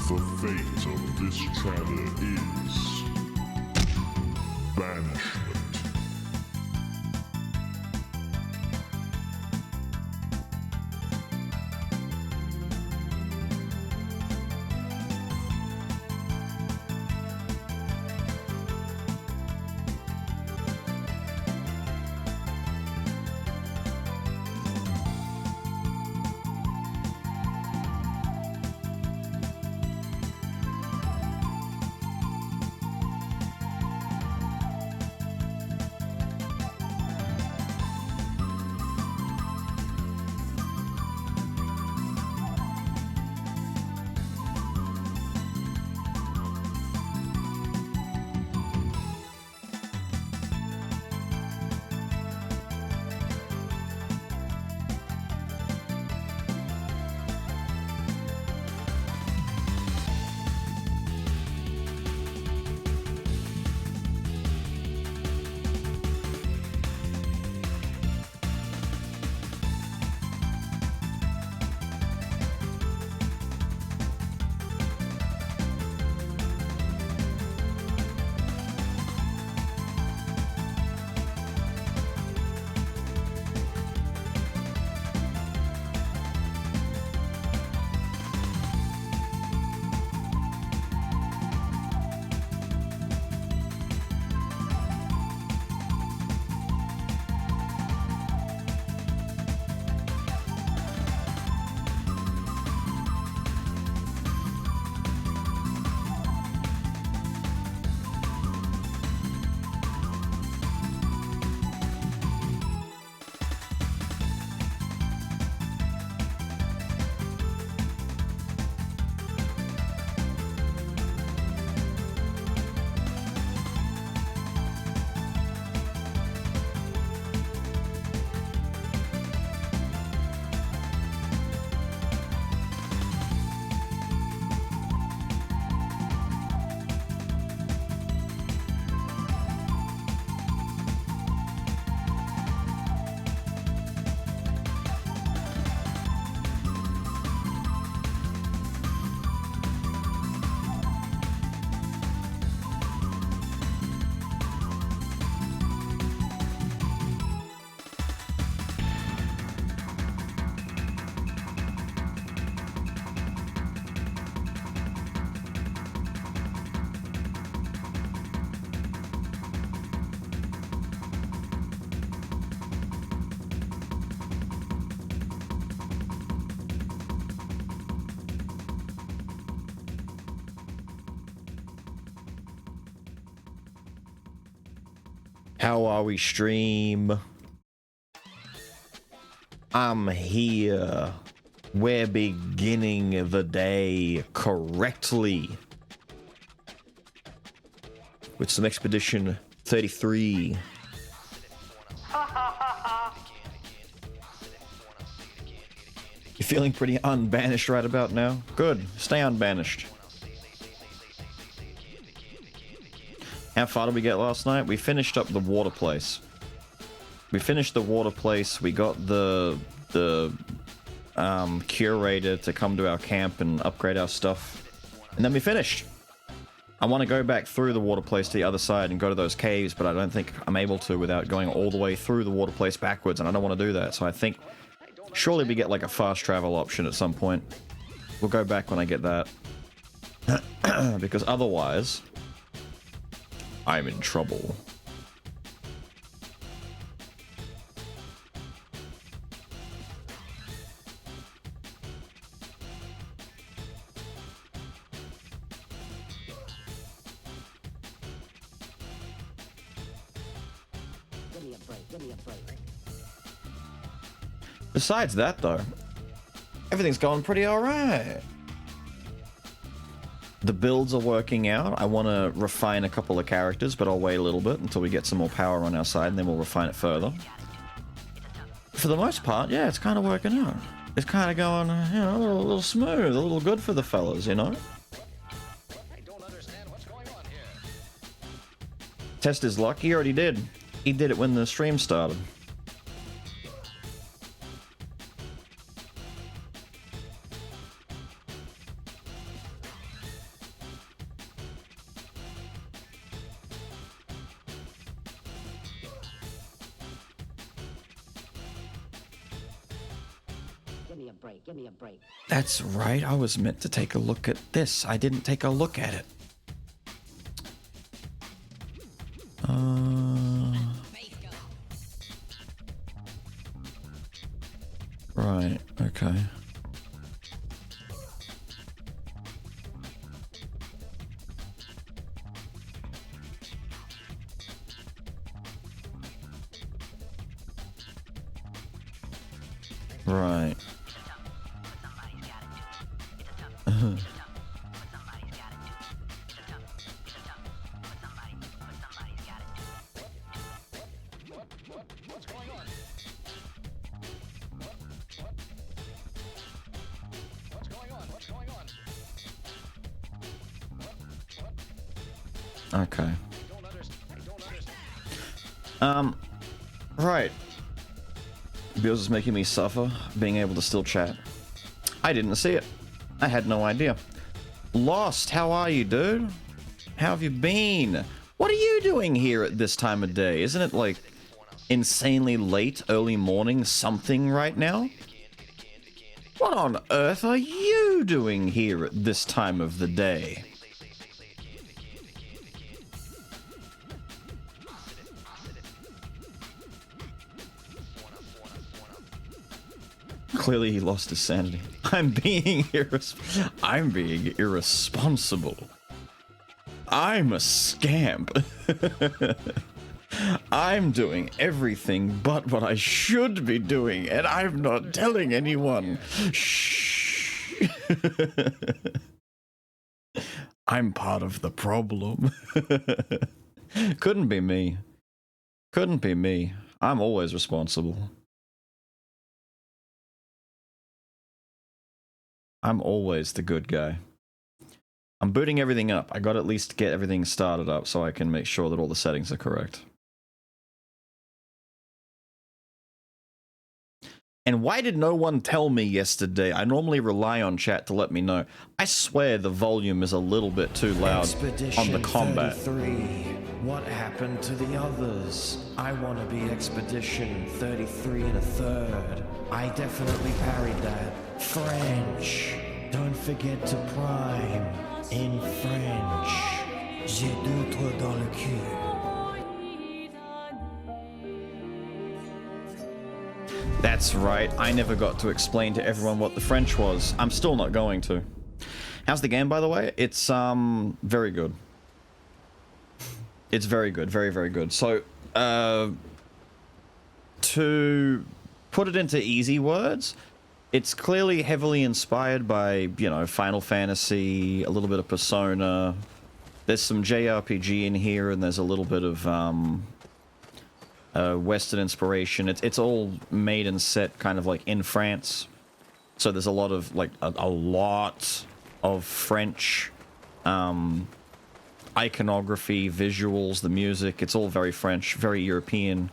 The fate of this traveler is banishment. How are we, stream? I'm here. We're beginning the day correctly with some Expedition 33. You feeling pretty unbanished right about now? Good. Stay unbanished. How far did we get last night? We finished up the water place. We finished the water place. We got the curator to come to our camp and upgrade our stuff. And then we finished. I want to go back through the water place to the other side and go to those caves, but I don't think I'm able to without going all the way through the water place backwards, and I don't want to do that. So I think surely we get like a fast travel option at some point. We'll go back when I get that. Because otherwise, I'm in trouble. Besides that, though, everything's going pretty alright. The builds are working out. I want to refine a couple of characters, but I'll wait a little bit until we get some more power on our side, and then we'll refine it further. For the most part, yeah, it's kind of working out. It's kind of going, you know, a little smooth, a little good for the fellas, you know? Test his luck. He already did. He did it when the stream started. me a break. Give me a break. That's right. I was meant to take a look at this. I didn't take a look at it. Right. Okay. Right. Okay. Right. Bills is making me suffer being able to still chat. I didn't see it. I had no idea. Lost, how are you, dude? How have you been? What are you doing here at this time of day? Isn't it like insanely late, early morning something right now? What on earth are you doing here at this time of the day? Clearly he lost his sanity. I'm being irresponsible. I'm a scamp. I'm doing everything but what I should be doing, and I'm not telling anyone. Shh. I'm part of the problem. Couldn't be me. Couldn't be me. I'm always responsible. I'm always the good guy. I'm booting everything up. I gotta at least get everything started up so I can make sure that all the settings are correct. And why did no one tell me yesterday? I normally rely on chat to let me know. I swear the volume is a little bit too loud on the combat. 33. What happened to the others? I want to be Expedition 33 and a third. I definitely parried that. French. Don't forget to prime in French. J'ai deux trous dans le cul. That's right, I never got to explain to everyone what the French was. I'm still not going to. How's the game, by the way? It's, very good. It's very good, very, very good. So, to put it into easy words, it's clearly heavily inspired by, you know, Final Fantasy, a little bit of Persona. There's some JRPG in here, and there's a little bit of, Western inspiration. It's all made and set kind of like in France. So there's a lot of, like, a lot of French, iconography, visuals, the music. It's all very French, very European.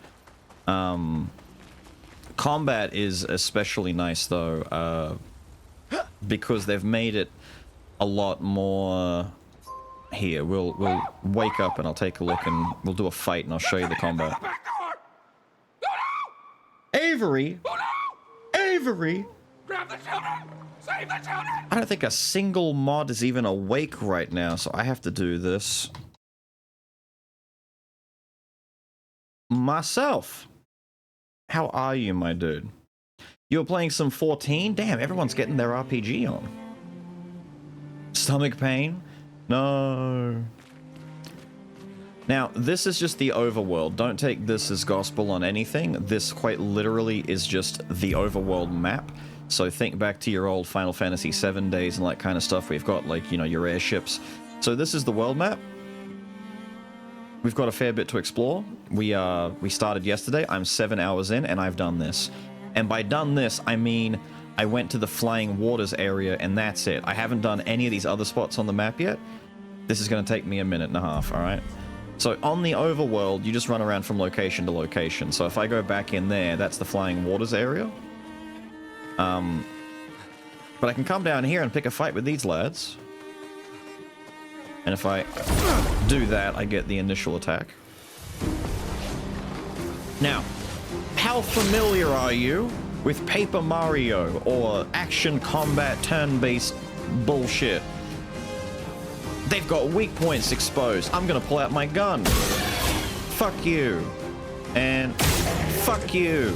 Combat is especially nice, though, because they've made it a lot more... Here, we'll wake up and I'll take a look and we'll do a fight and I'll show you the combat. Avery? Avery? Grab the children! Save the children! I don't think a single mod is even awake right now, so I have to do this myself. How are you, my dude? You were playing some 14? Damn, everyone's getting their RPG on. Stomach pain? No. Now, this is just the overworld. Don't take this as gospel on anything. This quite literally is just the overworld map. So think back to your old Final Fantasy VII days and that kind of stuff. We've got, like, you know, your airships. So this is the world map. We've got a fair bit to explore. We started yesterday. I'm 7 hours in, and I've done this. And by done this, I mean I went to the Flying Waters area, and that's it. I haven't done any of these other spots on the map yet. This is going to take me a minute and a half, all right? So on the overworld, you just run around from location to location. So if I go back in there, that's the Flying Waters area. But I can come down here and pick a fight with these lads. And if I do that, I get the initial attack. Now, how familiar are you with Paper Mario or action combat turn-based bullshit. They've got weak points exposed. I'm gonna pull out my gun. Fuck you. And fuck you.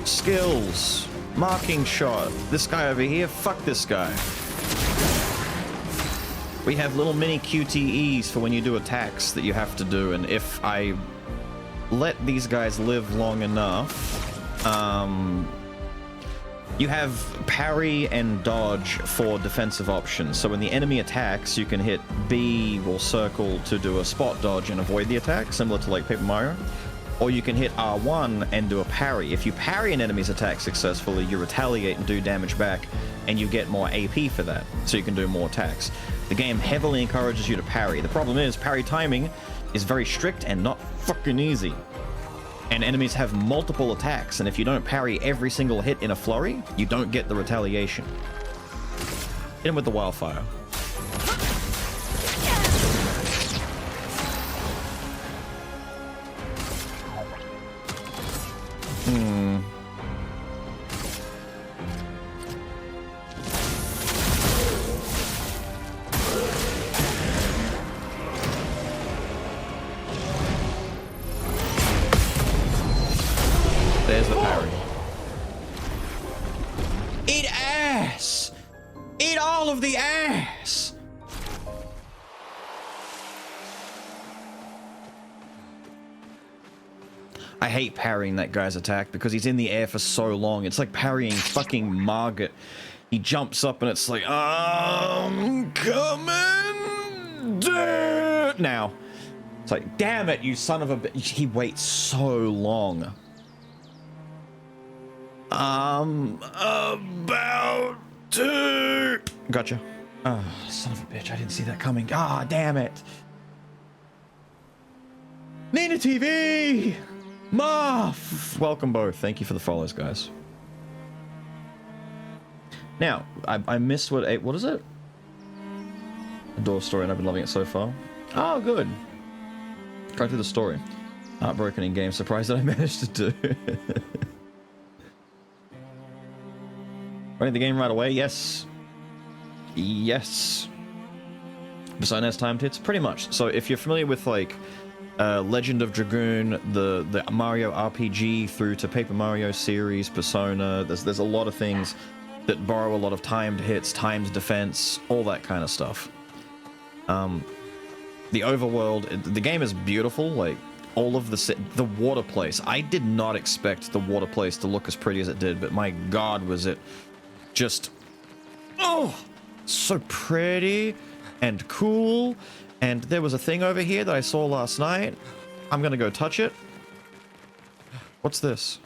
Skills. Marking shot. This guy over here, fuck this guy. We have little mini QTEs for when you do attacks that you have to do, and if I let these guys live long enough, you have parry and dodge for defensive options. So when the enemy attacks, you can hit B or circle to do a spot dodge and avoid the attack, similar to like Paper Mario. Or you can hit R1 and do a parry. If you parry an enemy's attack successfully, you retaliate and do damage back, and you get more AP for that, so you can do more attacks. The game heavily encourages you to parry. The problem is, parry timing is very strict and not fucking easy. And enemies have multiple attacks, and if you don't parry every single hit in a flurry, you don't get the retaliation. Hit him with the wildfire. There's the parry. Eat ass! Eat all of the ass! I hate parrying that guy's attack because he's in the air for so long. It's like parrying fucking Margit. He jumps up and it's like, I'm coming down now. It's like, damn it, you son of a bitch. He waits so long. I'm about to... Gotcha. Oh, son of a bitch, I didn't see that coming. Ah, damn it. Nina TV! Muff! Welcome both. Thank you for the follows, guys. Now, I missed what is it? A door story, and I've been loving it so far. Oh, good. Try through the story. Heartbroken in game. Surprised that I managed to do. Running the game right away? Yes. Yes. Persona has timed hits? Pretty much. So if you're familiar with, like, Legend of Dragoon, the Mario RPG through to Paper Mario series, Persona, there's a lot of things that borrow a lot of timed hits, timed defense, all that kind of stuff. The overworld, the game is beautiful, like, all of the water place. I did not expect the water place to look as pretty as it did, but my god, was it just, oh, so pretty and cool. And there was a thing over here that I saw last night. I'm gonna go touch it. What's this?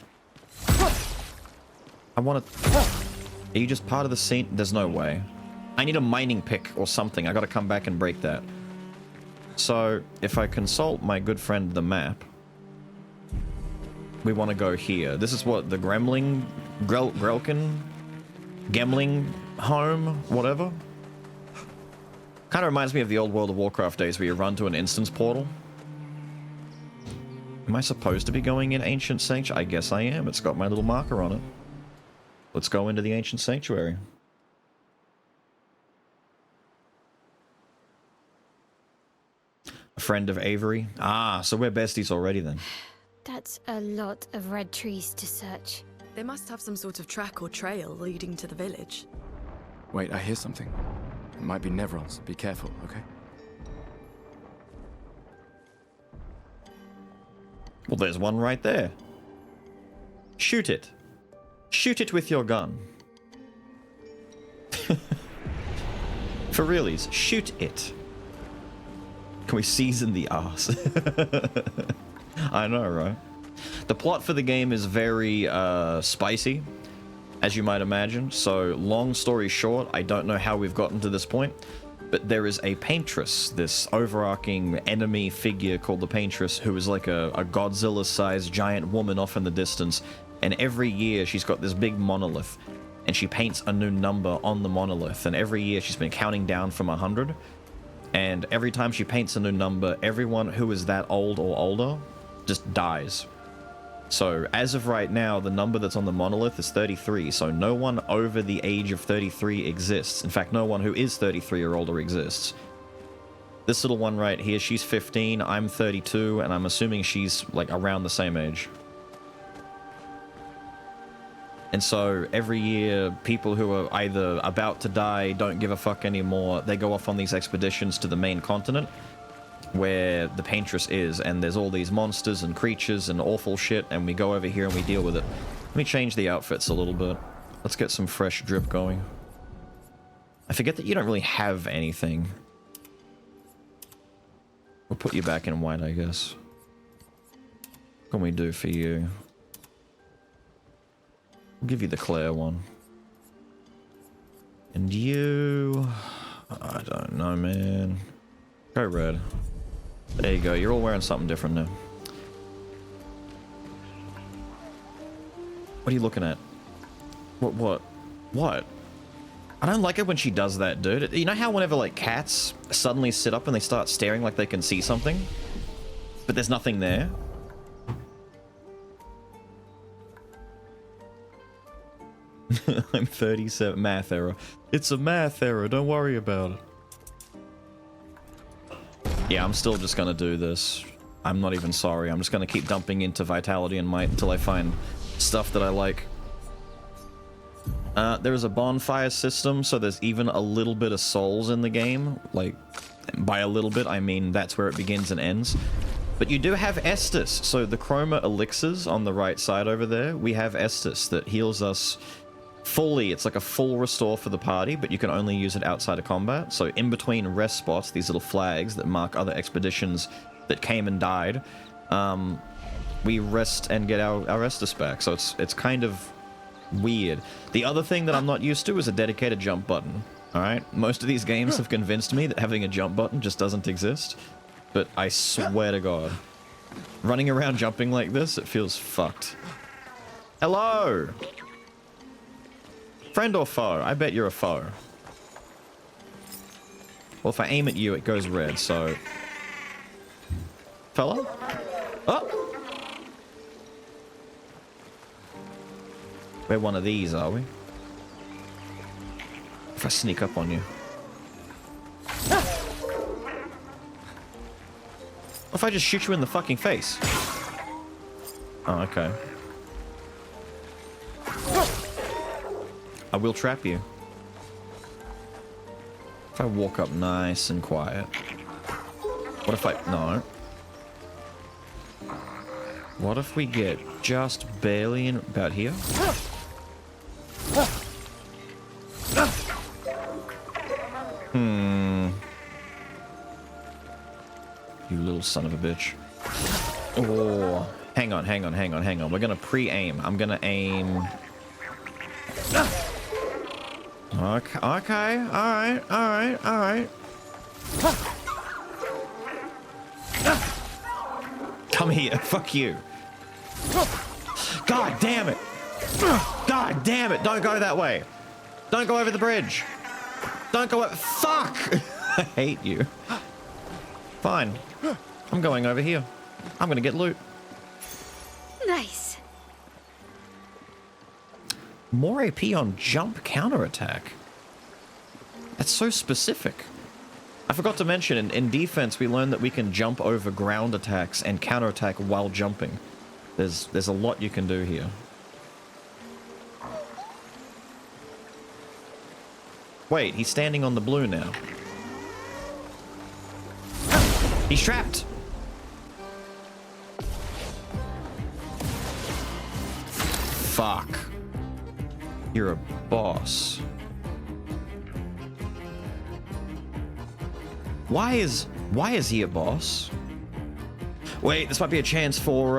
I want to... Are you just part of the scene? There's no way. I need a mining pick or something. I gotta come back and break that. So, if I consult my good friend the map, we want to go here. This is what, the Gremling? Grelkin? Gemling home? Whatever? Kind of reminds me of the old World of Warcraft days where you run to an instance portal. Am I supposed to be going in Ancient Sanctuary? I guess I am. It's got my little marker on it. Let's go into the Ancient Sanctuary. A friend of Avery. Ah, so we're besties already then. That's a lot of red trees to search. They must have some sort of track or trail leading to the village. Wait, I hear something. It might be Nevrons. Be careful, okay? Well, there's one right there. Shoot it. Shoot it with your gun. For realies, shoot it. Can we season the arse? I know, right? The plot for the game is very spicy, as you might imagine. So, long story short, I don't know how we've gotten to this point, but there is a paintress, this overarching enemy figure called the Paintress, who is like a Godzilla-sized giant woman off in the distance, and every year she's got this big monolith, and she paints a new number on the monolith, and every year she's been counting down from 100, and every time she paints a new number, everyone who is that old or older just dies. So as of right now, the number that's on the monolith is 33. So no one over the age of 33 exists. In fact, no one who is 33 or older exists. This little one right here, she's 15, I'm 32, and I'm assuming she's like around the same age. And so every year, people who are either about to die, don't give a fuck anymore, they go off on these expeditions to the main continent, where the Paintress is, and there's all these monsters and creatures and awful shit, and we go over here and we deal with it. Let me change the outfits a little bit. Let's get some fresh drip going. I forget that you don't really have anything. We'll put you back in white, I guess. What can we do for you? We'll give you the Claire one. And you... I don't know, man. Go red. There you go. You're all wearing something different now. What are you looking at? What? I don't like it when she does that, dude. You know how whenever, like, cats suddenly sit up and they start staring like they can see something? But there's nothing there? I'm 37. Math error. It's a math error. Don't worry about it. Yeah, I'm still just gonna do this. I'm not even sorry. I'm just gonna keep dumping into vitality and might until I find stuff that I like. There is a bonfire system, so there's even a little bit of souls in the game. Like, by a little bit, I mean that's where it begins and ends. But you do have Estus. So the Chroma elixirs on the right side over there, we have Estus that heals us fully. It's like a full restore for the party, but you can only use it outside of combat. So in between rest spots, these little flags that mark other expeditions that came and died, we rest and get our Estus back. So it's kind of weird. The other thing that I'm not used to is a dedicated jump button. Alright? Most of these games have convinced me that having a jump button just doesn't exist. But I swear to God, running around jumping like this, it feels fucked. Hello! Friend or foe? I bet you're a foe. Well, if I aim at you, it goes red, so... Fella? Oh! We're one of these, are we? If I sneak up on you. What if I just shoot you in the fucking face? Oh, okay. I will trap you. If I walk up nice and quiet. What if I... No. What if we get just barely in about here? You little son of a bitch. Oh. Hang on. We're gonna pre-aim. I'm gonna aim... Okay. Alright. Come here. Fuck you. God damn it. God damn it. Don't go that way. Don't go over the bridge. Don't go over... Fuck! I hate you. Fine. I'm going over here. I'm gonna get loot. Nice. More AP on jump counterattack. That's so specific. I forgot to mention, in defense, we learned that we can jump over ground attacks and counterattack while jumping. There's a lot you can do here. Wait, he's standing on the blue now. He's trapped! Fuck. You're a boss. Why is he a boss? Wait, this might be a chance for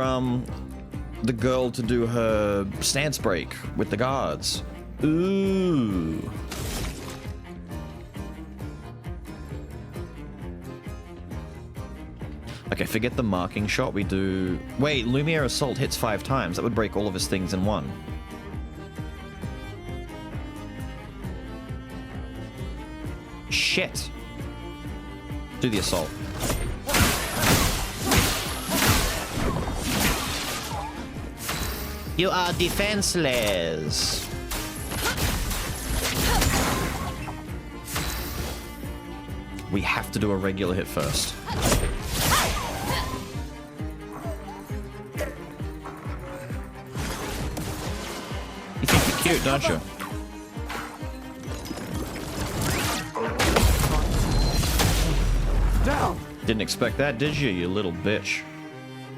the girl to do her stance break with the guards. Ooh. Okay, forget the marking shot. We do... Wait, Lumiere Assault hits 5 times. That would break all of his things in one. Shit. Do the assault. You are defenseless. We have to do a regular hit first. You think you're cute, don't you? Down! Didn't expect that, did you, you little bitch?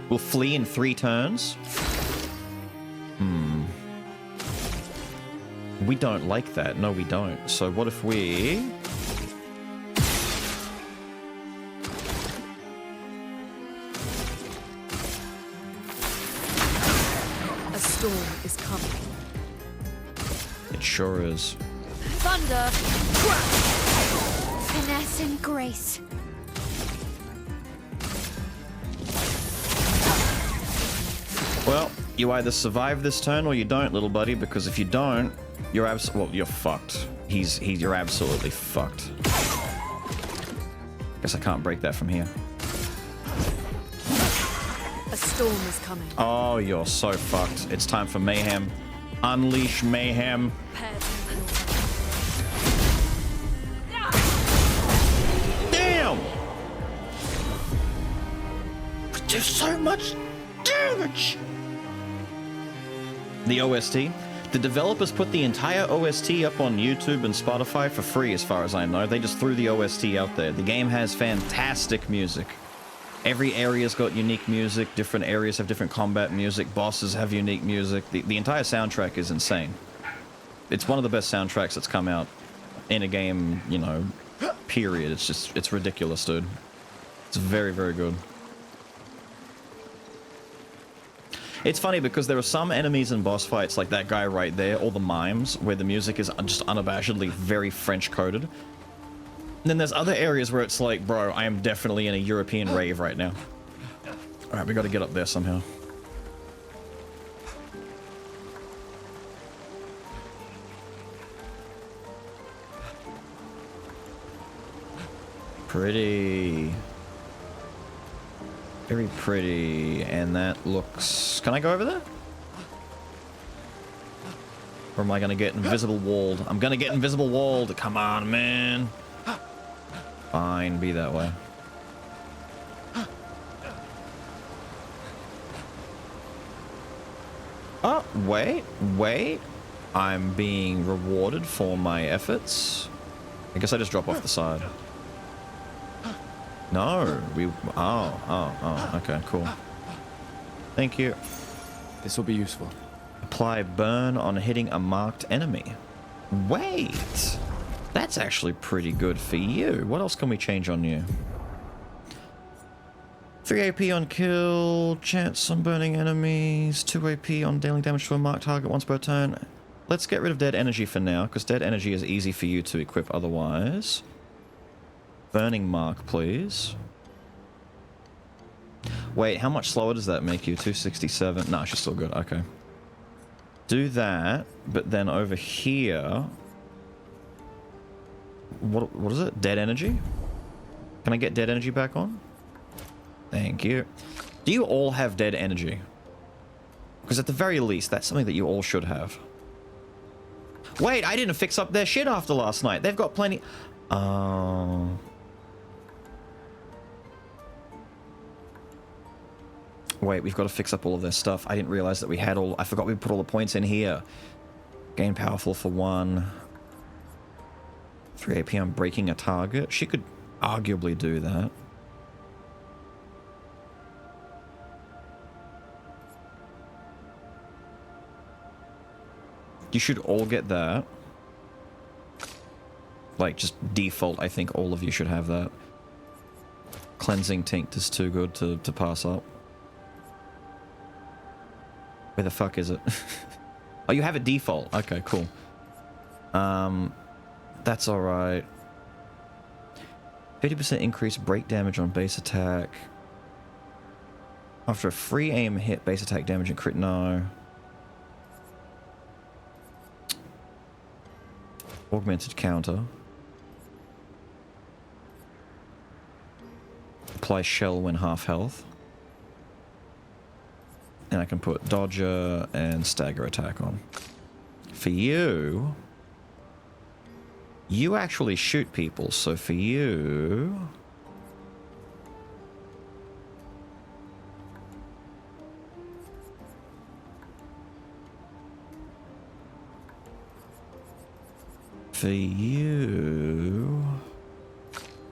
We'll flee in 3 turns? We don't like that. No, we don't. So what if we... A storm is coming. It sure is. Thunder! Finesse and grace. Well, you either survive this turn or you don't, little buddy, because if you don't, you're well, you're fucked. You're absolutely fucked. Guess I can't break that from here. A storm is coming. Oh, you're so fucked. It's time for mayhem. Unleash mayhem. Prepare to Damn! We do so much damage! The OST. The developers put the entire OST up on YouTube and Spotify for free, as far as I know. They just threw the OST out there. The game has fantastic music. Every area's got unique music. Different areas have different combat music. Bosses have unique music. The entire soundtrack is insane. It's one of the best soundtracks that's come out in a game, you know, period. It's ridiculous, dude. It's very, very good. It's funny because there are some enemies in boss fights, like that guy right there, or the mimes, where the music is just unabashedly very French-coded. And then there's other areas where it's like, bro, I am definitely in a European rave right now. Alright, we gotta get up there somehow. Pretty. Very pretty, and that looks... Can I go over there? Or am I gonna get invisible walled? I'm gonna get invisible walled! Come on, man! Fine, be that way. Oh, wait. I'm being rewarded for my efforts. I guess I just drop off the side. No, we... Oh, okay, cool. Thank you. This will be useful. Apply burn on hitting a marked enemy. Wait! That's actually pretty good for you. What else can we change on you? 3 AP on kill, chance on burning enemies, 2 AP on dealing damage to a marked target once per turn. Let's get rid of dead energy for now, because dead energy is easy for you to equip otherwise. Burning mark, please. Wait, how much slower does that make you? 267? No, she's still good. Okay. Do that, but then over here... What is it? Dead energy? Can I get dead energy back on? Thank you. Do you all have dead energy? Because at the very least, that's something that you all should have. Wait, I didn't fix up their shit after last night. They've got plenty... Oh... Wait, we've got to fix up all of their stuff. I didn't realize that we had all... I forgot we put all the points in here. Gain powerful for 1. 3 AP on breaking a target. She could arguably do that. You should all get that. Like, just default, I think all of you should have that. Cleansing Tinct is too good to pass up. Where the fuck is it? Oh, you have a default. Okay, cool. That's alright. 50% increase break damage on base attack. After a free aim hit, base attack damage and crit, no. Augmented counter. Apply shell when half health. And I can put dodger and stagger attack on. For you, you actually shoot people, so for you,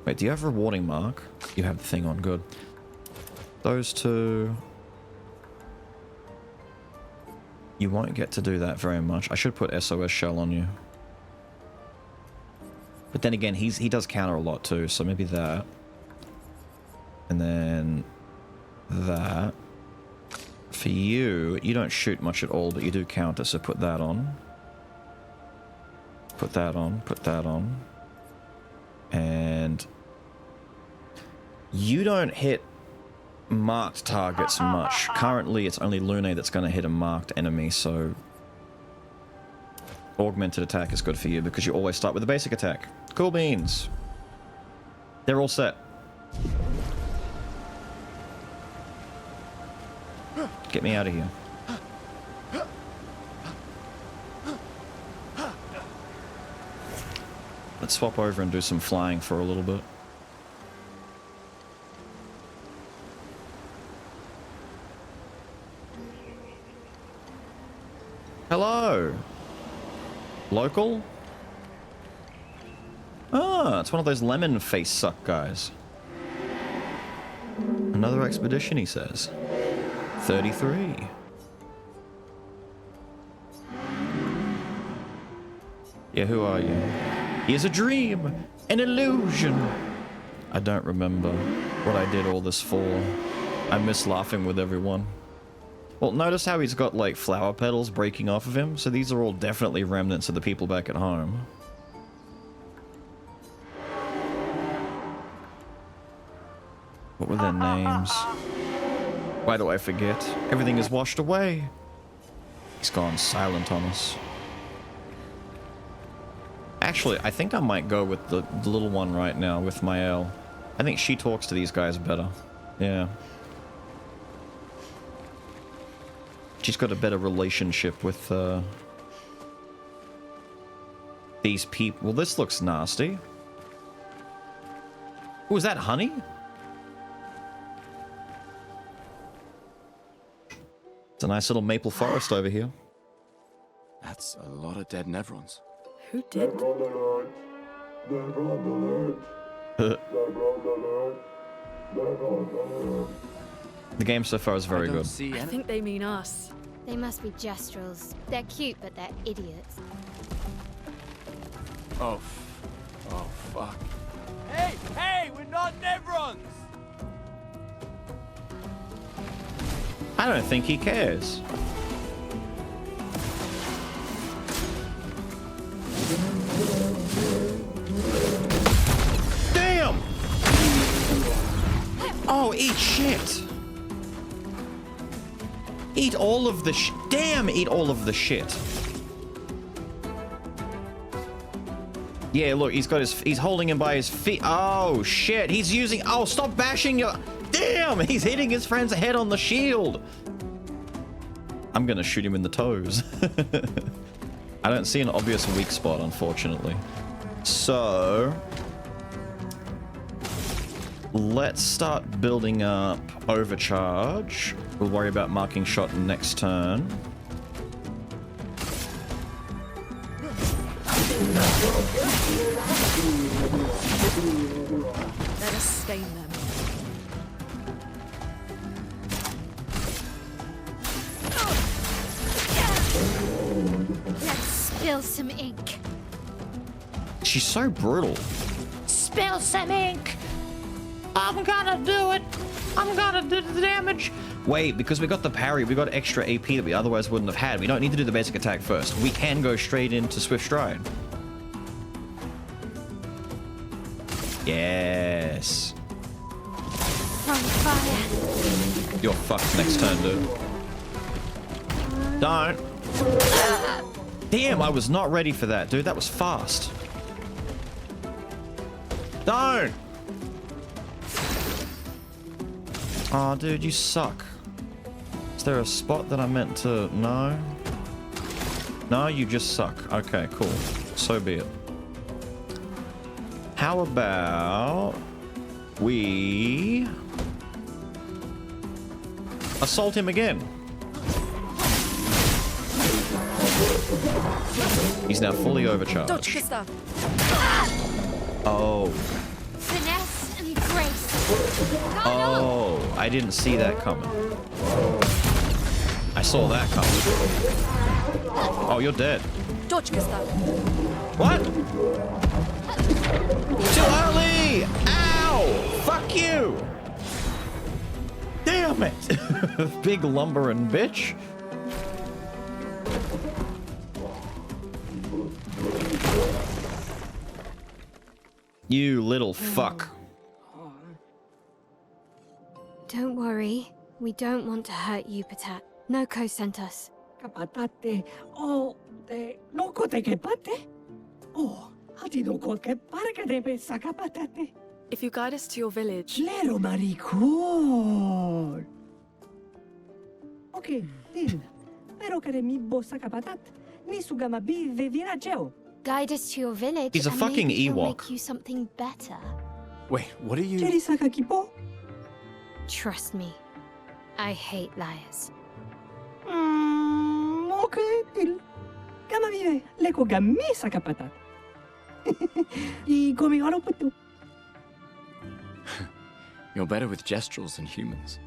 wait, do you have rewarding mark? You have the thing on, good. Those two, you won't get to do that very much. I should put SOS shell on you. But then again, he does counter a lot too, so maybe that. And then that. For you, you don't shoot much at all, but you do counter, so put that on. Put that on, put that on. And you don't hit marked targets much. Currently, it's only Lune that's going to hit a marked enemy, so augmented attack is good for you because you always start with a basic attack. Cool beans. They're all set. Get me out of here. Let's swap over and do some flying for a little bit. Hello. Local? Ah, it's one of those lemon face suck guys. Another expedition, he says. 33. Yeah, who are you? He is a dream, an illusion. I don't remember what I did all this for. I miss laughing with everyone. Well, notice how he's got like flower petals breaking off of him, so these are all definitely remnants of the people back at home. What were their names? Why do I forget? Everything is washed away. He's gone silent on us. Actually, I think I might go with the little one right now with Mael. I think she talks to these guys better. Yeah. She's got a better relationship with these people. Well, this looks nasty. Oh, is that honey? It's a nice little maple forest over here. That's a lot of dead Nevrons. Who did? The game so far is very good. I think they mean us. They must be Jestrels. They're cute, but they're idiots. Oh, oh, fuck. Hey, hey, we're not Nevrons! I don't think he cares. Damn! Oh, eat shit! Eat all of the damn, eat all of the shit. Yeah, look, he's holding him by his feet. Oh, shit, he's using, oh, stop bashing your, damn, he's hitting his friend's head on the shield. I'm gonna shoot him in the toes. I don't see an obvious weak spot, unfortunately. So, let's start building up overcharge. We'll worry about marking shot next turn. Let us stain them. Let's spill some ink. She's so brutal. Spill some ink! I'm gonna do it. I'm gonna do the damage. Wait, because we got the parry, we got extra AP that we otherwise wouldn't have had. We don't need to do the basic attack first. We can go straight into Swift Stride. Yes. On fire. You're fucked next turn, dude. Don't. Damn, I was not ready for that, dude. That was fast. Don't. Oh, dude, you suck. Is there a spot that I meant to... No? No, you just suck. Okay, cool. So be it. How about... we... assault him again? He's now fully overcharged. Dodge, Oh. Finesse and grace. Oh, I didn't see that coming. I saw that coming. Oh, you're dead. Dodge, Gustav. What? Too early! Ow! Fuck you! Damn it! Big lumbering bitch. You little fuck. Don't worry. We don't want to hurt you, Patat. Noko sent us. Kapatate. Oh, de noko te kepate. Oh, hati noko ke parka debe sakapatate. If you guide us to your village, Lero maricor. Okay, din. Pero kare mi bo sakapatat. Ni sugama bi de virageo. Guide us to your village. He's a and fucking maybe he'll Ewok. make you something better. Wait, what are you... Cheri sakakipo? Trust me. I hate liars. Okay, dil. Kama vive, leko gami sakapatat. I gomi haro putu. You're better with gestrels than humans.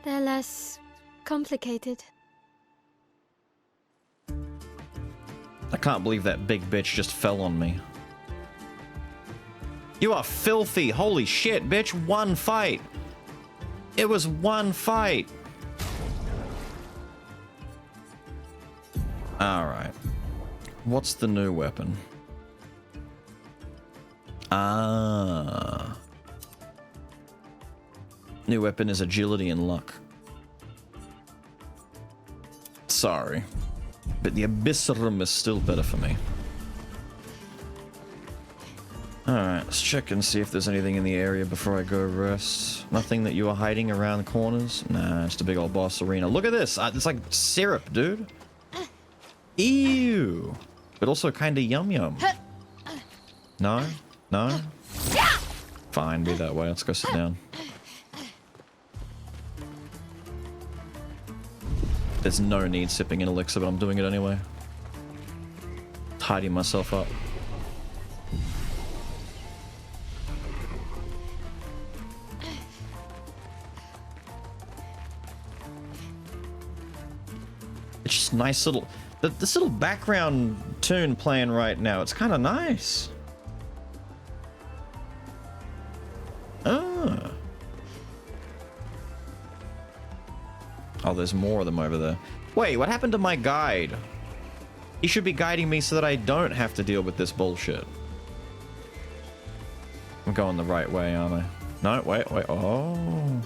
They're less complicated. I can't believe that big bitch just fell on me. You are filthy. Holy shit, bitch. One fight. It was one fight. Alright. What's the new weapon? Ah. New weapon is agility and luck. Sorry. But the Abyssarum is still better for me. Alright, let's check and see if there's anything in the area before I go rest. Nothing that you are hiding around the corners? Nah, just a big old boss arena. Look at this! It's like syrup, dude. Ew! But also kinda yum-yum. No? No? Fine, be that way. Let's go sit down. There's no need sipping an elixir, but I'm doing it anyway. Tidying myself up. It's just nice little... This little background tune playing right now, it's kind of nice. Ah. Oh, there's more of them over there. Wait, what happened to my guide? He should be guiding me so that I don't have to deal with this bullshit. I'm going the right way, aren't I? No, wait. Oh.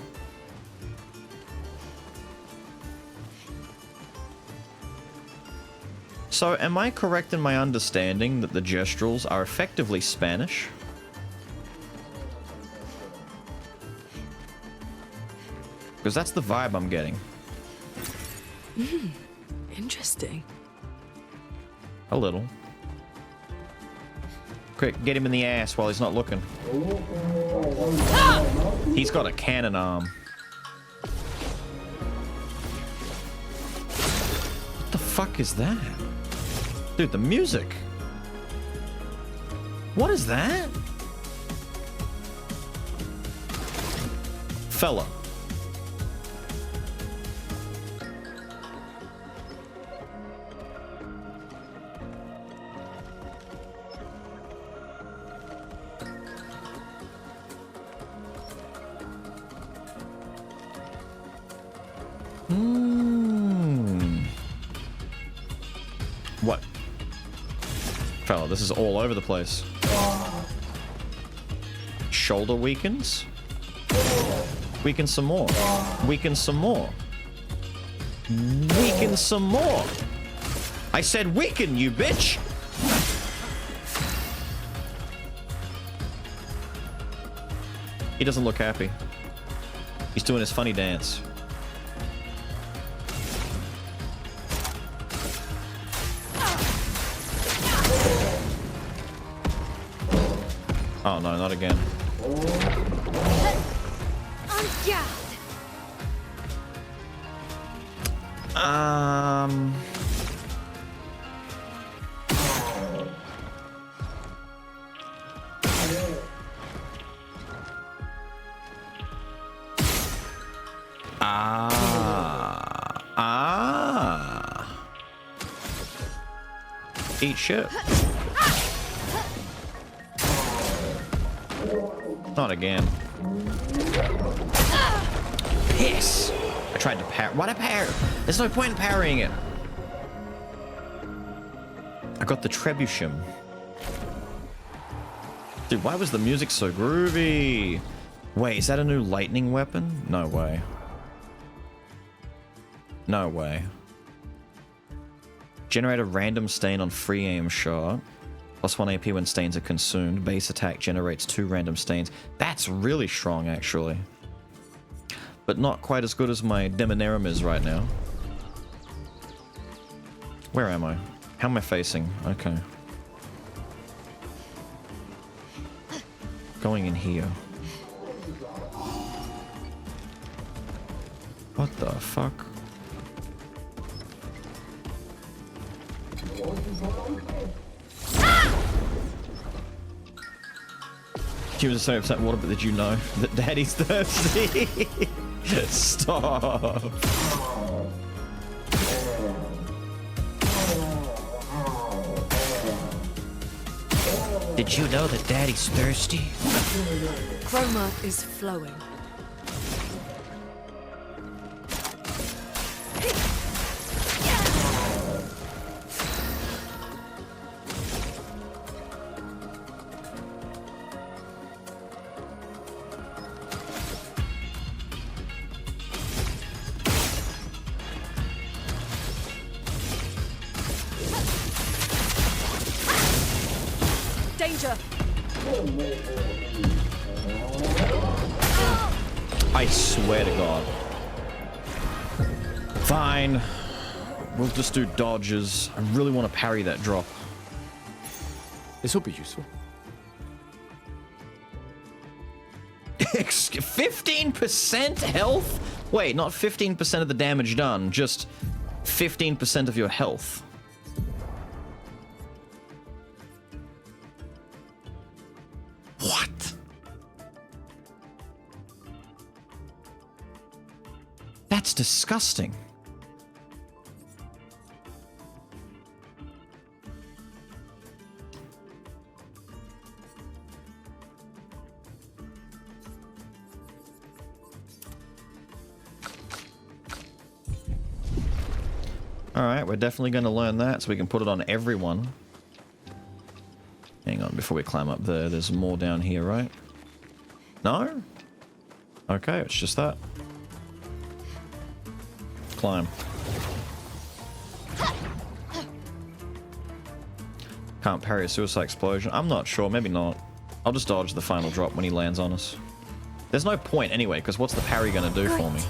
So, am I correct in my understanding that the gestrels are effectively Spanish? Because that's the vibe I'm getting. interesting. A little. Quick, get him in the ass while he's not looking. He's got a cannon arm. What the fuck is that? Dude, the music. What is that? Fella. What? Fella, this is all over the place. Shoulder weakens? Weaken some more. Weaken some more. Weaken some more. I said weaken, you bitch! He doesn't look happy. He's doing his funny dance. Oh no, not again. Eat shit. Not again. Piss! I tried to parry. Why'd I parry? There's no point in parrying it. I got the trebuchet. Dude, why was the music so groovy? Wait, is that a new lightning weapon? No way. No way. Generate a random stain on free aim shot. Plus 1 AP when stains are consumed. Base attack generates 2 random stains. That's really strong, actually. But not quite as good as my Demonarum is right now. Where am I? How am I facing? Okay. Going in here. What the fuck? She was so upset. What did you know that Daddy's thirsty? Stop. Did you know that Daddy's thirsty? Chroma is flowing. Danger! I swear to God. Fine. We'll just do dodges. I really want to parry that drop. This will be useful. 15% health? Wait, not 15% of the damage done, just 15% of your health. What? That's disgusting. Alright, we're definitely going to learn that so we can put it on everyone. Hang on, before we climb up there, there's more down here, right? No? Okay, it's just that. Climb. Can't parry a suicide explosion. I'm not sure, maybe not. I'll just dodge the final drop when he lands on us. There's no point anyway, because what's the parry going to do for me?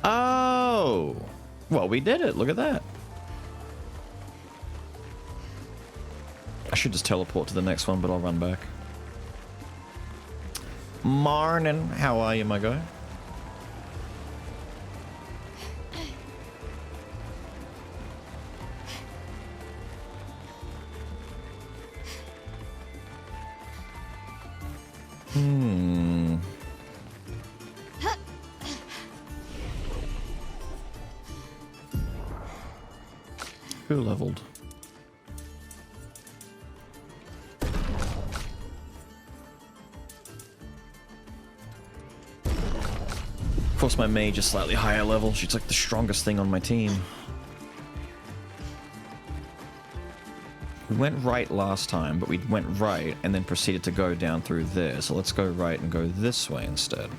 Oh! Well, we did it. Look at that. I should just teleport to the next one, but I'll run back. Marnin, how are you, my guy? Who leveled? Of course, my mage is slightly higher level. She's like the strongest thing on my team. We went right last time, but we went right and then proceeded to go down through there. So let's go right and go this way instead.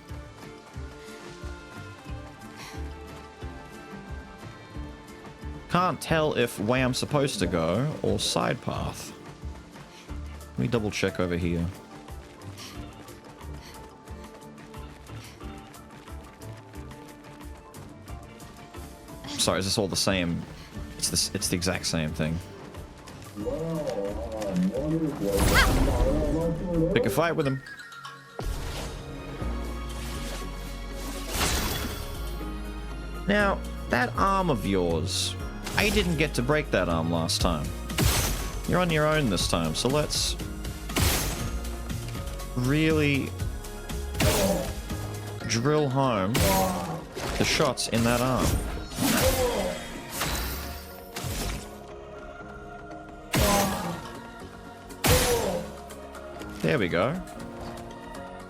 Can't tell if way I'm supposed to go or side path. Let me double check over here. Sorry, is this all the same? It's the exact same thing. Pick a fight with him. Now, that arm of yours, I didn't get to break that arm last time. You're on your own this time, so let's really drill home the shots in that arm. There we go.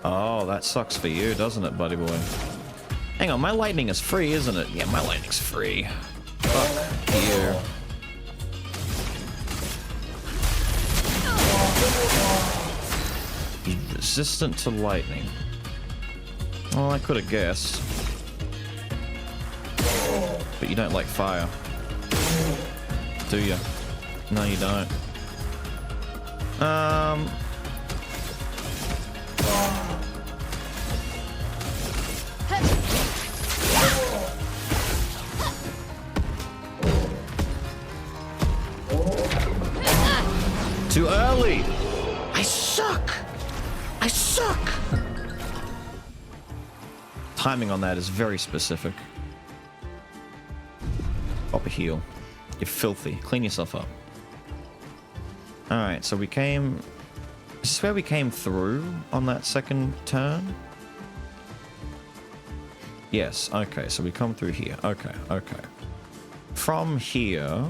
Oh, that sucks for you, doesn't it, buddy boy? Hang on, my lightning is free, isn't it? Yeah, my lightning's free. Fuck you. He's resistant to lightning. Well, I could have guessed. But you don't like fire. Do you? No, you don't. Too early! I suck! I suck! Timing on that is very specific. Pop a heal. You're filthy. Clean yourself up. Alright, so we came... Is this where we came through on that second turn? Yes, okay, so we come through here. Okay, okay. From here...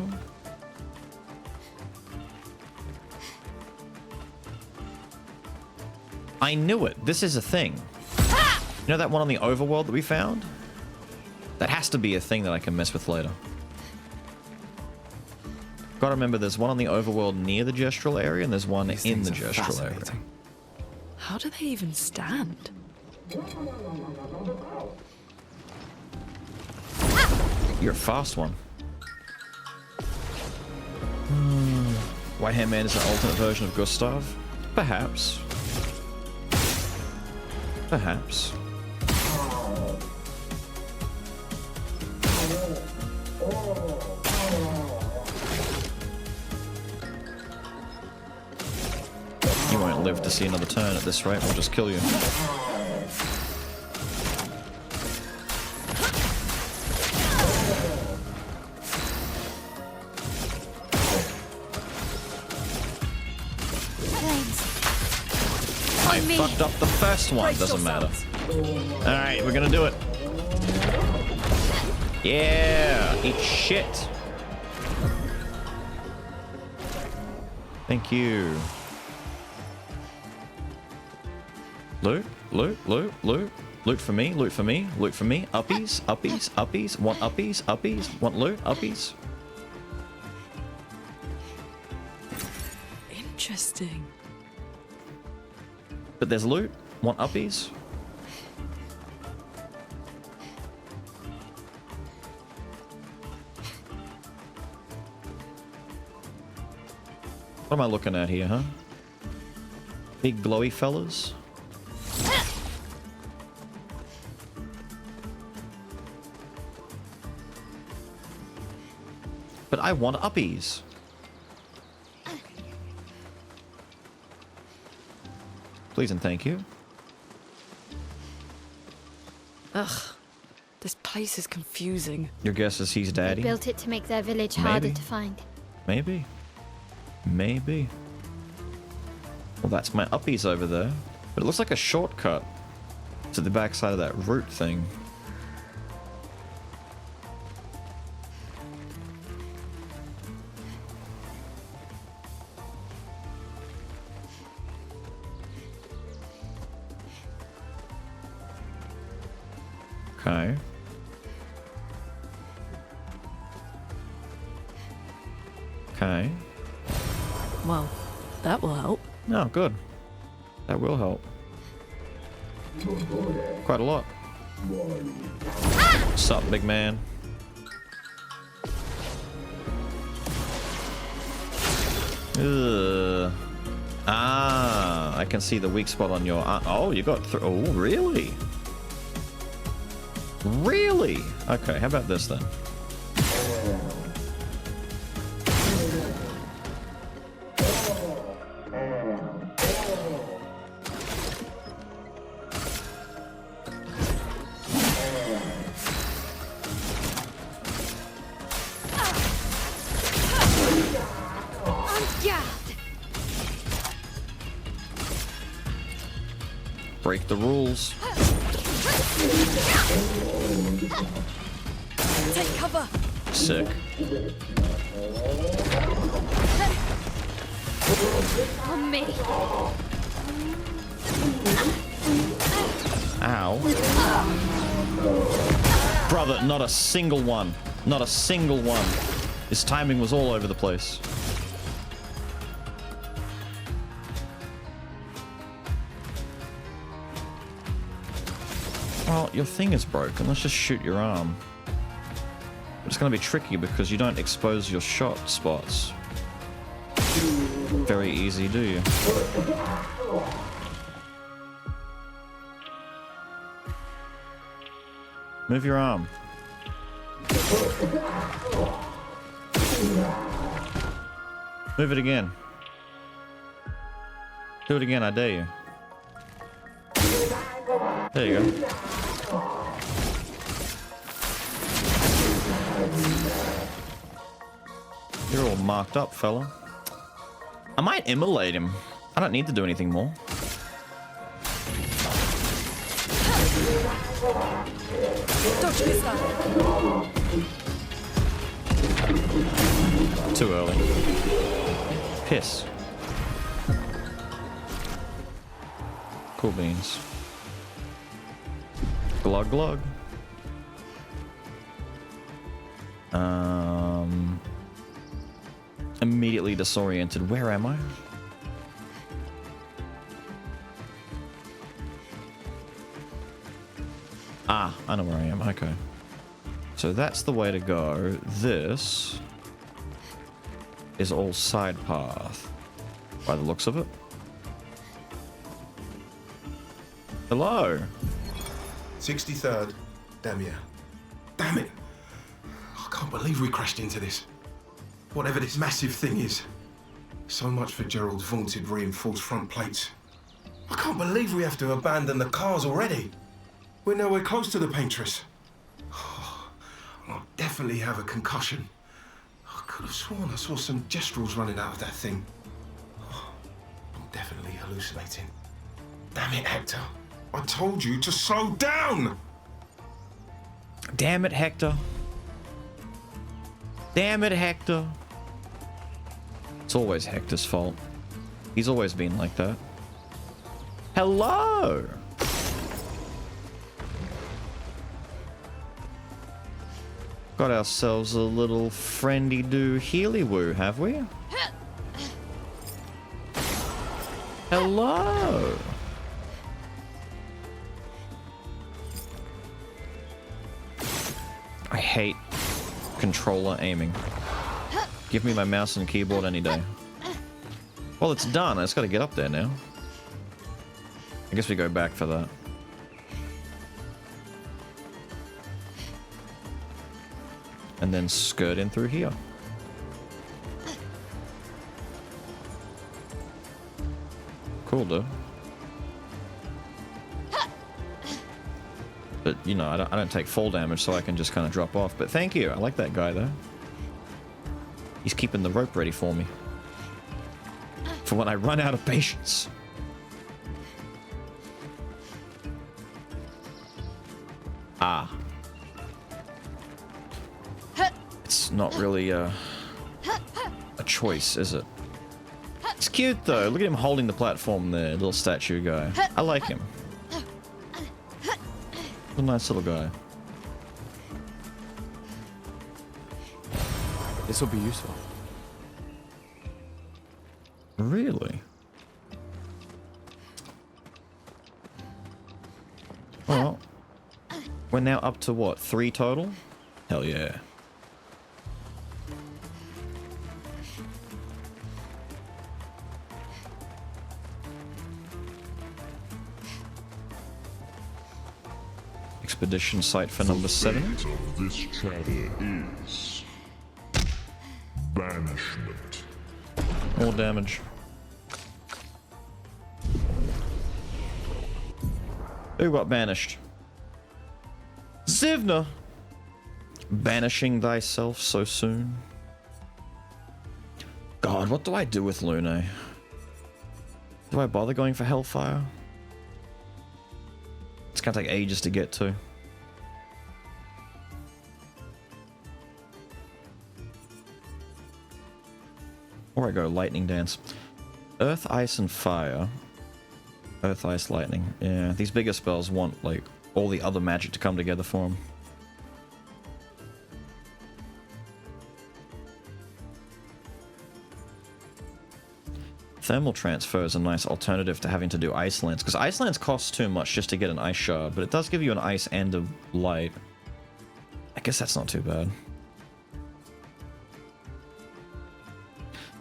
I knew it. This is a thing. You know that one on the overworld that we found? That has to be a thing that I can mess with later. Gotta remember, there's one on the overworld near the gestural area, and there's one These in things the are gestural area. fascinating. How do they even stand? You're a fast one. White Hand Man is an alternate version of Gustav? Perhaps. Perhaps. You won't live to see another turn at this rate. We'll just kill you. I fucked up the first one. Doesn't matter. Alright, we're gonna do it. Yeah! Eat shit! Thank you. Loot, loot, loot, loot. Loot for me, loot for me, loot for me. Uppies, uppies, uppies. Want uppies, uppies. Want loot, uppies. Interesting. But there's loot. Want uppies. What am I looking at here, huh? Big glowy fellas. But I want uppies. Please and thank you. Ugh. This place is confusing. Your guess is he's They daddy? built it to make their village harder Maybe. to find. Maybe. Maybe. Well, that's my uppies over there. But it looks like a shortcut to the backside of that root thing. Okay. Okay. Well, that will help. No, good. That will help. Quite a lot. What's up, big man? Ugh. Ah, I can see the weak spot on your... oh, you got through... Oh, really? Really? Okay, how about this then? Break the rules. Take cover! Sick. On me. Ow. Brother, not a single one. Not a single one. His timing was all over the place. Well, your thing is broken. Let's just shoot your arm. It's going to be tricky because you don't expose your shot spots. Very easy, do you? Move your arm. Move it again. Do it again, I dare you. There you go. You're all marked up, fella. I might immolate him. I don't need to do anything more. Dodge pistol! Too early. Piss. Cool beans. Glug glug. Immediately disoriented. Where am I? Ah, I know where I am. Okay. So that's the way to go. This is all side path, by the looks of it. Hello. 63rd, Damia. Damn it! I can't believe we crashed into this. Whatever this massive thing is. So much for Gerald's vaunted reinforced front plates. I can't believe we have to abandon the cars already. We're nowhere close to the Paintress. I'll definitely have a concussion. I could have sworn I saw some gestrels running out of that thing. I'm definitely hallucinating. Damn it, Hector. I told you to slow down! Damn it, Hector. Damn it, Hector. It's always Hector's fault. He's always been like that. Hello! Got ourselves a little friendy-do healy-woo, have we? Hello! I hate controller aiming. Give me my mouse and keyboard any day. Well, it's done. I just gotta get up there now. I guess we go back for that. And then skirt in through here. Cool, dude. But, you know, I don't take fall damage, so I can just kind of drop off. But thank you. I like that guy, though. He's keeping the rope ready for me. For when I run out of patience. Ah. It's not really a choice, is it? It's cute, though. Look at him holding the platform there, little statue guy. I like him. A nice little guy. This will be useful. Really? Well, we're now up to what? 3 total? Hell yeah. Expedition site for number 7. The fate of this chatter is banishment. More damage. Who got banished? Zivna! Banishing thyself so soon? God, what do I do with Lune? Do I bother going for Hellfire? It's gonna take ages to get to. Or I go lightning dance. Earth, ice, and fire. Earth, ice, lightning. Yeah, these bigger spells want, like, all the other magic to come together for them. Thermal transfer is a nice alternative to having to do ice lance, because ice lance costs too much just to get an ice shard, but it does give you an ice and a light. I guess that's not too bad.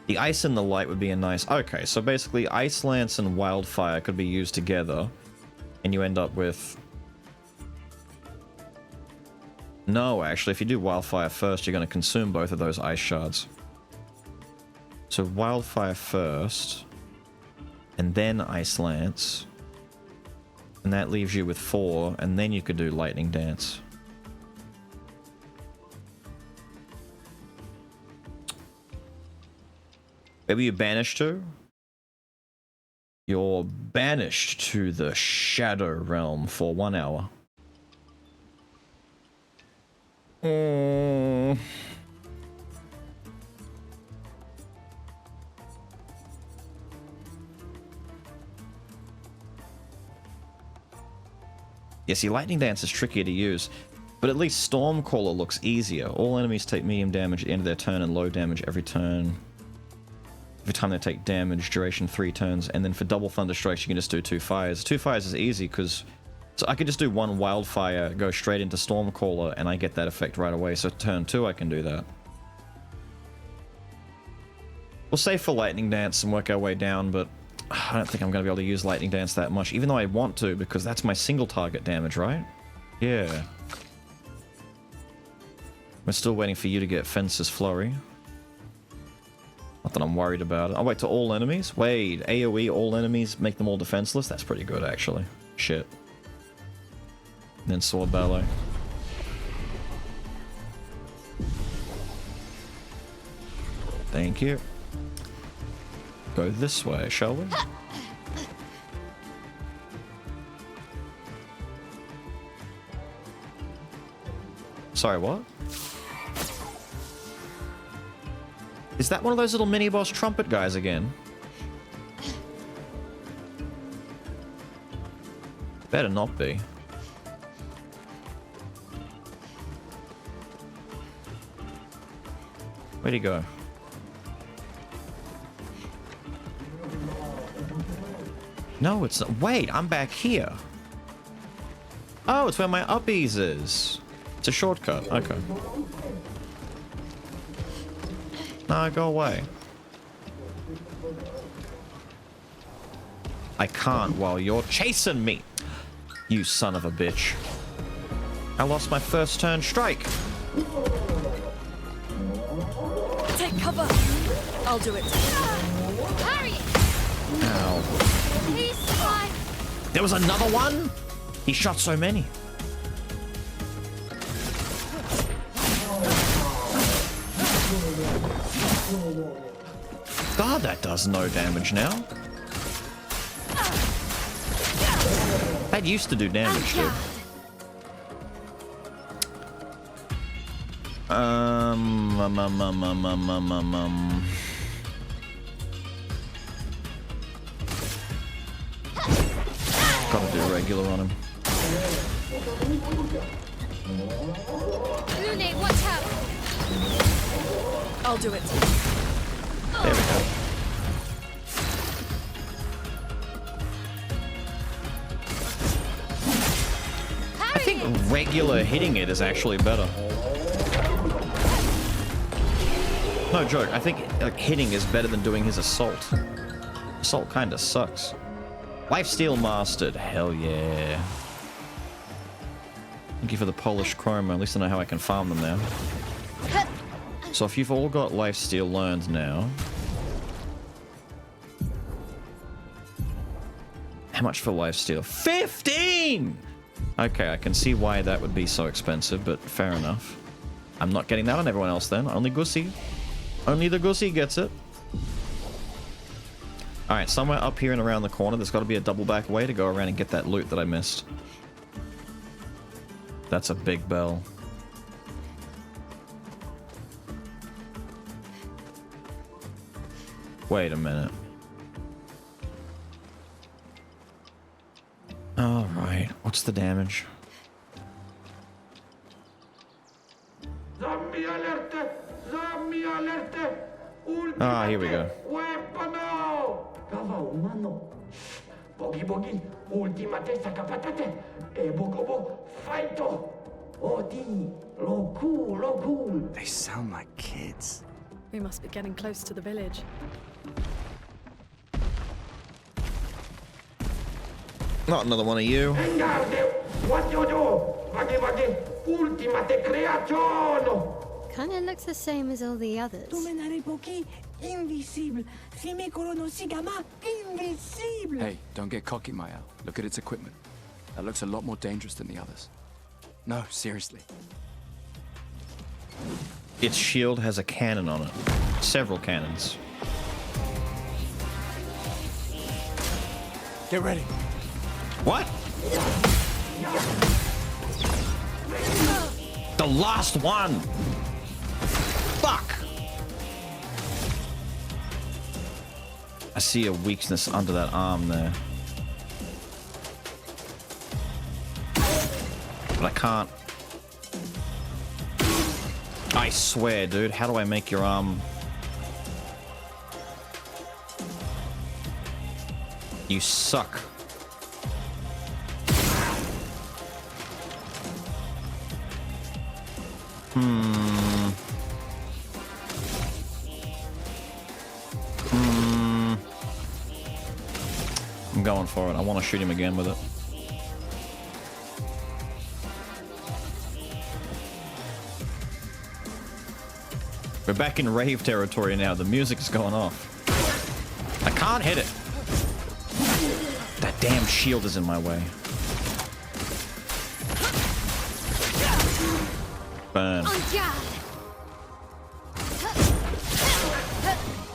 The ice and the light would be a nice... Okay, so basically ice lance and wildfire could be used together, and you end up with... No, actually, if you do wildfire first, you're going to consume both of those ice shards. So wildfire first, and then ice lance, and that leaves you with 4, and then you could do lightning dance. Maybe you banish to? You're banished to the Shadow Realm for 1 hour. Yeah, see, Lightning Dance is trickier to use, but at least Stormcaller looks easier. All enemies take medium damage at the end of their turn and low damage every turn. Every time they take damage, duration 3 turns, and then for double Thunder Strikes, you can just do 2 fires. 2 fires is easy, because... So I could just do 1 Wildfire, go straight into Stormcaller, and I get that effect right away, so turn 2 I can do that. We'll save for Lightning Dance and work our way down, but... I don't think I'm going to be able to use Lightning Dance that much, even though I want to, because that's my single target damage, right? Yeah. We're still waiting for you to get Fencer's Flurry. Not that I'm worried about it. I'll wait till all enemies. Wait, AoE all enemies, make them all defenseless? That's pretty good, actually. Shit. And then Sword Ballet. Thank you. Go this way, shall we? Sorry, what? Is that one of those little mini-boss trumpet guys again? Better not be. Where'd he go? No, it's not. Wait, I'm back here. Oh, it's where my uppies is. It's a shortcut. Okay. No, go away. I can't while you're chasing me. You son of a bitch. I lost my first turn strike. Take cover. I'll do it. Harry! Ow. Please survive. There was another one? He shot so many. God, that does no damage now. That used to do damage, dude. Gotta do regular on him. Lune, watch out! I'll do it. There we go. I think regular hitting it is actually better. No joke, I think like, hitting is better than doing his assault. Assault kinda sucks. Lifesteal mastered, hell yeah. Thank you for the Polish Chroma, at least I know how I can farm them now. So if you've all got lifesteal learned now... How much for lifesteal? 15! Okay, I can see why that would be so expensive, but fair enough. I'm not getting that on everyone else then, only Gussie. Only the Gussie gets it. Alright, somewhere up here and around the corner, there's got to be a double back way to go around and get that loot that I missed. That's a big bell. Wait a minute. Alright, what's the damage? Zombie alert! Zombie alert! Ah, here we go. Weapano! Cava umano. Bogi bogi, ultimate sakapatate. E bogobo, fighto. Odi, loku. They sound like kids. We must be getting close to the village. Not another one of you. Engarde, what you do? Vagi, ultimate creazione. Kinda looks the same as all the others. Dominare pochi invisible. Simicolo no si chiama invisible. Hey, don't get cocky, Maya. Look at its equipment. That looks a lot more dangerous than the others. No, seriously. Its shield has a cannon on it. Several cannons. Get ready. What? The last one! Fuck! I see a weakness under that arm there. But I can't. I swear, dude, how do I make your arm... You suck. I'm going for it. I want to shoot him again with it. We're back in rave territory now. The music's going off. I can't hit it. That damn shield is in my way. Burn.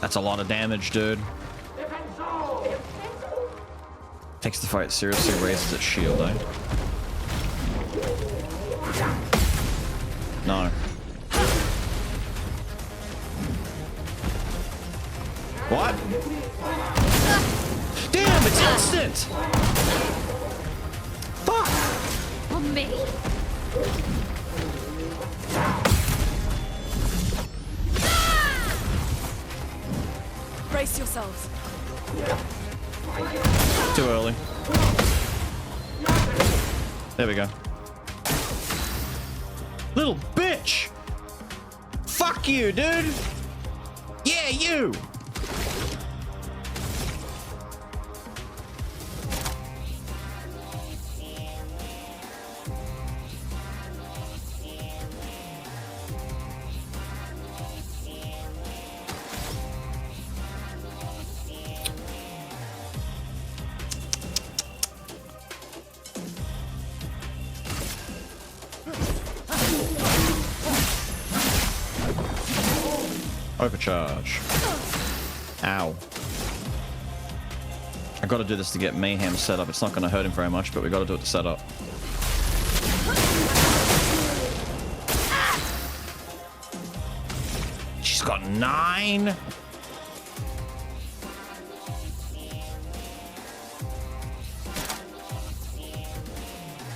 That's a lot of damage, dude. Takes the fight seriously, raises its shield, eh? No. What? Damn, it's instant! Fuck! On me. Brace yourselves. Too early. There we go. Little bitch! Fuck you, dude! Yeah, you! Overcharge. Ow. I gotta do this to get Mayhem set up. It's not gonna hurt him very much, but we gotta do it to set up. She's got 9.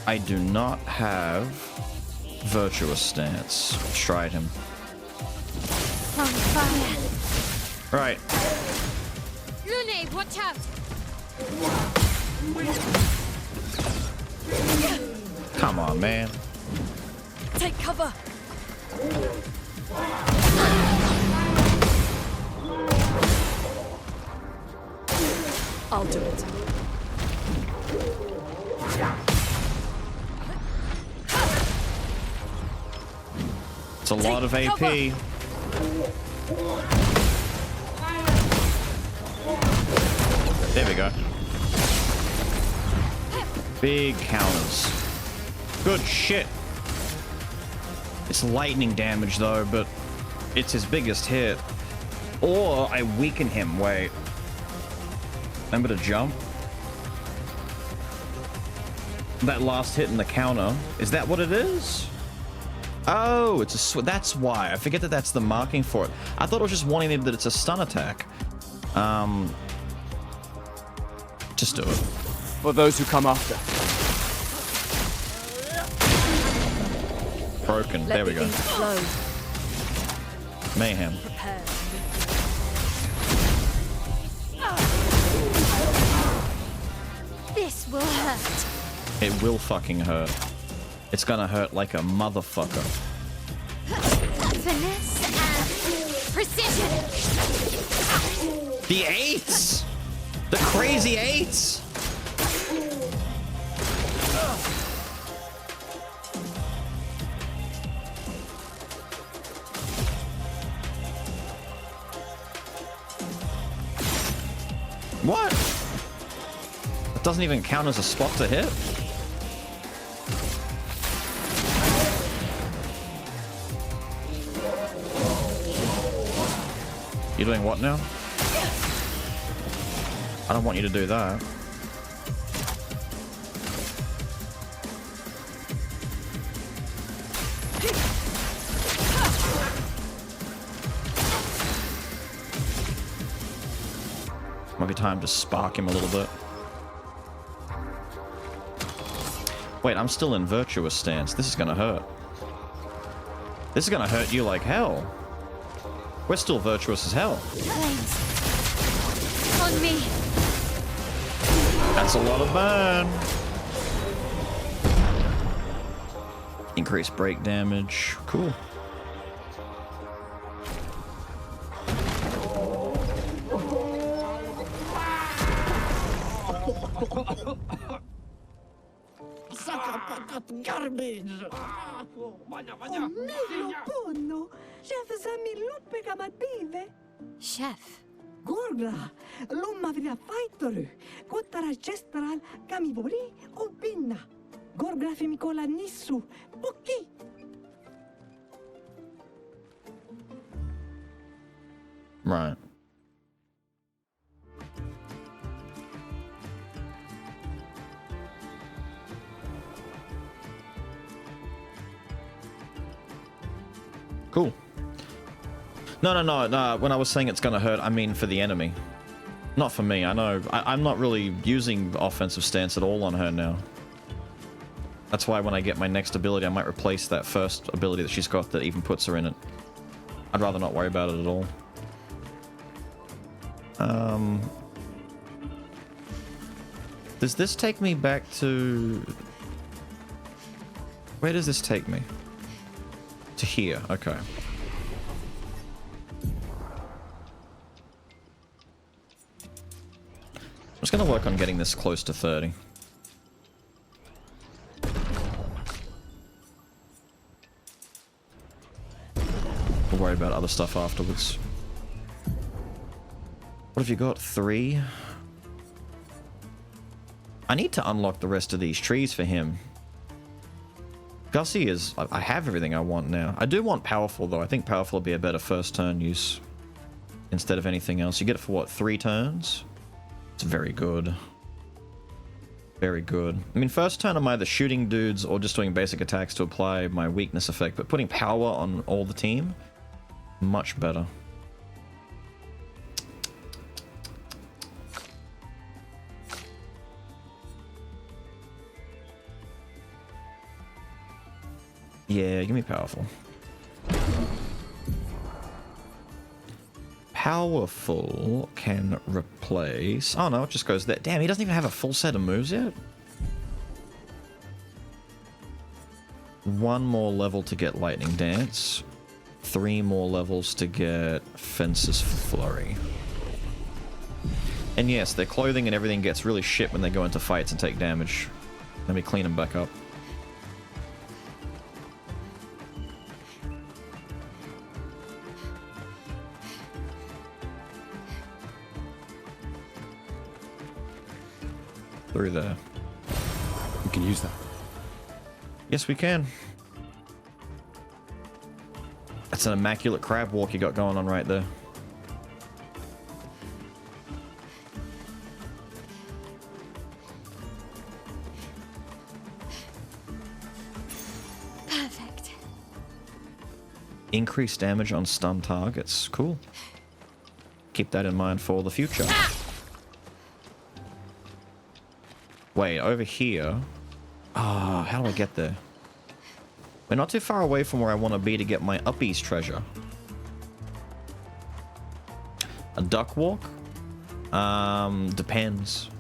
I do not have Virtuous Stance. Tried him. On fire. Right. Lune, watch out! Come on, man. Take cover. I'll do it. It's a lot of AP. There we go. Big counters. Good shit. It's lightning damage though, but it's his biggest hit. Or I weaken him. Wait. Remember to jump? That last hit in the counter. Is that what it is? Oh, it's a that's why. I forget that that's the marking for it. I thought it was just warning that it's a stun attack. Just do it. For those who come after. Broken. Let There we the go. ink flow. Mayhem. Prepare. This will hurt. It will fucking hurt. It's gonna hurt like a motherfucker. Finesse and precision. The eights! The crazy eights! What? It doesn't even count as a spot to hit? You're doing what now? I don't want you to do that. Might be time to spark him a little bit. Wait, I'm still in virtuous stance. This is gonna hurt. This is gonna hurt you like hell. We're still virtuous as hell. Flames. On me. That's a lot of burn. Increased break damage. Cool. Garbage! Nello ponno! Chef Sami luppe kamative! Chef. Gorga! Lumma vria fighter! Kottara chestral kamivori o binna! Gorga femikola nissu! Poki! Right. Cool. No. When I was saying it's gonna hurt, I mean for the enemy. Not for me. I know. I'm not really using offensive stance at all on her now. That's why when I get my next ability, I might replace that first ability that she's got that even puts her in it. I'd rather not worry about it at all. Does this take me back to... Where does this take me? To here, okay. I'm just gonna work on getting this close to 30. We'll worry about other stuff afterwards. What have you got? 3? I need to unlock the rest of these trees for him. Gussie is... I have everything I want now. I do want Powerful, though. I think Powerful will be a better first turn use instead of anything else. You get it for, what, 3 turns? It's very good. Very good. I mean, first turn I'm either shooting dudes or just doing basic attacks to apply my weakness effect, but putting power on all the team, much better. Yeah, give me Powerful. Powerful can replace... Oh no, it just goes there. Damn, he doesn't even have a full set of moves yet? 1 more level to get Lightning Dance. 3 more levels to get Fence's Flurry. And yes, their clothing and everything gets really shit when they go into fights and take damage. Let me clean them back up. Through there. We can use that. Yes, we can. That's an immaculate crab walk you got going on right there. Increased damage on stun targets. Cool. Keep that in mind for the future. Wait, over here. Ah, how do I get there? We're not too far away from where I want to be to get my Uppies treasure. A duck walk? Depends.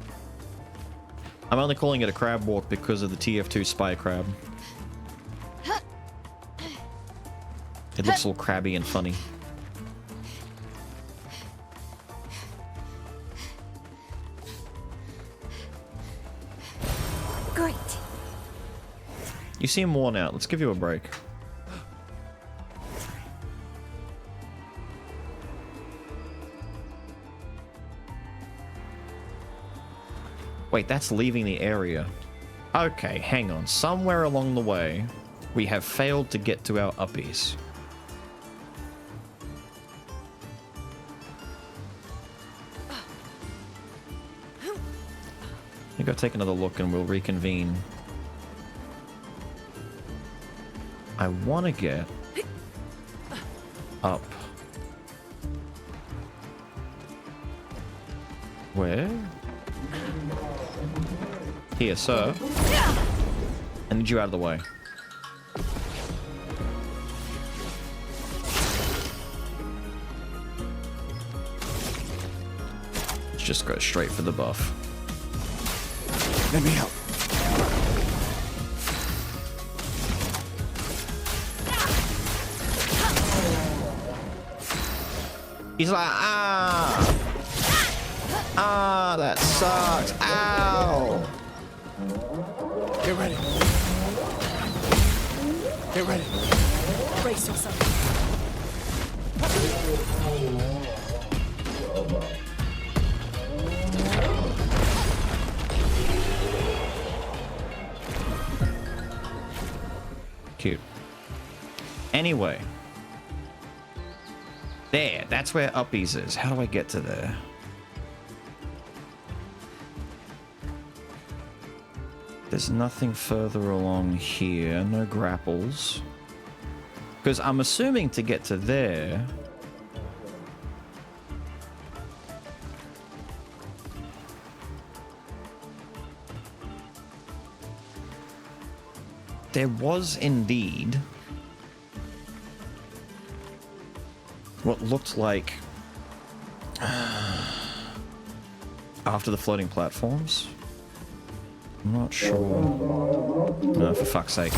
I'm only calling it a crab walk because of the TF2 spy crab. It looks all crabby and funny. Great. You seem worn out. Let's give you a break. Wait, that's leaving the area. Okay, hang on. Somewhere along the way, we have failed to get to our Uppies. You go take another look and we'll reconvene. I want to get up. Where? Here, sir. I need you out of the way. Let's just go straight for the buff. Let me help. He's like, ah! Ah, that sucks. Ow! Get ready. Get ready. Brace yourself. Cute. Anyway. There, that's where Uppies is. How do I get to there? There's nothing further along here. No grapples. Because I'm assuming to get to there... There was indeed... what looked like... after the floating platforms? I'm not sure. No, for fuck's sake.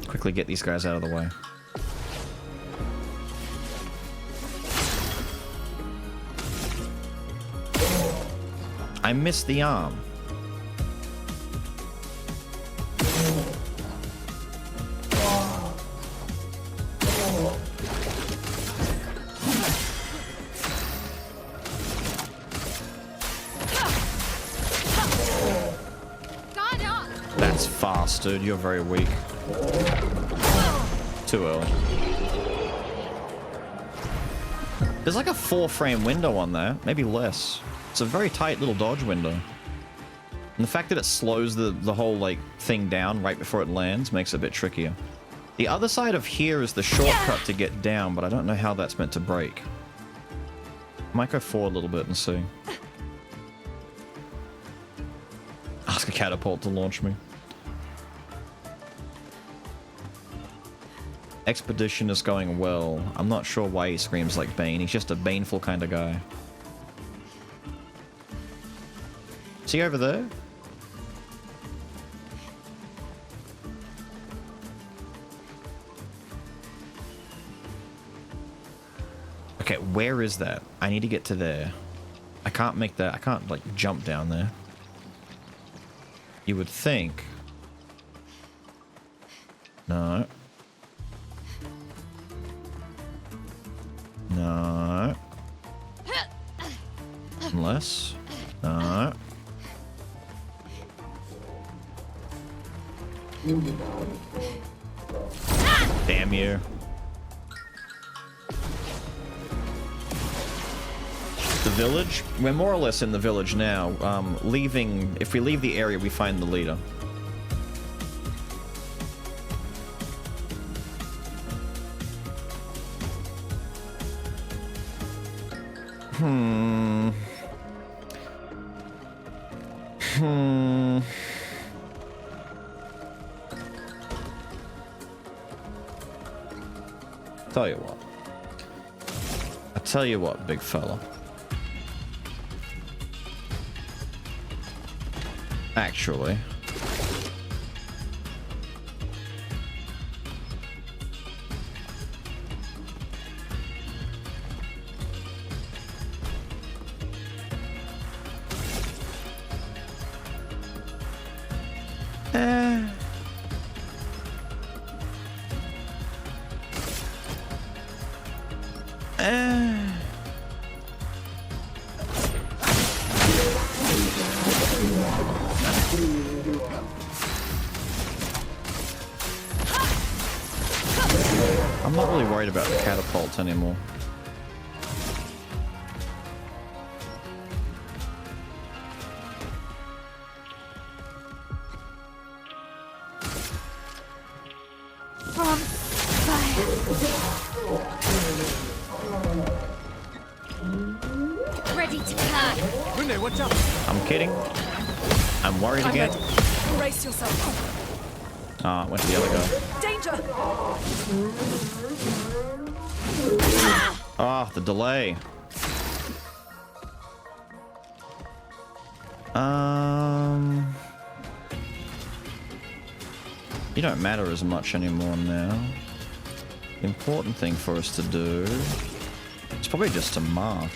Quickly get these guys out of the way. I missed the arm. That's fast, dude. You're very weak. Too early. There's like a 4-frame window on there. Maybe less. It's a very tight little dodge window. And the fact that it slows the whole, like, thing down right before it lands makes it a bit trickier. The other side of here is the shortcut to get down, but I don't know how that's meant to break. Might go forward a little bit and see. Ask a catapult to launch me. Expedition is going well. I'm not sure why he screams like Bane. He's just a baneful kind of guy. Is he over there? Okay, where is that? I need to get to there. I can't make that. I can't, like, jump down there. You would think. No. No. Unless. No. Damn you. The village? We're more or less in the village now. Leaving... If we leave the area, we find the leader. Tell you what. I tell you what, big fella. Actually. I'm not really worried about the catapults anymore. From fire. Ready to climb. Rune, watch out! I'm kidding. I'm worried again. Brace yourself. Ah, went to the other guy. Danger! Ah, the delay. You don't matter as much anymore now. The important thing for us to do is probably just to mark.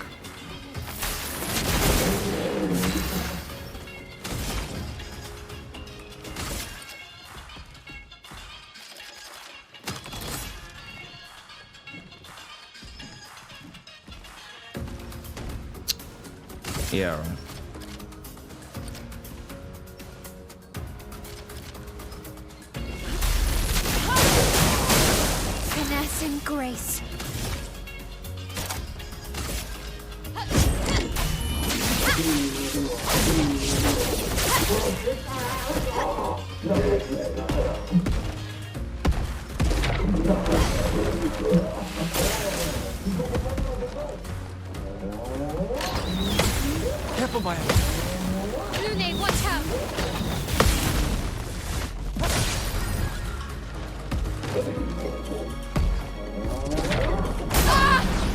Yeah, right. Finesse and grace. Careful, Maya. Lune, watch out!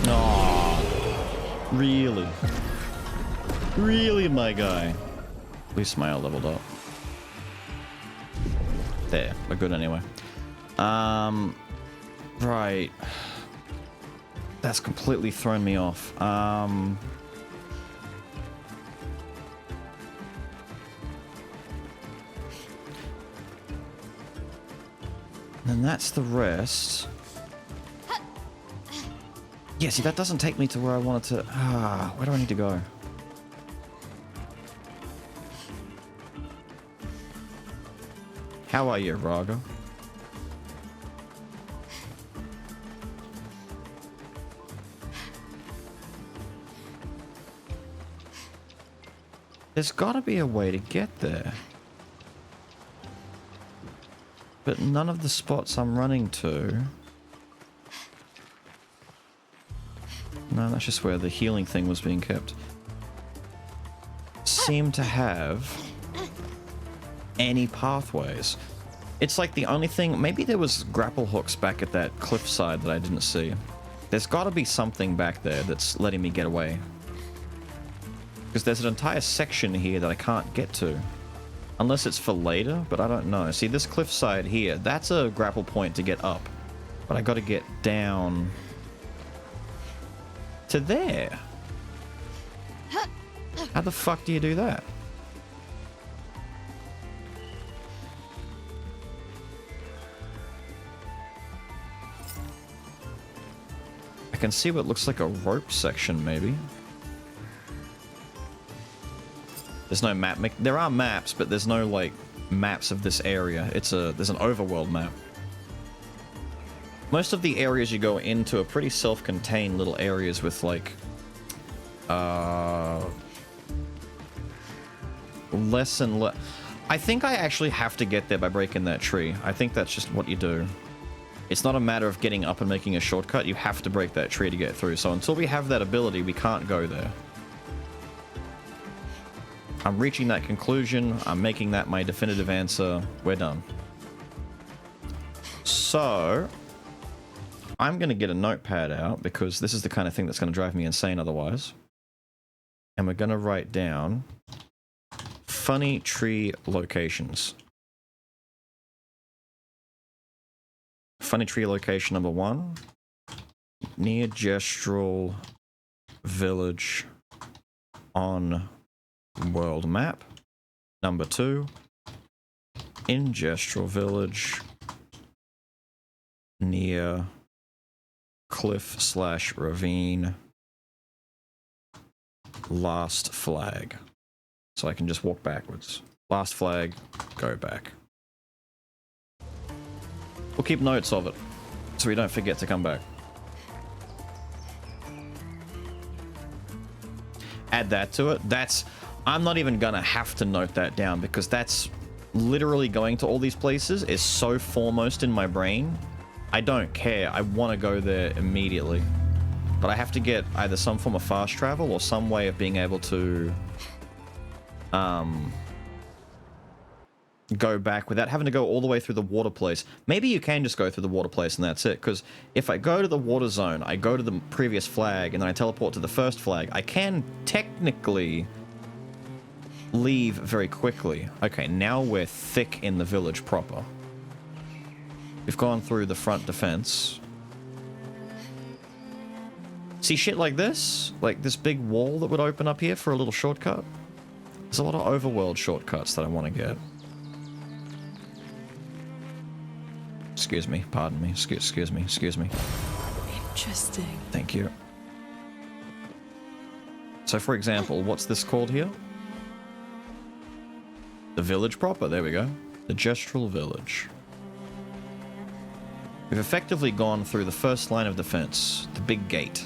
Aw, really? Really, my guy? At least Smile leveled up. There, we're good anyway. Right. That's completely thrown me off. And that's the rest. Yeah, see, that doesn't take me to where I wanted to... Ah, where do I need to go? How are you, Raga? There's gotta be a way to get there. But none of the spots I'm running to... No, that's just where the healing thing was being kept. Seem to have any pathways. It's like the only thing... Maybe there was grapple hooks back at that cliffside that I didn't see. There's got to be something back there that's letting me get away. Because there's an entire section here that I can't get to. Unless it's for later, but I don't know. See, this cliffside here, that's a grapple point to get up. But I got to get down... to there. How the fuck do you do that? I can see what looks like a rope section, maybe. There's no map. There are maps, but there's no, like, maps of this area. There's an overworld map. Most of the areas you go into are pretty self-contained little areas with, like, less and less. I think I actually have to get there by breaking that tree. I think that's just what you do. It's not a matter of getting up and making a shortcut. You have to break that tree to get through. So until we have that ability, we can't go there. I'm reaching that conclusion. I'm making that my definitive answer. We're done. So I'm going to get a notepad out because this is the kind of thing that's going to drive me insane otherwise. And we're going to write down funny tree locations. Funny tree location number 1. Near Gestural Village on world map. Number 2. In Gestural Village near cliff/ravine. Last flag. So I can just walk backwards. Last flag, go back. We'll keep notes of it so we don't forget to come back. Add that to it. I'm not even gonna have to note that down because that's literally going to all these places is so foremost in my brain. I don't care. I want to go there immediately. But I have to get either some form of fast travel or some way of being able to go back without having to go all the way through the water place. Maybe you can just go through the water place and that's it. Because if I go to the water zone, I go to the previous flag and then I teleport to the first flag, I can technically leave very quickly. Okay, now we're thick in the village proper. We've gone through the front defense. See shit like this? Like this big wall that would open up here for a little shortcut? There's a lot of overworld shortcuts that I want to get. Excuse me, pardon me, excuse me. Interesting. Thank you. So for example, what's this called here? The village proper, there we go. The Gestural Village. We've effectively gone through the first line of defense, the big gate.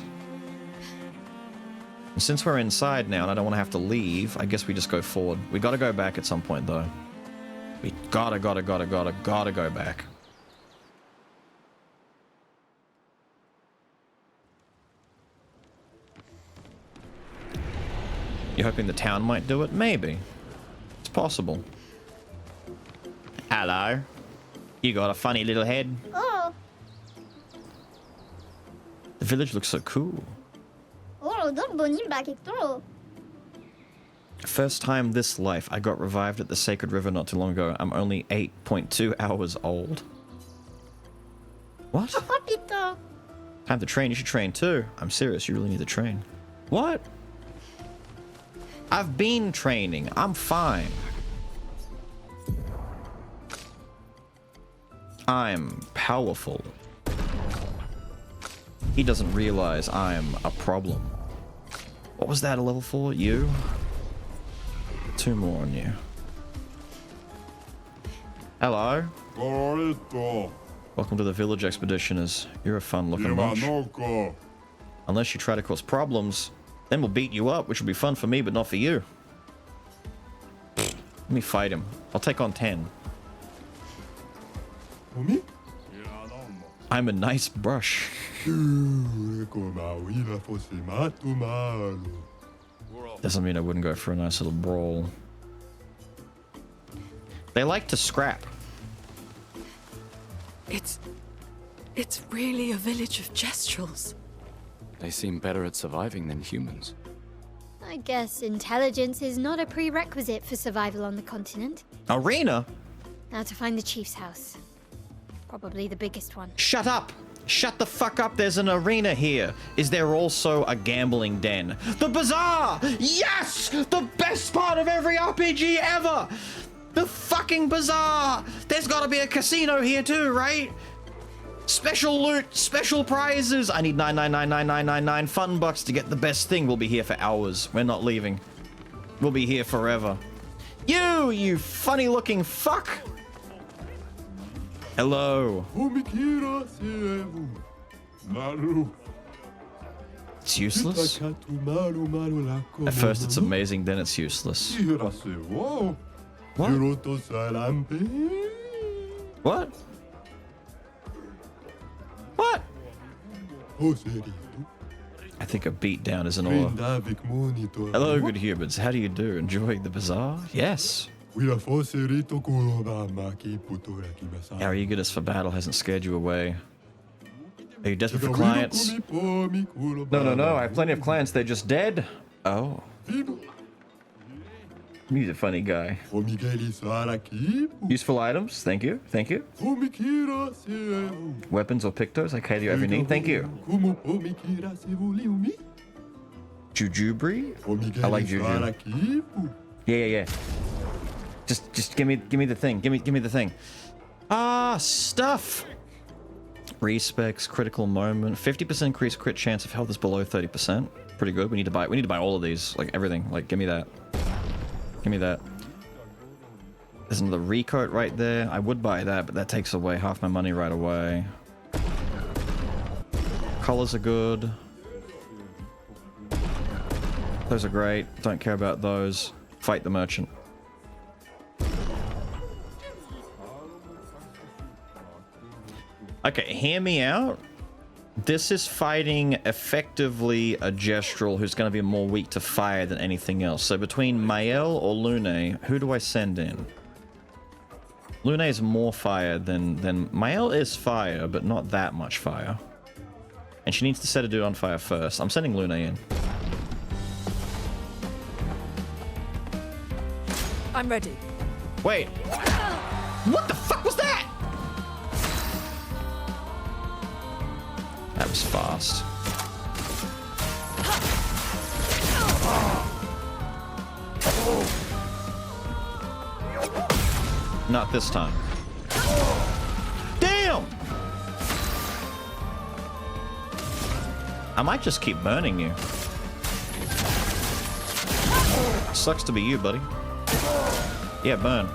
And since we're inside now and I don't want to have to leave, I guess we just go forward. We gotta go back at some point though. We gotta go back. You're hoping the town might do it? Maybe. It's possible. Hello. You got a funny little head. Oh. The village looks so cool. Oh, don't bonin bakekto. First time this life, I got revived at the Sacred River not too long ago. I'm only 8.2 hours old. What? Papito. Time to train. You should train too. I'm serious. You really need to train. What? I've been training. I'm fine. I'm powerful. He doesn't realize I'm a problem. What was that, a level 4? You? 2 more on you. Hello. Welcome to the village, expeditioners. You're a fun-looking bunch. Unless you try to cause problems, then we'll beat you up, which will be fun for me, but not for you. Let me fight him. I'll take on 10. I'm a nice brush. Doesn't mean I wouldn't go for a nice little brawl. They like to scrap. It's really a village of Gestrals. They seem better at surviving than humans. I guess intelligence is not a prerequisite for survival on the continent. Arena? Now to find the chief's house. Probably the biggest one. Shut up! Shut the fuck up, there's an arena here. Is there also a gambling den? The bazaar! Yes! The best part of every RPG ever! The fucking bazaar! There's gotta be a casino here too, right? Special loot, special prizes. I need 9999999 fun bucks to get the best thing. We'll be here for hours. We're not leaving. We'll be here forever. You funny looking fuck! Hello. It's useless? At first it's amazing, then it's useless. What? What? I think a beatdown is in order. Hello, good humans. How do you do? Enjoying the bazaar? Yes. Our eagerness for battle hasn't scared you away. Are you desperate for clients? No. I have plenty of clients. They're just dead. Oh. He's a funny guy. Useful items. Thank you. Thank you. Weapons or pictos. I cater you every need. Thank you. Jujubri? I like Juju. Yeah. Just give me the thing. Give me the thing. Stuff. Respecs, critical moment, 50% increased crit chance if health is below 30%. Pretty good. We need to buy all of these, like everything. Like give me that. Give me that. There's another recoat right there. I would buy that, but that takes away half my money right away. Collars are good. Those are great. Don't care about those. Fight the merchant. Okay, hear me out. This is fighting effectively a Gestural who's going to be more weak to fire than anything else. So between Mael or Lune, who do I send in? Lune is more fire than Mael is fire, but not that much fire. And she needs to set a dude on fire first. I'm sending Lune in. I'm ready. Wait. What the fuck was that? That was fast. Not this time. Damn! I might just keep burning you. Sucks to be you, buddy. Yeah, burn.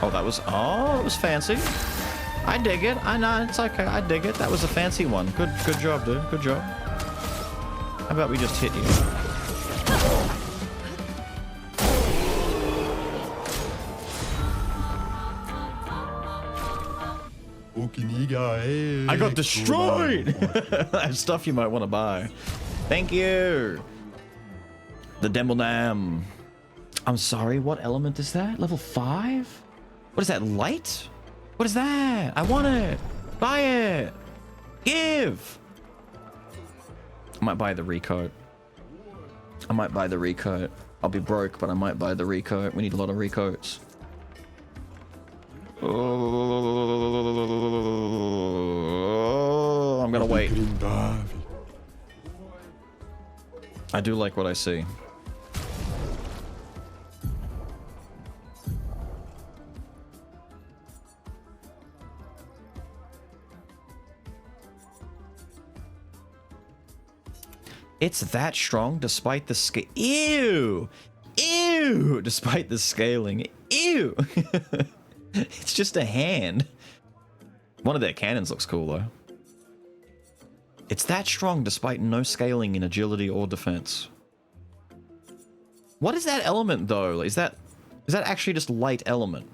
Oh, that was fancy. I dig it. I know, it's okay. I dig it. That was a fancy one. Good job, dude. Good job. How about we just hit you? I got destroyed! That's stuff you might want to buy. Thank you! The Demblenam. I'm sorry, what element is that? Level 5? What is that, light? What is that? I want it! Buy it! Give! I might buy the recoat. I'll be broke, but I might buy the recoat. We need a lot of recoats. Oh, I'm gonna wait. I do like what I see. It's that strong despite the scale. Ew! Ew! Despite the scaling. Ew! It's just a hand. One of their cannons looks cool though. It's that strong despite no scaling in agility or defense. What is that element though? Is that actually just light element?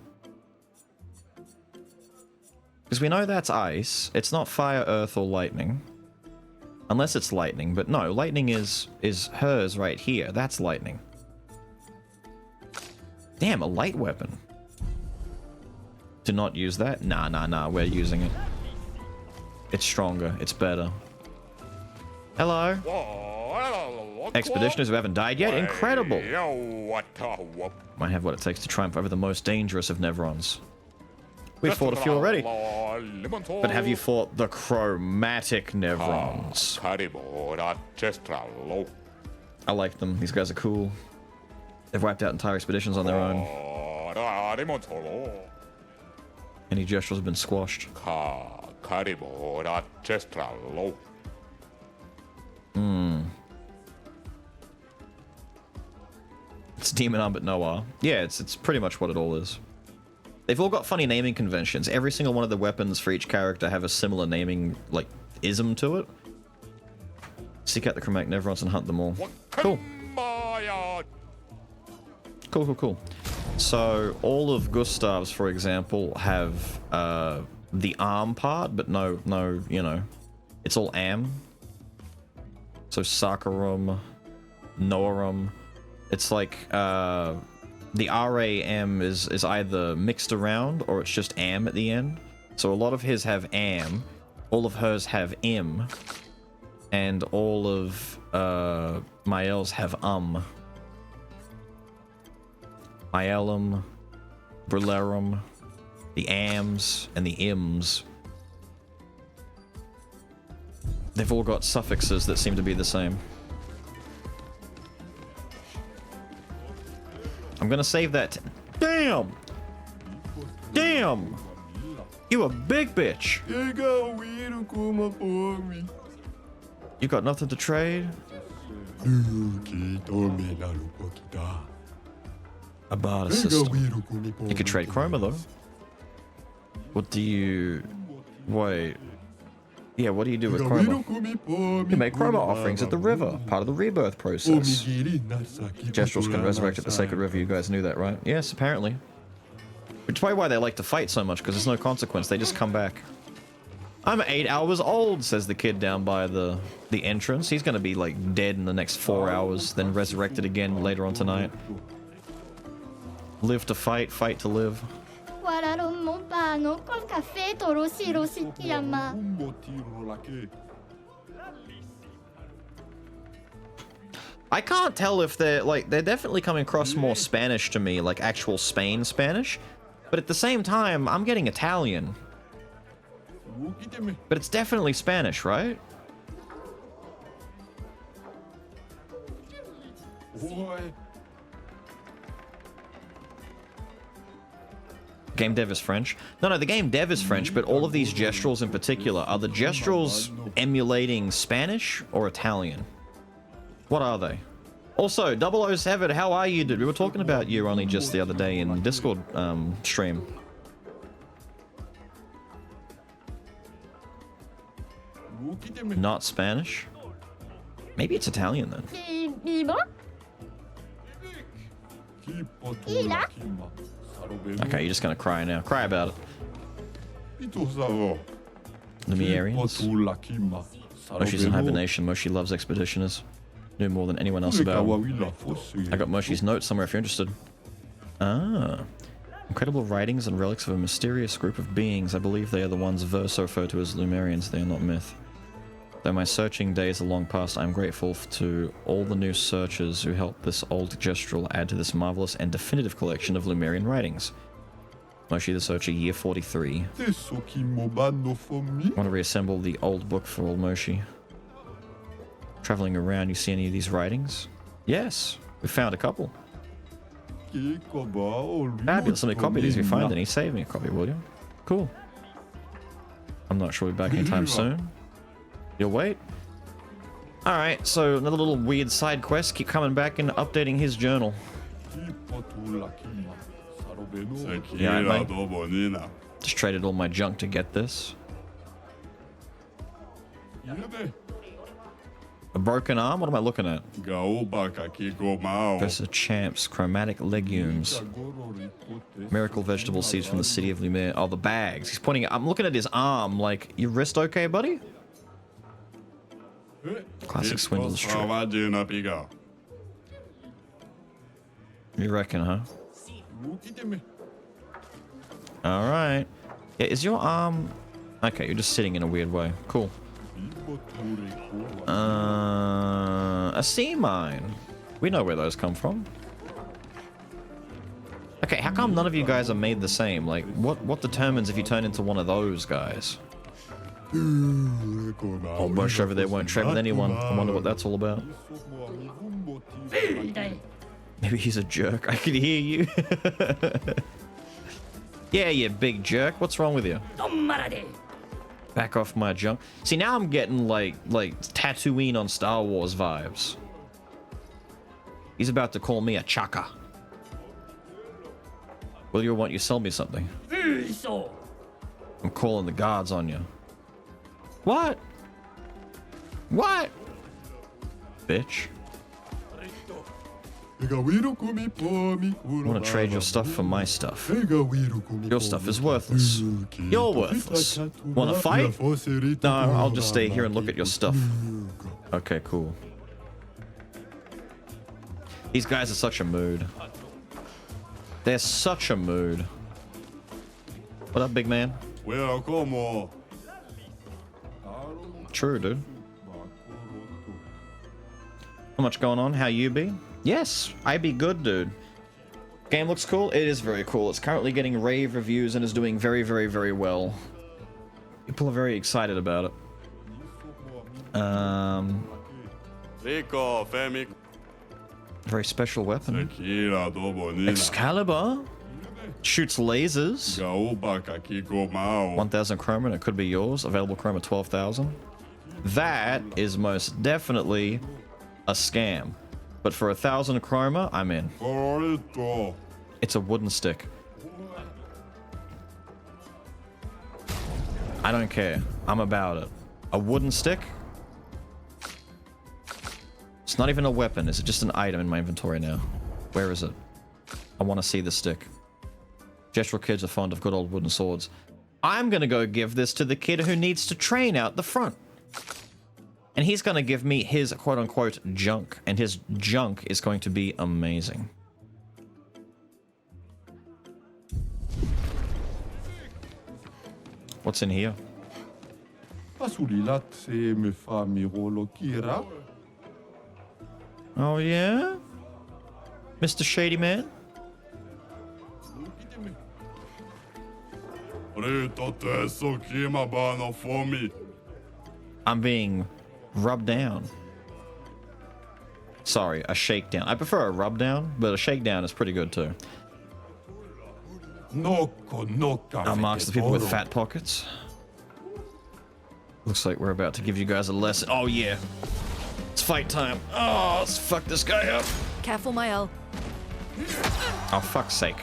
Because we know that's ice. It's not fire, earth, or lightning. Unless it's lightning, but no, lightning is hers right here. That's lightning. Damn, a light weapon. Do not use that? Nah, we're using it. It's stronger, it's better. Hello. Expeditioners who haven't died yet? Incredible! Might have what it takes to triumph over the most dangerous of Nevrons. We've fought a few already. But have you fought the chromatic Nevrons? I like them. These guys are cool. They've wiped out entire expeditions on their own. Any Gestural have been squashed. It's Demon Arm but no R. Yeah, it's pretty much what it all is. They've all got funny naming conventions. Every single one of the weapons for each character have a similar naming, like, ism to it. Seek out the chromatic Nevrons and hunt them all. Cool. Cool. So, all of Gustav's, for example, have the arm part, but no, you know, It's all am. So Sakarum, Noarum. It's like the RAM is either mixed around or it's just am at the end. So a lot of his have am, all of hers have im, and all of Mael's have Maelum, Brillerum, the ams, and the ims. They've all got suffixes that seem to be the same. I'm gonna save that. Damn! Damn! You a big bitch! You got nothing to trade? A barter system. You could trade Chroma though. What do you... Wait. Yeah, what do you do with Chroma? You make Chroma offerings at the river, part of the rebirth process. Gestrels can resurrect at the sacred river, you guys knew that, right? Yes, apparently. Which is probably why they like to fight so much, because there's no consequence, they just come back. I'm 8 hours old, says the kid down by the entrance. He's gonna be like dead in the next 4 hours, then resurrected again later on tonight. Live to fight, fight to live. I can't tell if they're like, they're definitely coming across more Spanish to me, like actual Spain Spanish. But at the same time, I'm getting Italian. But it's definitely Spanish, right? Game dev is French. No, the game dev is French, but all of these gestrels in particular, are the gestrels emulating Spanish or Italian? What are they? Also, 007, how are you, dude? We were talking about you only just the other day in Discord stream. Not Spanish? Maybe it's Italian then. Okay, you're just gonna cry now. Cry about it. Lumerians. Moshi's in hibernation. Moshi loves expeditioners. Knew more than anyone else about him. I got Moshi's notes somewhere if you're interested. Ah. Incredible writings and relics of a mysterious group of beings. I believe they are the ones Verso referred to as Lumerians. They are not myth. Though my searching days are long past, I am grateful to all the new searchers who helped this old gestrel add to this marvelous and definitive collection of Lumerian writings. Moshi the Searcher, year 43. Want to reassemble the old book for old Moshi. Traveling around, you see any of these writings? Yes, we found a couple. Fabulous, let me copy these if you find any. Save me a copy, will you? Cool. I'm not sure we'll be back anytime soon. You'll wait? Alright, so another little weird side quest. Keep coming back and updating his journal. Yeah, mate. Just traded all my junk to get this. A broken arm? What am I looking at? Professor Champ's chromatic legumes. Miracle vegetable seeds from the city of Lumiere. Oh, the bags. He's pointing. I'm looking at his arm like, your wrist okay, buddy? Classic swindler's trick. You reckon, huh? Alright. Yeah, is your arm... Okay, you're just sitting in a weird way. Cool. A sea mine. We know where those come from. Okay, how come none of you guys are made the same? Like, what determines if you turn into one of those guys? Old Bush over there won't trade with anyone. I wonder what that's all about. Maybe he's a jerk. I can hear you. Yeah, you big jerk. What's wrong with you? Back off my junk. See, now I'm getting like Tatooine on Star Wars vibes. He's about to call me a chaka. Will you want you sell me something? I'm calling the guards on you. What? What? Bitch. I want to trade your stuff for my stuff. Your stuff is worthless. You're worthless. Want to fight? No, I'll just stay here and look at your stuff. Okay, cool. These guys are such a mood. They're such a mood. What up, big man? True, dude. How much going on? How you be? Yes, I be good, dude. Game looks cool. It is very cool. It's currently getting rave reviews and is doing very, very, very well. People are very excited about it. Very special weapon. Excalibur shoots lasers. 1,000 chroma and it could be yours. Available chroma 12,000. That is most definitely a scam. But for 1,000 chroma, I'm in. It's a wooden stick. I don't care. I'm about it. A wooden stick? It's not even a weapon. Is it just an item in my inventory now? Where is it? I want to see the stick. Gestural kids are fond of good old wooden swords. I'm gonna go give this to the kid who needs to train out the front. And he's gonna give me his quote-unquote junk. And his junk is going to be amazing. What's in here? Oh yeah? Mr. Shady Man? I'm being rubbed down. Sorry, a shakedown. I prefer a rub down, but a shakedown is pretty good too. Marks the people with fat pockets. Looks like we're about to give you guys a lesson. Oh yeah. It's fight time. Oh, let's fuck this guy up. Careful, Mael. Oh, fuck's sake.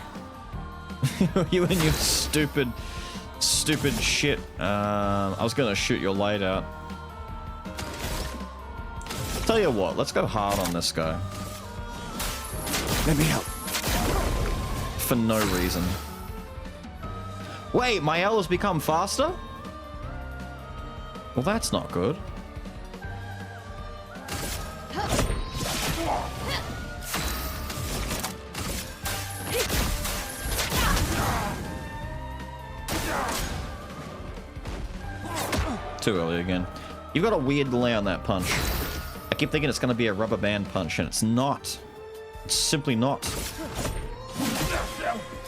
You and your stupid shit. I was gonna shoot your light out. Tell you what, let's go hard on this guy. Let me help. For no reason. Wait, Mael has become faster? Well, that's not good. Too early again. You've got a weird delay on that punch. I keep thinking it's going to be a rubber band punch, and it's not. It's simply not.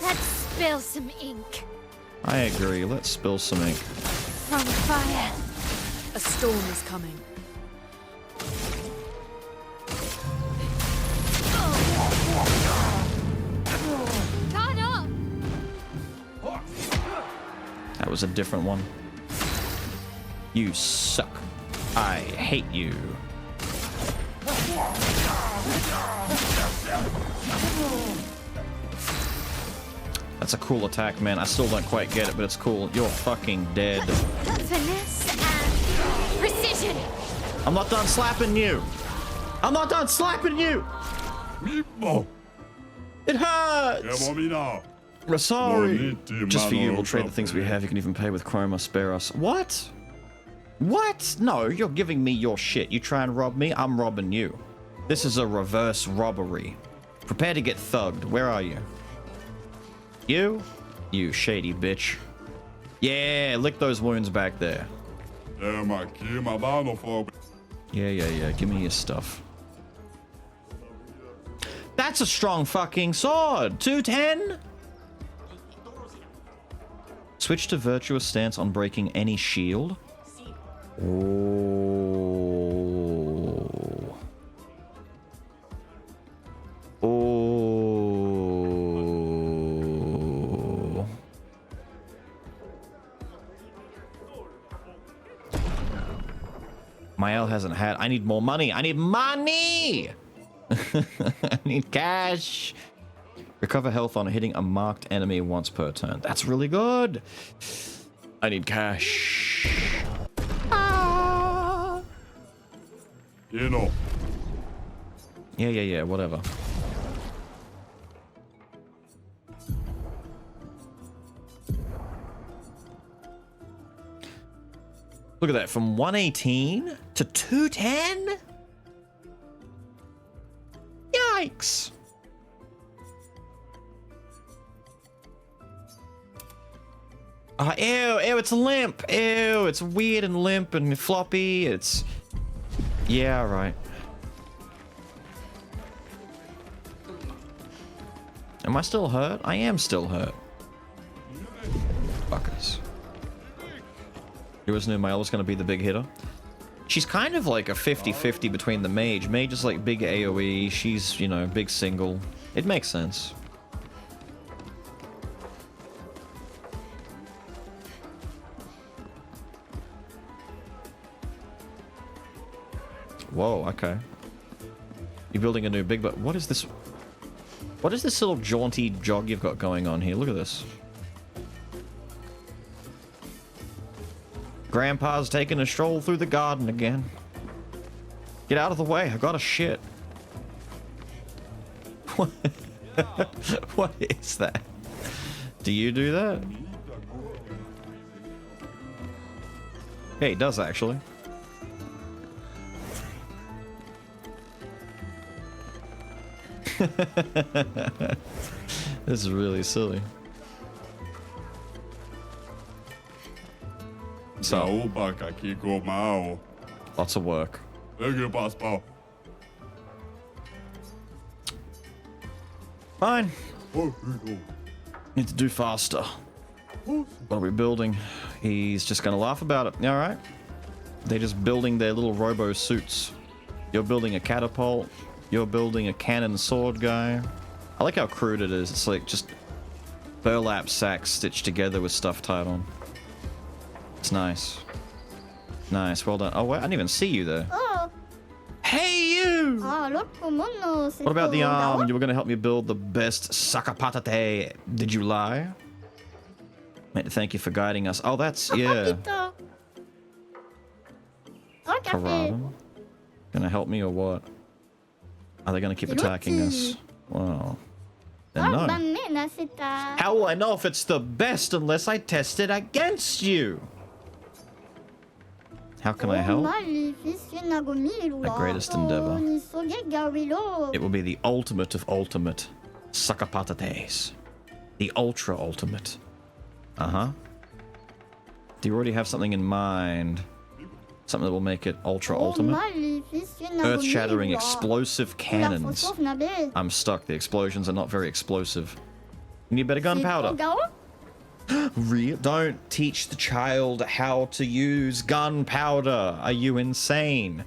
Let's spill some ink. I agree. Let's spill some ink. From fire. A storm is coming. Guard up! That was a different one. You suck. I hate you. That's a cool attack, man. I still don't quite get it, but it's cool. You're fucking dead. Finesse and precision. I'm not done slapping you. I'm not done slapping you. It hurts. We're sorry. Just for you, we'll trade the things we have. You can even pay with chroma. Spare us. What? What? No, you're giving me your shit. You try and rob me, I'm robbing you. This is a reverse robbery. Prepare to get thugged. Where are you? You? You shady bitch. Yeah, lick those wounds back there. Yeah. Give me your stuff. That's a strong fucking sword. 210? Switch to virtuous stance on breaking any shield. Oh. Oh. Mael hasn't had. I need more money. I need money. I need cash. Recover health on hitting a marked enemy once per turn. That's really good. I need cash. You know. Yeah, whatever. Look at that, from 118 to 210? Yikes! Ew, it's limp. Ew, it's weird and limp and floppy. It's... Yeah, right. Am I still hurt? I am still hurt. Fuckers. Who was knew Mael was going to be the big hitter? She's kind of like a 50-50 between the mage. Mage is like big AoE. She's, you know, big single. It makes sense. Whoa, okay. You're building a new big but what is this? What is this little jaunty jog you've got going on here? Look at this. Grandpa's taking a stroll through the garden again. Get out of the way, I got a shit. What? What is that? Do you do that? Yeah, he does actually. This is really silly. So, lots of work. Fine. Need to do faster. What are we building? He's just gonna laugh about it. Alright. They're just building their little robo suits. You're building a catapult. You're building a cannon sword guy. I like how crude it is. It's like just burlap sacks stitched together with stuff tied on. It's nice. Nice, well done. Oh, wait, I didn't even see you there. Oh. Hey, you! What about the arm? You were going to help me build the best Sakapatate. Did you lie? Meant to thank you for guiding us. Oh, that's, yeah. Parada. Gonna help me or what? Are they gonna keep attacking us? Wow. Then no. How will I know if it's the best unless I test it against you? How can I help? My greatest endeavor. It will be the ultimate of ultimate Sakapatates. The ultra ultimate. Uh-huh. Do you already have something in mind? Something that will make it ultra ultimate? Earth-shattering explosive cannons. I'm stuck. The explosions are not very explosive. You need better gunpowder. Real? Don't teach the child how to use gunpowder. Are you insane?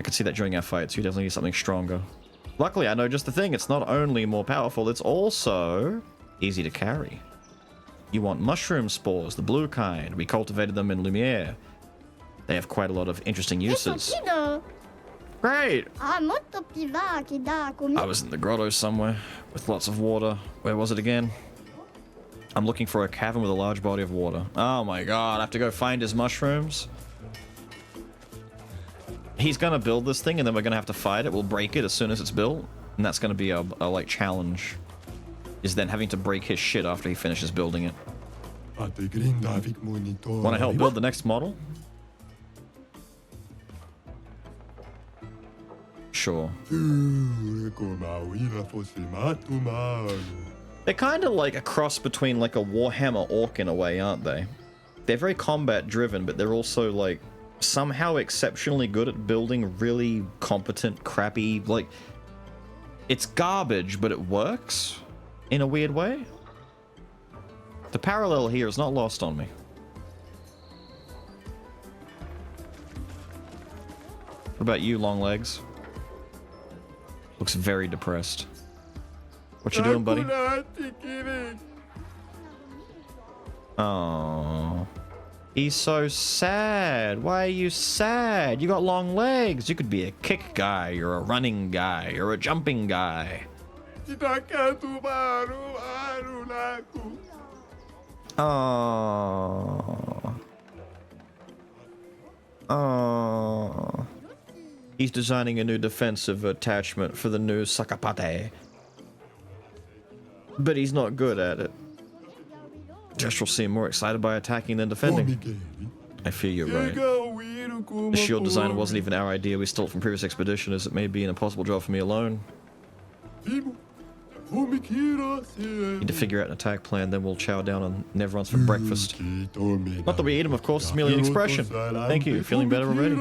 I could see that during our fights. You definitely need something stronger. Luckily, I know just the thing. It's not only more powerful, it's also easy to carry. You want mushroom spores, the blue kind. We cultivated them in Lumiere. They have quite a lot of interesting uses. Great! I was in the grotto somewhere with lots of water. Where was it again? I'm looking for a cavern with a large body of water. Oh my god, I have to go find his mushrooms. He's gonna build this thing and then we're gonna have to fight it. We'll break it as soon as it's built. And that's gonna be a like challenge. Is then having to break his shit after he finishes building it. Wanna help build the next model? Sure. They're kind of like a cross between like a Warhammer Orc in a way, aren't they? They're very combat driven, but they're also like somehow exceptionally good at building really competent, crappy, like it's garbage, but it works in a weird way. The parallel here is not lost on me. What about you, long legs? Looks very depressed. What you doing, buddy? Oh, he's so sad. Why are you sad? You got long legs. You could be a kick guy, or a running guy, or a jumping guy. Oh. Oh. He's designing a new defensive attachment for the new Sakapate. But he's not good at it. Jesh will seem more excited by attacking than defending. I fear you're right. The shield design wasn't even our idea. We stole it from previous expedition, as it may be an impossible job for me alone. Need to figure out an attack plan, then we'll chow down on Neverons for breakfast. Not that we eat them, of course, it's merely an expression. Thank you, feeling better already?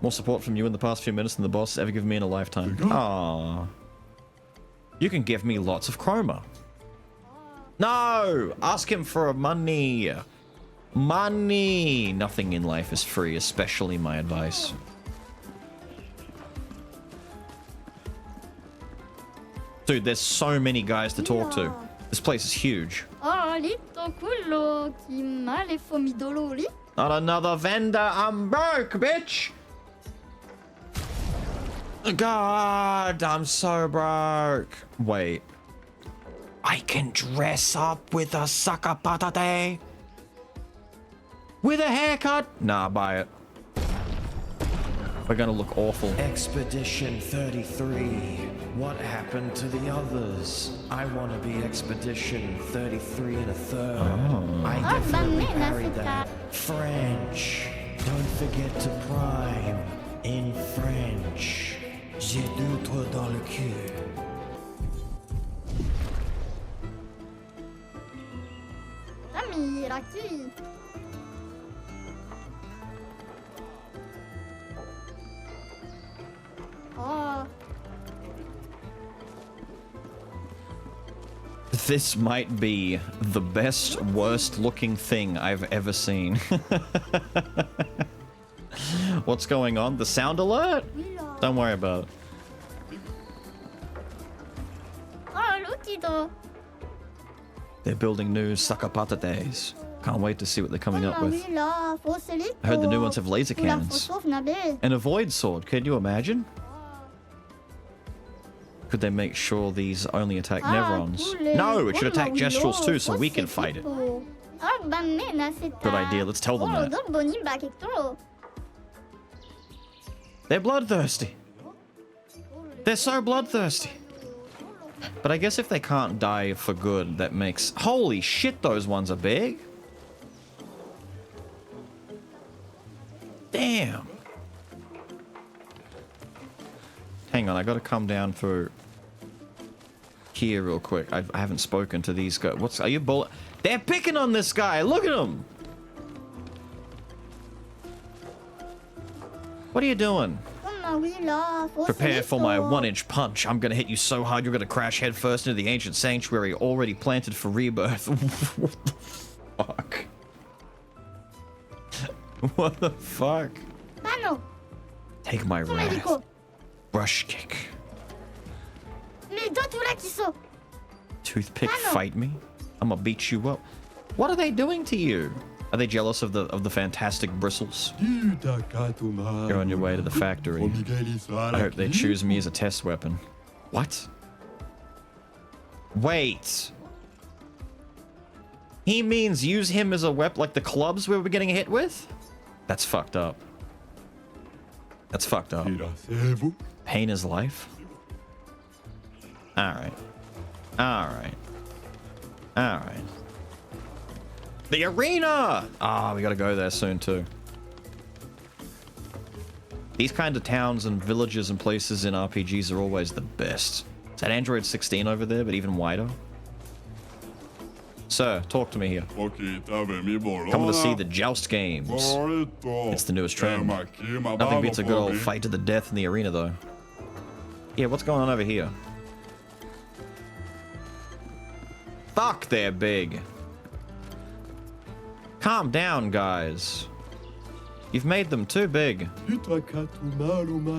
More support from you in the past few minutes than the boss has ever given me in a lifetime. Aww. You can give me lots of chroma. No! Ask him for money! Money! Nothing in life is free, especially my advice. Dude, there's so many guys to talk to. This place is huge. Not another vendor, I'm broke, bitch! God, I'm so broke. Wait. I can dress up with a sucker patate? With a haircut? Nah, buy it. We're gonna look awful. Expedition 33. What happened to the others? I want to be Expedition 33 and a third. Oh. I definitely carried that. French. Don't forget to prime in French. J'ai deux doigts dans le cul. Ami, la qui? Oh. This might be the best, worst looking thing I've ever seen. What's going on? The sound alert? Don't worry about it. Oh, look. They're building new sucker patates. Can't wait to see what they're coming up with. I heard the new ones have laser cannons. An avoid sword, can you imagine? Could they make sure these only attack Neverons? No, it should attack Gestrals too, so we can fight it. Good idea, let's tell them that. They're bloodthirsty. They're so bloodthirsty. But I guess if they can't die for good, that makes... Holy shit, those ones are big. Damn. Hang on, I gotta come down through here real quick. I haven't spoken to these guys. Are you bullet? They're picking on this guy. Look at him. What are you doing? Prepare for my 1-inch punch. I'm gonna hit you so hard you're gonna crash headfirst into the ancient sanctuary already planted for rebirth. What the fuck? What the fuck? Take my wrath. Brush kick. Toothpick fight me? I'ma beat you up. What are they doing to you? Are they jealous of the fantastic bristles? You're on your way to the factory. I hope they choose me as a test weapon. What? Wait. He means use him as a weapon, like the clubs we were getting hit with? That's fucked up. That's fucked up. Pain is life? Alright. Alright. Alright. The arena! Ah, we gotta go there soon too. These kind of towns and villages and places in RPGs are always the best. Is that Android 16 over there, but even wider? Sir, talk to me here. Come to see the Joust games. It's the newest trend. Nothing beats a good old fight to the death in the arena, though. Yeah, what's going on over here? Fuck, they're big. Calm down, guys. You've made them too big.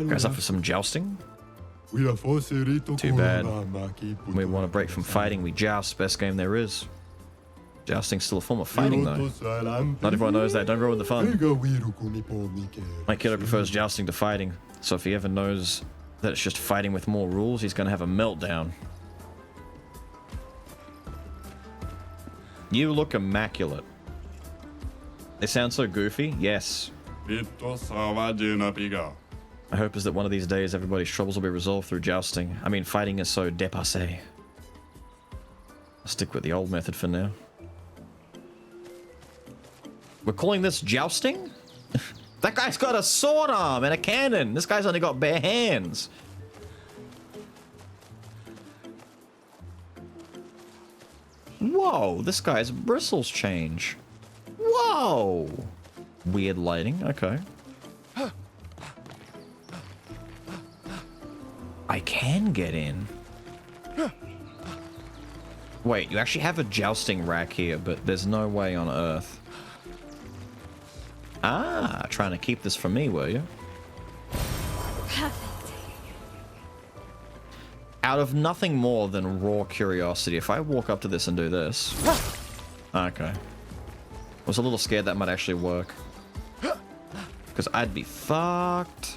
Guys up for some jousting? Too bad. We want to break from fighting, we joust. Best game there is. Jousting's still a form of fighting, though. Not everyone knows that. Don't ruin the fun. My kiddo prefers jousting to fighting, so if he ever knows that it's just fighting with more rules, he's gonna have a meltdown. You look immaculate. They sound so goofy. Yes. My hope is that one of these days everybody's troubles will be resolved through jousting. I mean, fighting is so dépassé. I'll stick with the old method for now. We're calling this jousting? That guy's got a sword arm and a cannon. This guy's only got bare hands. Whoa, this guy's bristles change. Whoa. Weird lighting, okay. I can get in. Wait, you actually have a jousting rack here, but there's no way on Earth. Ah, trying to keep this from me, were you? Perfect. Out of nothing more than raw curiosity, if I walk up to this and do this... Okay. I was a little scared that might actually work. Because I'd be fucked.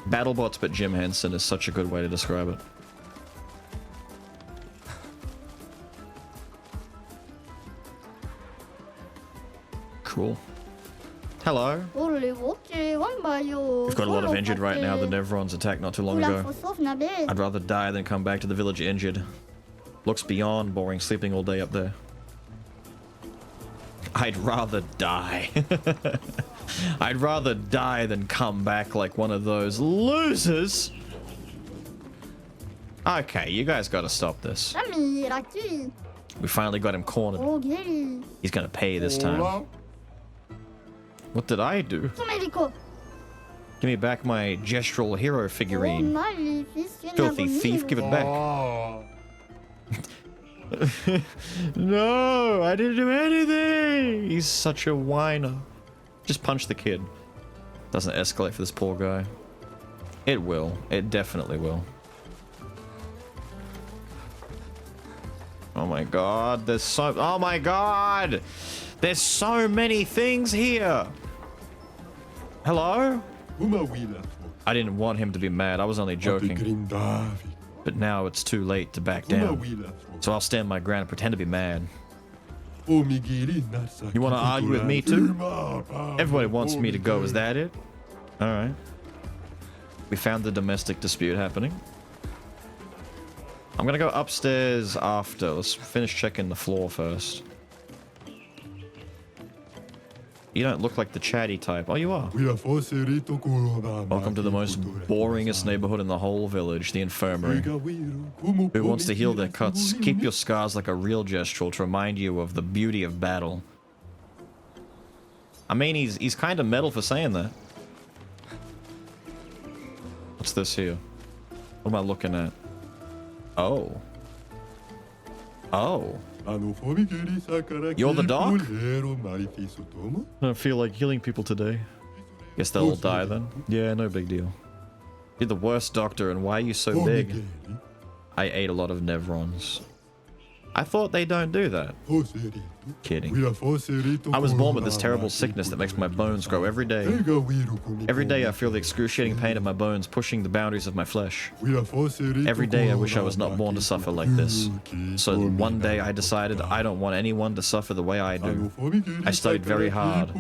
BattleBots but Jim Henson is such a good way to describe it. Cool. Hello. We've got a lot of injured right now. The Nevrons attacked not too long ago. I'd rather die than come back to the village injured. Looks beyond boring sleeping all day up there. I'd rather die. I'd rather die than come back like one of those losers. Okay, you guys gotta stop this. We finally got him cornered. He's gonna pay this time. What did I do? Give me back my gestural hero figurine. Filthy thief, give it back. No, I didn't do anything. He's such a whiner. Just punch the kid. Doesn't escalate for this poor guy. It will. It definitely will. Oh my god, there's so... Oh my god! There's so many things here! Hello? I didn't want him to be mad, I was only joking. But now it's too late to back down. So I'll stand my ground and pretend to be mad. You want to argue with me too? Everybody wants me to go, is that it? Alright. We found the domestic dispute happening. I'm gonna go upstairs after. Let's finish checking the floor first. You don't look like the chatty type. Oh, you are. Welcome to the most boringest neighborhood in the whole village, the infirmary. Who wants to heal their cuts? Keep your scars like a real gestural to remind you of the beauty of battle. I mean, he's kind of metal for saying that. What's this here? What am I looking at? Oh. Oh. You're the doc? I don't feel like healing people today. Guess they'll all die then. Yeah, no big deal. You're the worst doctor, and why are you so big? I ate a lot of Nevrons. I thought they don't do that. Kidding. I was born with this terrible sickness that makes my bones grow every day. Every day I feel the excruciating pain of my bones pushing the boundaries of my flesh. Every day I wish I was not born to suffer like this. So one day I decided I don't want anyone to suffer the way I do. I studied very hard.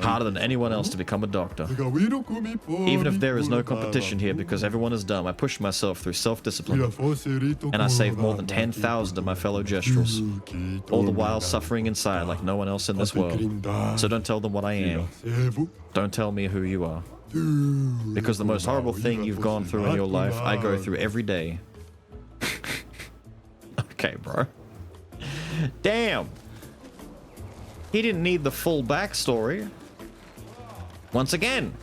Harder than anyone else to become a doctor. Even if there is no competition here because everyone is dumb, I pushed myself through self-discipline. And I saved more than 10,000 of my fellow gestrels. All the while suffering inside like no one else in this world. So don't tell them what I am. Don't tell me who you are. Because the most horrible thing you've gone through in your life, I go through every day. Okay, bro. Damn. He didn't need the full backstory. Once again,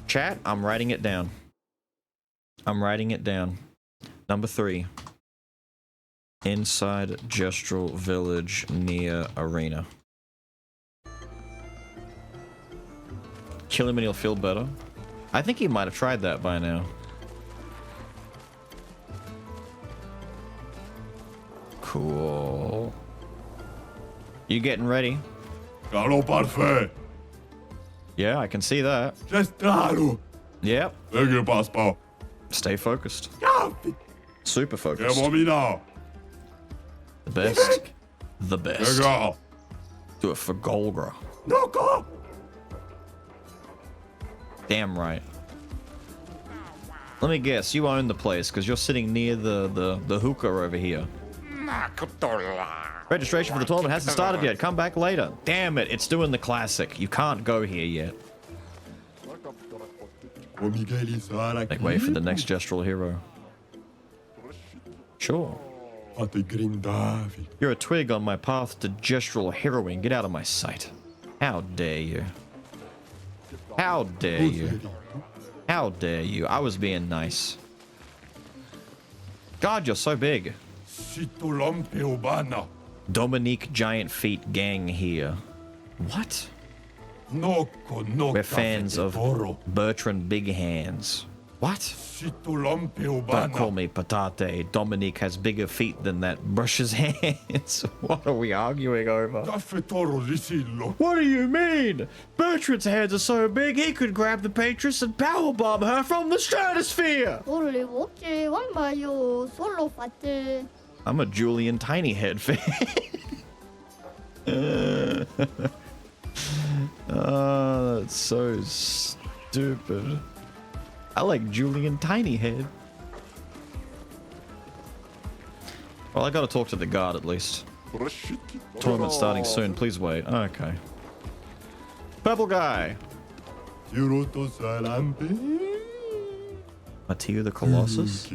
chat, I'm writing it down. I'm writing it down. Number 3. Inside Gestural Village near Arena. Kill him and he'll feel better. I think he might have tried that by now. Cool. You getting ready? Yeah, I can see that. Yep. Stay focused. Super focused. The best. The best. Do it for Golgra. Damn right. Let me guess, you own the place because you're sitting near the hookah over here. Registration for the tournament hasn't started yet. Come back later. Damn it, it's doing the classic. You can't go here yet. Make way for the next gestural hero. Sure. You're a twig on my path to gestural heroing. Get out of my sight. How dare you? How dare you? How dare you? I was being nice. God, you're so big. Dominique Giant Feet Gang here. What? We're fans of Bertrand Big Hands. What? Don't call me Patate. Dominique has bigger feet than that. Brushes hands. What are we arguing over? What do you mean? Bertrand's hands are so big he could grab the Patris and powerbomb her from the stratosphere. I'm a Julian Tiny Head fan. Oh, that's so stupid. I like Julian Tiny Head. Well, I gotta talk to the guard at least. Tournament starting soon. Please wait. Okay. Purple guy. Mateo the Colossus.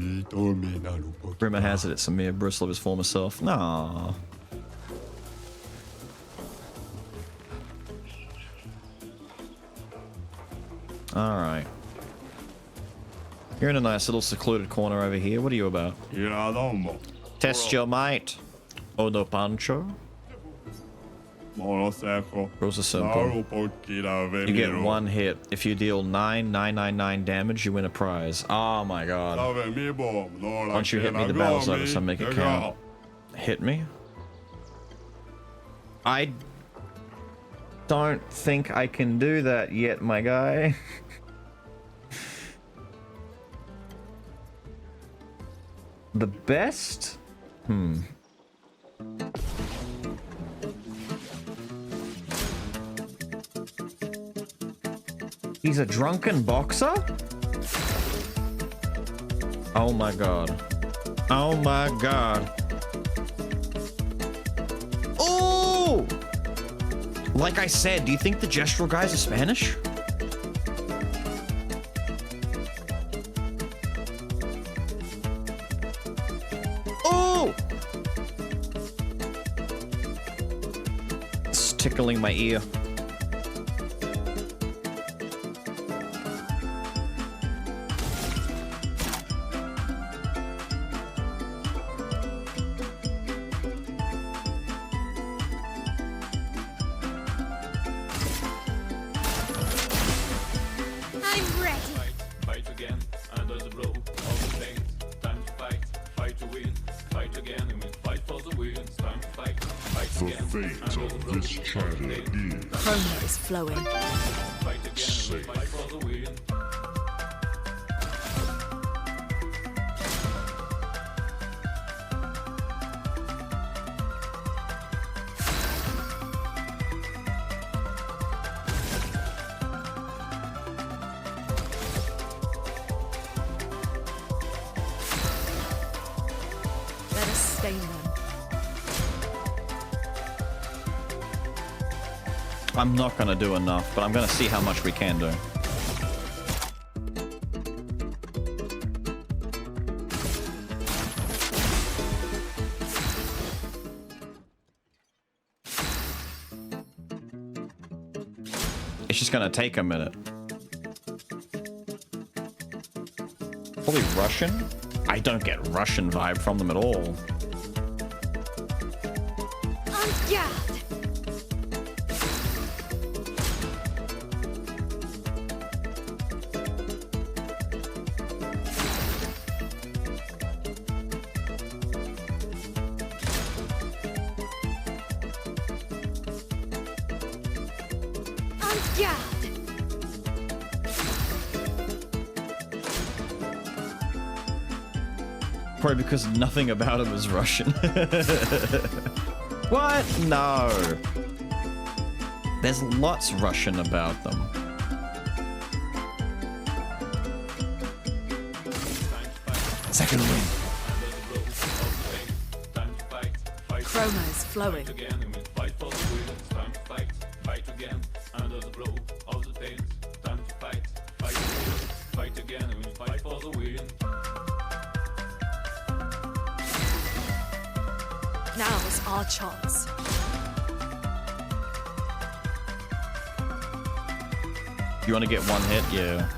Rumor has it it's a mere bristle of his former self. Nah. Alright. You're in a nice little secluded corner over here. What are you about? Test your might. Odo Pancho. Rules are simple. You get one hit. If you deal 9,999 damage, you win a prize. Oh my god. Once you hit me, the battle's over, so make it count. Hit me? I don't think I can do that yet, my guy. The best? He's a drunken boxer? Oh my god. Oh my god. Oh! Like I said, do you think the gestural guys are Spanish? Oh! It's tickling my ear. Chroma is flowing. Let us stain them. I'm not gonna do enough, but I'm gonna see how much we can do. It's just gonna take a minute. Probably Russian? I don't get Russian vibe from them at all. Probably because nothing about him is Russian. What? No. There's lots Russian about them. Second wind. Chroma is flowing. Now's our chance. You want to get one hit? Yeah.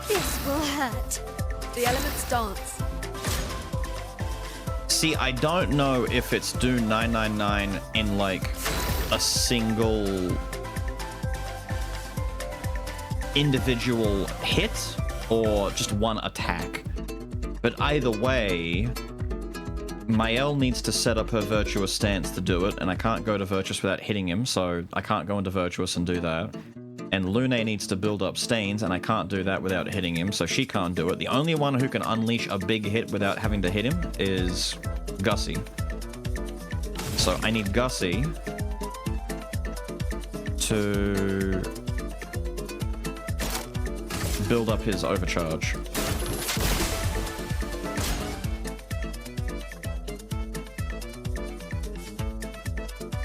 This will hurt. The elements dance. See, I don't know if it's do 999 in like a single individual hit or just one attack. But either way, Mael needs to set up her Virtuous stance to do it, and I can't go to Virtuous without hitting him, so I can't go into Virtuous and do that. And Lune needs to build up Stains, and I can't do that without hitting him, so she can't do it. The only one who can unleash a big hit without having to hit him is Gussie. So I need Gussie to build up his overcharge.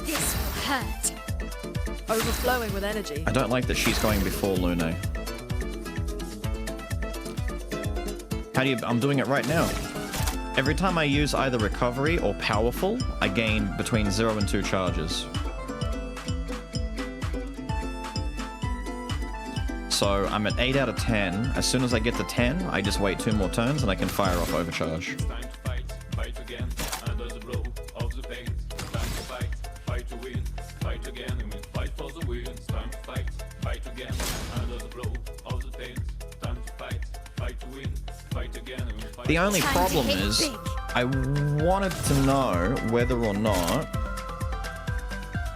This will hurt. Overflowing with energy. I don't like that she's going before Lune. How do you... I'm doing it right now. Every time I use either Recovery or Powerful, I gain between 0 and 2 charges. So I'm at 8 out of 10. As soon as I get to 10, I just wait 2 more turns and I can fire off Overcharge. The only problem is, I wanted to know whether or not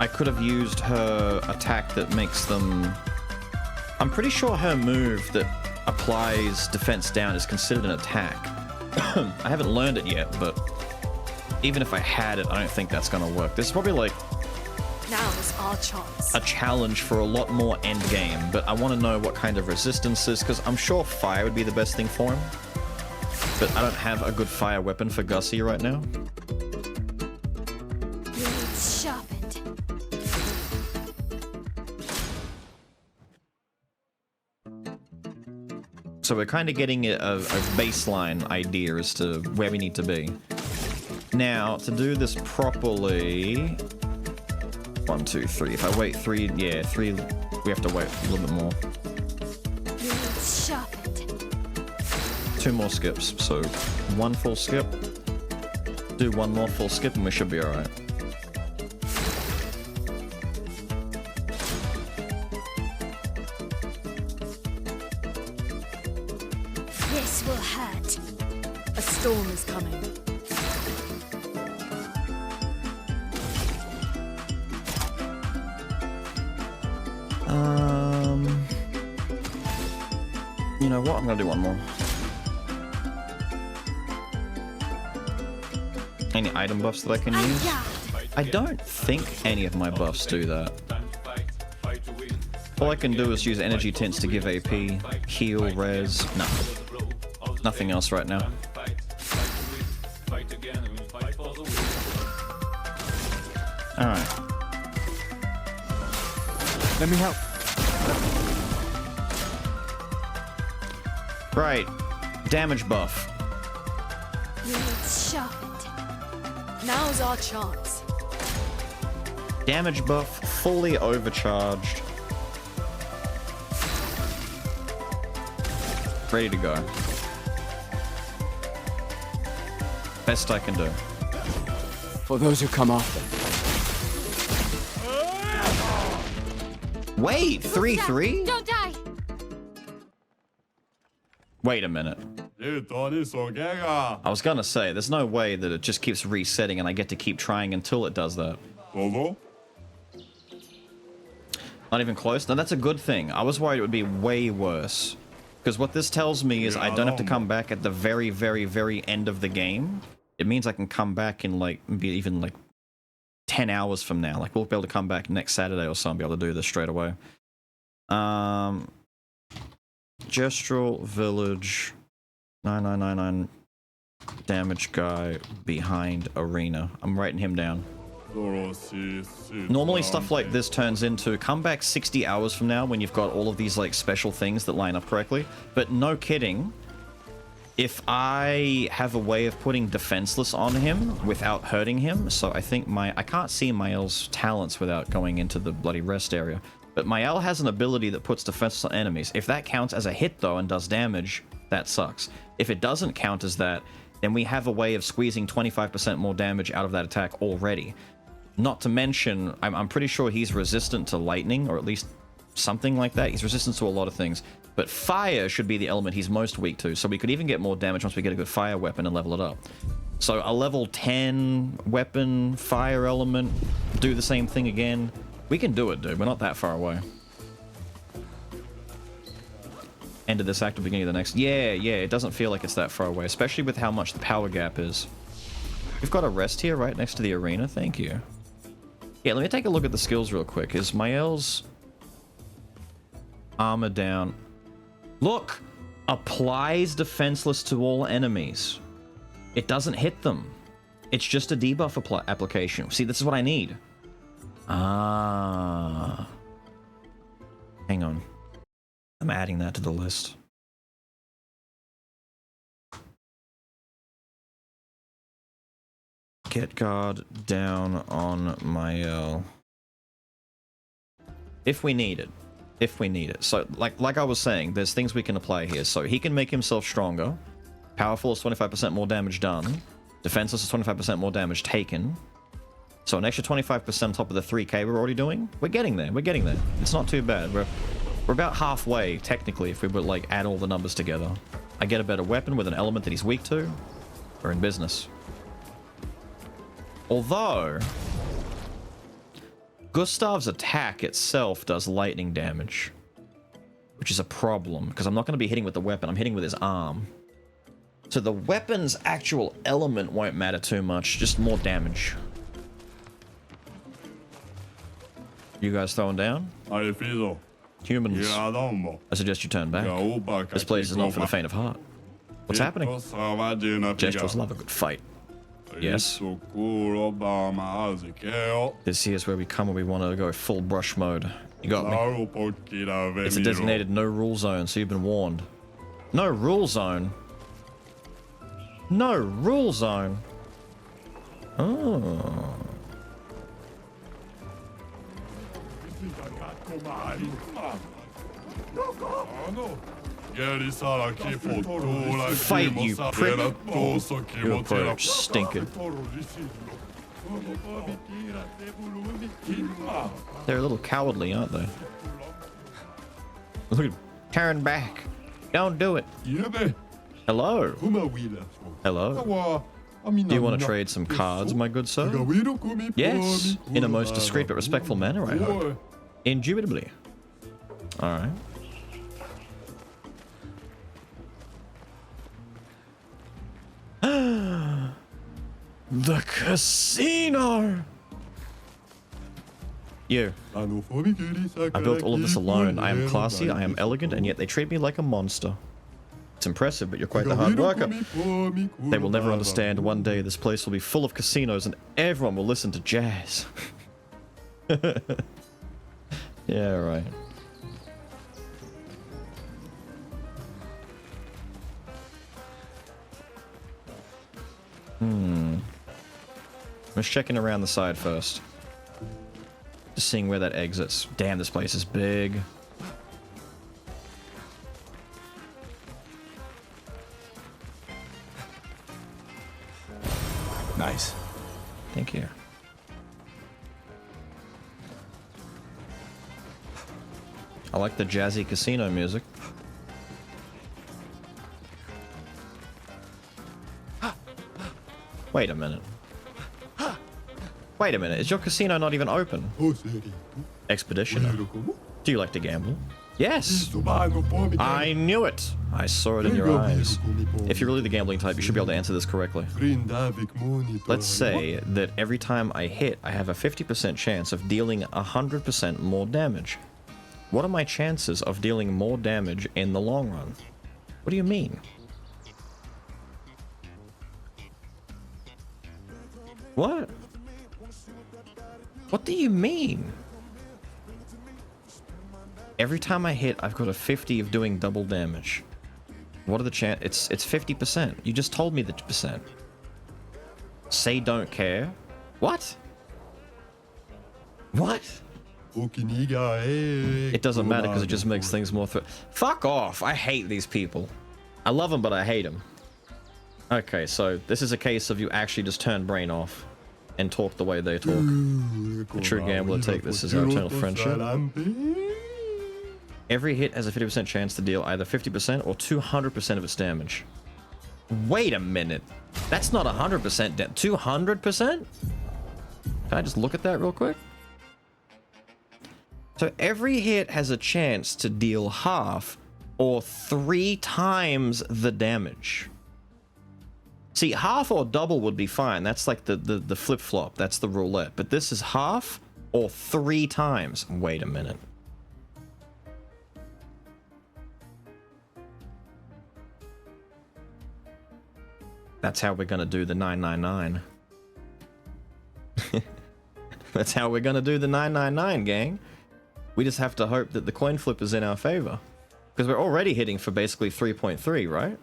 I could have used her attack that makes them... I'm pretty sure her move that applies defense down is considered an attack. I haven't learned it yet, but even if I had it, I don't think that's gonna work. This is probably like Now is our chance. a challenge for a lot more endgame, but I want to know what kind of resistances, because I'm sure fire would be the best thing for him. But I don't have a good fire weapon for Gussie right now. Blades sharpened. So we're kind of getting a baseline idea as to where we need to be. Now, to do this properly... 1, 2, 3. If I wait 3, yeah, 3, we have to wait a little bit more. Blades sharpened. 2 more skips, so 1 full skip. Do 1 more full skip and we should be alright. This will hurt. A storm is coming. You know what? I'm gonna do 1 more. Any item buffs that I can use? I don't think any of my buffs do that. All I can do is use energy tints to give AP, heal, res. No. Nothing else right now. Alright. Let me help. Right. Damage buff. Blades sharpened. Now's our chance. Damage buff fully overcharged. Ready to go. Best I can do. For those who come after. Wait, 3-3? Don't die. Wait a minute. I was gonna say, there's no way that it just keeps resetting and I get to keep trying until it does that. Not even close? No, that's a good thing. I was worried it would be way worse. Because what this tells me is I don't have to come back at the very, very, very end of the game. It means I can come back in like, maybe even like 10 hours from now. Like, we'll be able to come back next Saturday or something, be able to do this straight away. Gestural Village. 9999 damage guy behind arena. I'm writing him down. Normally stuff like this turns into come back 60 hours from now when you've got all of these like special things that line up correctly. But no kidding, if I have a way of putting defenseless on him without hurting him, so I think I can't see Mael's talents without going into the bloody rest area. But Mael has an ability that puts defenseless on enemies. If that counts as a hit though and does damage, that sucks. If it doesn't count as that, then we have a way of squeezing 25% more damage out of that attack already. Not to mention, I'm pretty sure he's resistant to lightning, or at least something like that. He's resistant to a lot of things. But fire should be the element he's most weak to, so we could even get more damage once we get a good fire weapon and level it up. So a level 10 weapon, fire element, do the same thing again. We can do it, dude. We're not that far away. End of this act, beginning of the next. Yeah, it doesn't feel like it's that far away, especially with how much the power gap is. We've got a rest here right next to the arena. Thank you. Yeah, let me take a look at the skills real quick. Is Mael's armor down? Look! Applies defenseless to all enemies. It doesn't hit them. It's just a debuff application. See, this is what I need. Ah. Hang on. I'm adding that to the list. Get guard down on Mael. If we need it. If we need it. So, like I was saying, there's things we can apply here. So he can make himself stronger. Powerful is 25% more damage done. Defenseless is 25% more damage taken. So an extra 25% on top of the 3k we're already doing. We're getting there. We're getting there. It's not too bad. We're about halfway, technically, if we would, like, add all the numbers together. I get a better weapon with an element that he's weak to. We're in business. Although, Gustav's attack itself does lightning damage, which is a problem, because I'm not going to be hitting with the weapon, I'm hitting with his arm. So the weapon's actual element won't matter too much, just more damage. You guys throwing down? Humans, I suggest you turn back. This place is not for the faint of heart. What's happening? Gestures love a good fight. Yes. This here's where we come when we want to go full brush mode. You got me. It's a designated no rule zone, so you've been warned. No rule zone? No rule zone? Oh. Fight, you prick! You approach, stinking. They're a little cowardly, aren't they? Look at turn back. Don't do it. Hello. Hello. Do you want to trade some cards, my good sir? Yes, in a most discreet but respectful manner, I hope. Indubitably. Alright. The casino! You. I built all of this alone. I am classy, I am elegant, and yet they treat me like a monster. It's impressive, but you're quite the hard worker. They will never understand. One day this place will be full of casinos and everyone will listen to jazz. Yeah, right. I'm just checking around the side first. Just seeing where that exits. Damn, this place is big. Nice. Thank you. I like the jazzy casino music. Wait a minute. Wait a minute, is your casino not even open? Expeditioner. Do you like to gamble? Yes! I knew it! I saw it in your eyes. If you're really the gambling type, you should be able to answer this correctly. Let's say that every time I hit, I have a 50% chance of dealing 100% more damage. What are my chances of dealing more damage in the long run? What do you mean? What? What do you mean? Every time I hit, I've got a 50 of doing double damage. What are the chance? It's 50%. You just told me the percent. Say don't care. What? What? It doesn't matter because it just makes things more. Fuck off! I hate these people. I love them, but I hate them. Okay, so this is a case of you actually just turn brain off and talk the way they talk. A true gambler take this as our eternal friendship. Every hit has a 50% chance to deal either 50% or 200% of its damage. Wait a minute. That's not 100% 200%? Can I just look at that real quick? So every hit has a chance to deal half or 3 times the damage. See, half or double would be fine. That's like the flip-flop. That's the roulette. But this is half or 3 times. Wait a minute. That's how we're gonna do the 999. That's how we're gonna do the 999, gang. We just have to hope that the coin flip is in our favor. Because we're already hitting for basically 3.3, right?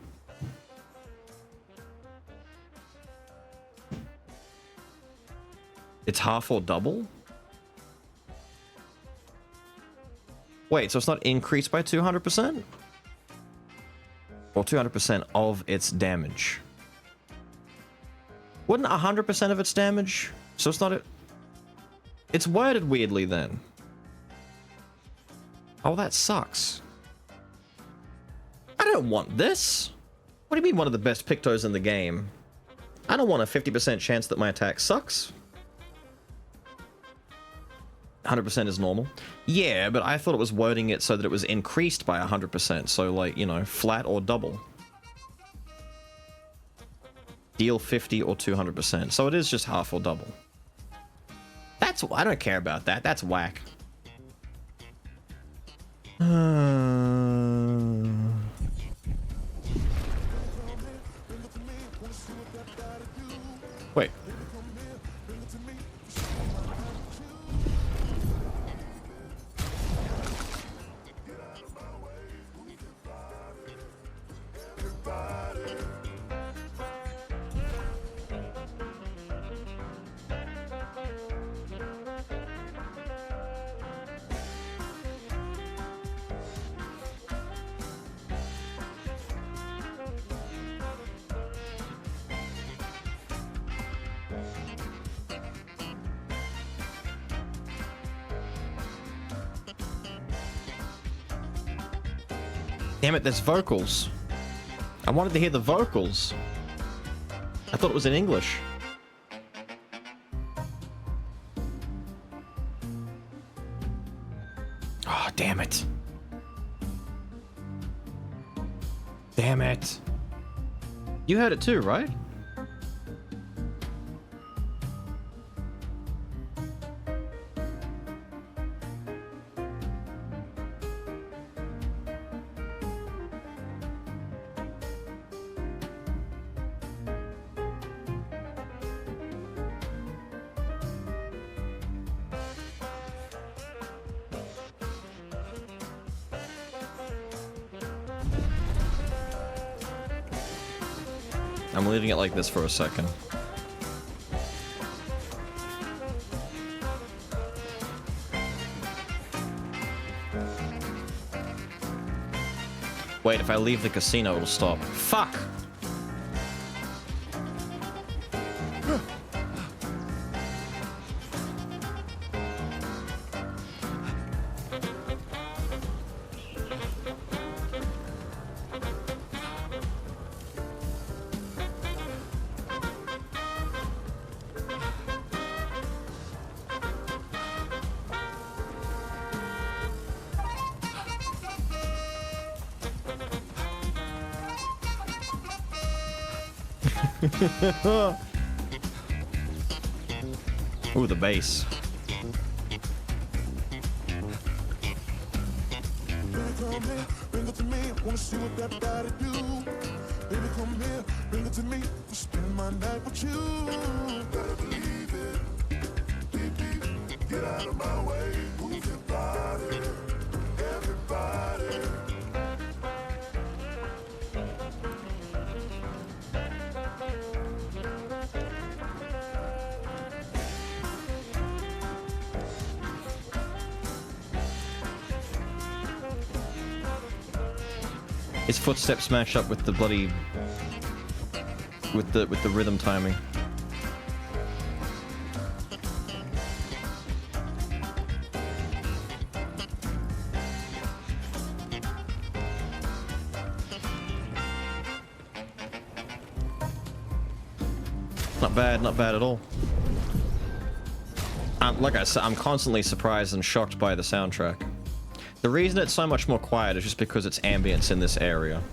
It's half or double? Wait, so it's not increased by 200%? Or 200% of its damage? Wouldn't 100% of its damage? So it's not a... It's worded weirdly then. Oh, that sucks. I don't want this. What do you mean one of the best Pictos in the game? I don't want a 50% chance that my attack sucks. 100% is normal. Yeah, but I thought it was wording it so that it was increased by 100%. So like, you know, flat or double. Deal 50 or 200%. So it is just half or double. That's... I don't care about that. That's whack. Wait. Damn it, there's vocals. I wanted to hear the vocals. I thought it was in English. Oh, damn it. Damn it. You heard it too, right? I'm leaving it like this for a second. Wait, if I leave the casino, it'll stop. Fuck! Ooh, the bass. Baby, come here, bring it to me. We'll spend my night with you. Better believe it. Beep, beep, get out of my way. Move your body, everybody. His footsteps match up with the bloody with the rhythm timing. Not bad at all. Like I said, I'm constantly surprised and shocked by the soundtrack. The reason it's so much more quiet is just because it's ambience in this area.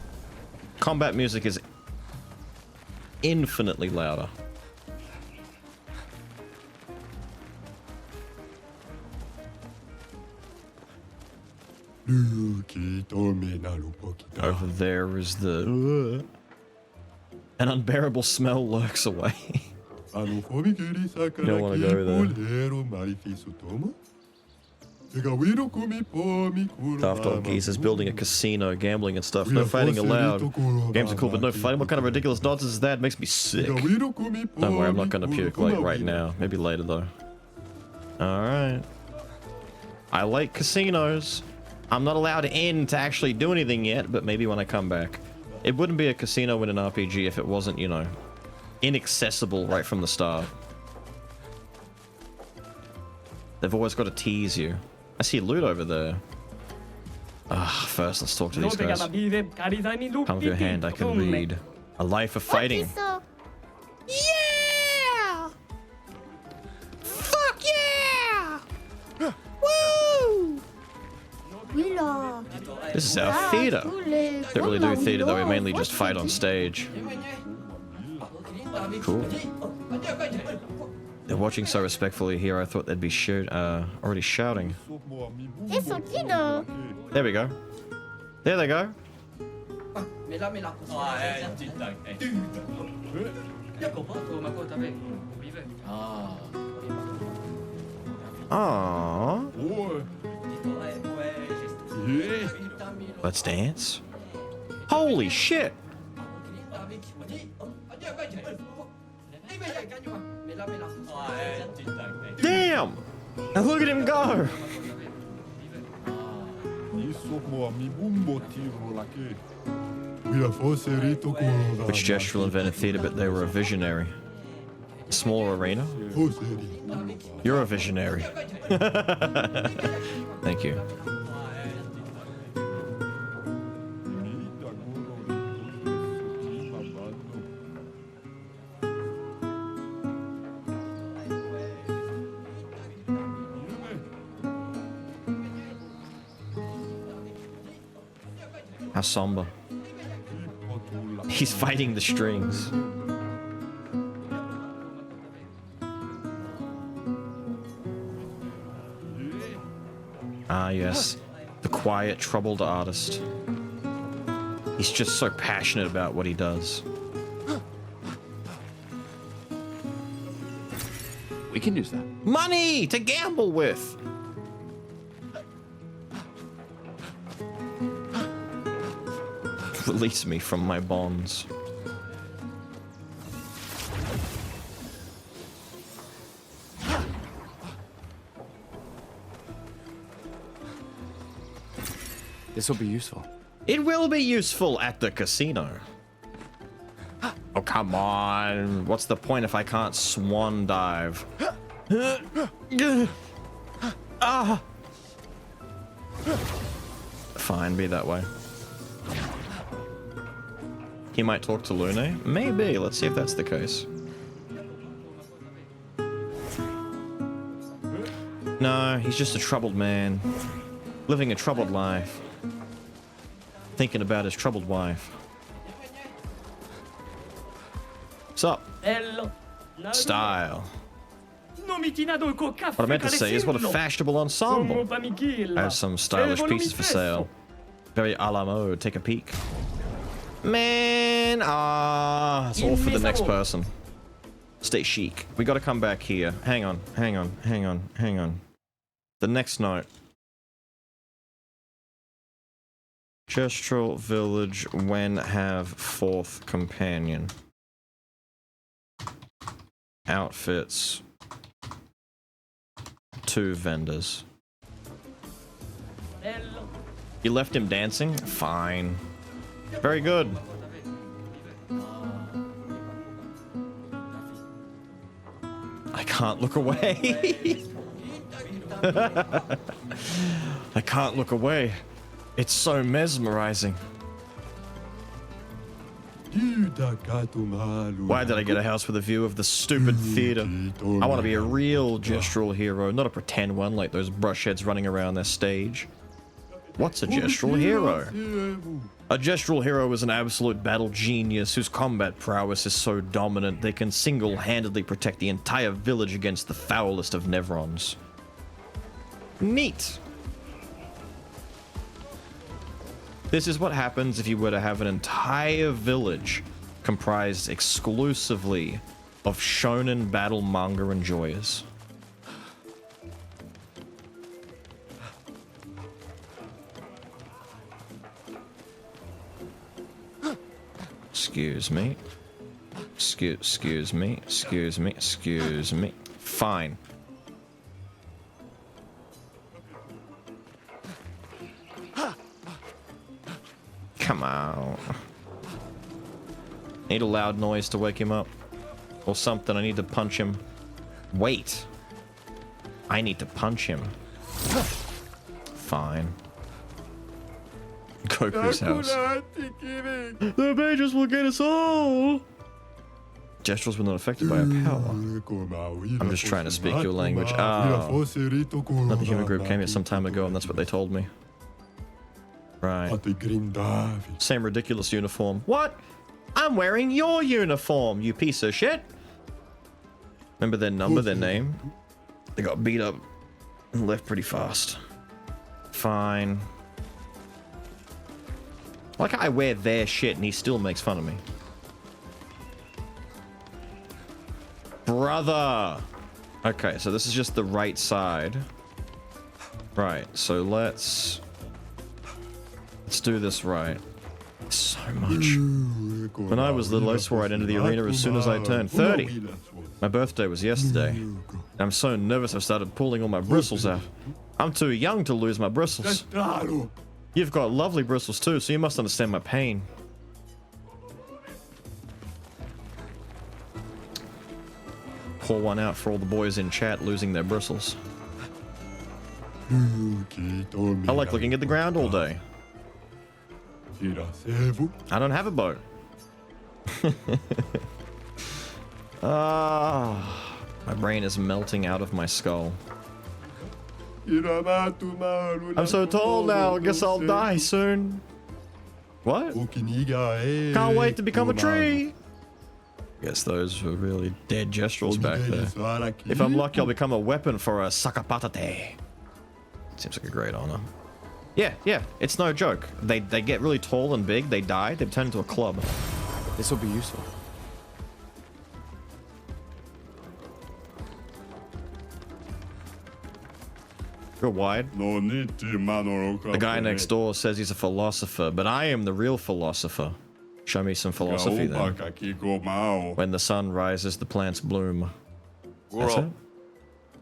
Combat music is infinitely louder. Over there is the... An unbearable smell lurks away. You don't want to go there. Daft Dog Geezer's building a casino, gambling and stuff. No fighting allowed. Games are cool, but no fighting. What kind of ridiculous nonsense is that? It makes me sick. Don't worry, I'm not gonna puke like right now. Maybe later though. Alright. I like casinos. I'm not allowed in to actually do anything yet, but maybe when I come back. It wouldn't be a casino in an RPG if it wasn't, you know, inaccessible right from the start. They've always got to tease you. I see loot over there. First let's talk to these guys. Palm of your hand, I can read. A life of fighting. Yeah! Fuck yeah! Woo! This is our theater. Don't really do theater though, we mainly just fight on stage. Cool. They're watching so respectfully here, I thought they'd be already shouting. There we go. There they go. Aww. Let's dance. Holy shit! Damn! Now look at him go! Which gestural invented theater, but they were a visionary. Small arena? You're a visionary. Thank you. How somber. He's fighting the strings. Ah, yes. The quiet, troubled artist. He's just so passionate about what he does. We can use that. Money to gamble with! Release me from my bonds. This will be useful. It will be useful at the casino. Oh, come on. What's the point if I can't swan dive? Fine, be that way. He might talk to Lune? Maybe. Let's see if that's the case. No, he's just a troubled man. Living a troubled life. Thinking about his troubled wife. What's up? Style. What I meant to say is what a fashionable ensemble. I have some stylish pieces for sale. Very a la mode. Take a peek. Man, it's all for the next person. Stay chic. We gotta come back here. Hang on. The next note. Gestural village when have fourth companion. Outfits. 2 vendors. You left him dancing? Fine. Very good. I can't look away. I can't look away. It's so mesmerizing. Why did I get a house with a view of the stupid theater? I want to be a real gestural hero, not a pretend one like those brushheads running around their stage. What's a gestural hero? A gestural hero is an absolute battle genius whose combat prowess is so dominant they can single-handedly protect the entire village against the foulest of Nevrons. Neat. This is what happens if you were to have an entire village comprised exclusively of shonen battle manga enjoyers. Excuse me. Excuse me. Fine. Come on. Need a loud noise to wake him up. Or something. I need to punch him. Wait. I need to punch him. Fine. Goku's house. The mages will get us all! Gesturals were not affected by our power. I'm just trying to speak your language. Oh. Not the human group came here some time ago and that's what they told me. Right. Same ridiculous uniform. What? I'm wearing your uniform, you piece of shit! Remember their number, their name? They got beat up and left pretty fast. Fine. Like I wear their shit and he still makes fun of me. Brother! Okay, so this is just the right side. Right, so let's do this right. So much. When I was little, I swore I'd enter the arena as soon as I turned 30. My birthday was yesterday. I'm so nervous I started pulling all my bristles out. I'm too young to lose my bristles. You've got lovely bristles too, so you must understand my pain. Pour one out for all the boys in chat losing their bristles. I like looking at the ground all day. I don't have a boat. My brain is melting out of my skull. I'm so tall now, I guess I'll die soon. What? Can't wait to become a tree. Guess those were really dead gesturals back there. If I'm lucky, I'll become a weapon for a Sakapatate. Seems like a great honor. Yeah, it's no joke. They get really tall and big, they die, they turn into a club. This will be useful. Go wide. The guy next door says he's a philosopher, but I am the real philosopher. Show me some philosophy then. When the sun rises, the plants bloom. That's it?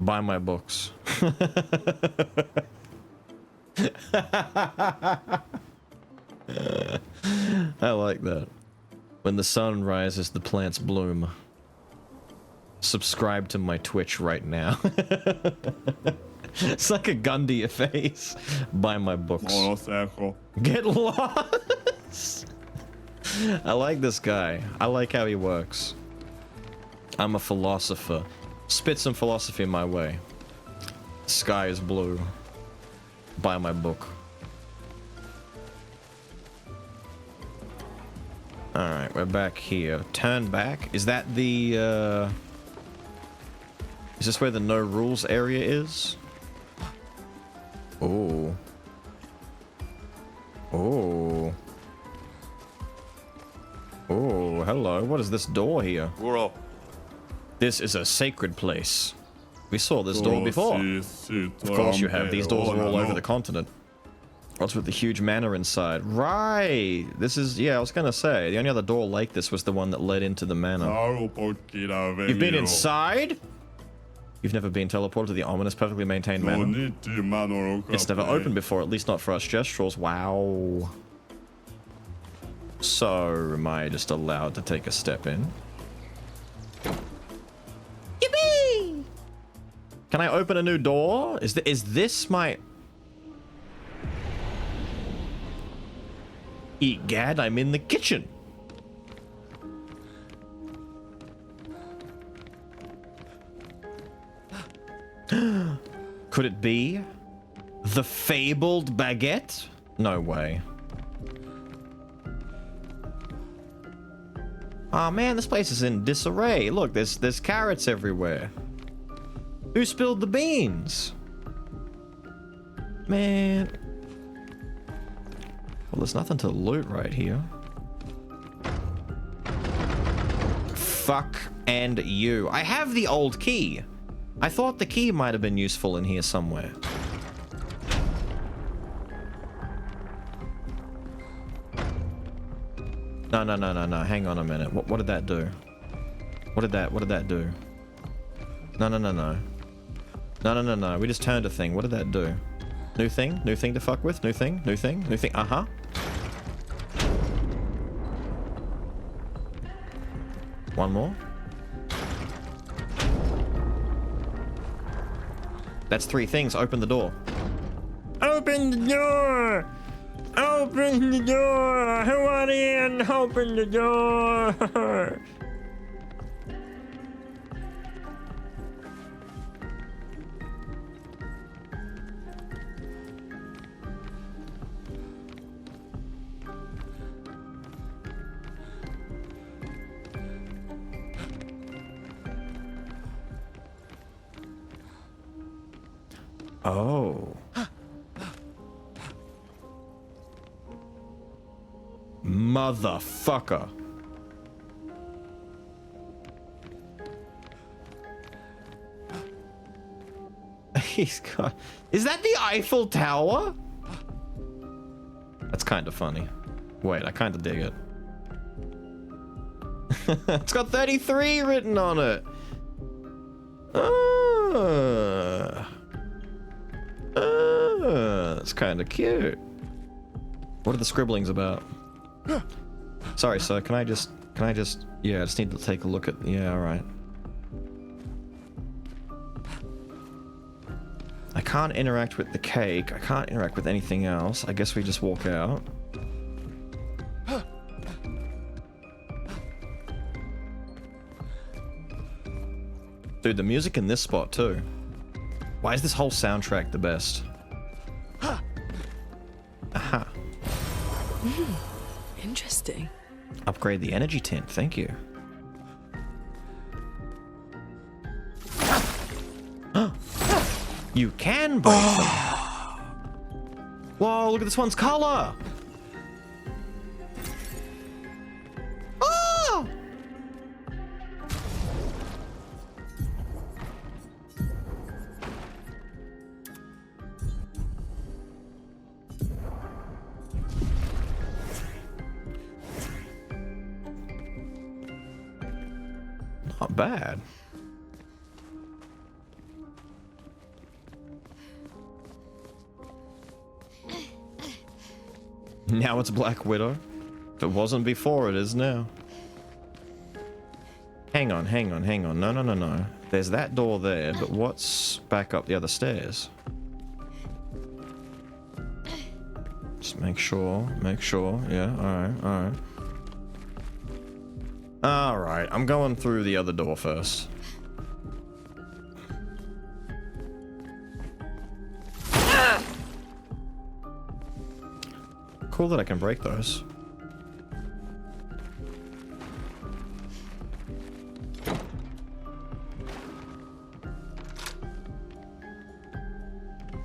Buy my books. I like that. When the sun rises, the plants bloom. Subscribe to my Twitch right now. It's like a gun to your face. Buy my books. Get lost. I like this guy. I like how he works. I'm a philosopher. Spit some philosophy my way. Sky is blue. Buy my book. Alright, we're back here. Turn back. Is that the, is this where the no rules area is? Oh. Oh. Oh, hello. What is this door here? This is a sacred place. We saw this door before. Of course you have. These doors are all over the continent. What's with the huge manor inside? Right. This is, yeah, I was going to say, the only other door like this was the one that led into the manor. You've been inside? You've never been teleported to the ominous, perfectly maintained manor? It's never opened before, at least not for us Gestrals. Wow. So, am I just allowed to take a step in? Yippee! Can I open a new door? Is this my... Egad, I'm in the kitchen. Could it be the fabled baguette? No way. Oh man, this place is in disarray. Look, there's carrots everywhere. Who spilled the beans? Man. Well, there's nothing to loot right here. Fuck and you. I have the old key. I thought the key might have been useful in here somewhere. No. Hang on a minute. What did that do? What did that do? No. We just turned a thing. What did that do? New thing? New thing to fuck with? New thing? Uh-huh. One more. That's 3 things. Open the door. Open the door! Open the door! Who are in? Open the door! Oh. Motherfucker. He's got... Is that the Eiffel Tower? That's kind of funny. Wait, I kind of dig it. It's got 33 written on it. That's kind of cute. What are the scribblings about? Sorry, sir. Can I just... Yeah, I just need to take a look at... Yeah, alright. I can't interact with the cake. I can't interact with anything else. I guess we just walk out. Dude, the music in this spot too. Why is this whole soundtrack the best? Aha. Interesting. Upgrade the energy tint, thank you. You can break them. Whoa, look at this one's color. Oh! Not bad. Now it's Black Widow. If it wasn't before, it is now. Hang on. No. There's that door there, but what's back up the other stairs? Just make sure. Yeah, alright. Alright, I'm going through the other door first. Cool that I can break those.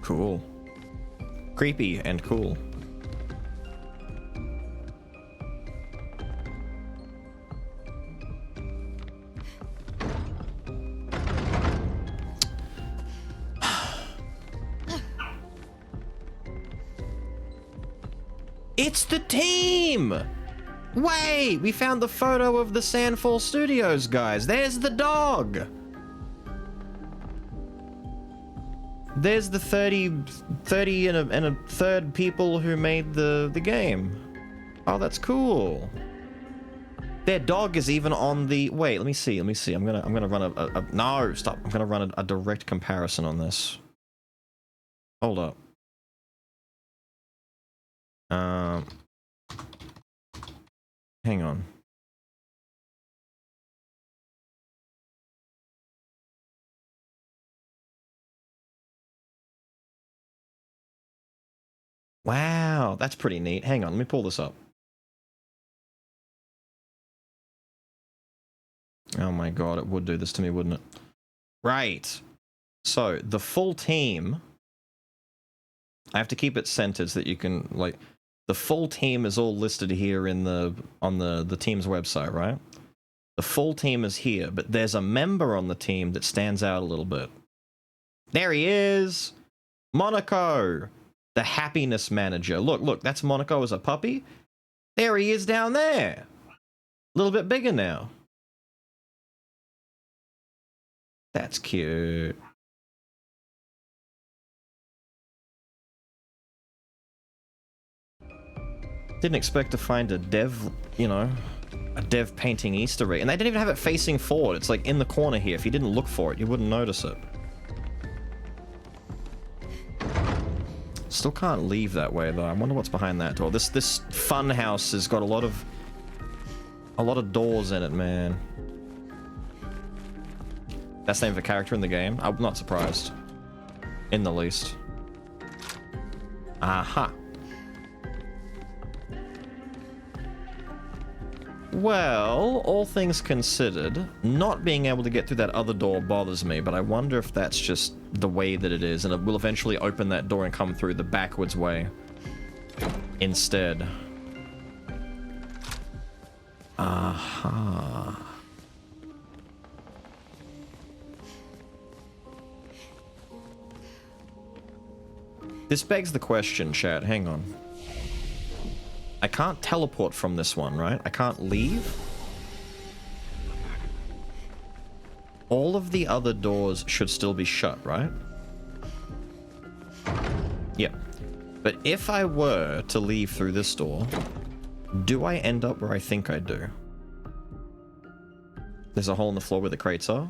Cool. Creepy and cool. It's the team! Wait, we found the photo of the Sandfall Studios guys. There's the dog. There's the 30 and a third people who made the game. Oh, that's cool. Their dog is even on the... Wait, let me see. I'm gonna run a no, stop. I'm gonna run a direct comparison on this. Hold up. Hang on. Wow, that's pretty neat. Hang on, let me pull this up. Oh my god, it would do this to me, wouldn't it? Right. So, the full team... I have to keep it centered so that you can, like... The full team is all listed here in on the team's website, right? The full team is here, but there's a member on the team that stands out a little bit. There he is! Monaco! The happiness manager. Look, that's Monaco as a puppy. There he is down there. A little bit bigger now. That's cute. Didn't expect to find a dev, you know, a dev painting Easter egg. And they didn't even have it facing forward. It's like in the corner here. If you didn't look for it, you wouldn't notice it. Still can't leave that way though. I wonder what's behind that door. This fun house has got a lot of doors in it, man. That's the name of a character in the game. I'm not surprised. In the least. Aha. Well, all things considered, not being able to get through that other door bothers me, but I wonder if that's just the way that it is, and it will eventually open that door and come through the backwards way instead. Aha. This begs the question, chat. Hang on. I can't teleport from this one, right? I can't leave? All of the other doors should still be shut, right? Yeah. But if I were to leave through this door, do I end up where I think I do? There's a hole in the floor where the crates are?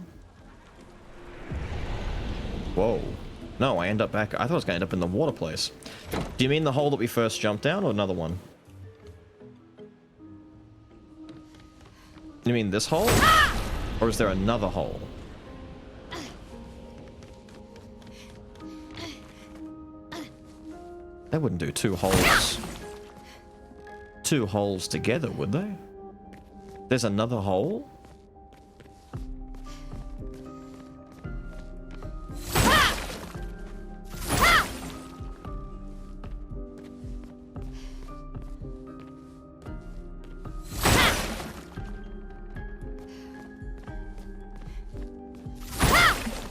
Whoa. No, I end up back... I thought I was going to end up in the water place. Do you mean the hole that we first jumped down, or another one? You mean this hole? Or is there another hole? They wouldn't do two holes. Two holes together, would they? There's another hole?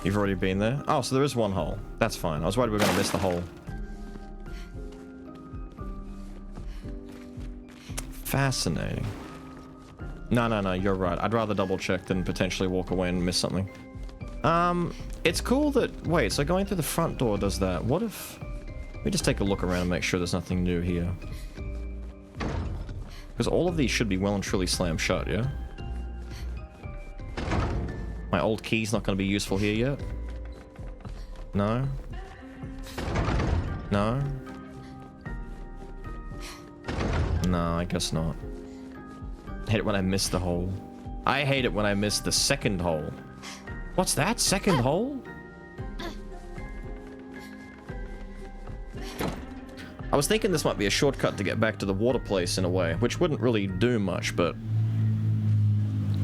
You've already been there? Oh, so there is one hole. That's fine. I was worried we were going to miss the hole. Fascinating. No, you're right. I'd rather double check than potentially walk away and miss something. It's cool that... Wait, so going through the front door does that. What if... Let me just take a look around and make sure there's nothing new here. Because all of these should be well and truly slammed shut, yeah? My old key's not going to be useful here yet? No? No? No, I guess not. I hate it when I miss the hole. I hate it when I miss the second hole. What's that? Second hole? I was thinking this might be a shortcut to get back to the water place in a way, which wouldn't really do much, but...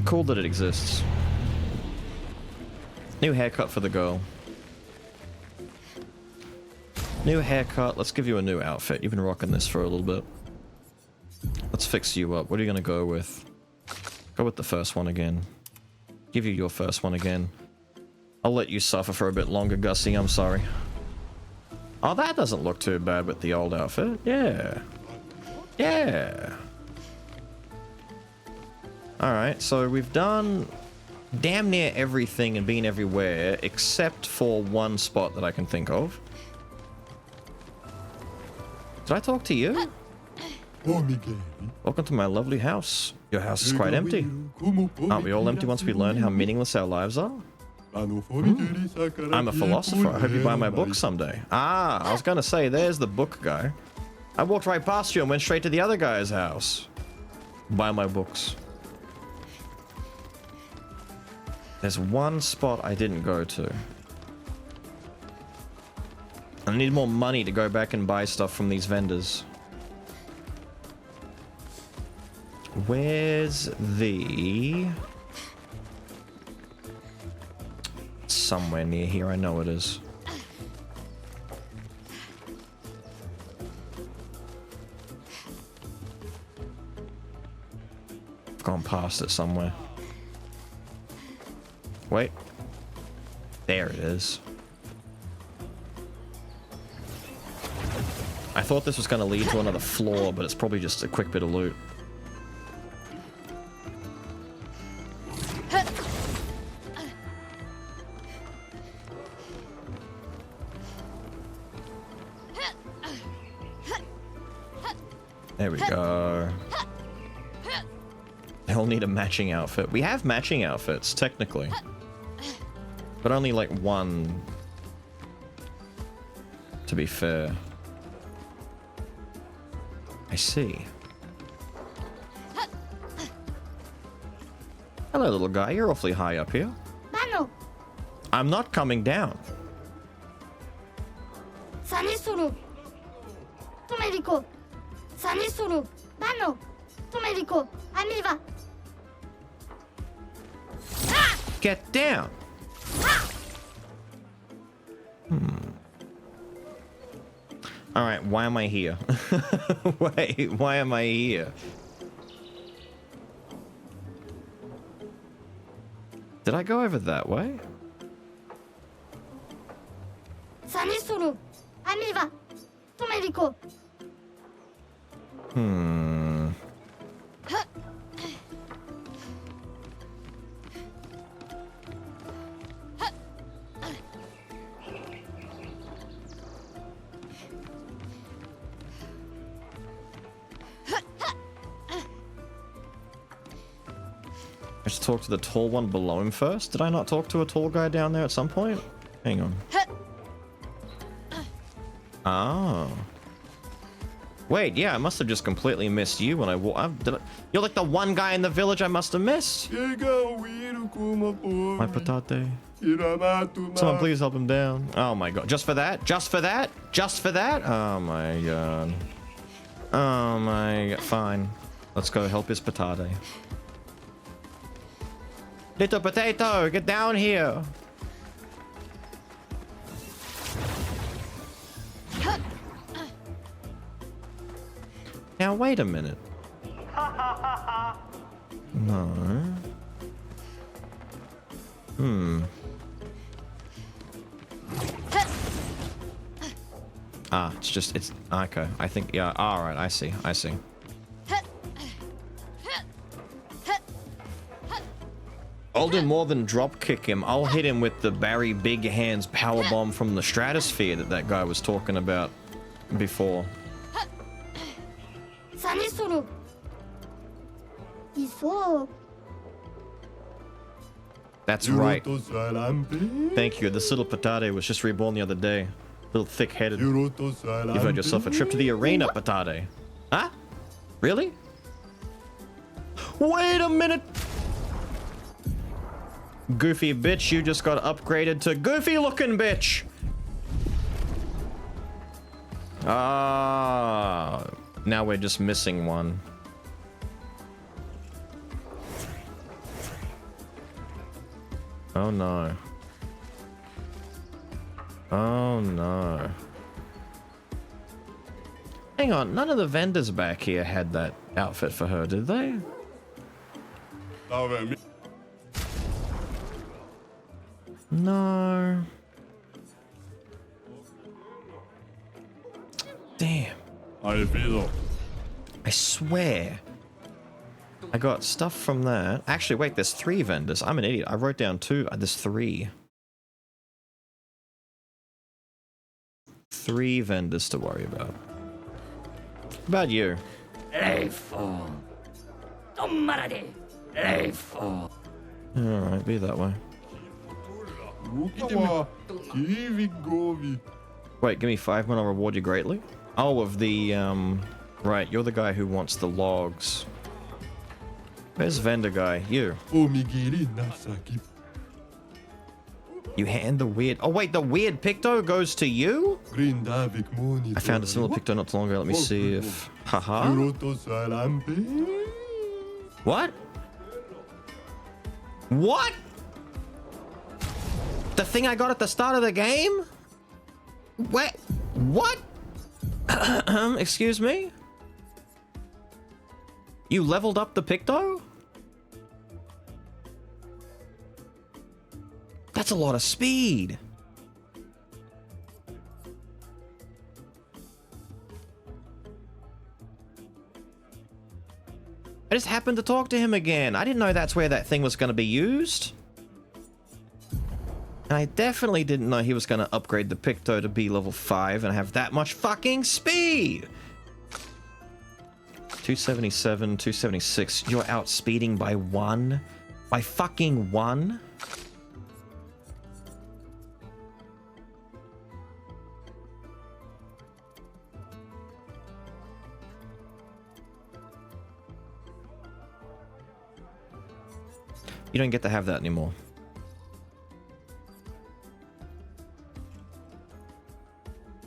Cool that it exists. New haircut for the girl. New haircut. Let's give you a new outfit. You've been rocking this for a little bit. Let's fix you up. What are you gonna go with? Go with the first one again. Give you your first one again. I'll let you suffer for a bit longer, Gussie. I'm sorry. Oh, that doesn't look too bad with the old outfit. Yeah. Yeah. Alright, so we've done damn near everything and been everywhere except for one spot that I can think of. Did I talk to you? Welcome to my lovely house. Your house is quite empty. Aren't we all empty once we learn how meaningless our lives are? I'm a philosopher. I hope you buy my book someday. Ah, I was gonna say, there's the book guy. I walked right past you and went straight to the other guy's house. Buy my books. There's one spot I didn't go to. I need more money to go back and buy stuff from these vendors. Where's the... Somewhere near here, I know it is. I've gone past it somewhere. Wait. There it is. I thought this was going to lead to another floor, but it's probably just a quick bit of loot. There we go. They'll need a matching outfit. We have matching outfits, technically. But only like one, to be fair. I see. Hello, little guy. You're awfully high up here. Mano, I'm not coming down. Sanisuru. Tomerico. Sanisuru. Mano, Tomerico. Amiva. Get down. All right, why am I here? Wait, why am I here? Did I go over that way? Sanisuru. Amiva. Tomerico. I should talk to the tall one below him first. Did I not talk to a tall guy down there at some point? Hang on. Oh. Wait, yeah, I must have just completely missed you when I walked. You're like the one guy in the village I must have missed. My patate. Someone please help him down. Oh my god. Just for that? Just for that? Just for that? Oh my god. Oh my god. Fine. Let's go help his patate. Little potato, get down here. Now wait a minute. No. Ah, it's okay. I think, yeah, all right, I see. I'll do more than drop kick him. I'll hit him with the Barry Big Hands power bomb from the stratosphere that guy was talking about before. Sanisuru. Iso. That's right. Thank you. This little patate was just reborn the other day. Little thick-headed. You've earned yourself a trip to the arena, patate. Huh? Really? Wait a minute! Goofy bitch, you just got upgraded to goofy looking bitch! Ah, now we're just missing one. Oh no. Oh no. Hang on, none of the vendors back here had that outfit for her, did they? No. Damn. I I swear. I got stuff from that. Actually, wait, there's 3 vendors. I'm an idiot. I wrote down 2. There's 3. 3 vendors to worry about. What about you? Alright, be that way. Wait, give me 5 minutes, I'll reward you greatly. Oh, of the, right, you're the guy who wants the logs. Where's vendor guy? You. You hand the weird... Oh, wait, the weird Picto goes to you? I found a similar Picto not too long ago. Let me see if... Haha. What? What? The thing I got at the start of the game? What? What? Excuse me? You leveled up the Picto? That's a lot of speed. I just happened to talk to him again. I didn't know that's where that thing was going to be used. And I definitely didn't know he was going to upgrade the Picto to be level 5 and have that much fucking speed. 277, 276. You're outspeeding by 1? By fucking 1? You don't get to have that anymore.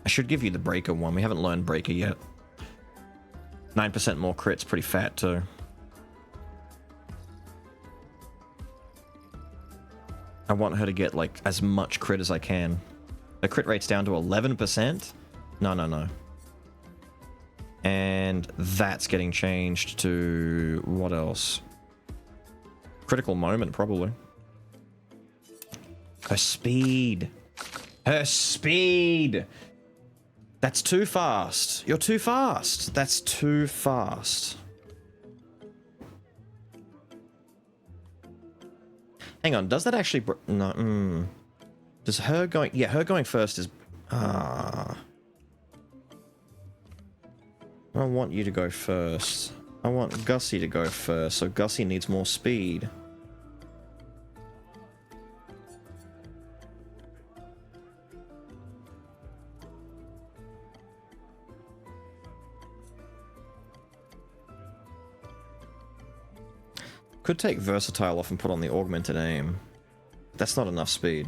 I should give you the Breaker one. We haven't learned Breaker yet. 9% more crit's pretty fat too. I want her to get like as much crit as I can. The crit rate's down to 11%. No. And that's getting changed to what else? Critical moment, probably. Her speed. Her speed! That's too fast. You're too fast. That's too fast. Hang on, does that actually... No, Does her going... Yeah, her going first is... I don't want you to go first. I want Gussie to go first, so Gussie needs more speed. Could take Versatile off and put on the Augmented Aim. That's not enough speed.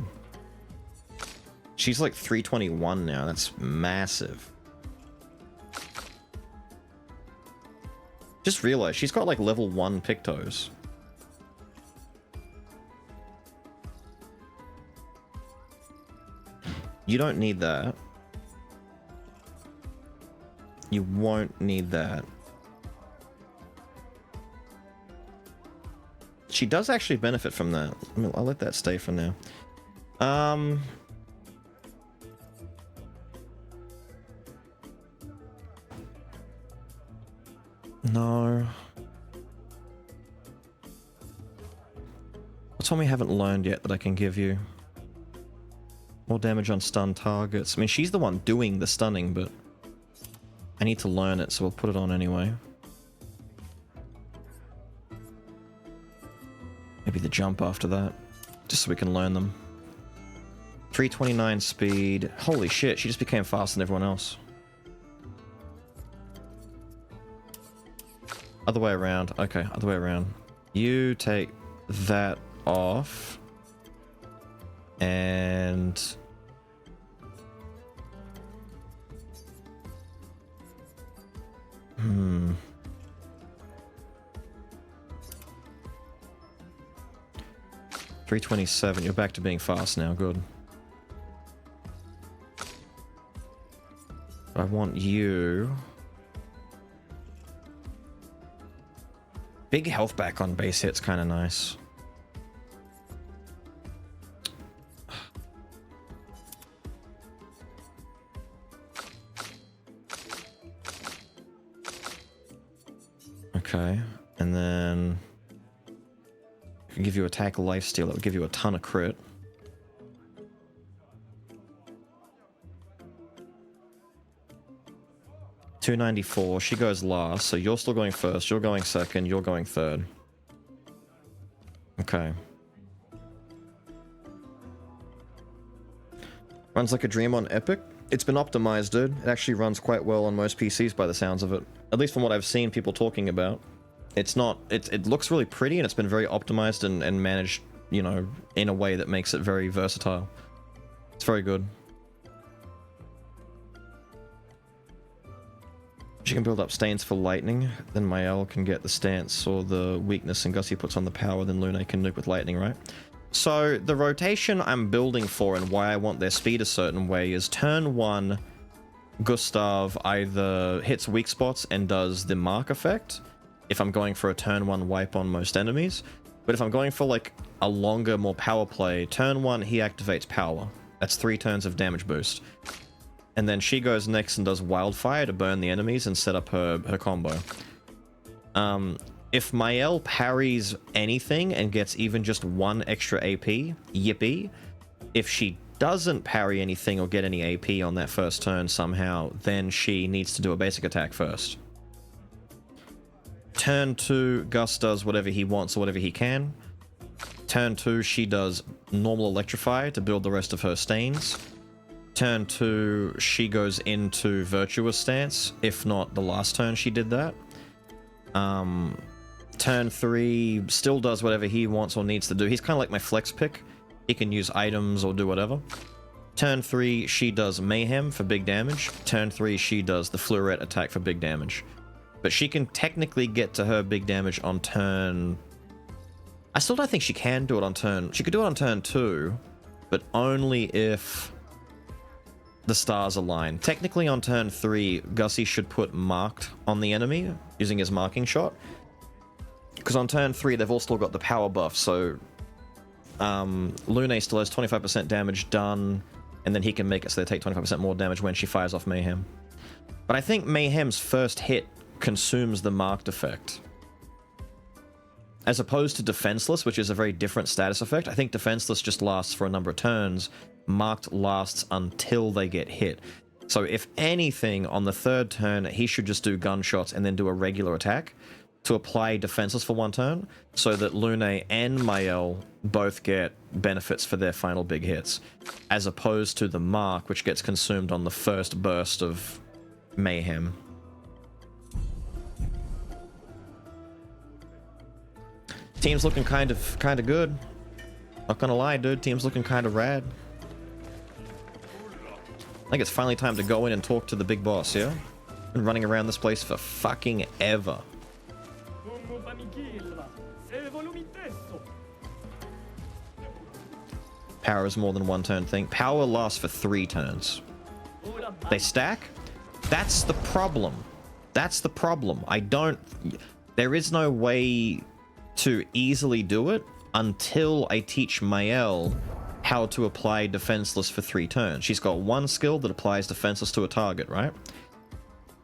She's like 321 now, that's massive. Just realized she's got like level 1 Pictos. You don't need that. You won't need that. She does actually benefit from that. I'll let that stay for now. No. What's one we haven't learned yet that I can give you? More damage on stun targets. I mean, she's the one doing the stunning, but I need to learn it, so we'll put it on anyway. Maybe the jump after that, just so we can learn them. 329 speed. Holy shit, she just became faster than everyone else. Other way around. Okay, other way around. You take that off. And... Hmm. $327. You're back to being fast now. Good. I want you... Big health back on base hit's kind of nice. Can give you attack lifesteal. That would give you a ton of crit. $294. She goes last, so you're still going first. You're going second. You're going third. Okay. Runs like a dream on Epic. It's been optimized, dude. It actually runs quite well on most PCs by the sounds of it. At least from what I've seen people talking about. It's not... It looks really pretty, and it's been very optimized and managed, you know, in a way that makes it very versatile. It's very good. She can build up stains for lightning, then Mael can get the stance or the weakness, and Gussie puts on the power, then Lune can nuke with lightning, right? So, the rotation I'm building for and why I want their speed a certain way is turn 1, Gustav either hits weak spots and does the mark effect, if I'm going for a turn 1 wipe on most enemies, but if I'm going for like a longer, more power play, turn 1 he activates power. That's 3 turns of damage boost. And then she goes next and does Wildfire to burn the enemies and set up her combo. If Mael parries anything and gets even just 1 extra AP, yippee. If she doesn't parry anything or get any AP on that first turn somehow, then she needs to do a basic attack first. Turn 2, Gus does whatever he wants or whatever he can. Turn 2, she does normal Electrify to build the rest of her stains. Turn 2, she goes into Virtuous Stance, if not the last turn she did that. Turn 3, still does whatever he wants or needs to do. He's kind of like my flex pick. He can use items or do whatever. Turn 3, she does Mayhem for big damage. Turn 3, she does the Fleurette attack for big damage. But she can technically get to her big damage on turn... I still don't think she can do it on turn... She could do it on turn 2, but only if the stars align. Technically on turn 3, Gussie should put marked on the enemy using his marking shot. Because on turn 3, they've all still got the power buff, so Lune still has 25% damage done, and then he can make it so they take 25% more damage when she fires off Mayhem. But I think Mayhem's first hit consumes the marked effect. As opposed to Defenseless, which is a very different status effect, I think Defenseless just lasts for a number of turns. Marked lasts until they get hit. So if anything, on the 3rd turn, he should just do gunshots and then do a regular attack to apply Defenseless for 1 turn, so that Lune and Mael both get benefits for their final big hits, as opposed to the mark, which gets consumed on the first burst of Mayhem. Team's looking kind of good. Not gonna lie, dude. Team's looking kind of rad. I think it's finally time to go in and talk to the big boss, yeah? Been running around this place for fucking ever. Power is more than 1 turn thing. Power lasts for 3 turns. They stack? That's the problem. That's the problem. There is no way to easily do it until I teach Mael how to apply Defenseless for 3 turns. She's got 1 skill that applies Defenseless to a target, right?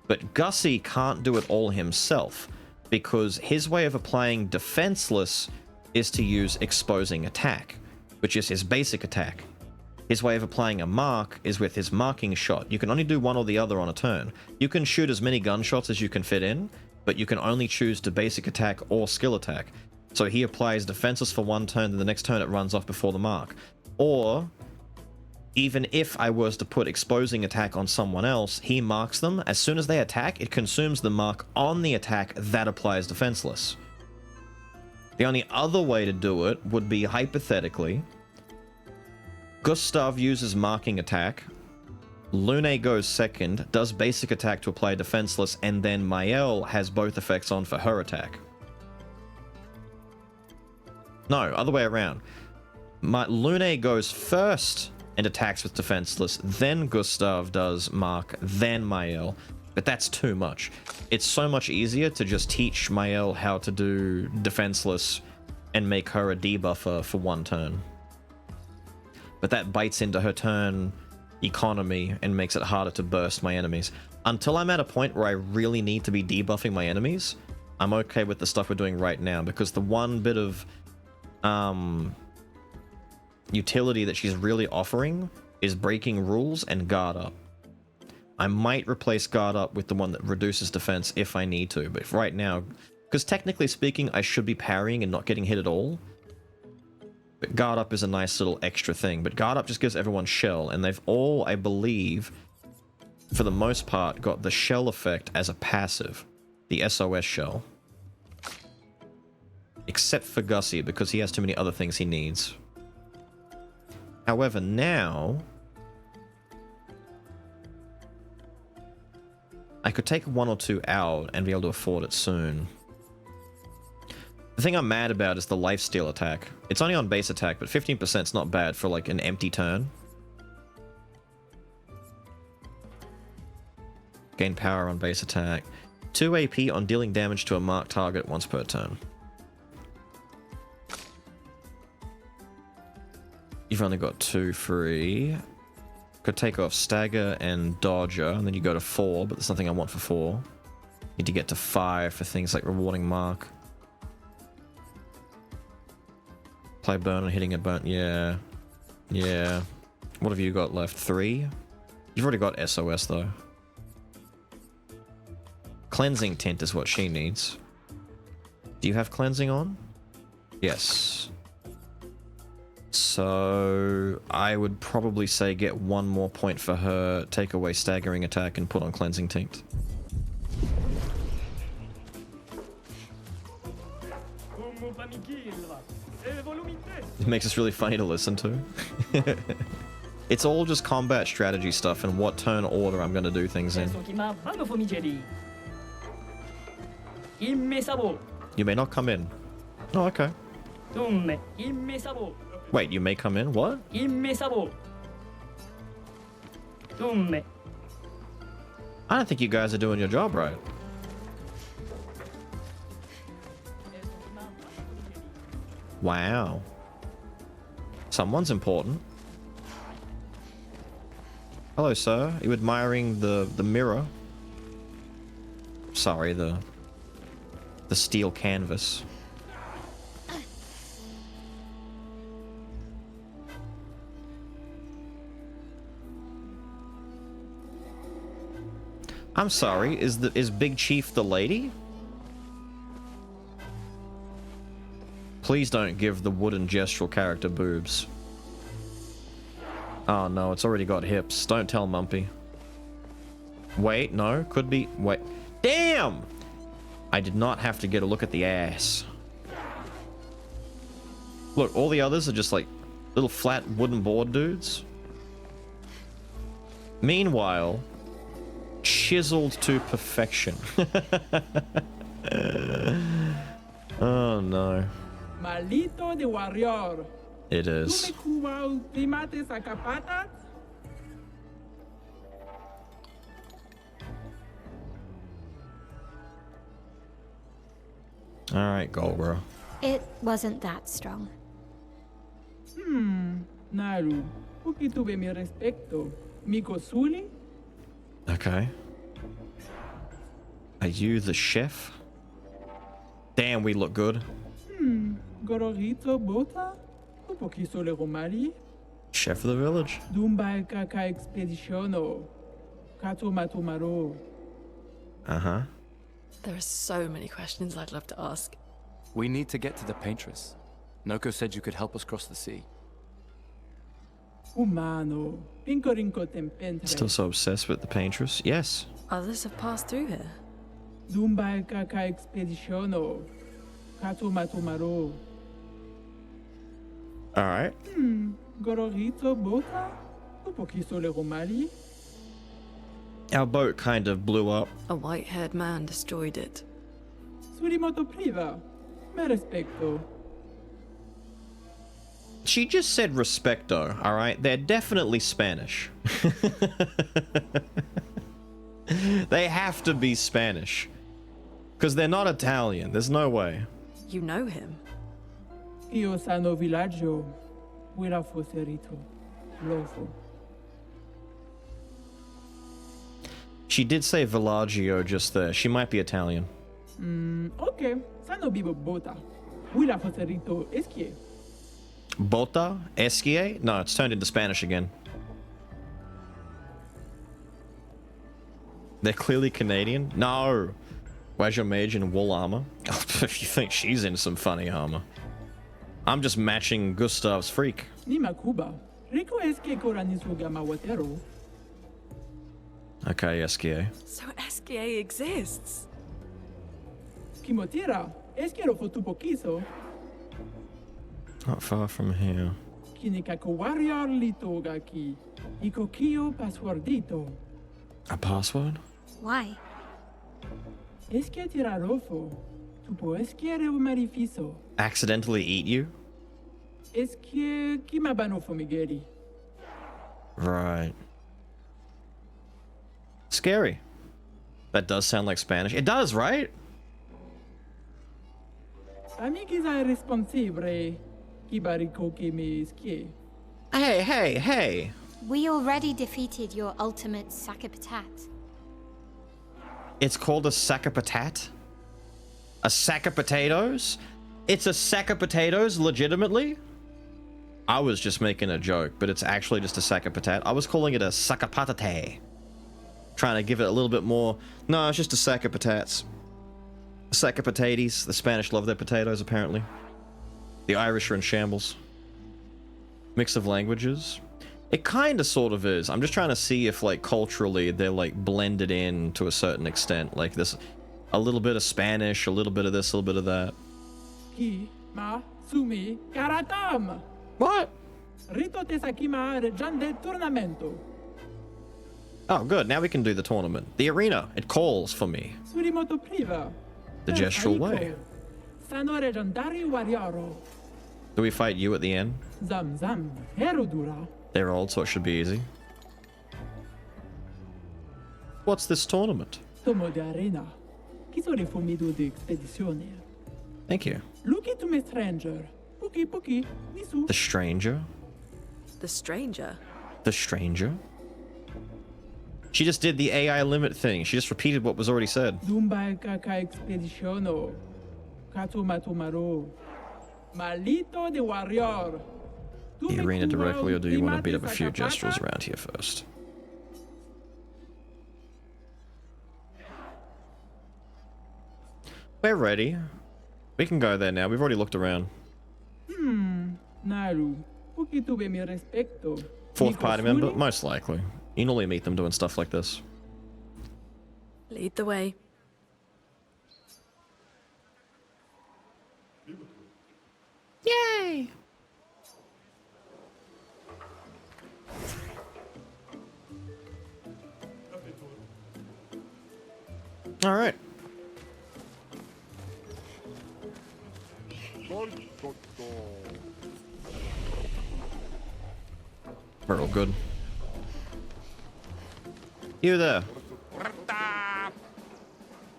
But Gussie can't do it all himself, because his way of applying Defenseless is to use Exposing Attack, which is his basic attack. His way of applying a mark is with his marking shot. You can only do one or the other on a turn. You can shoot as many gunshots as you can fit in, but you can only choose to basic attack or skill attack. So he applies Defenseless for 1 turn, then the next turn it runs off before the mark. Or, even if I was to put Exposing Attack on someone else, he marks them. As soon as they attack, it consumes the mark on the attack that applies Defenseless. The only other way to do it would be, hypothetically, Gustav uses Marking Attack, Lune goes second, does basic attack to apply Defenseless, and then Mael has both effects on for her attack. No, other way around. Lune goes first and attacks with Defenseless, then Gustav does Mark, then Mael. But that's too much. It's so much easier to just teach Mael how to do Defenseless and make her a debuffer for 1 turn. But that bites into her turn economy and makes it harder to burst my enemies. Until I'm at a point where I really need to be debuffing my enemies, I'm okay with the stuff we're doing right now, because the one bit of utility that she's really offering is breaking rules and guard up. I might replace guard up with the one that reduces defense if I need to, but right now, because technically speaking, I should be parrying and not getting hit at all. But guard up is a nice little extra thing. But guard up just gives everyone shell, and they've all, I believe, for the most part, got the shell effect as a passive. The SOS shell. Except for Gussie, because he has too many other things he needs. However, now I could take 1 or 2 out and be able to afford it soon. The thing I'm mad about is the lifesteal attack. It's only on base attack, but 15% is not bad for like an empty turn. Gain power on base attack. 2 AP on dealing damage to a marked target once per turn. You've only got 2 free. Could take off Stagger and Dodger, and then you go to 4, but there's nothing I want for 4. Need to get to 5 for things like Rewarding Mark. Play Burn and hitting a burn. Yeah. Yeah. What have you got left? 3? You've already got SOS, though. Cleansing Tint is what she needs. Do you have Cleansing on? Yes. So I would probably say get 1 more point for her, take away Staggering Attack, and put on Cleansing Tint. It makes us really funny to listen to. It's all just combat strategy stuff and what turn order I'm going to do things in. You may not come in. Oh, okay. Wait, you may come in? What? I don't think you guys are doing your job right. Wow. Someone's important. Hello, sir. Are you admiring the mirror? Sorry, the steel canvas. I'm sorry, is Big Chief the lady? Please don't give the wooden gestural character boobs. Oh no, it's already got hips. Don't tell Mumpy. Wait, no, could be. Wait. Damn! I did not have to get a look at the ass. Look, all the others are just like little flat wooden board dudes. Meanwhile, chiseled to perfection. Oh no. Malito de warrior. It is. Alright, Golbro. It wasn't that strong. Naru, poquito de mi respecto. Mi Kosuli? Okay. Are you the chef? Damn, we look good. Gororito Bota? Un poquito le Romari? Chef of the village. Dumba Kaka Expeditiono. Kato Matomaro. Uh-huh. There are so many questions I'd love to ask. We need to get to the Paintress. Noko said you could help us cross the sea. Humano. Pincorinco Tempentre. Still so obsessed with the Paintress? Yes. Others have passed through here. Dumba Kaka Expeditiono. Kato Matomaro. Alright. Gororito Bota? Un poquito le Romari? Our boat kind of blew up. A white-haired man destroyed it. Surimoto Priva. Me respecto. She just said respecto, alright? They're definitely Spanish. They have to be Spanish. Because they're not Italian. There's no way. You know him? Io sano villaggio. Wira foserito. Lofo. She did say Villaggio just there. She might be Italian. Ok. Sano bibo bota. Wira foserito eskie. Bota? Esquie? No, it's turned into Spanish again. They're clearly Canadian? No! Where's your mage in wool armor? If you think she's in some funny armor. I'm just matching Gustav's freak. Nima Kuba. Rico Eskie Koranisuga Mawatero. Okay, Esquie. So SKA exists. Kimotira. Eskero fotupokiso. Not far from here. Kinikako warrior litogaki. Ikokio passwordito. A password? Why? Eskie tirarofo. Tupo esquiere umarifiso. Accidentally eat you? Eskie kimabanofo migeri. Right. Scary. That does sound like Spanish. It does, right? Amigiza responsibile. Kibariko ke me eskie. Hey. We already defeated your ultimate Sakapatat. It's called a sack of patat? A sack of potatoes? It's a sack of potatoes, legitimately? I was just making a joke, but it's actually just a sack of patat. I was calling it a sack of patate. Trying to give it a little bit more. No, it's just a sack of patats. A sack of potatoes. The Spanish love their potatoes, apparently. The Irish are in shambles. Mix of languages. It kind of sort of is. I'm just trying to see if, like, culturally they're, like, blended in to a certain extent. Like, this, a little bit of Spanish, a little bit of this, a little bit of that. Ki ma sumi karatam. What? Rito tesakima rejande tournamento. Oh, good. Now we can do the tournament. The arena. It calls for me. Surimoto priva. The gestural way. Sano regendari wariaro. Do we fight you at the end? Zam zam herudura. They're old, so it should be easy. What's this tournament? Tomo de arena. Kisore fumido de expedizione. Thank you. Luki to me stranger. Puki puki. Nisu. The stranger? The stranger? The stranger? She just did the AI limit thing. She just repeated what was already said. Dumba kaka expeditiono. Kato matomaro. Malito de warrior. The arena directly, or do you want to beat up a few gestrels around here first? We're ready. We can go there now. We've already looked around. Naru. Puki tuve mi respecto. Fourth party member? Most likely. You normally meet them doing stuff like this. Lead the way. Yay! All right. We're all good. You there.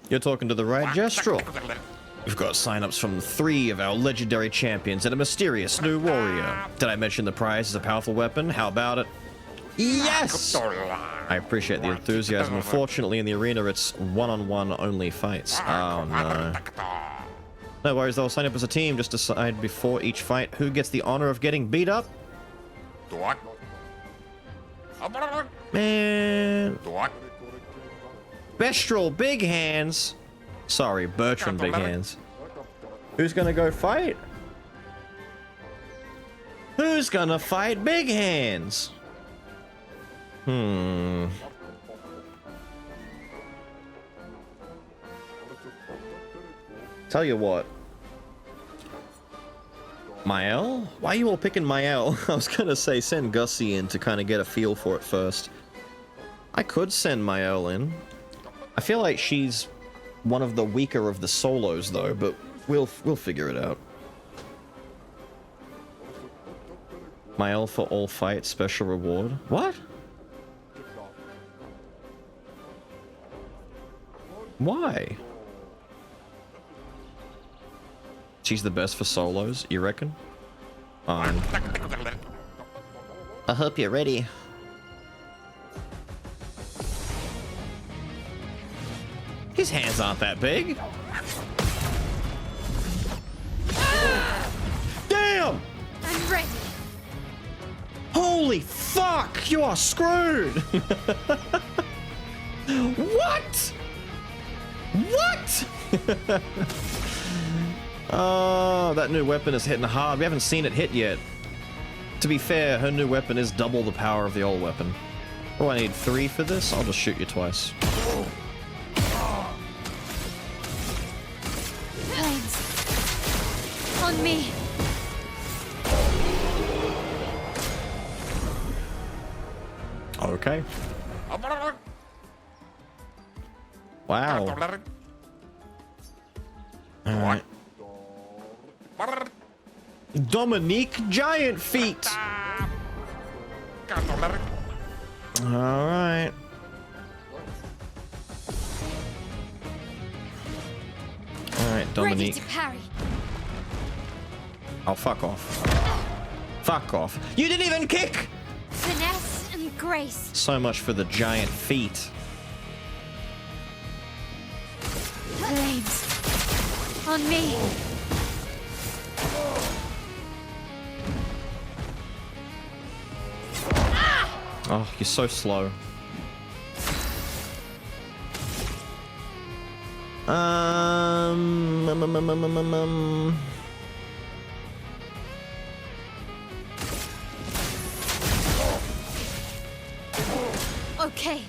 You're talking to the right gestural. We've got sign-ups from 3 of our legendary champions and a mysterious new warrior. Did I mention the prize is a powerful weapon? How about it? Yes! I appreciate the enthusiasm. Unfortunately, in the arena, it's one-on-one only fights. Oh, no. No worries, they'll sign up as a team. Just decide before each fight who gets the honor of getting beat up. Man. Bestral, big hands. Sorry, Bertrand, big hands. Who's gonna go fight? Who's gonna fight big hands? Tell you what. Mael? Why are you all picking Mael? I was gonna say send Gussie in to kind of get a feel for it first. I could send Mael in. I feel like she's one of the weaker of the solos though, but we'll figure it out. Mael for all fights, special reward. What? Why? She's the best for solos, you reckon? I hope you're ready. His hands aren't that big. Damn! I'm ready. Holy fuck! You are screwed! What? What? Oh, that new weapon is hitting hard. We haven't seen it hit yet. To be fair, her new weapon is double the power of the old weapon. Oh, I need 3 for this? I'll just shoot you twice. Flames. On me. Okay. Wow. Alright. Dominique Giant Feet. Alright. Alright, Ready Dominique. to parry. Oh, fuck off. Fuck off. You didn't even kick! Finesse and grace. So much for the giant feet. Flames. On me. Oh, you're so slow. Okay.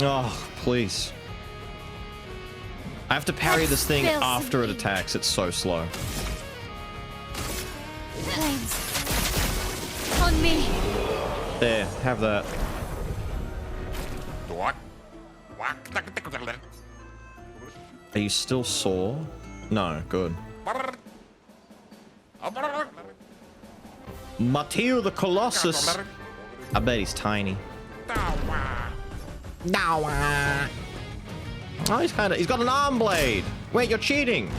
Oh, please. I have to parry this thing Feel after it some attacks. It's so slow. Flames. On me. There, have that. Are you still sore? No, good. Mateo the Colossus. I bet he's tiny. Oh, he's got an arm blade. Wait, you're cheating.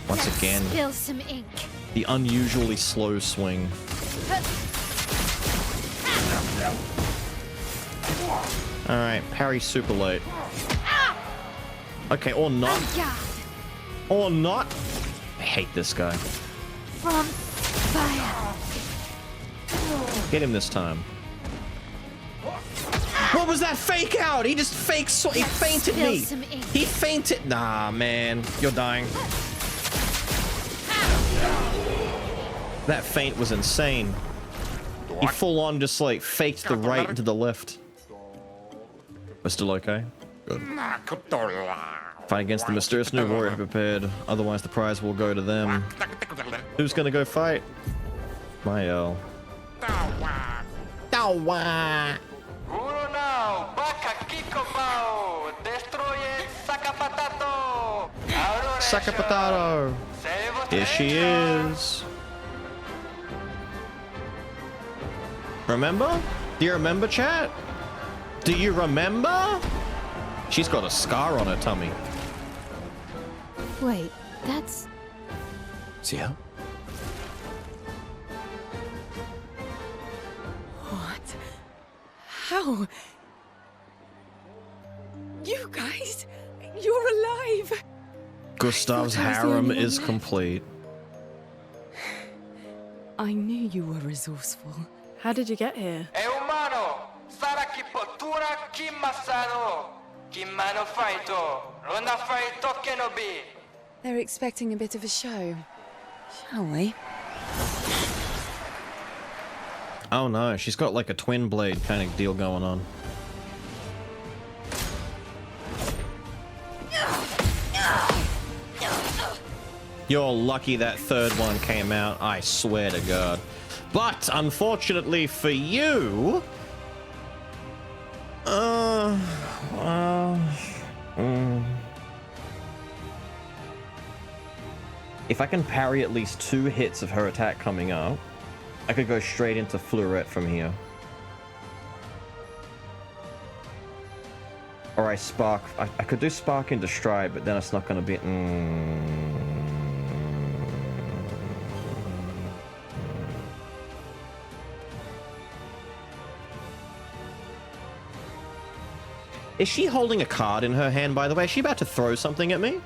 Once again, Spill some ink. the unusually slow swing. Alright, parry super late. Okay, or not. Or not. I hate this guy. From fire. Get him this time. What was that fake out? He just he fainted me. He fainted. Nah, man. You're dying. That feint was insane. He full on just like faked the right into the left. We're still okay? Good. Fight against the mysterious new warrior prepared. Otherwise the prize will go to them. Who's gonna go fight? Mael. Dawa. Saka potato. Here she is. Remember? Do you remember, chat? Do you remember? She's got a scar on her tummy. Wait, that's... See her? What? How? You guys? You're alive! Gustav's I thought I was the harem only is one. complete. I knew you were resourceful. How did you get here? They're expecting a bit of a show. Shall we? Oh no, she's got like a twin blade kind of deal going on. You're lucky that third one came out, I swear to God. But unfortunately for you, if I can parry at least 2 hits of her attack coming up, I could go straight into Fleurette from here. Or I spark. I could do spark into stride, but then it's not going to be. Is she holding a card in her hand, by the way? Is she about to throw something at me?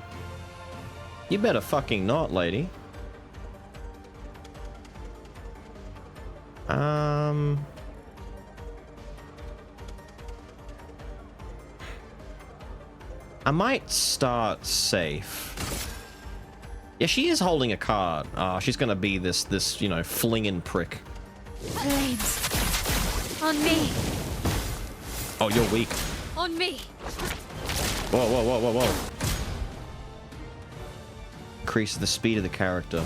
You better fucking not, lady. I might start safe. Yeah, she is holding a card. Ah, she's gonna be this, you know, flinging prick. Flames. On me. Oh, you're weak. On me. Whoa, whoa, whoa, whoa, whoa. Increase the speed of the character.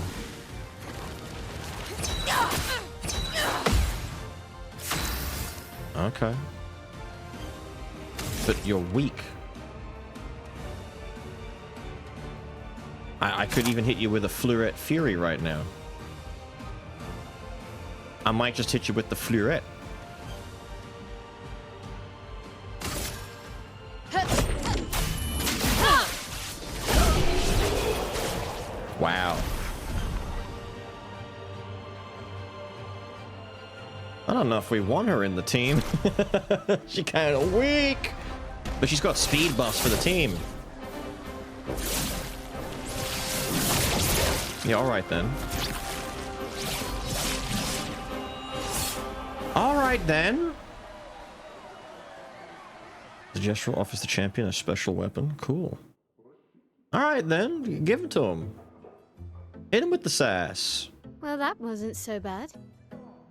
Okay. But you're weak. I could even hit you with a Fleurette Fury right now. I might just hit you with the Fleurette. Wow. I don't know if we want her in the team. She kind of weak. But she's got speed buffs for the team. Yeah, alright then. Alright then. The Gestural offers the champion a special weapon. Cool. Alright then, give it to him. Hit him with the sass. Well, that wasn't so bad.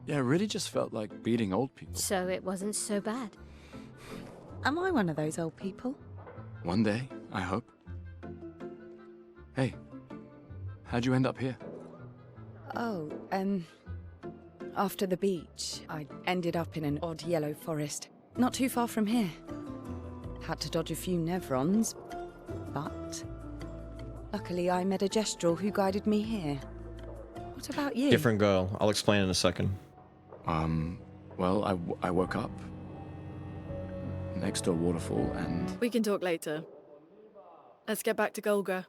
Yeah, it really just felt like beating old people. So it wasn't so bad. Am I one of those old people? One day, I hope. Hey, how'd you end up here? Oh, after the beach, I ended up in an odd yellow forest, not too far from here. Had to dodge a few Nevrons, but luckily I met a Gestural who guided me here. What about you? Different girl. I'll explain in a second. Well, I woke up next to a waterfall and... We can talk later. Let's get back to Golga.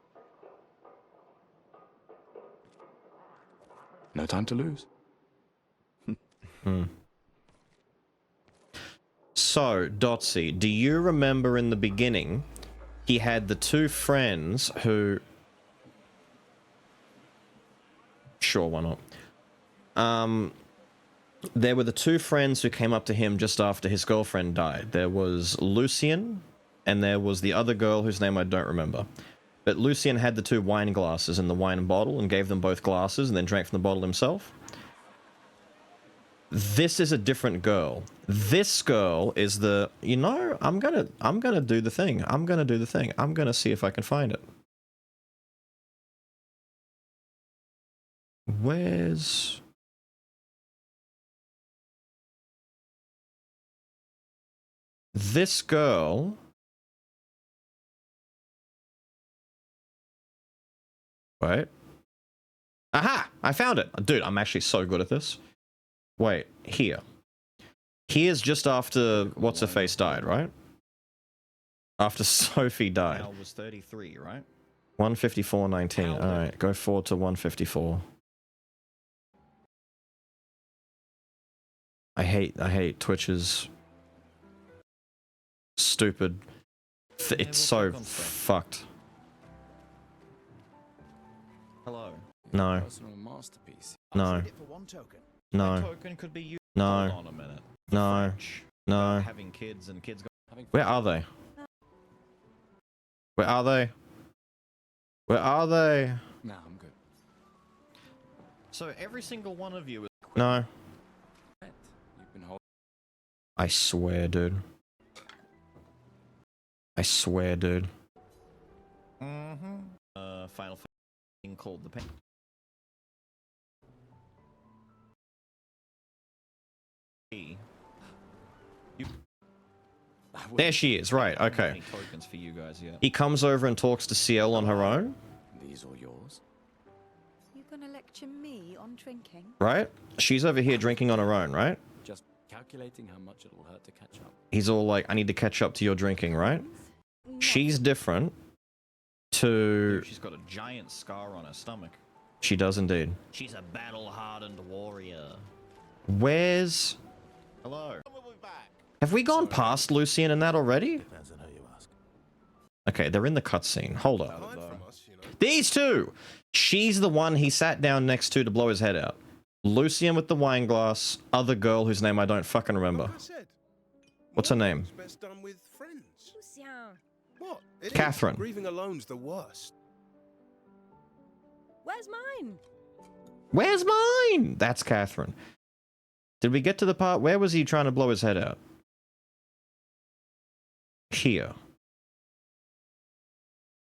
No time to lose. So, Dotsy, do you remember in the beginning, he had the two friends who... Sure, why not? There were the two friends who came up to him just after his girlfriend died. There was Lucian, and there was the other girl whose name I don't remember. But Lucian had the two wine glasses in the wine bottle and gave them both glasses and then drank from the bottle himself. This is a different girl. This girl is the, you know, I'm gonna do the thing. I'm gonna do the thing. I'm gonna see if I can find it. Where's... This girl... Wait. Aha! I found it! Dude, I'm actually so good at this. Wait, here. Here's just after What's-Her-Face died, right? After Sophie died. Al was 33, right? 154.19. Alright, go forward to 154. I hate Twitch's stupid... It's so fucked. Hello. No. No. No. Token could be used. No. Hold on a minute. No. No. Having kids and kids. Where are they? Where are they? Where are they? Nah, I'm good. So every single one of you is... No. I swear, dude. I swear, dude. Final thing called the pen. There she is, right, okay. Tokens for you guys yet. He comes over and talks to Ciel on her own. These are yours. You gonna lecture me on drinking? Right? She's over here drinking on her own, right? Just calculating how much it'll hurt to catch up. He's all like, I need to catch up to your drinking, right? She's different to... Dude, she's got a giant scar on her stomach. She does indeed. She's a battle-hardened warrior. Where's... Hello. Have we gone past Lucian and that already? Okay, they're in the cutscene. Hold up. These two! She's the one he sat down next to blow his head out. Lucian with the wine glass, other girl whose name I don't fucking remember. Like I said, What's her name? best done with friends. Lucien. What? It is. Catherine. Grieving alone's the worst. Where's mine? Where's mine? That's Catherine. Did we get to the part? Where was he trying to blow his head out? Here.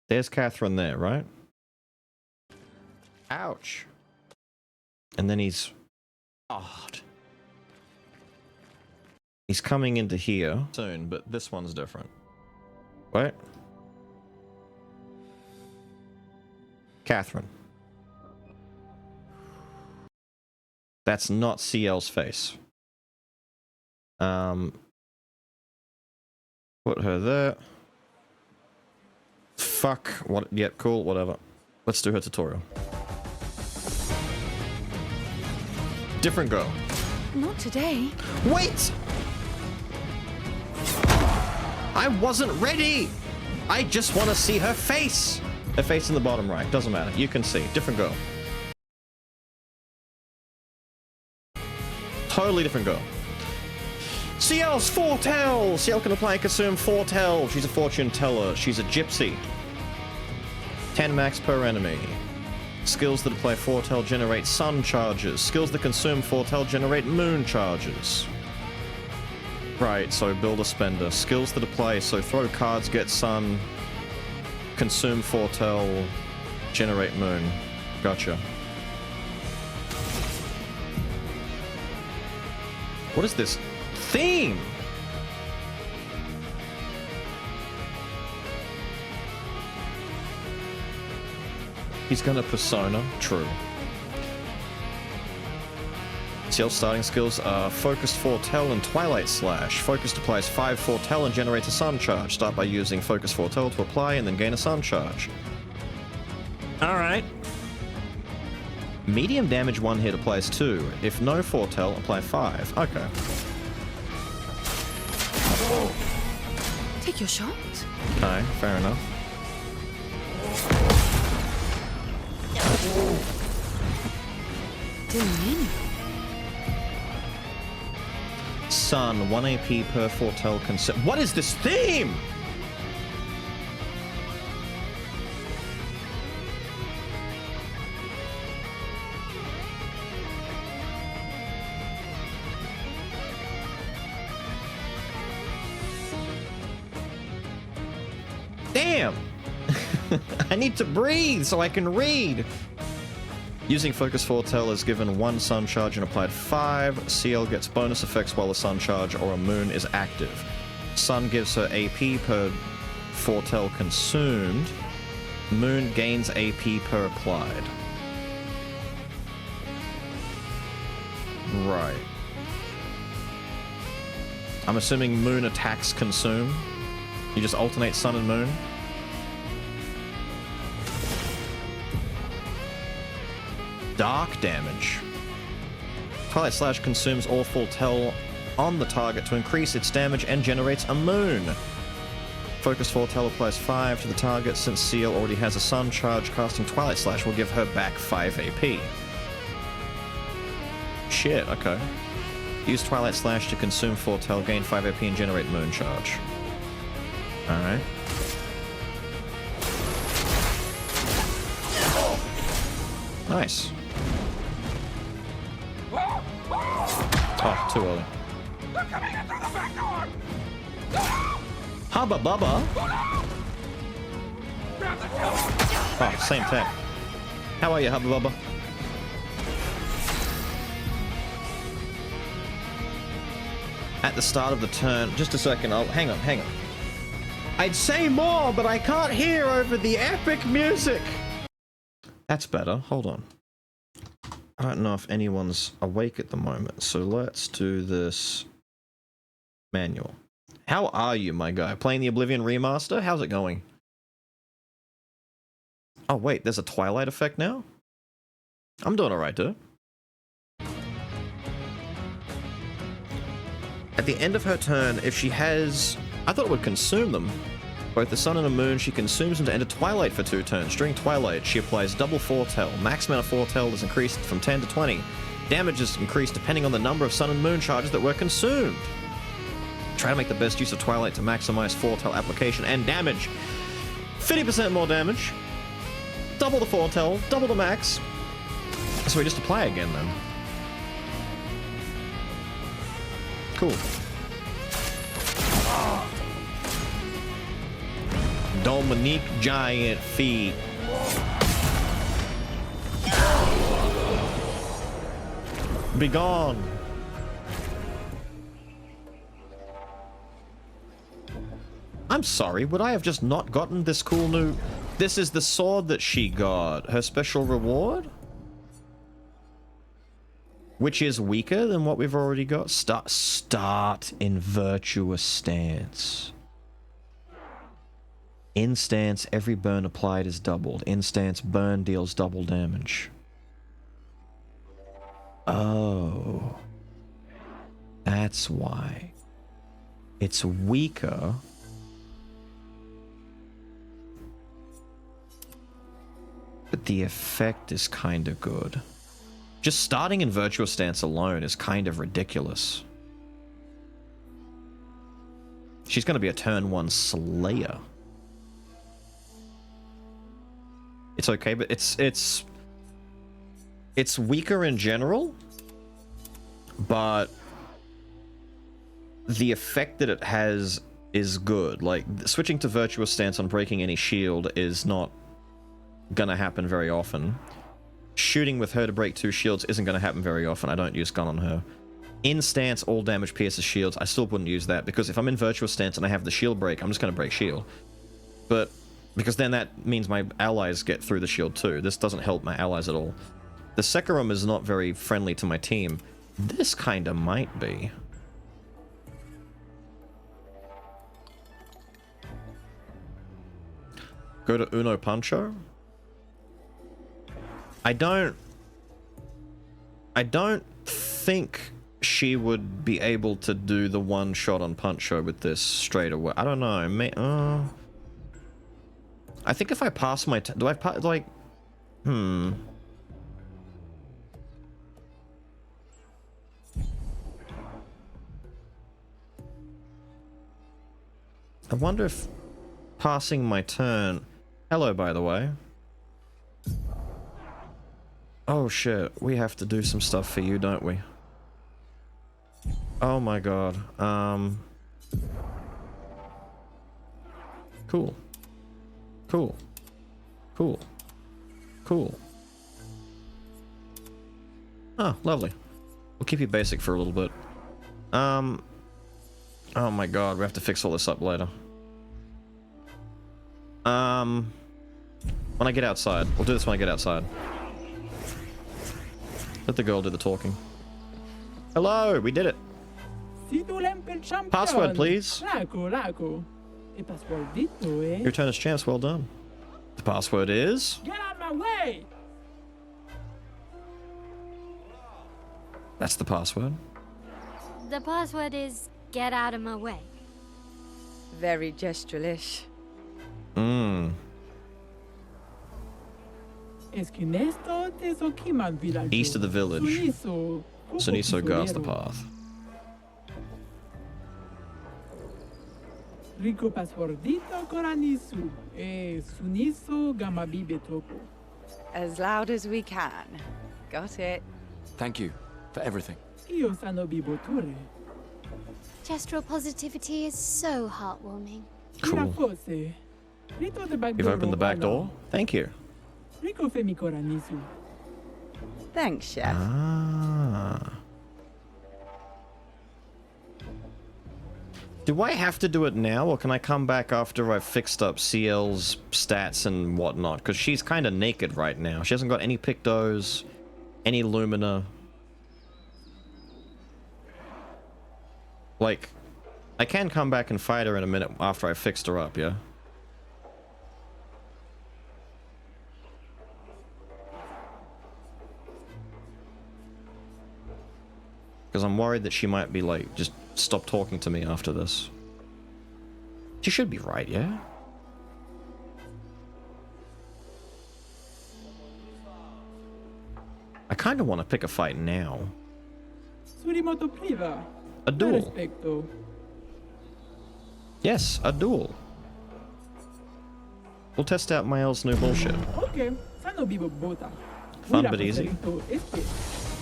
There's Catherine there, right? Ouch. And then he's... God. He's coming into here soon, but this one's different. Wait. Catherine. That's not CL's face. Put her there. Fuck. What? Yep, cool, whatever. Let's do her tutorial. Different girl. Not today. Wait! I wasn't ready! I just want to see her face! Her face in the bottom right. Doesn't matter. You can see. Different girl. Totally different girl. CL's foretell! CL can apply and consume foretell. She's a fortune teller. She's a gypsy. 10 max per enemy. Skills that apply foretell generate sun charges. Skills that consume foretell generate moon charges. Right, so build a spender. Skills that apply, so throw cards, get sun, consume foretell, generate moon. Gotcha. What is this theme? He's gonna persona. True. CL starting skills are Focused Foretell and Twilight Slash. Focused applies 5 Foretell and generates a sun charge. Start by using Focused Foretell to apply and then gain a sun charge. Alright. Medium damage 1 hit applies 2. If no Foretell, apply 5. Okay. Take your shot. Okay, fair enough. Doing Sun, 1 AP per Foretell consume. What is this theme? Damn! I need to breathe so I can read! Using Focus Foretell is given 1 sun charge and applied 5. CL gets bonus effects while a sun charge or a moon is active. Sun gives her AP per Foretell consumed. Moon gains AP per applied. Right. I'm assuming moon attacks consume. You just alternate sun and moon. Dark damage. Twilight Slash consumes all Foretell on the target to increase its damage and generates a moon. Focus Foretell applies 5 to the target. Since CL already has a sun charge, casting Twilight Slash will give her back 5 AP. Shit, okay. Use Twilight Slash to consume Foretell, gain 5 AP and generate moon charge. Alright. Nice. Oh, too early. They're coming in through the back door! Hubba Bubba! Oh, same tech. How are you, Hubba Bubba? At the start of the turn, just a second, hang on. I'd say more, but I can't hear over the epic music! That's better, hold on. I don't know if anyone's awake at the moment, so let's do this manual. How are you, my guy? Playing the Oblivion remaster? How's it going? Oh wait, there's a Twilight effect now? I'm doing alright, dude. At the end of her turn, if she has... I thought it would consume them. Both the sun and the moon she consumes into enter Twilight for 2 turns. During Twilight, she applies double foretell. Max amount of foretell is increased from 10 to 20. Damage is increased depending on the number of sun and moon charges that were consumed. Try to make the best use of Twilight to maximize foretell application and damage. 50% more damage. Double the foretell, double the max. So we just apply again then. Cool. Dominique Giant Feet. Be gone. I'm sorry, would I have just not gotten this cool new... This is the sword that she got. Her special reward? Which is weaker than what we've already got. Start in Virtuous Stance. In stance, every burn applied is doubled. In stance, burn deals double damage. Oh. That's why. It's weaker. But the effect is kind of good. Just starting in Virtuous Stance alone is kind of ridiculous. She's going to be a turn 1 Slayer. It's okay, but it's weaker in general, but the effect that it has is good. Like, switching to Virtuous Stance on breaking any shield is not gonna happen very often. Shooting with her to break 2 shields isn't gonna happen very often. I don't use gun on her. In stance, all damage pierces shields. I still wouldn't use that, because if I'm in Virtuous Stance and I have the shield break, I'm just gonna break shield. But because then that means my allies get through the shield too. This doesn't help my allies at all. The Sekirum is not very friendly to my team. This kinda might be. Go to Uno Puncho? I don't think she would be able to do the one shot on Puncho with this straight away. I don't know. I think if I pass my... do I like... I wonder if passing my turn... Hello, by the way. Oh shit, we have to do some stuff for you, don't we? Oh my god. Cool. Cool. Cool. Cool. Oh, lovely. We'll keep you basic for a little bit. Oh my god, we have to fix all this up later. When I get outside. We'll do this when I get outside. Let the girl do the talking. Hello, we did it. Password, please. Your turn as champs, well done. The password is... Get out of my way! That's the password. The password is get out of my way. Very gestural-ish. East of the village. Suniso guards the path. Rico passwordito coranisu e suniso gamabibe topo. As loud as we can. Got it. Thank you for everything. Io sano biboture. Gestural positivity is so heartwarming. Cool. You've opened the back door? Thank you. Rico femi coranisu. Thanks, Chef. Ah. Do I have to do it now, or can I come back after I've fixed up CL's stats and whatnot? Because she's kind of naked right now. She hasn't got any Pictos, any Lumina. Like, I can come back and fight her in a minute after I've fixed her up, yeah? Because I'm worried that she might be like, just stop talking to me after this. She should be right, yeah? kind of want to pick a fight now. Surimoto Priva. A duel. Respecto. Yes, a duel. We'll test out Mael's new bullshit. Okay, Sano Bibo Bota. Fun but easy.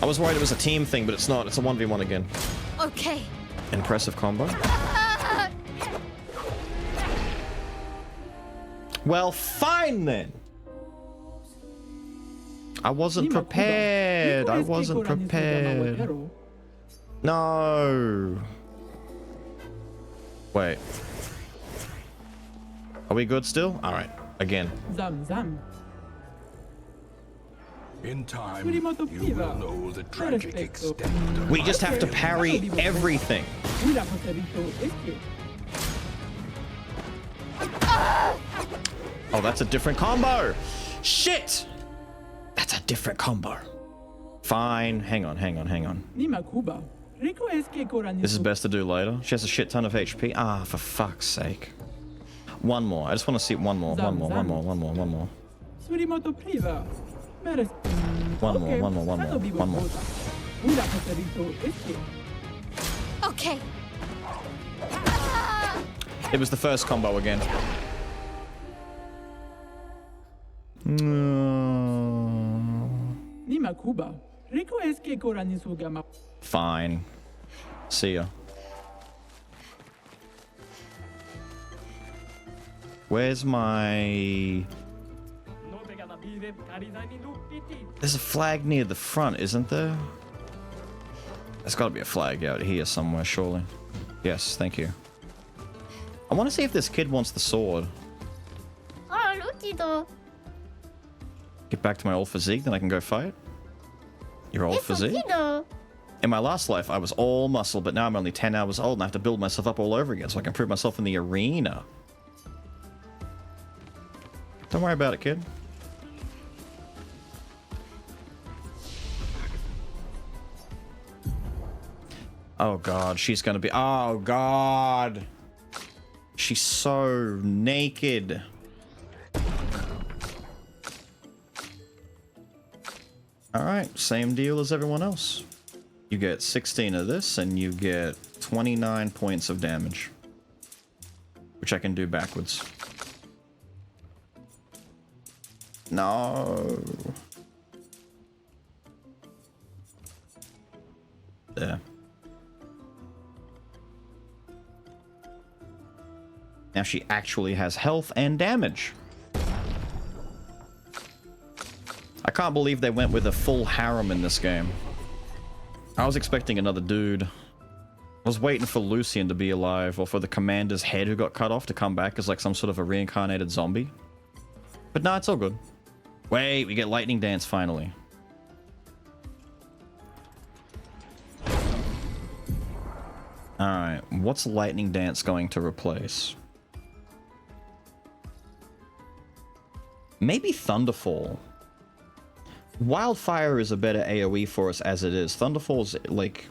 I was worried it was a team thing, but it's not. It's a 1v1 again. Okay. Impressive combo. Well, fine then. I wasn't prepared. I wasn't prepared. No. Wait. Are we good still? All right. Again. Zam Zam. In time, you will know the tragic extent of We just have to parry everything. Oh, that's a different combo. Shit. That's a different combo. Fine. Hang on. This is best to do later. She has a shit ton of HP. Ah, for fuck's sake. One more. I just want to see one more. One more. Surimoto Priva. One more. Okay. It was the first combo again. Nima Kuba. Rico eske korani sugama. Fine. See ya. Where's my... There's a flag near the front, isn't there? There's got to be a flag out here somewhere, surely. Yes, thank you. I want to see if this kid wants the sword. Oh, looky though. Get back to my old physique, then I can go fight. Your old physique? In my last life, I was all muscle, but now I'm only 10 hours old and I have to build myself up all over again so I can prove myself in the arena. Don't worry about it, kid. Oh god, she's gonna be... Oh god! She's so naked. Alright, same deal as everyone else. You get 16 of this and you get 29 points of damage. Which I can do backwards. No. There. Now she actually has health and damage. I can't believe they went with a full harem in this game. I was expecting another dude. I was waiting for Lucian to be alive, or for the commander's head who got cut off to come back as like some sort of a reincarnated zombie. But no, it's all good. Wait, we get Lightning Dance finally. Alright, what's Lightning Dance going to replace? Maybe Thunderfall. Wildfire is a better AoE for us as it is. Thunderfall's like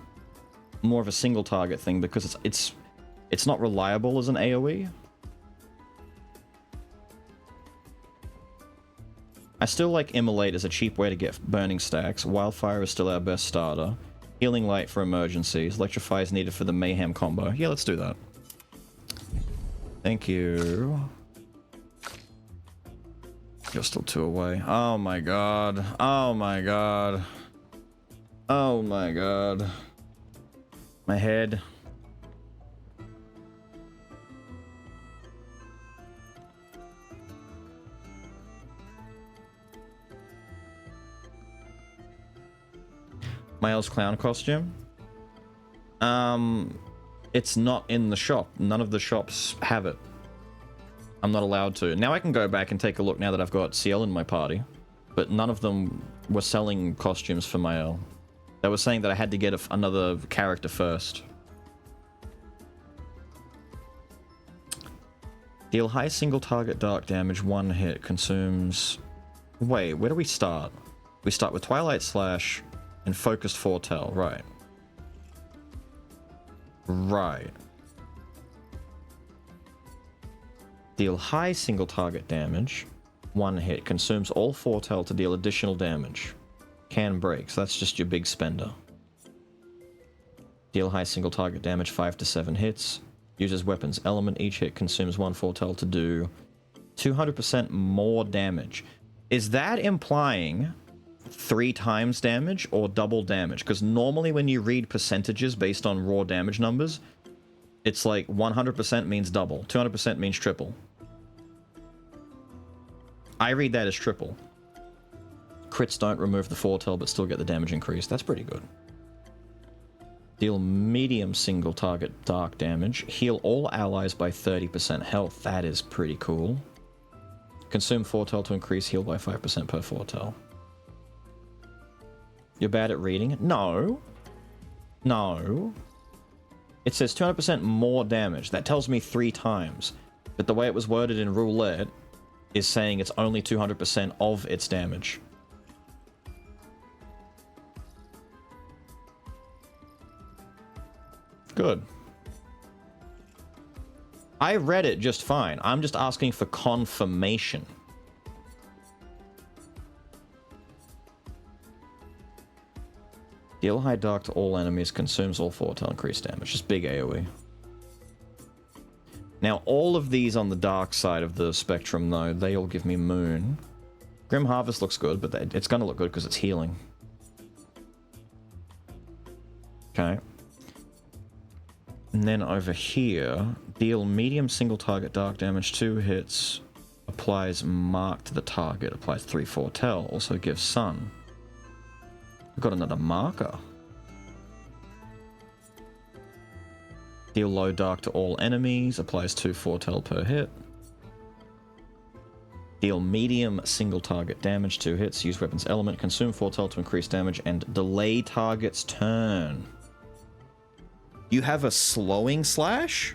more of a single target thing because it's not reliable as an AoE. I still like Immolate as a cheap way to get burning stacks. Wildfire is still our best starter. Healing Light for emergencies. Electrify is needed for the Mayhem combo. Yeah, let's do that. Thank you. You're still 2 away. Oh my god. Oh my god. Oh my god. My head. Miles clown costume. It's not in the shop. None of the shops have it. I'm not allowed to. Now I can go back and take a look now that I've got CL in my party. But none of them were selling costumes for Mael. They were saying that I had to get another character first. Deal high single target dark damage, 1 hit, consumes... Wait, where do we start? We start with Twilight Slash and Focused Foretell, right. Right. Deal high single target damage, 1 hit, consumes all Foretell to deal additional damage. can break. So that's just your big spender. Deal high single target damage, 5 to 7 hits. Uses weapons element. Each hit consumes 1 foretell to do 200% more damage. Is that implying 3 times damage or double damage? Because normally when you read percentages based on raw damage numbers, it's like 100% means double, 200% means triple. I read that as triple. Crits don't remove the foretell but still get the damage increase. That's pretty good. Deal medium single target dark damage. Heal all allies by 30% health. That is pretty cool. Consume foretell to increase heal by 5% per foretell. You're bad at reading? No. No. It says 200% more damage. That tells me 3 times. But the way it was worded in roulette is saying it's only 200% of its damage. Good. I read it just fine. I'm just asking for confirmation. Deal high dark to all enemies, consumes all foretell, increased damage. Just big AoE. Now, all of these on the dark side of the spectrum, though, they all give me moon. Grim Harvest looks good, but it's going to look good because it's healing. Okay. And then over here, deal medium single target dark damage, 2 hits, applies mark to the target, applies 3 foretell, also gives sun. We've got another marker. Deal low dark to all enemies, applies 2 foretell per hit. Deal medium single target damage, 2 hits, use weapons element, consume foretell to increase damage, and delay target's turn. You have a slowing slash?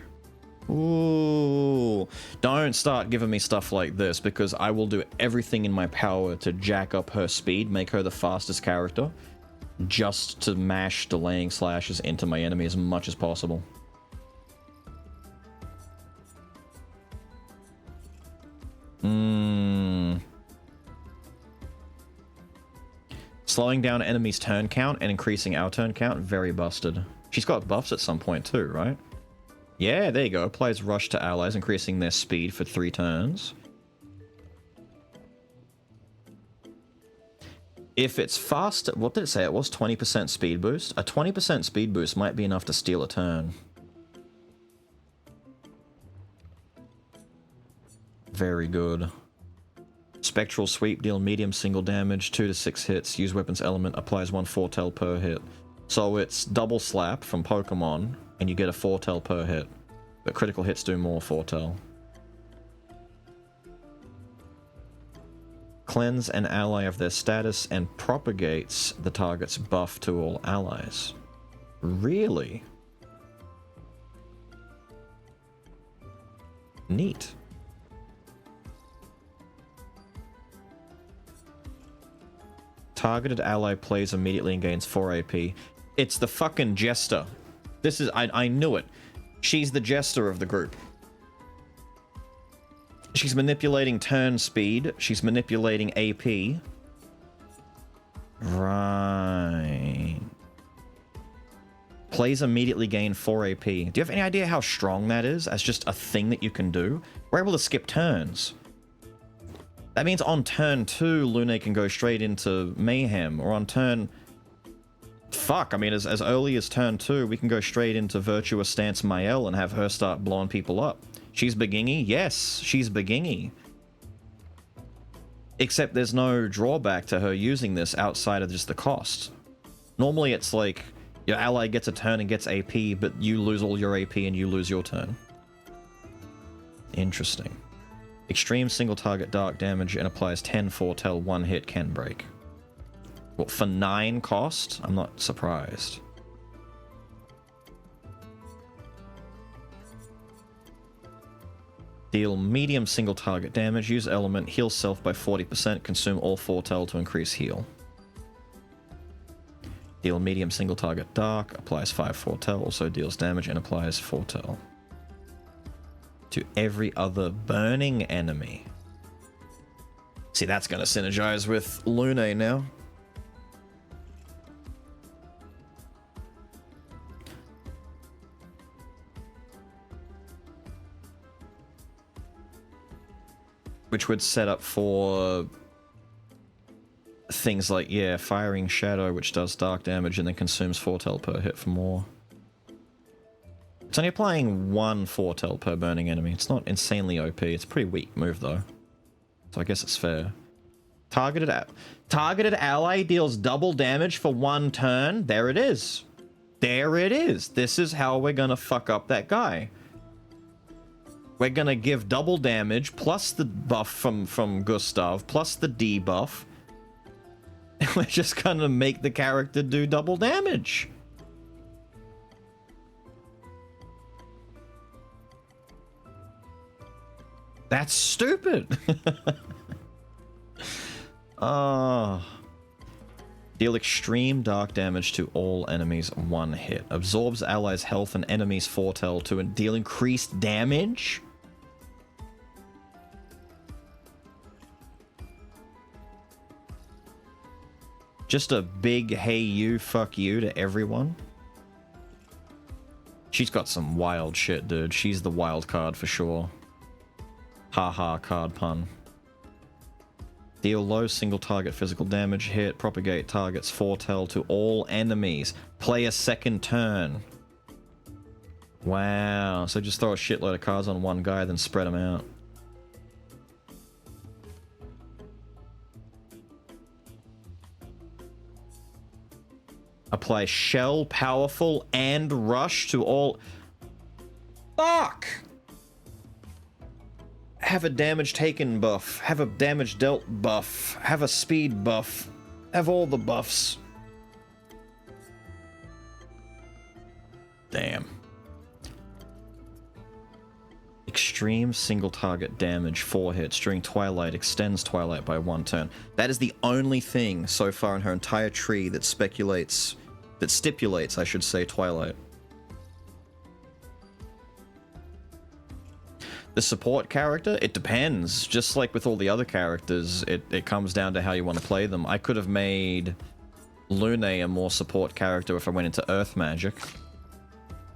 Ooh. Don't start giving me stuff like this, because I will do everything in my power to jack up her speed, make her the fastest character, just to mash delaying slashes into my enemy as much as possible. Slowing down enemies' turn count and increasing our turn count, very busted. She's got buffs at some point too, right? Yeah, there you go. Applies rush to allies, increasing their speed for 3 turns. If it's faster, what did it say? It was 20% speed boost. A 20% speed boost might be enough to steal a turn. Very good. Spectral sweep, deal medium single damage, 2 to 6 hits, use weapons element, applies 1 foretell per hit. So it's double slap from Pokemon, and you get a foretell per hit. But critical hits do more foretell. Cleanse an ally of their status and propagates the target's buff to all allies. Really? Neat. Targeted ally plays immediately and gains 4 AP. It's the fucking Jester. This is... I knew it. She's the Jester of the group. She's manipulating turn speed. She's manipulating AP. Right. Plays immediately gain 4 AP. Do you have any idea how strong that is as just a thing that you can do? We're able to skip turns. That means on turn 2, Lune can go straight into Mayhem, or on turn... Fuck, I mean, as early as turn 2, we can go straight into Virtuous Stance Mael and have her start blowing people up. She's begingy? Yes, she's begingy. Except there's no drawback to her using this outside of just the cost. Normally it's like, your ally gets a turn and gets AP, but you lose all your AP and you lose your turn. Interesting. Extreme single target dark damage and applies 10 foretell, 1 hit can break. What, for 9 cost? I'm not surprised. Deal medium single target damage, use element, heal self by 40%, consume all foretell to increase heal. Deal medium single target dark, applies 5 foretell, also deals damage and applies foretell to every other burning enemy. See, that's going to synergize with Lune now. which would set up for things like, yeah, Firing Shadow, which does dark damage and then consumes foretell per hit for more. It's only applying 1 foretell per burning enemy. It's not insanely OP. It's a pretty weak move though, so I guess it's fair. Targeted ally deals double damage for 1 turn. There it is. There it is. This is how we're gonna fuck up that guy. We're gonna give double damage plus the buff from Gustav plus the debuff. And we're just gonna make the character do double damage. That's stupid. Deal extreme dark damage to all enemies 1 hit. Absorbs allies' health and enemies' foretell to deal increased damage. Just a big hey you, fuck you to everyone. She's got some wild shit, dude. She's the wild card for sure. Haha, card pun. Deal low single target physical damage hit. Propagate target's foretell to all enemies. Play a second turn. Wow. So just throw a shitload of cards on one guy, then spread them out. Apply Shell, Powerful, and Rush to all... Fuck! Have a damage taken buff. Have a damage dealt buff. Have a speed buff. Have all the buffs. Damn. Extreme single target damage 4 hits during Twilight extends Twilight by 1 turn. That is the only thing so far in her entire tree that stipulates, I should say, Twilight. The support character, it depends. Just like with all the other characters, it comes down to how you want to play them. I could have made Lune a more support character if I went into Earth Magic.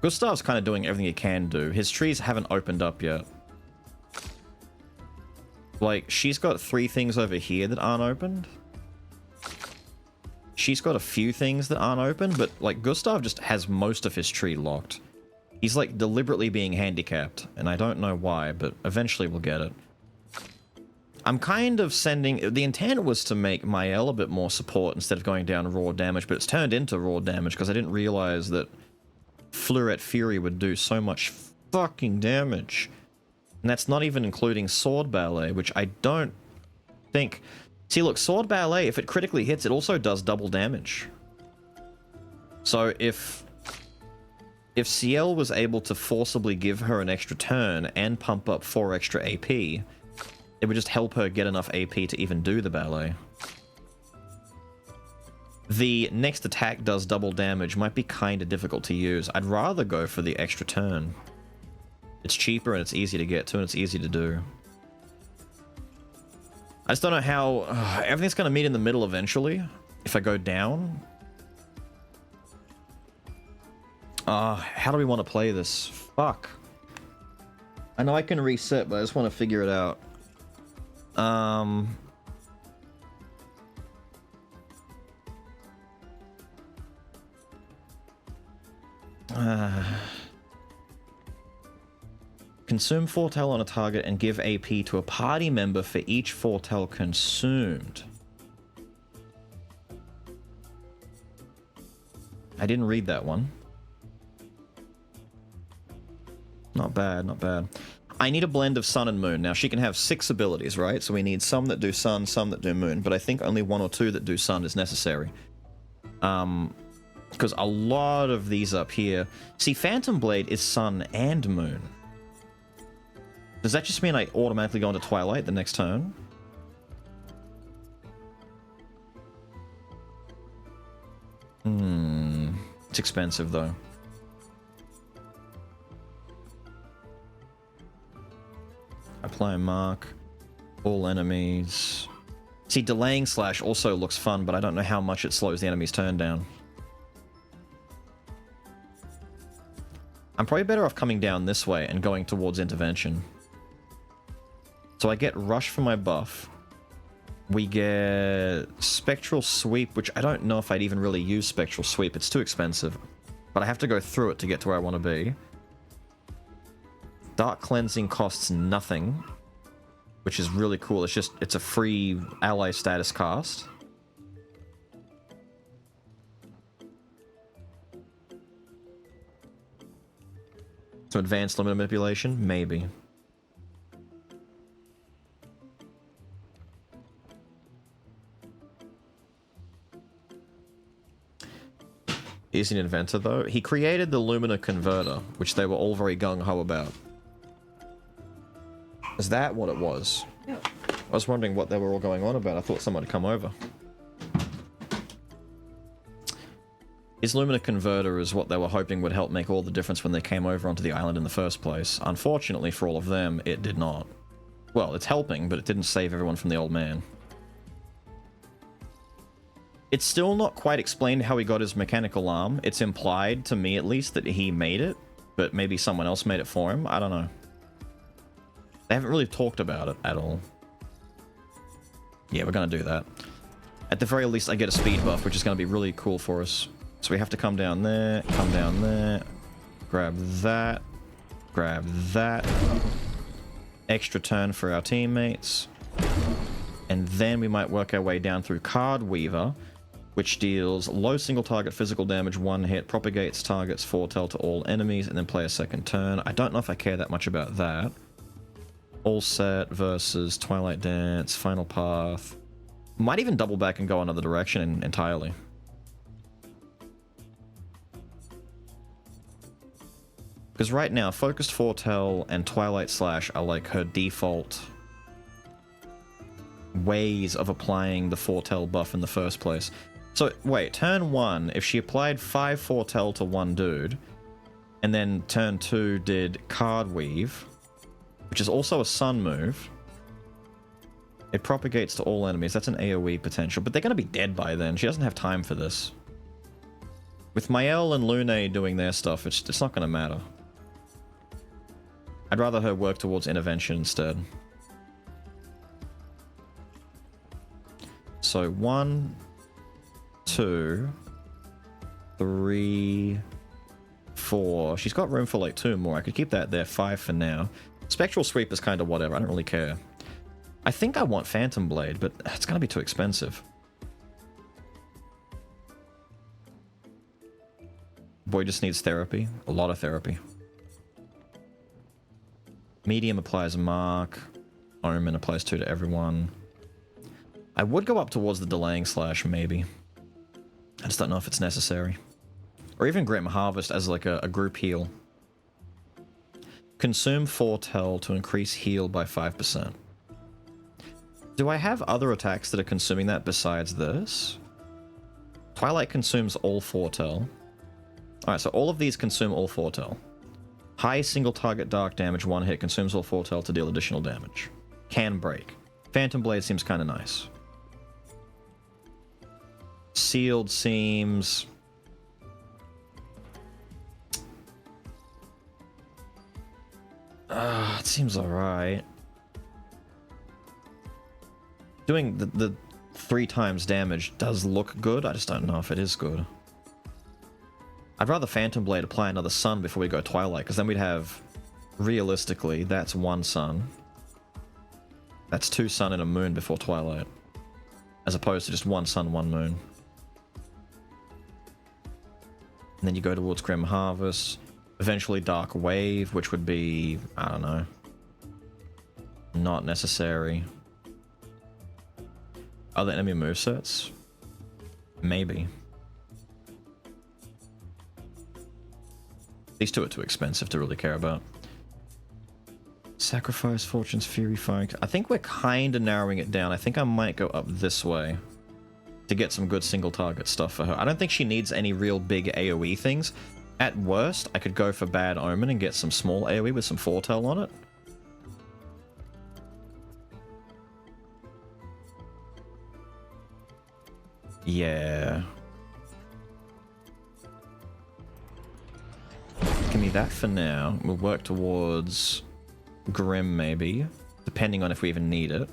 Gustav's kind of doing everything he can do. His trees haven't opened up yet. Like, she's got 3 things over here that aren't opened. She's got a few things that aren't open, but like Gustav just has most of his tree locked. He's like deliberately being handicapped, and I don't know why, but eventually we'll get it. I'm kind of sending... The intent was to make Mael a bit more support instead of going down raw damage, but it's turned into raw damage because I didn't realize that Fleurette Fury would do so much fucking damage. And that's not even including Sword Ballet, which I don't think... See, look, Sword Ballet, if it critically hits, it also does double damage. So if Ciel was able to forcibly give her an extra turn and pump up 4 extra AP, it would just help her get enough AP to even do the ballet. The next attack does double damage, might be kind of difficult to use. I'd rather go for the extra turn. It's cheaper and it's easy to get to and it's easy to do. I just don't know how... everything's going to meet in the middle eventually, if I go down. How do we want to play this? Fuck. I know I can reset, but I just want to figure it out. Consume foretell on a target and give AP to a party member for each foretell consumed. I didn't read that one. Not bad, not bad. I need a blend of sun and moon. Now, she can have 6 abilities, right? So we need some that do sun, some that do moon. But I think only 1 or 2 that do sun is necessary. Because a lot of these up here... See, Phantom Blade is sun and moon. Does that just mean I automatically go into Twilight the next turn? It's expensive, though. Apply mark. All enemies. See, delaying slash also looks fun, but I don't know how much it slows the enemy's turn down. I'm probably better off coming down this way and going towards intervention. So I get Rush for my buff. We get Spectral Sweep, which I don't know if I'd even really use Spectral Sweep. It's too expensive. But I have to go through it to get to where I want to be. Dark Cleansing costs nothing, which is really cool. It's a free ally status cast. So advanced limit manipulation? Maybe. He's an inventor, though. He created the Lumina Converter, which they were all very gung-ho about. Is that what it was? Yeah. I was wondering what they were all going on about. I thought someone had come over. His Lumina Converter is what they were hoping would help make all the difference when they came over onto the island in the first place. Unfortunately for all of them, it did not. Well, it's helping, but it didn't save everyone from the old man. It's still not quite explained how he got his mechanical arm. It's implied, to me at least, that he made it, but maybe someone else made it for him. I don't know. They haven't really talked about it at all. Yeah, we're gonna do that. At the very least, I get a speed buff, which is gonna be really cool for us. So we have to come down there, grab that, extra turn for our teammates, and then we might work our way down through Card Weaver, which deals low single target physical damage, 1 hit, propagates targets foretell to all enemies, and then play a second turn. I don't know if I care that much about that. All Set versus Twilight Dance, Final Path. Might even double back and go another direction entirely. Because right now, Focused Foretell and Twilight Slash are like her default ways of applying the Foretell buff in the first place. So, wait, turn 1, if she applied 5 Foretell to one dude, and then turn 2 did Card Weave, which is also a sun move, it propagates to all enemies. That's an AoE potential, but they're going to be dead by then. She doesn't have time for this. With Mael and Lune doing their stuff, it's not going to matter. I'd rather her work towards intervention instead. So 1, 2, 3, 4. She's got room for like 2 more. I could keep that there. 5 for now. Spectral Sweep is kind of whatever. I don't really care. I think I want Phantom Blade, but it's going to be too expensive. Boy just needs therapy. A lot of therapy. Medium applies Mark. Omen applies 2 to everyone. I would go up towards the Delaying Slash, maybe. I just don't know if it's necessary. Or even Grim Harvest as like a group heal. Consume Foretell to increase heal by 5%. Do I have other attacks that are consuming that besides this? Twilight consumes all Foretell. Alright, so all of these consume all Foretell. High single target dark damage, 1 hit, consumes all Foretell to deal additional damage. Can break. Phantom Blade seems kind of nice. Sealed seems... it seems alright. Doing the 3 times damage does look good, I just don't know if it is good. I'd rather Phantom Blade apply another sun before we go Twilight, because then we'd have, realistically, that's 1 sun. That's 2 sun and a moon before Twilight. As opposed to just 1 sun, 1 moon. And then you go towards Grim Harvest. Eventually Dark Wave, which would be, I don't know, not necessary. Other enemy movesets? Maybe. These 2 are too expensive to really care about. Sacrifice, Fortune's Fury, Fire. I think we're kind of narrowing it down. I think I might go up this way to get some good single target stuff for her. I don't think she needs any real big AoE things. At worst, I could go for Bad Omen and get some small AoE with some Foretell on it. Yeah. Give me that for now. We'll work towards Grim, maybe. depending on if we even need it.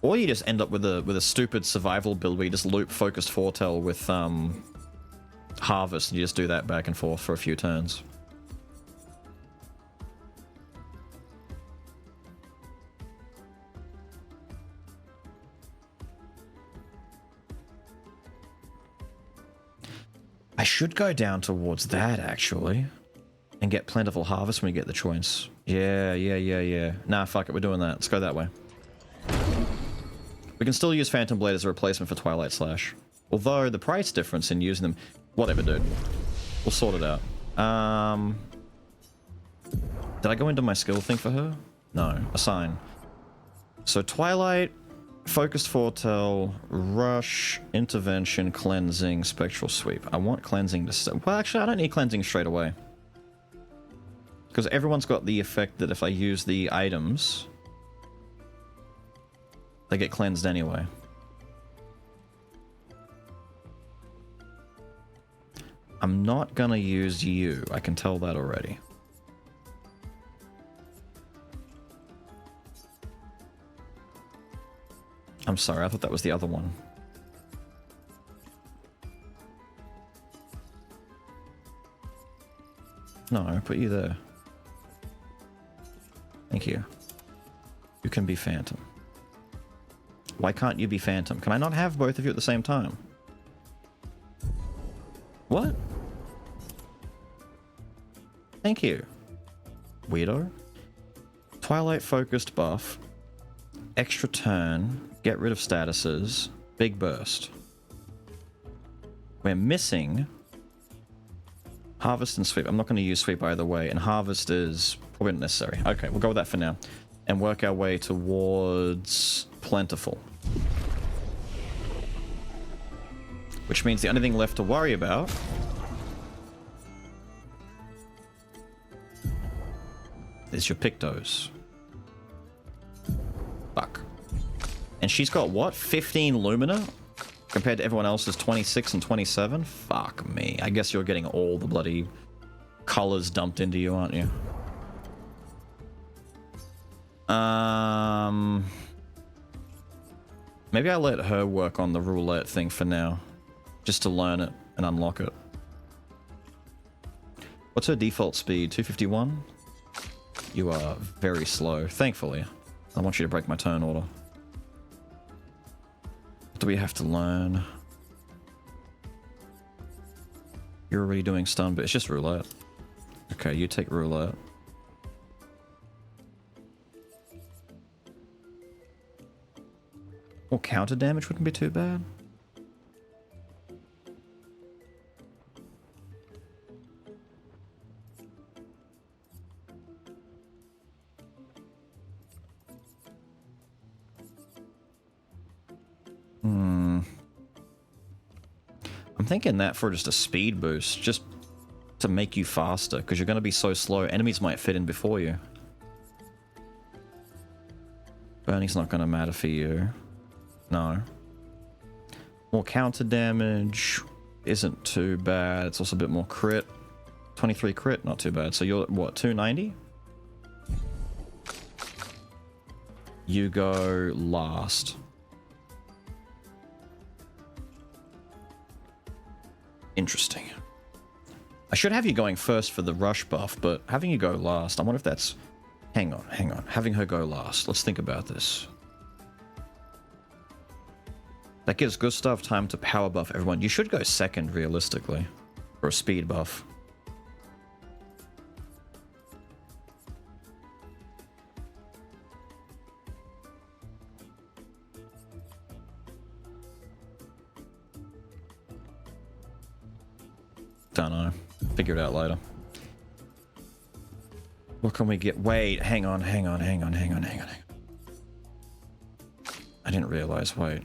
Or you just end up with a stupid survival build where you just loop focused foretell with harvest, and you just do that back and forth for a few turns. I should go down towards that, actually. And get Plentiful Harvest when we get the choice. Yeah. Nah, fuck it, we're doing that. Let's go that way. We can still use Phantom Blade as a replacement for Twilight Slash. Although, the price difference in using them... Whatever, dude. We'll sort it out. Did I go into my skill thing for her? No. Assign. So, Twilight... Focused Foretell, Rush, Intervention, Cleansing, Spectral Sweep. I want Cleansing to... Well, actually, I don't need Cleansing straight away. Because everyone's got the effect that if I use the items, they get cleansed anyway. I'm not gonna use you. I can tell that already. I'm sorry, I thought that was the other one. No, I put you there. Thank you. You can be Phantom. Why can't you be Phantom? Can I not have both of you at the same time? What? Thank you. Weirdo. Twilight focused buff. Extra turn. Get rid of statuses. Big burst. We're missing Harvest and Sweep. I'm not going to use Sweep either way, and Harvest is probably not necessary. Okay, we'll go with that for now. And work our way towards Plentiful. Which means the only thing left to worry about is your Pictos. Fuck. And she's got what? 15 Lumina? Compared to everyone else's 26 and 27? Fuck me. I guess you're getting all the bloody colors dumped into you, aren't you? Maybe I let her work on the roulette thing for now. Just to learn it and unlock it. What's her default speed? 251? You are very slow. Thankfully. I want you to break my turn order. What do we have to learn? You're already doing stun, but it's just roulette. Okay, you take roulette. Or counter damage wouldn't be too bad. I'm thinking that for just a speed boost, just to make you faster, because you're going to be so slow, enemies might fit in before you. Burning's not going to matter for you. No. More counter damage isn't too bad. It's also a bit more crit. 23 crit, not too bad. So you're, what, 290? You go last. Interesting. I should have you going first for the rush buff, but having you go last, I wonder if that's... Hang on. Having her go last. Let's think about this. That gives Gustav time to power buff everyone. You should go second, realistically, for a speed buff. Don't know. Figure it out later. What can we get? Wait, hang on. I didn't realize, wait.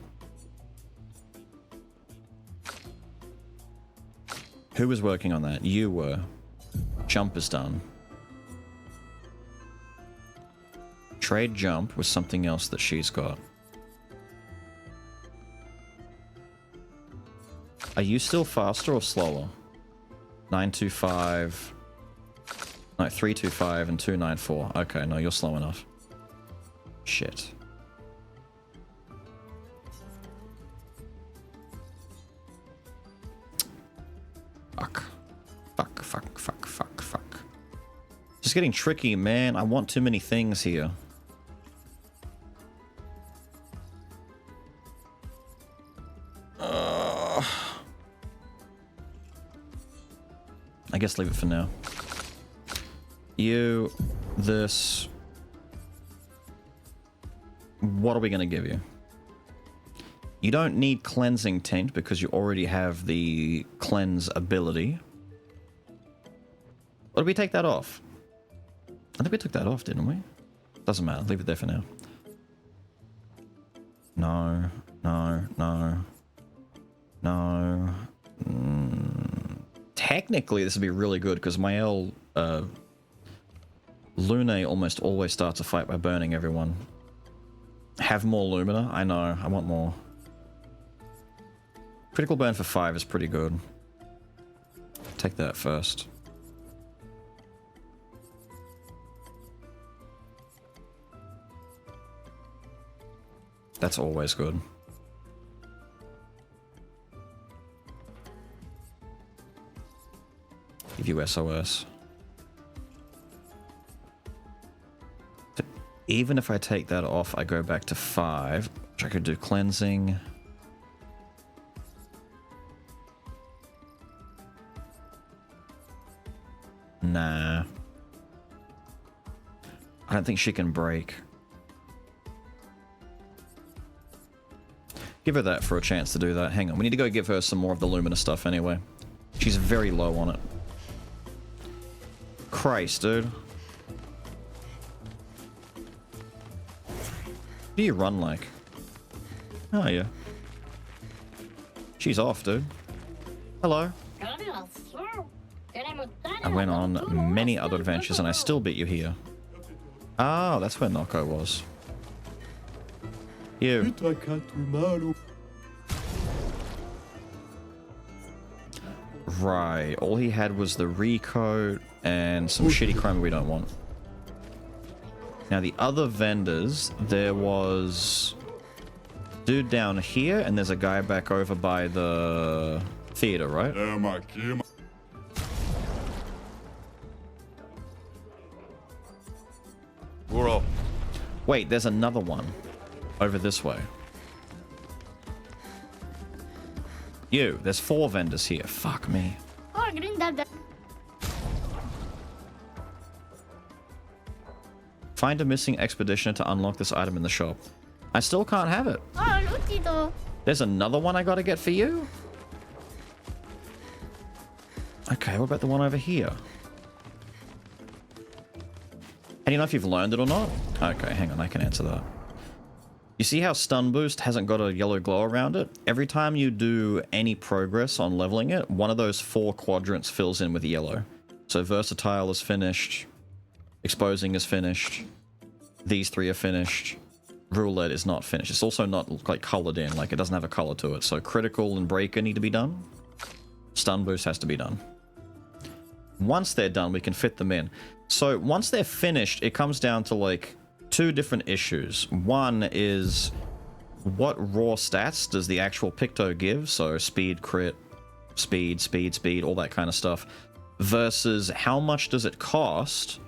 Who was working on that? You were. Jump is done. Trade jump was something else that she's got. Are you still faster or slower? 925. No, 325 and 294. Okay, no, you're slow enough. Shit. Fuck. Fuck, fuck, fuck, fuck, fuck. Just getting tricky, man. I want too many things here. I guess leave it for now. You, this. What are we going to give you? You don't need cleansing tint because you already have the cleanse ability. Or did we take that off? I think we took that off, didn't we? Doesn't matter. Leave it there for now. No, no, no. No. Technically, this would be really good because Mael Lune almost always starts a fight by burning everyone. Have more Lumina? I know. I want more. Critical burn for 5 is pretty good. Take that first. That's always good. Give you SOS. But even if I take that off, I go back to 5, which I could do cleansing. Nah. I don't think she can break. Give her that for a chance to do that. Hang on, we need to go give her some more of the Lumina stuff anyway. She's very low on it. Christ, dude. What do you run like? Oh, yeah. She's off, dude. Hello. I went on many other adventures and I still beat you here. Ah, that's where Noko was. You. Right, all he had was the recoat and some shitty chroma we don't want. Now the other vendors, there was dude down here and there's a guy back over by the theater, right? Wait, there's another one over this way. You, there's 4 vendors here. Fuck me. Find a missing expeditioner to unlock this item in the shop. I still can't have it. There's another one I gotta get for you? Okay, what about the one over here? And you know if you've learned it or not? Okay, hang on, I can answer that. You see how stun boost hasn't got a yellow glow around it? Every time you do any progress on leveling it, one of those 4 quadrants fills in with yellow. So versatile is finished, exposing is finished, these 3 are finished, roulette is not finished. It's also not like colored in, like it doesn't have a color to it. So critical and breaker need to be done. Stun boost has to be done. Once they're done, we can fit them in. So once they're finished, it comes down to like 2 different issues. One is what raw stats does the actual Picto give? So speed, crit, speed, all that kind of stuff. Versus how much does it cost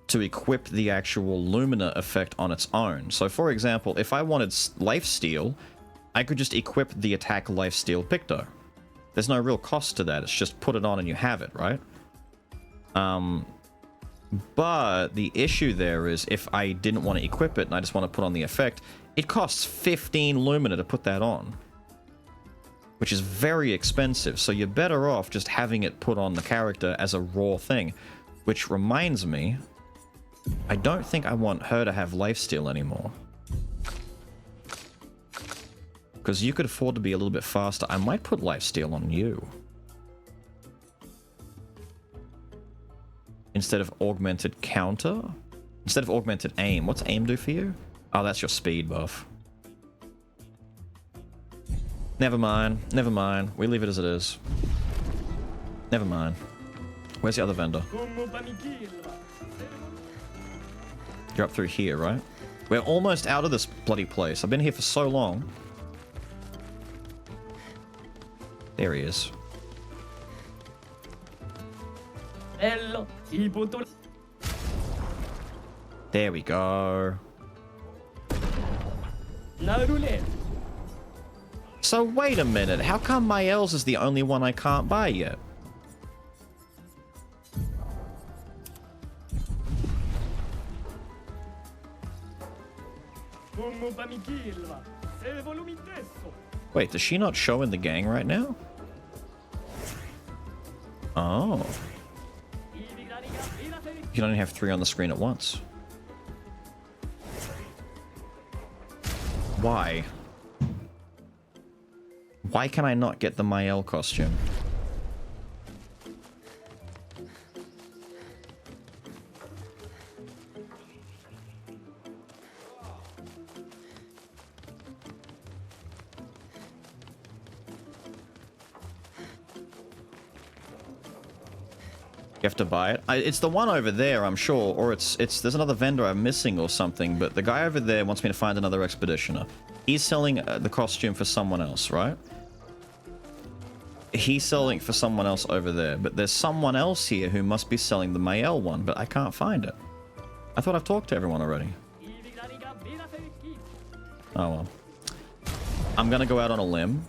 to equip the actual Lumina effect on its own? So for example, if I wanted Lifesteal, I could just equip the attack Lifesteal Picto. There's no real cost to that. It's just put it on and you have it, right? But the issue there is if I didn't want to equip it and I just want to put on the effect, it costs 15 Lumina to put that on, which is very expensive. So you're better off just having it put on the character as a raw thing, which reminds me, I don't think I want her to have lifesteal anymore. Because you could afford to be a little bit faster. I might put lifesteal on you. Instead of augmented counter? Instead of augmented aim. What's aim do for you? Oh, that's your speed buff. Never mind. Never mind. We leave it as it is. Never mind. Where's the other vendor? You're up through here, right? We're almost out of this bloody place. I've been here for so long. There he is. There we go. So wait a minute, how come Mael's is the only one I can't buy yet? Wait, does she not show in the gang right now? Oh. You can only have 3 on the screen at once. Why? Why can I not get the Mael costume? You have to buy it. It's the one over there, I'm sure, or it's there's another vendor I'm missing or something, but the guy over there wants me to find another expeditioner. He's selling the costume for someone else, right? He's selling for someone else over there, but there's someone else here who must be selling the Mael one, but I can't find it. I thought I've talked to everyone already. Oh well. I'm gonna go out on a limb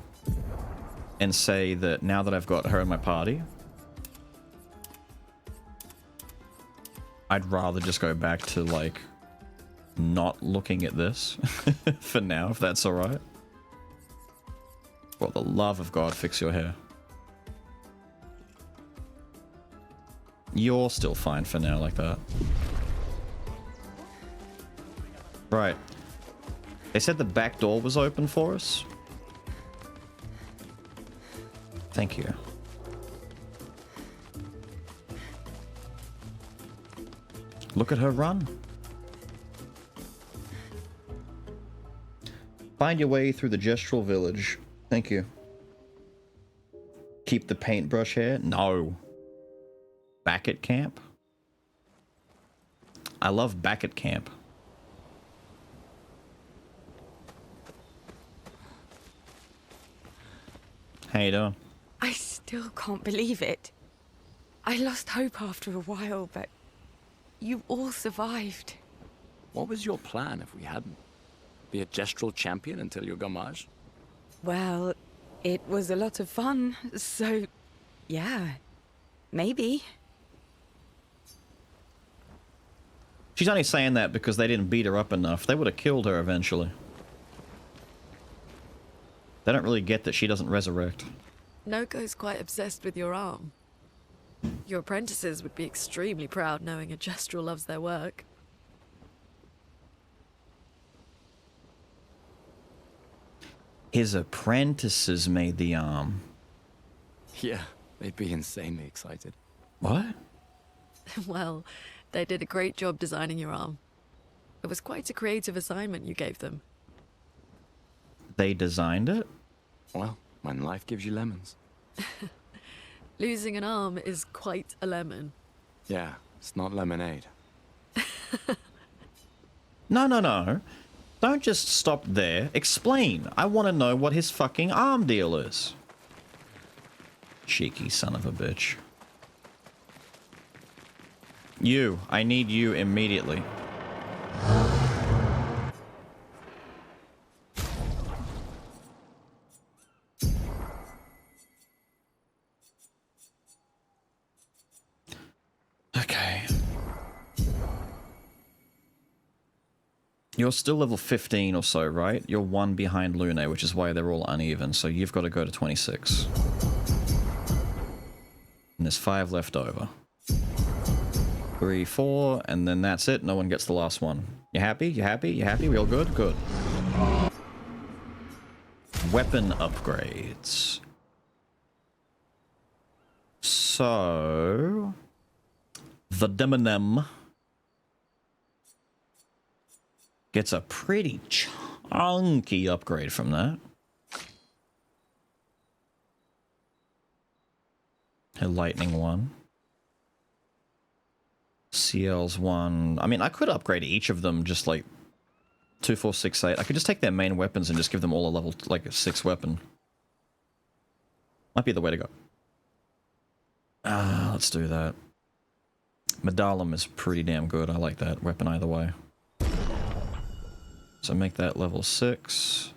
and say that now that I've got her in my party, I'd rather just go back to, like, not looking at this for now, if that's alright. For the love of God, fix your hair. You're still fine for now, like that. Right. They said the back door was open for us. Thank you. Look at her run. Find your way through the gestural village. Thank you. Keep the paintbrush hair? No. Back at camp? I love back at camp. How you doing? I still can't believe it. I lost hope after a while, but you all survived. What was your plan if we hadn't? Be a gestural champion until your gamage? Well, it was a lot of fun, so yeah, maybe. She's only saying that because they didn't beat her up enough. They would have killed her eventually. They don't really get that she doesn't resurrect. Noko's quite obsessed with your arm. Your apprentices would be extremely proud knowing a gestural loves their work. His apprentices made the arm. Yeah, they'd be insanely excited. What? Well, they did a great job designing your arm. It was quite a creative assignment you gave them. They designed it? Well, when life gives you lemons. Losing an arm is quite a lemon. Yeah, it's not lemonade. No. Don't just stop there. Explain. I want to know what his fucking arm deal is. Cheeky son of a bitch. You. I need you immediately. Okay. You're still level 15 or so, right? You're 1 behind Lune, which is why they're all uneven, so you've got to go to 26. And there's 5 left over. 3, 4, and then that's it. No one gets the last one. You happy? You happy? You happy? We all good? Good. Weapon upgrades. So... the Demonem gets a pretty chunky upgrade from that. Her lightning one. CL's 1. I mean, I could upgrade each of them just like 2, 4, 6, 8. I could just take their main weapons and just give them all a level, like a 6 weapon. Might be the way to go. Let's do that. Medallum is pretty damn good. I like that weapon either way. So make that level 6.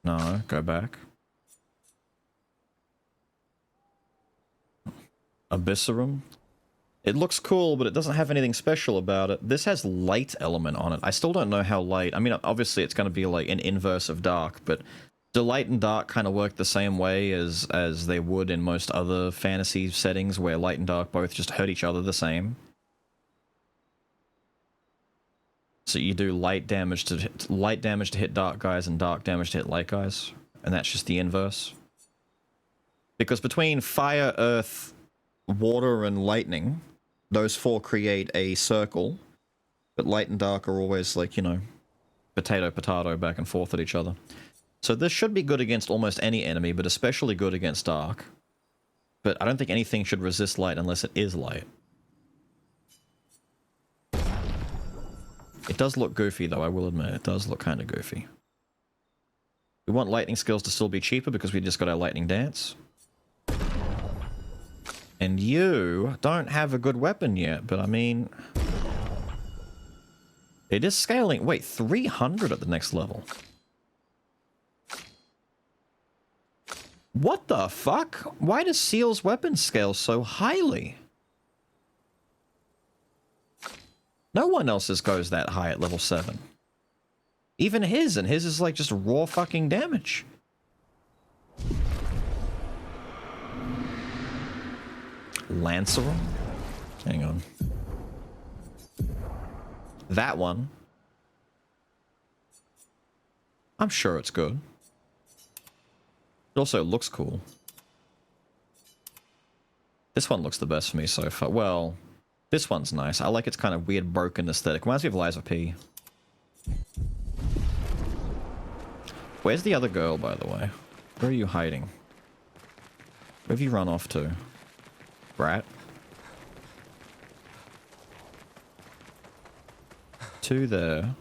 No, go back. Abyssarum. It looks cool, but it doesn't have anything special about it. This has light element on it. I still don't know how light. I mean, obviously it's going to be like an inverse of dark, but do light and dark kind of work the same way as they would in most other fantasy settings where light and dark both just hurt each other the same? So you do light damage to hit dark guys and dark damage to hit light guys, and that's just the inverse. Because between fire, earth, water, and lightning, those 4 create a circle, but light and dark are always like, you know, potato, potato, back and forth at each other. So this should be good against almost any enemy, but especially good against dark. But I don't think anything should resist light unless it is light. It does look goofy, though, I will admit. It does look kind of goofy. We want lightning skills to still be cheaper because we just got our lightning dance. And you don't have a good weapon yet, but I mean... It is scaling... Wait, 300 at the next level. What the fuck? Why does Seal's weapon scale so highly? No one else's goes that high at level 7. Even his, and his is like just raw fucking damage. Lancerum? Hang on. That one. I'm sure it's good. It also looks cool. This one looks the best for me so far. Well, this one's nice. I like its kind of weird broken aesthetic. Reminds me of Liza P. Where's the other girl, by the way? Where are you hiding? Where have you run off to? Brat? 2 there.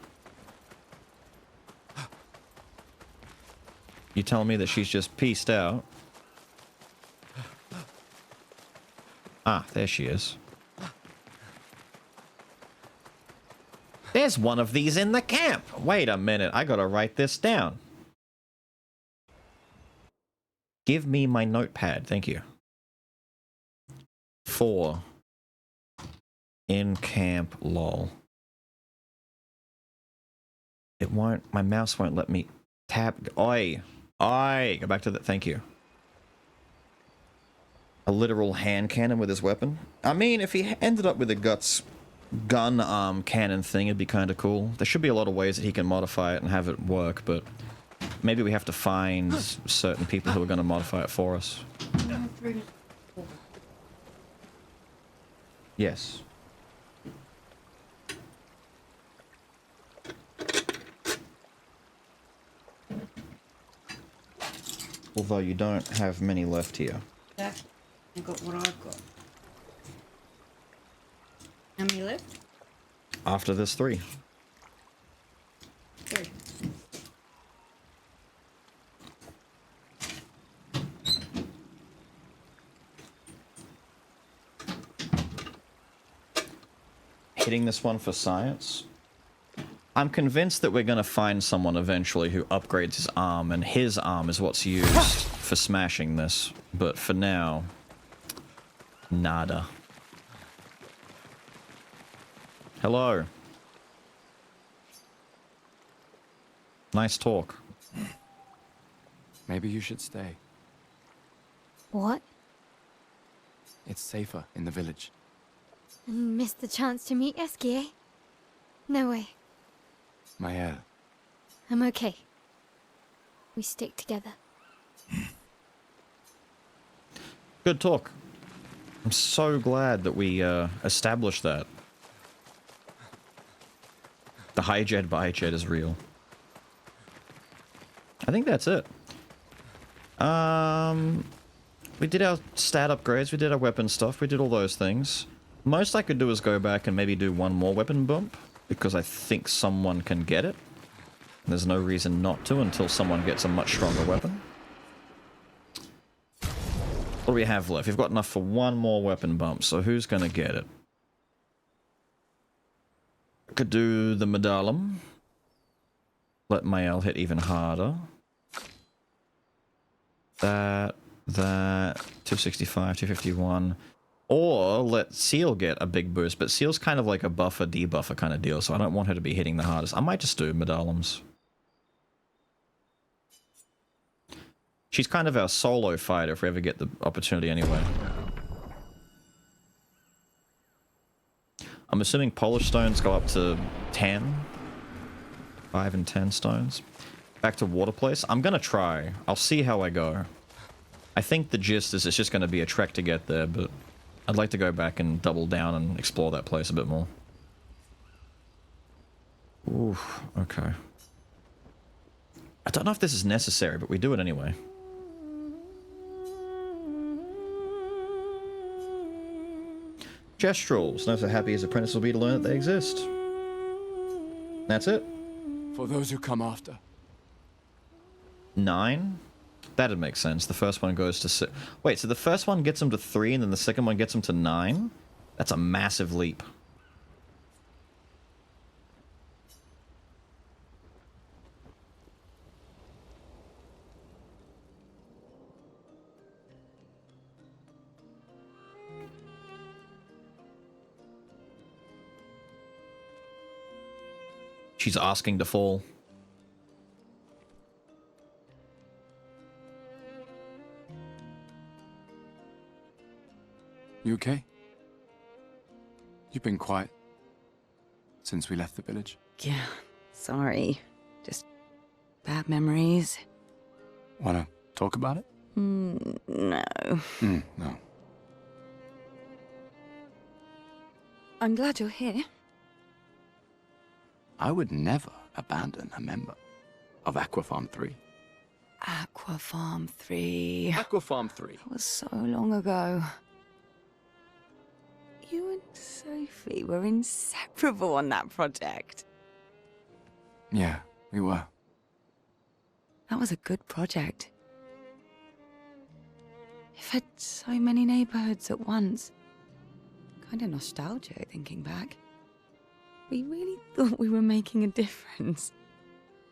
You tell me that she's just pieced out. Ah, there she is. There's one of these in the camp! Wait a minute, I gotta write this down. Give me my notepad, thank you. 4. In camp, lol. It won't, my mouse won't let me tap. Oi! Oi! Go back to that, thank you. A literal hand cannon with his weapon? I mean, if he ended up with a guts gun arm cannon thing, it'd be kind of cool. There should be a lot of ways that he can modify it and have it work, but maybe we have to find certain people who are going to modify it for us. Yes. Although you don't have many left here. Yeah, I got what I've got. How many left? After this, 3. 3. Hitting this one for science. I'm convinced that we're going to find someone eventually who upgrades his arm, and his arm is what's used for smashing this. But for now, nada. Hello. Nice talk. Maybe you should stay. What? It's safer in the village. And missed the chance to meet Eski, eh? No way. Mael. I'm okay. We stick together. Good talk. I'm so glad that we established that. The Hyjed Bijed is real. I think that's it. We did our stat upgrades, we did our weapon stuff, we did all those things. Most I could do is go back and maybe do one more weapon bump, because I think someone can get it. There's no reason not to until someone gets a much stronger weapon. What do we have left? We've got enough for one more weapon bump, so who's gonna get it? I could do the Medallum. Let Mael hit even harder. That, 265, 251. Or let Seal get a big boost, but Seal's kind of like a buffer, debuffer kind of deal, so I don't want her to be hitting the hardest. I might just do Medallums. She's kind of our solo fighter if we ever get the opportunity anyway. I'm assuming Polish stones go up to 10. 5 and 10 stones. Back to Water Place. I'm gonna try. I'll see how I go. I think the gist is it's just gonna be a trek to get there, but I'd like to go back and double down and explore that place a bit more. Ooh, okay. I don't know if this is necessary, but we do it anyway. Gestrals. Know how happy his apprentice will be to learn that they exist. That's it. For those who come after. 9? That'd make sense. The first one goes to 6. Wait, so the first one gets him to 3 and then the second one gets him to 9? That's a massive leap. She's asking to fall. You okay? You've been quiet since we left the village. Yeah, sorry. Just bad memories. Wanna talk about it? No. No. I'm glad you're here. I would never abandon a member of Aquafarm 3. Aquafarm 3. Aquafarm 3. That was so long ago. You and Sophie were inseparable on that project. Yeah, we were. That was a good project. It fed so many neighborhoods at once. Kind of nostalgic thinking back. We really thought we were making a difference.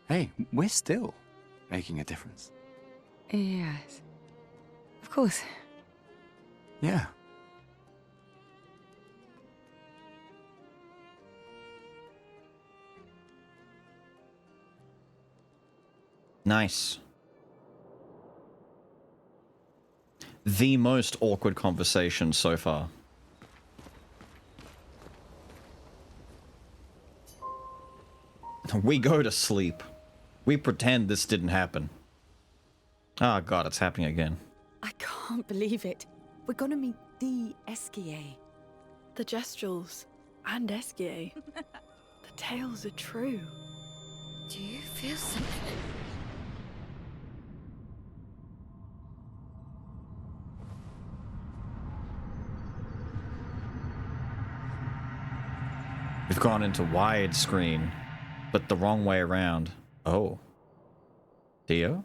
Hey, we're still making a difference. Yes. Of course. Yeah. Nice. The most awkward conversation so far. We go to sleep. We pretend this didn't happen. Oh god, it's happening again. I can't believe it. We're gonna meet the Esquier. The Gestrals and Esquier. The tales are true. Do you feel something? We've gone into widescreen, but the wrong way around. Oh. Dio?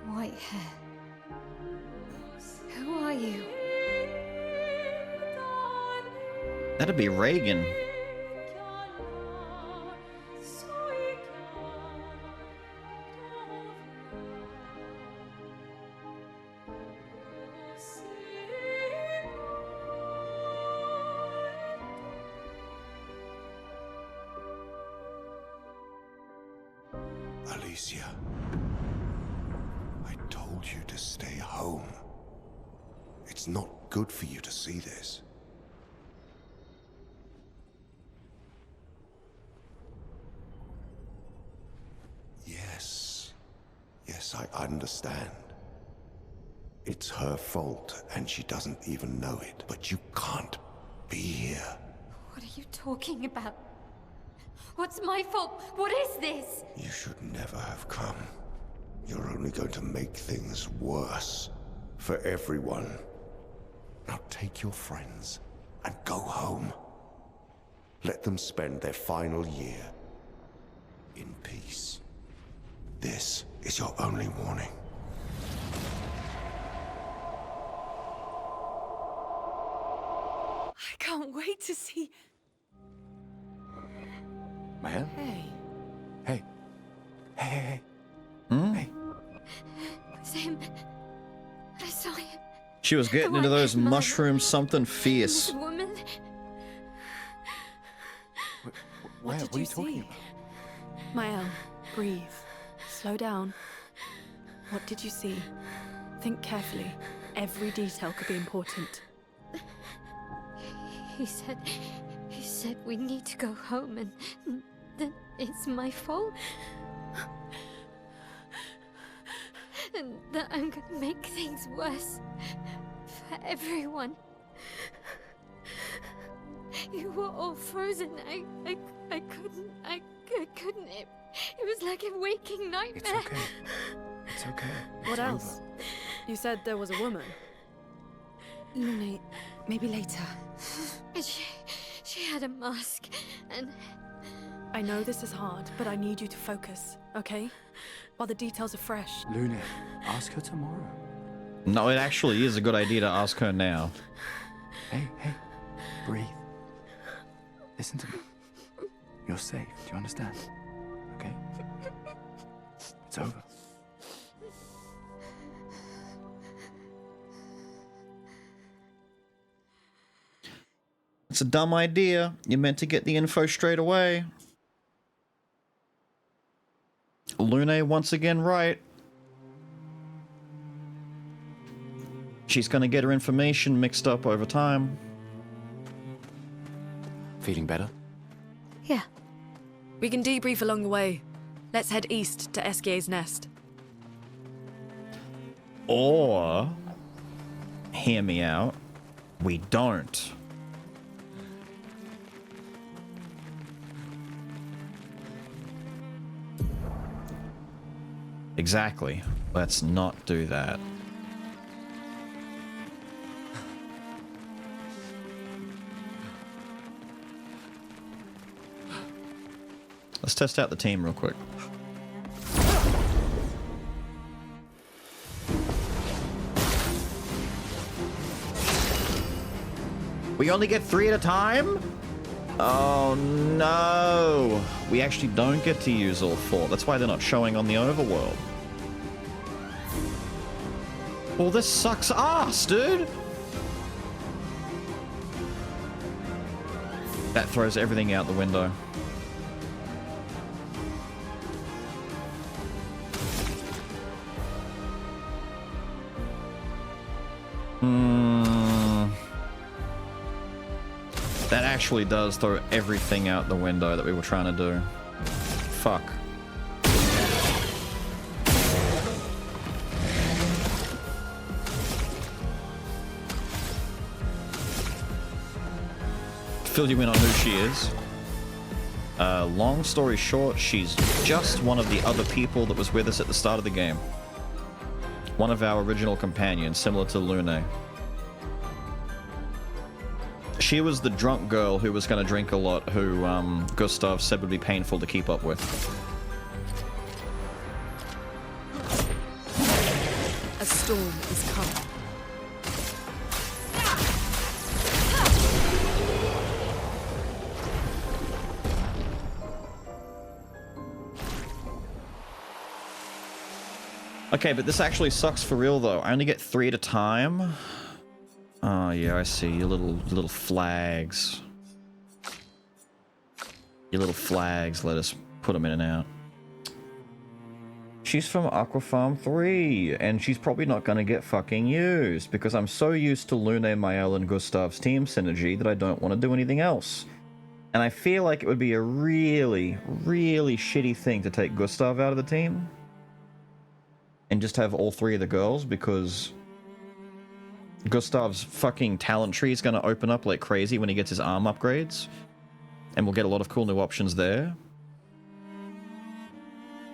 White hair. Who are you? That'd be Reagan. Alicia, I told you to stay home. It's not good for you to see this. Yes, I understand. It's her fault, and she doesn't even know it. But you can't be here. What are you talking about? What's my fault? What is this? You should never have come. You're only going to make things worse for everyone. Now take your friends and go home. Let them spend their final year in peace. This is your only warning. I can't wait to see. Maya? Hey. Hey. Hey, hey, hey. Hey. It was him. I saw him. She was getting into those mushrooms, something fierce. This woman. Where? What What are you talking about? Mael, breathe. Slow down. What did you see? Think carefully. Every detail could be important. He said we need to go home and that it's my fault. And that I'm gonna make things worse for everyone. You were all frozen. I couldn't. It was like a waking nightmare. It's okay. It's okay. What else? You said there was a woman. Lune, maybe later. She had a mask, and I know this is hard, but I need you to focus, okay? While the details are fresh. Lune, ask her tomorrow. No, it actually is a good idea to ask her now. Hey, hey. Breathe. Listen to me. You're safe. Do you understand? Okay? It's over. It's a dumb idea. You're meant to get the info straight away. Lune once again right. She's gonna get her information mixed up over time. Feeling better? Yeah. We can debrief along the way. Let's head east to Eskier's nest. Or, hear me out, we don't. Exactly. Let's not do that. Let's test out the team real quick. We only get 3 at a time? Oh no! We actually don't get to use all 4. That's why they're not showing on the overworld. Well, this sucks ass, dude! That throws everything out the window. That actually does throw everything out the window that we were trying to do. Fuck. Fill you in on who she is. Long story short, she's just one of the other people that was with us at the start of the game. One of our original companions, similar to Lune. She was the drunk girl who was going to drink a lot, who Gustav said would be painful to keep up with. A storm is coming. Okay, but this actually sucks for real though. I only get 3 at a time. Oh yeah, I see. Your little flags. Your little flags let us put them in and out. She's from Aqua Farm 3, and she's probably not going to get fucking used, because I'm so used to Lune, Mael, and Gustav's team synergy that I don't want to do anything else. And I feel like it would be a really, really shitty thing to take Gustav out of the team and just have all 3 of the girls, because Gustav's fucking talent tree is going to open up like crazy when he gets his arm upgrades. And we'll get a lot of cool new options there.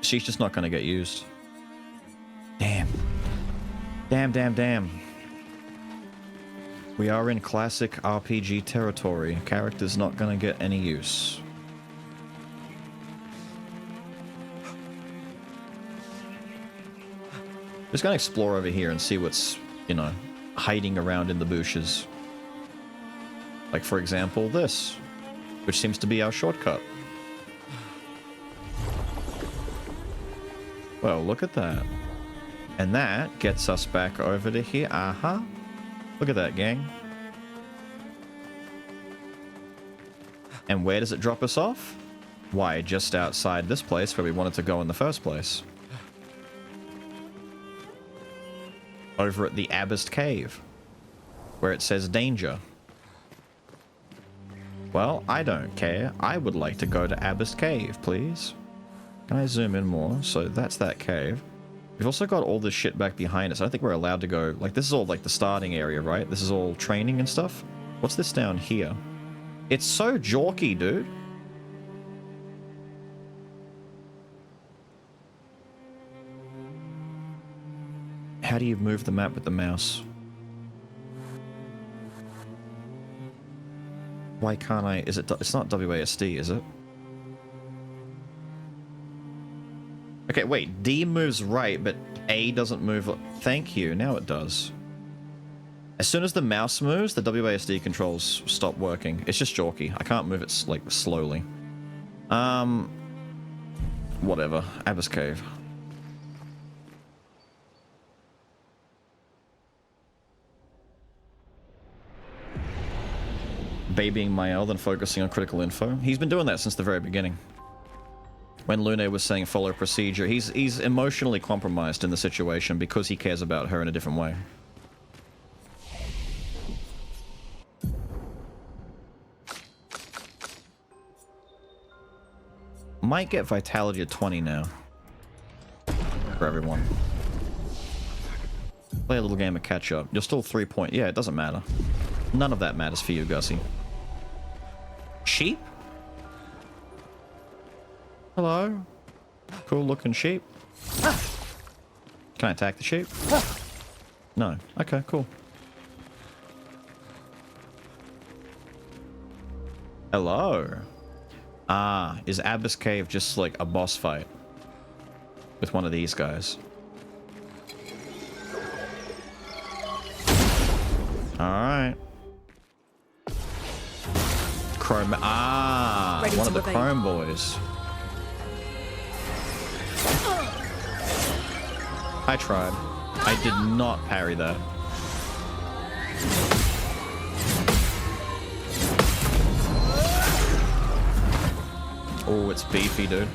She's just not going to get used. Damn. Damn, damn, damn. We are in classic RPG territory. Character's not going to get any use. Just going to explore over here and see what's, you know, hiding around in the bushes. Like, for example, this, which seems to be our shortcut. Well, look at that. And that gets us back over to here. Uh-huh. Look at that, gang. And where does it drop us off? Why, just outside this place where we wanted to go in the first place. Over at the Abyss Cave, where it says danger. Well, I don't care. I would like to go to Abyss Cave, please. Can I zoom in more? So that's that cave. We've also got all this shit back behind us. I don't think we're allowed to go. Like, this is all like the starting area, right? This is all training and stuff. What's this down here? It's so jorky, dude. How do you move the map with the mouse? Why can't I? Is it? It's not WASD, is it? Okay, wait. D moves right, but A doesn't move. Thank you. Now it does. As soon as the mouse moves, the WASD controls stop working. It's just jorky. I can't move it like slowly. Whatever. Abyss Cave. Babying Mael, then focusing on critical info. He's been doing that since the very beginning. When Lune was saying follow procedure, he's emotionally compromised in the situation because he cares about her in a different way. Might get vitality at 20 now. For everyone. Play a little game of catch up. You're still 3 point. Yeah, it doesn't matter. None of that matters for you, Gussie. Sheep? Hello? Cool looking sheep. Can I attack the sheep? No. Okay, cool. Hello? Ah, is Abyss Cave just like a boss fight? With one of these guys? Alright. Chrome. Ah, Ready one to of the evade. Chrome boys. I tried. I did not parry that. Oh, it's beefy, dude.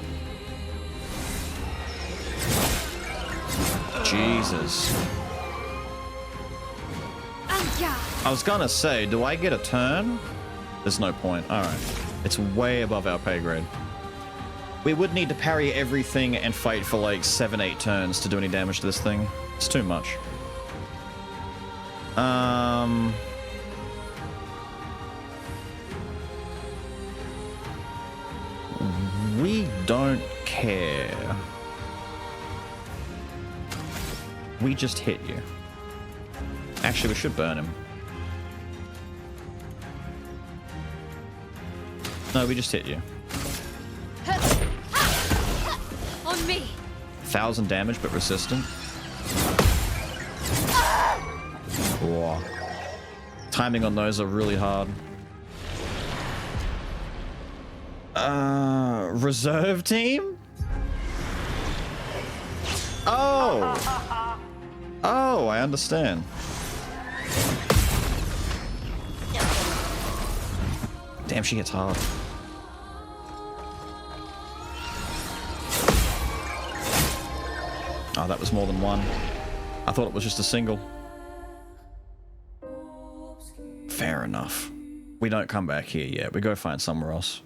Jesus. I was gonna say, do I get a turn? There's no point. Alright. It's way above our pay grade. We would need to parry everything and fight for like 7-8 turns to do any damage to this thing. It's too much. We don't care. We just hit you. Actually, we should burn him. No, we just hit you. On me. 1,000 damage, but resistant. Whoa. Timing on those are really hard. Reserve team? Oh! Oh, I understand. Damn, she hits hard. Oh, that was more than one. I thought it was just a single. Fair enough. We don't come back here yet. We go find somewhere else.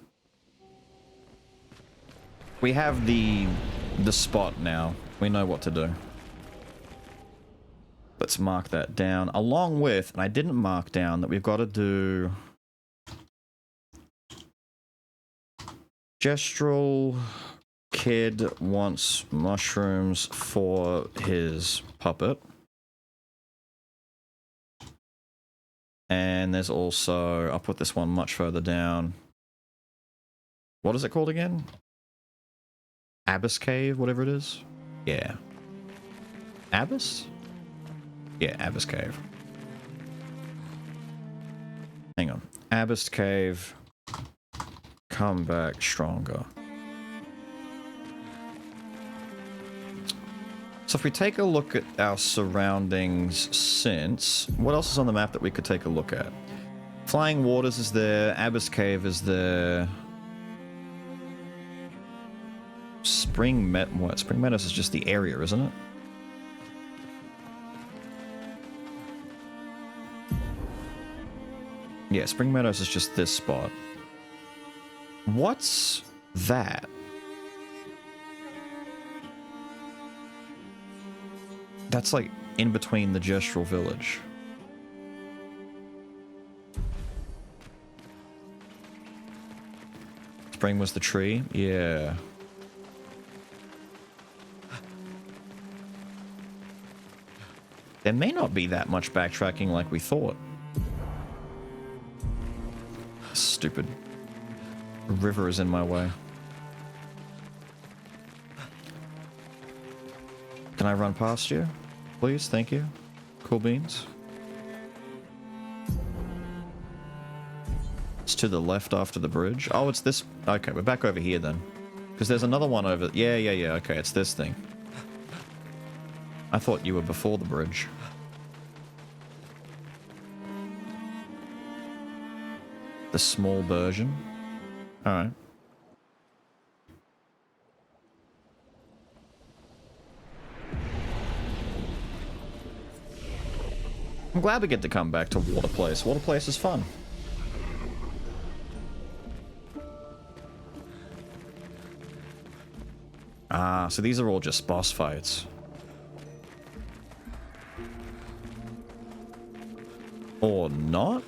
We have the spot now. We know what to do. Let's mark that down. Along with, and I didn't mark down that we've got to do Gestural kid wants mushrooms for his puppet. And there's also, I'll put this one much further down. What is it called again? Abyss Cave, whatever it is? Yeah. Abyss? Yeah, Abyss Cave. Hang on. Abyss Cave. Come back stronger. So if we take a look at our surroundings since... What else is on the map that we could take a look at? Flying Waters is there. Abyss Cave is there. Spring Meadows is just the area, isn't it? Yeah, Spring Meadows is just this spot. What's that? That's like in between the Gestural Village. Spring was the tree? Yeah. There may not be that much backtracking like we thought. Stupid river is in my way. Can I run past you? Please, thank you. Cool beans. It's to the left after the bridge. Oh, it's this. Okay, we're back over here then. Because there's another one over... Yeah. Okay, it's this thing. I thought you were before the bridge. The small version. Alright. I'm glad we get to come back to Water Place. Water Place is fun. Ah, so these are all just boss fights. Or not?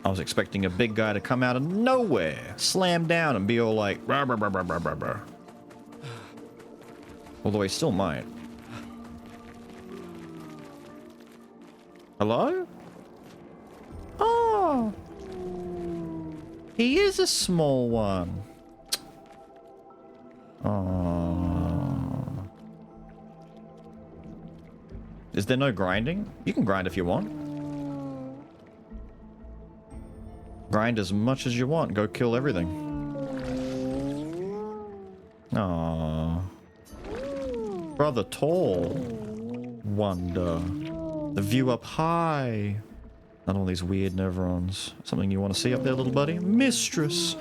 I was expecting a big guy to come out of nowhere, slam down and be all like, rah, rah, rah, rah, rah, rah, rah. Although he still might. Hello? Oh! He is a small one. Oh. Is there no grinding? You can grind if you want. Grind as much as you want. Go kill everything. Aww. Brother Tall. Wonder. The view up high. Not all these weird Nevrons. Something you want to see up there, little buddy? Mistress.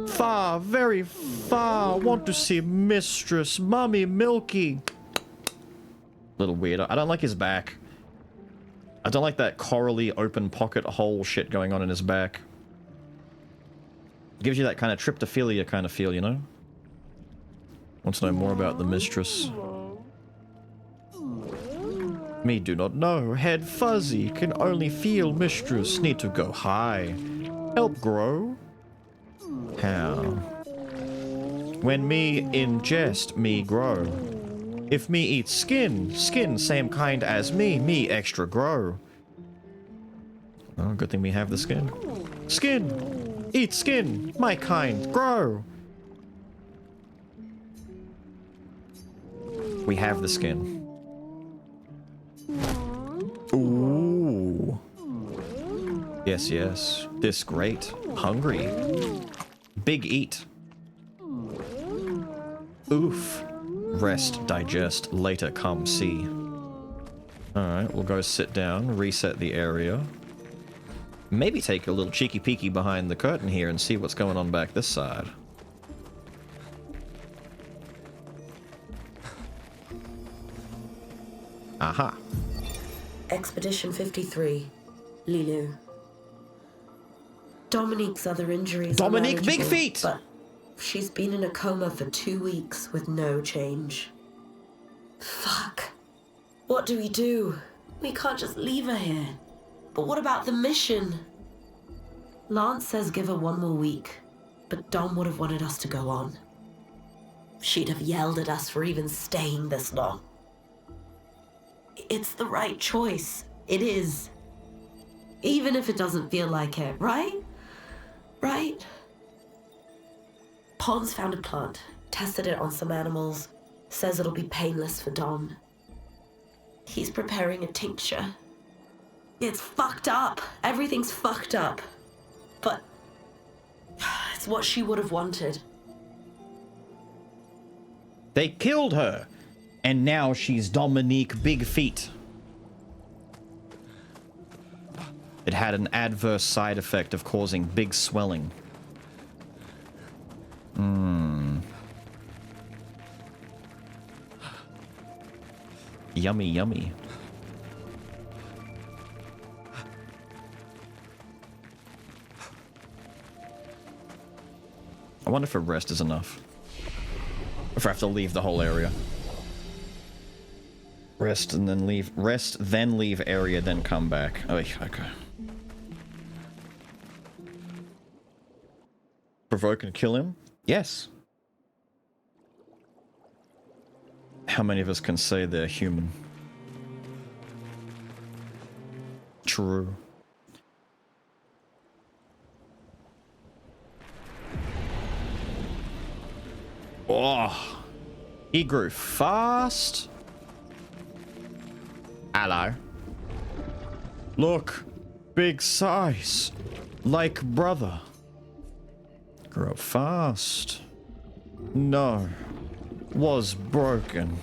Far, very far. Want to see Mistress. Mommy Milky. Little weirdo. I don't like his back. I don't like that corally open pocket hole shit going on in his back. Gives you that kind of tryptophilia kind of feel, you know? Wants to know more about the mistress. Me do not know. Head fuzzy. Can only feel mistress. Need to go high. Help grow. How? When me ingest, me grow. If me eat skin, skin same kind as me extra grow. Oh, good thing we have the skin. Skin! Eat skin! My kind, grow! We have the skin. Ooh. Yes, yes. This great. Hungry. Big eat. Oof. Rest, digest, later come see. Alright, we'll go sit down, reset the area. Maybe take a little cheeky peeky behind the curtain here and see what's going on back this side. Aha. Expedition 53, Lilu. Dominique's other injuries Dominique are Big manageable, Feet! But she's been in a coma for 2 weeks with no change. Fuck. What do? We can't just leave her here. But what about the mission? Lance says give her 1 more week. but Dom would have wanted us to go on. She'd have yelled at us for even staying this long. It's the right choice. It is. Even if it doesn't feel like it, right? Right? Pons found a plant, tested it on some animals, says it'll be painless for Dom. He's preparing a tincture. It's fucked up. Everything's fucked up. But it's what she would have wanted. They killed her, and now she's Dominique Big Feet. It had an adverse side effect of causing big swelling. Yummy, yummy. I wonder if a rest is enough. If I have to leave the whole area. Rest and then leave. Rest, then leave area, then come back. Oh, okay. Provoke and kill him? Yes. How many of us can say they're human? True. Oh, he grew fast. Hello. Look, big size, like brother. Grew up fast. No, was broken.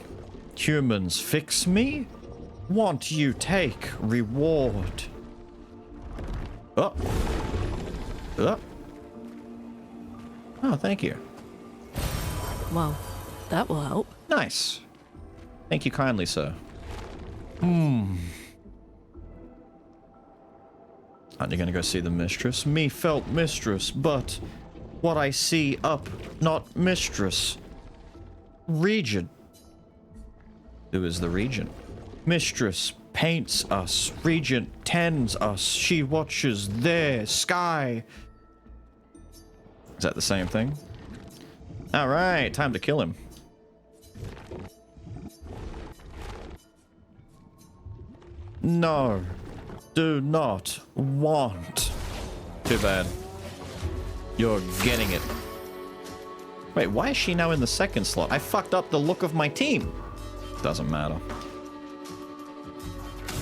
Humans fix me? Want you take reward. Oh. Oh. Oh, thank you. Well, that will help. Nice. Thank you kindly, sir. Aren't you gonna go see the mistress? Me felt mistress, but what I see up, not mistress. Regent. Who is the regent? Mistress paints us. Regent tends us. She watches there. Sky. Is that the same thing? Alright, time to kill him. No. Do not want. Too bad. You're getting it. Wait, why is she now in the second slot? I fucked up the look of my team. Doesn't matter.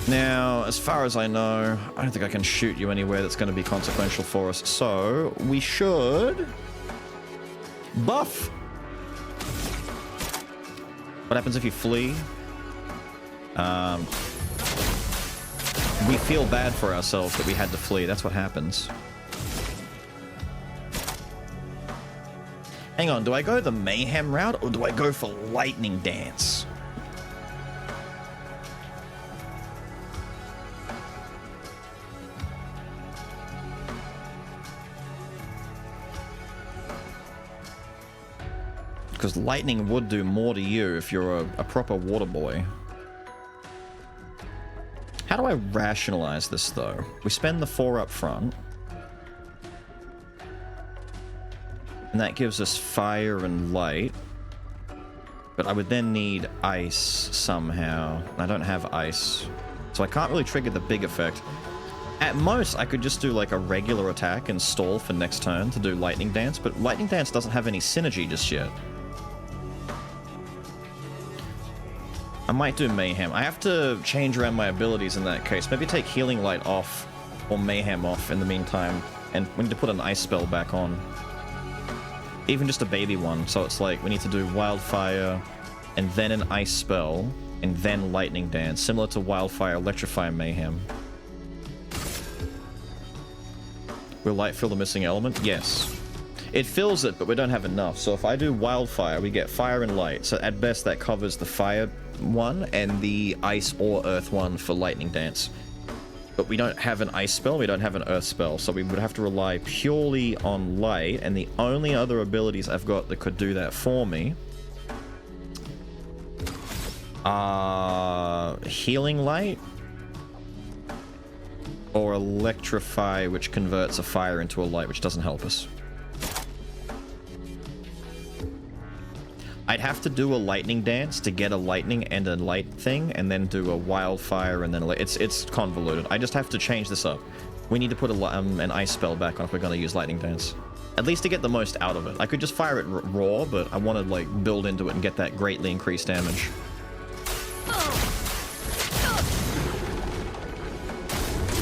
Now, as far as I know, I don't think I can shoot you anywhere that's going to be consequential for us. So, we should... buff! What happens if you flee? We feel bad for ourselves that we had to flee. That's what happens. Hang on, do I go the mayhem route or do I go for lightning dance? Because lightning would do more to you if you're a proper water boy. How do I rationalize this, though? We spend the 4 up front. And that gives us fire and light. But I would then need ice somehow. I don't have ice. So I can't really trigger the big effect. At most, I could just do like a regular attack and stall for next turn to do Lightning Dance. But Lightning Dance doesn't have any synergy just yet. I might do Mayhem. I have to change around my abilities in that case. Maybe take Healing Light off or Mayhem off in the meantime. And we need to put an ice spell back on. Even just a baby one. So it's like we need to do Wildfire and then an ice spell and then Lightning Dance. Similar to Wildfire, Electrify, Mayhem. Will light fill the missing element? Yes. It fills it, but we don't have enough. So if I do Wildfire, we get Fire and Light. So at best that covers the Fire one and the Ice or Earth one for Lightning Dance. But we don't have an Ice spell, we don't have an Earth spell, so we would have to rely purely on Light, and the only other abilities I've got that could do that for me are Healing Light or Electrify, which converts a fire into a light, which doesn't help us. I'd have to do a lightning dance to get a lightning and a light thing, and then do a wildfire, and then it's convoluted. I just have to change this up. We need to put an ice spell back on if we're going to use lightning dance. At least to get the most out of it. I could just fire it raw, but I want to like build into it and get that greatly increased damage.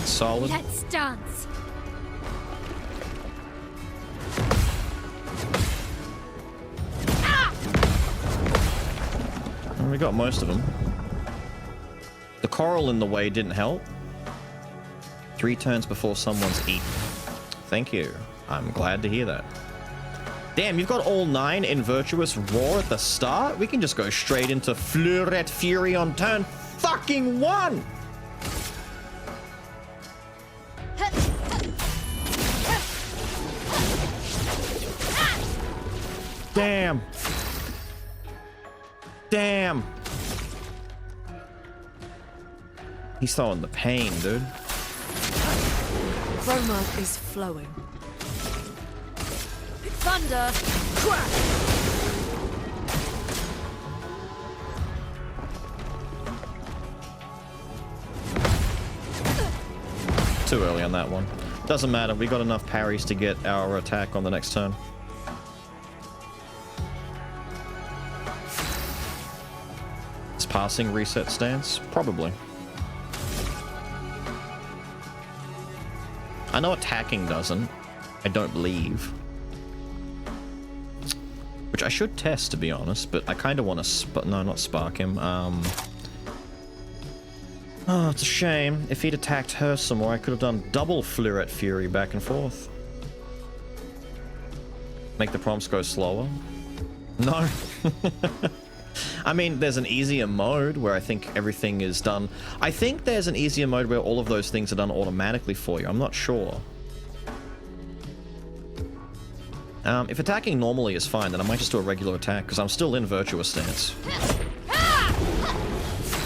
Solid. Let's dance. We got most of them. The coral in the way didn't help. 3 turns before someone's eaten. Thank you. I'm glad to hear that. Damn, you've got all 9 in Virtuous Roar at the start? We can just go straight into Fleuret Fury on turn fucking 1! Damn. Damn. He's throwing the pain, dude. Chroma is flowing. Thunder! Crack! Too early on that one. Doesn't matter, we got enough parries to get our attack on the next turn. Is passing reset stance? Probably. I know attacking doesn't. I don't believe. Which I should test, to be honest, but I kind of want to no, not spark him. Oh, it's a shame. If he'd attacked her some more, I could have done double Fleuret Fury back and forth. Make the prompts go slower? No. I mean, there's an easier mode where I think everything is done. I think there's an easier mode where all of those things are done automatically for you. I'm not sure. If attacking normally is fine, then I might just do a regular attack, because I'm still in Virtuous Stance.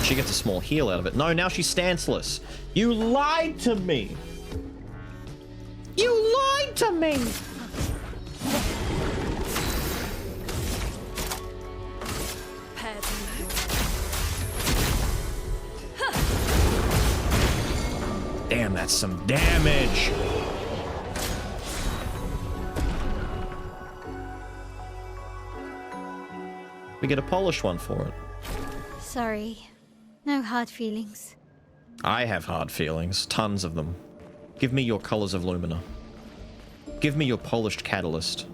She gets a small heal out of it. No, now she's stanceless. You lied to me! You lied to me! Damn, that's some damage! We get a polished one for it. Sorry. No hard feelings. I have hard feelings. Tons of them. Give me your colors of Lumina. Give me your polished catalyst.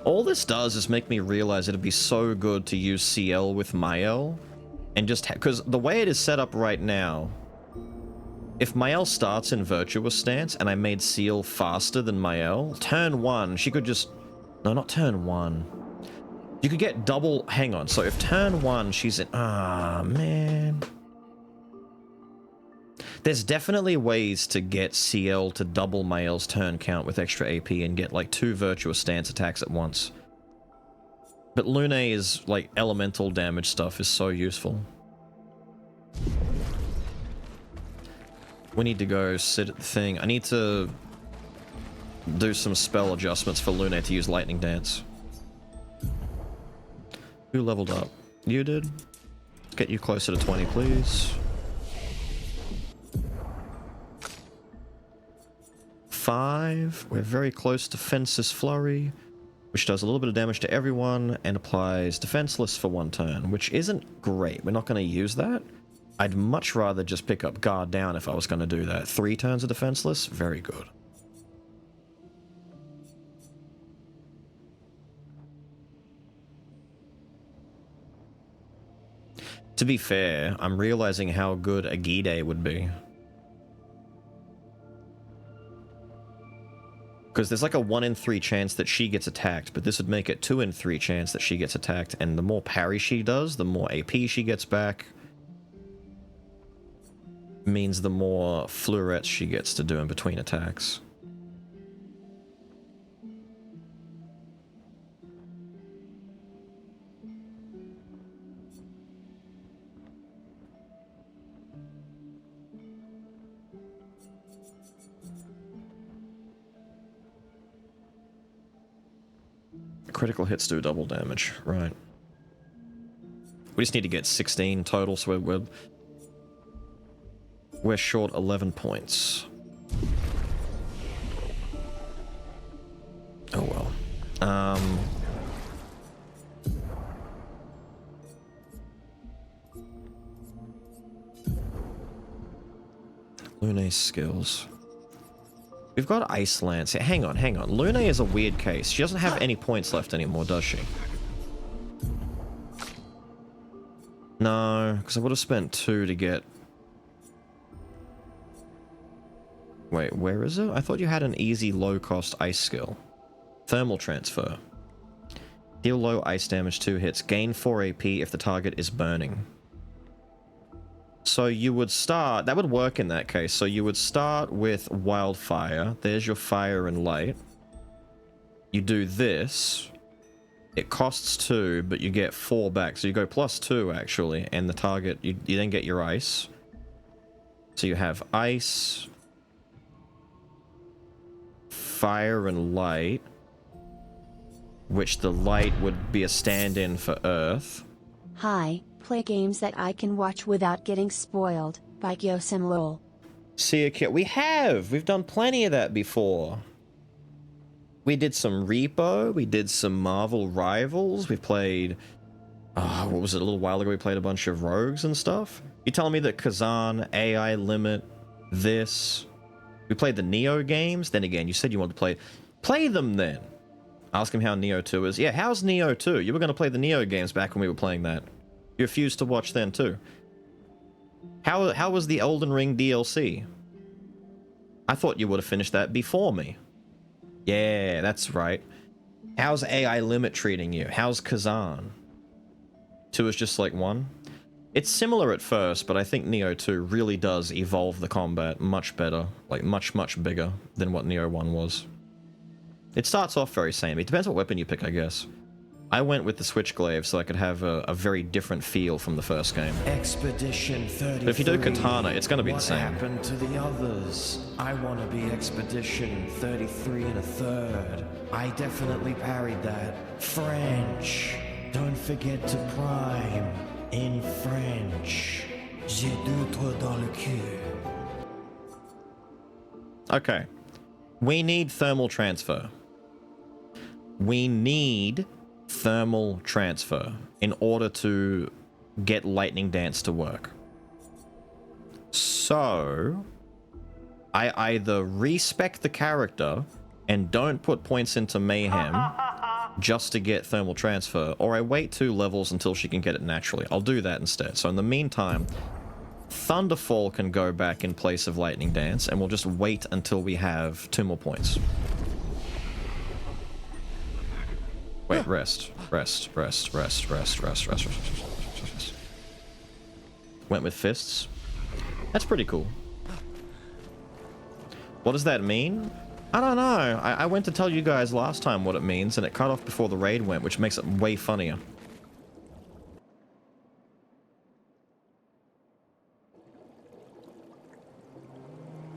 All this does is make me realize it'd be so good to use CL with Mael. And just because the way it is set up right now, if Mael starts in Virtuous Stance and I made Seal faster than Mael, turn 1, she could just... No, not turn 1. You could get double... Hang on. So if turn 1, she's in... Ah, man. There's definitely ways to get CL to double Mael's turn count with extra AP and get like 2 Virtuous Stance attacks at once. But Lune's like elemental damage stuff is so useful. We need to go sit at the thing. I need to do some spell adjustments for Lune to use Lightning Dance. Who leveled up? You did? Get you closer to 20, please. 5. We're very close to Fence's Flurry, which does a little bit of damage to everyone and applies Defenseless for 1 turn, which isn't great. We're not going to use that. I'd much rather just pick up Guard Down if I was going to do that. 3 turns of Defenseless? Very good. To be fair, I'm realizing how good Agide would be. Because there's like a 1 in 3 chance that she gets attacked, but this would make it 2 in 3 chance that she gets attacked, and the more parry she does, the more AP she gets back. Means the more Fleurets she gets to do in between attacks. critical hits do double damage, right. We just need to get 16 total, so we're short 11 points. Oh well. Lune's skills. We've got Ice Lance. Hang on. Lune is a weird case. She doesn't have any points left anymore, does she? No, because I would have spent 2 to get... Wait, where is it? I thought you had an easy low-cost ice skill. Thermal Transfer. Deal low ice damage 2 hits. Gain 4 AP if the target is burning. So you would start... That would work in that case. So you would start with Wildfire. There's your Fire and Light. You do this. It costs 2, but you get 4 back. So you go +2, actually. And the target... You then get your Ice. So you have Ice... Fire and Light, which the Light would be a stand-in for Earth. Hi, play games that I can watch without getting spoiled by Gyosim Lol. See a kit. We've done plenty of that before. We did some Repo, we did some Marvel Rivals, we played... what was it, a little while ago we played a bunch of Rogues and stuff? You telling me that Kazan, AI Limit, this... We played the Neo games. Then again, you said you wanted to play them then. Ask him how Neo 2 is. Yeah, how's Neo 2? You were going to play the Neo games back when we were playing that. You refused to watch then too. How was the Elden Ring DLC? I thought you would have finished that before me. Yeah, that's right. How's AI Limit treating you? How's Kazan? 2 is just like 1? It's similar at first, but I think Neo 2 really does evolve the combat much better. Like, much, much bigger than what Neo 1 was. It starts off very samey. It depends what weapon you pick, I guess. I went with the Switchglaive so I could have a very different feel from the first game. Expedition 33. But if you do Katana, it's going to be the same. What happened to the others? I want to be Expedition 33 1/3. I definitely parried that. French. Don't forget to prime. In French. J'ai deux trous dans le cul. Okay. We need Thermal Transfer. We need Thermal Transfer in order to get Lightning Dance to work. So, I either respec the character and don't put points into Mayhem just to get Thermal Transfer, or I wait 2 levels until she can get it naturally. I'll do that instead. So in the meantime, Thunderfall can go back in place of Lightning Dance, and we'll just wait until we have 2 more points. Wait, rest. Went with fists. That's pretty cool. What does that mean? I don't know. I went to tell you guys last time what it means, and it cut off before the raid went, which makes it way funnier.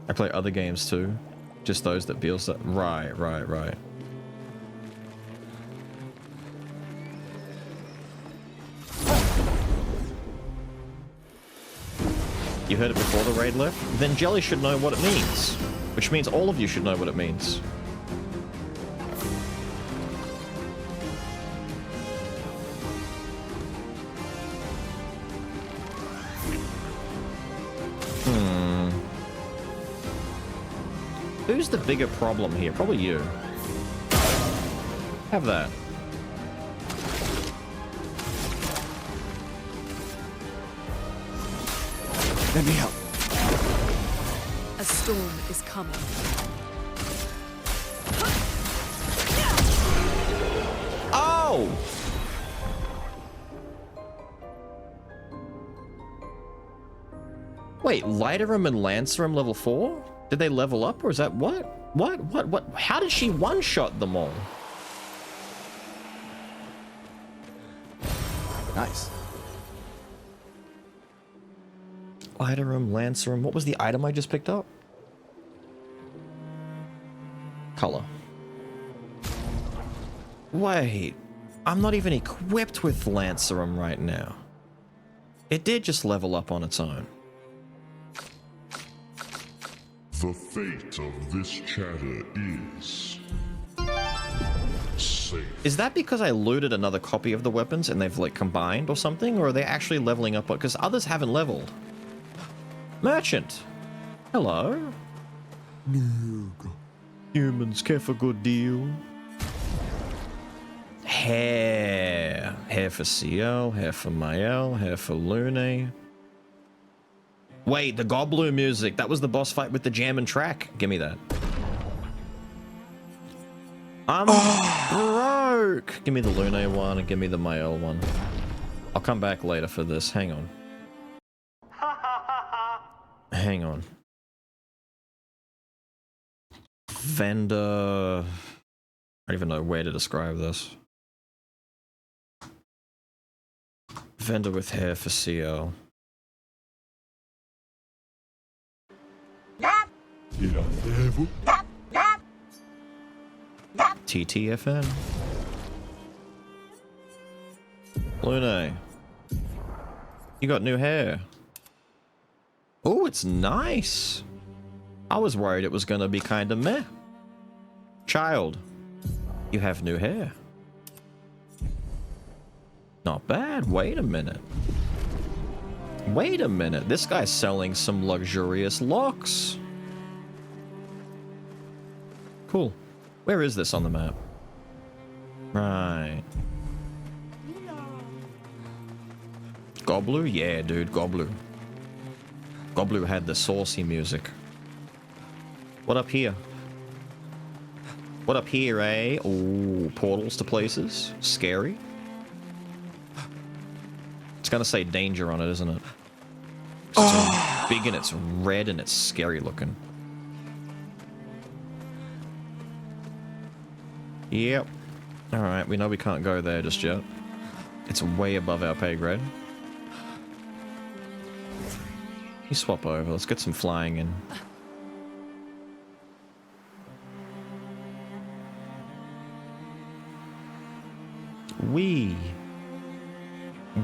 I play other games too. Just those that Beals that. Right. You heard it before the raid left? Then Jelly should know what it means. Which means all of you should know what it means. Who's the bigger problem here? Probably you. Have that. Let me help. A storm is coming. Oh! Wait, Lighterham and Lancerum level 4? Did they level up, or is that what? What? How did she one-shot them all? Nice. Lighterham, Lancerum. What was the item I just picked up? Color. Wait, I'm not even equipped with Lancerum right now. It did just level up on its own. The fate of this chatter is safe. Is that because I looted another copy of the weapons and they've like combined or something? Or are they actually leveling up? Because others haven't leveled. Merchant. Hello. Humans care for good deal. Hair. Hair for Ciel, hair for Mael, hair for Lune. Wait, the Goblu music. That was the boss fight with the jam and track. Give me that. I'm broke. Give me the Lune one and give me the Mael one. I'll come back later for this. Hang on. Hang on. Vendor. I don't even know where to describe this. Vendor with hair for Ciel. TTFN. Lune. You got new hair. Oh, it's nice. I was worried it was gonna be kinda meh. Child, you have new hair. Not bad. Wait a minute. Wait a minute. This guy's selling some luxurious locks. Cool. Where is this on the map? Right. Goblu? Yeah, dude, Goblu. Goblu had the saucy music. What up here? What up here, eh? Ooh, portals to places. Scary. It's gonna say danger on it, isn't it? It's big and it's red and it's scary looking. Yep. Alright, we know we can't go there just yet. It's way above our pay grade. You swap over. Let's get some flying in.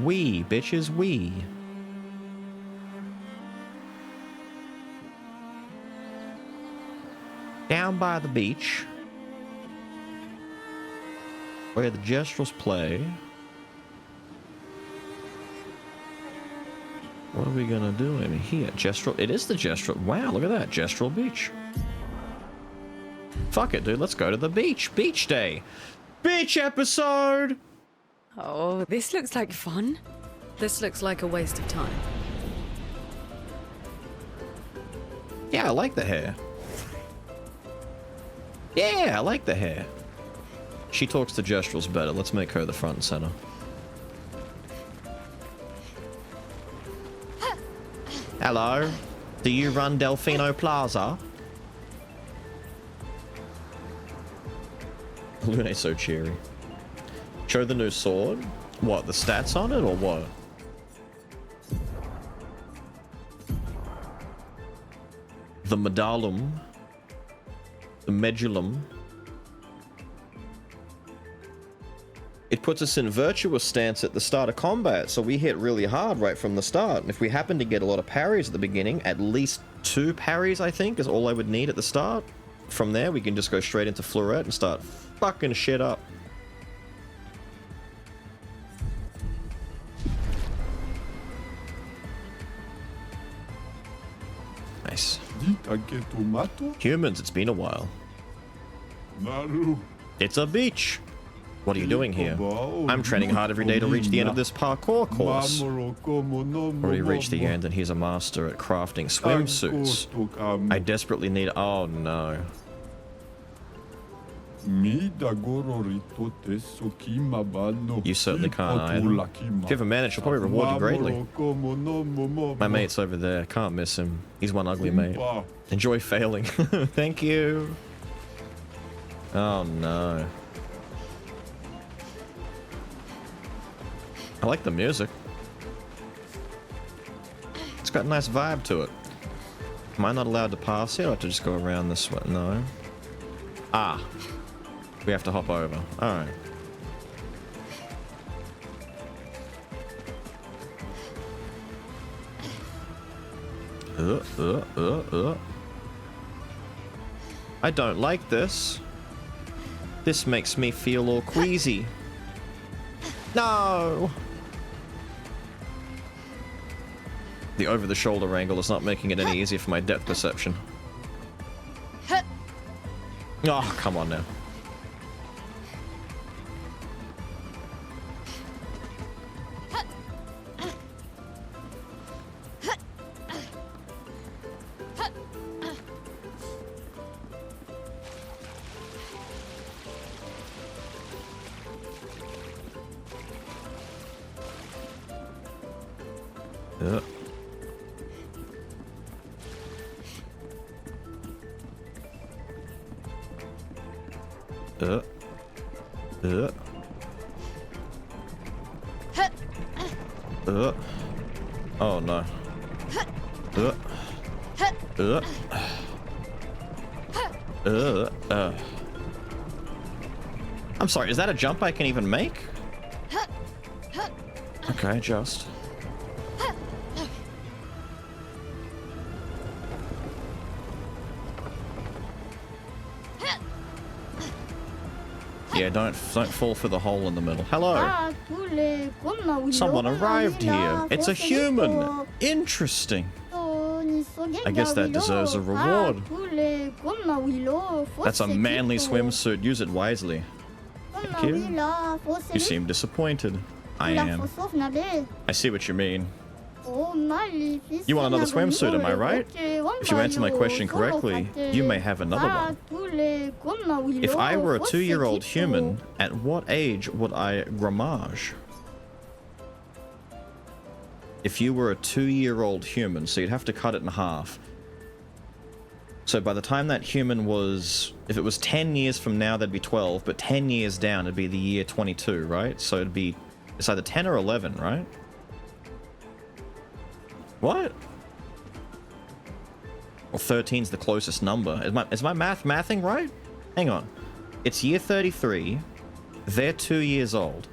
We, bitches, we. Down by the beach, where the Jestrels play. What are we gonna do in here? Jestrel, it is the Jestrel. Wow, look at that, Jestrel Beach. Fuck it, dude, let's go to the beach. Beach day. Beach episode! Oh, this looks like fun. This looks like a waste of time. Yeah, I like the hair. Yeah, I like the hair. She talks to Jestrels better. Let's make her the front and center. Hello? Do you run Delfino Plaza? Lune's so cheery. Show the new sword? What, the stats on it or what? The medallum. The medulum. It puts us in virtuous stance at the start of combat, so we hit really hard right from the start. And if we happen to get a lot of parries at the beginning, at least 2 parries, I think, is all I would need at the start. From there, we can just go straight into Fleurette and start fucking shit up. Nice. Humans, it's been a while. It's a beach. What are you doing here? I'm training hard every day to reach the end of this parkour course. Already reached the end and he's a master at crafting swimsuits. I desperately need... Oh no. You certainly can't either. If you ever manage, she'll probably reward you greatly. My mate's over there. Can't miss him. He's one ugly mate. Enjoy failing. Thank you. Oh no. I like the music. It's got a nice vibe to it. Am I not allowed to pass here? Or do I have to just go around this way? No. Ah. We have to hop over. Alright. I don't like this. This makes me feel all queasy. No! The over-the-shoulder angle is not making it any easier for my depth perception. Oh, come on now. Oh no. I'm sorry, is that a jump I can even make? Okay, just. Yeah, don't fall for the hole in the middle. Hello. Someone arrived here. It's a human. Interesting. I guess that deserves a reward. That's a manly swimsuit. Use it wisely. Thank you. You seem disappointed. I am. I see what you mean. You want another swimsuit, am I right? If you answer my question correctly, you may have another one. If I were a 2-year-old human, at what age would I grammage? If you were a 2-year-old human, so you'd have to cut it in half. So by the time that human was... If it was 10 years from now, that'd be 12, but 10 years down, it'd be the year 22, right? So it'd be... It's either 10 or 11, right? What? Well, 13's the closest number. Is my mathing right? Hang on. It's year 33. They're 2 years old.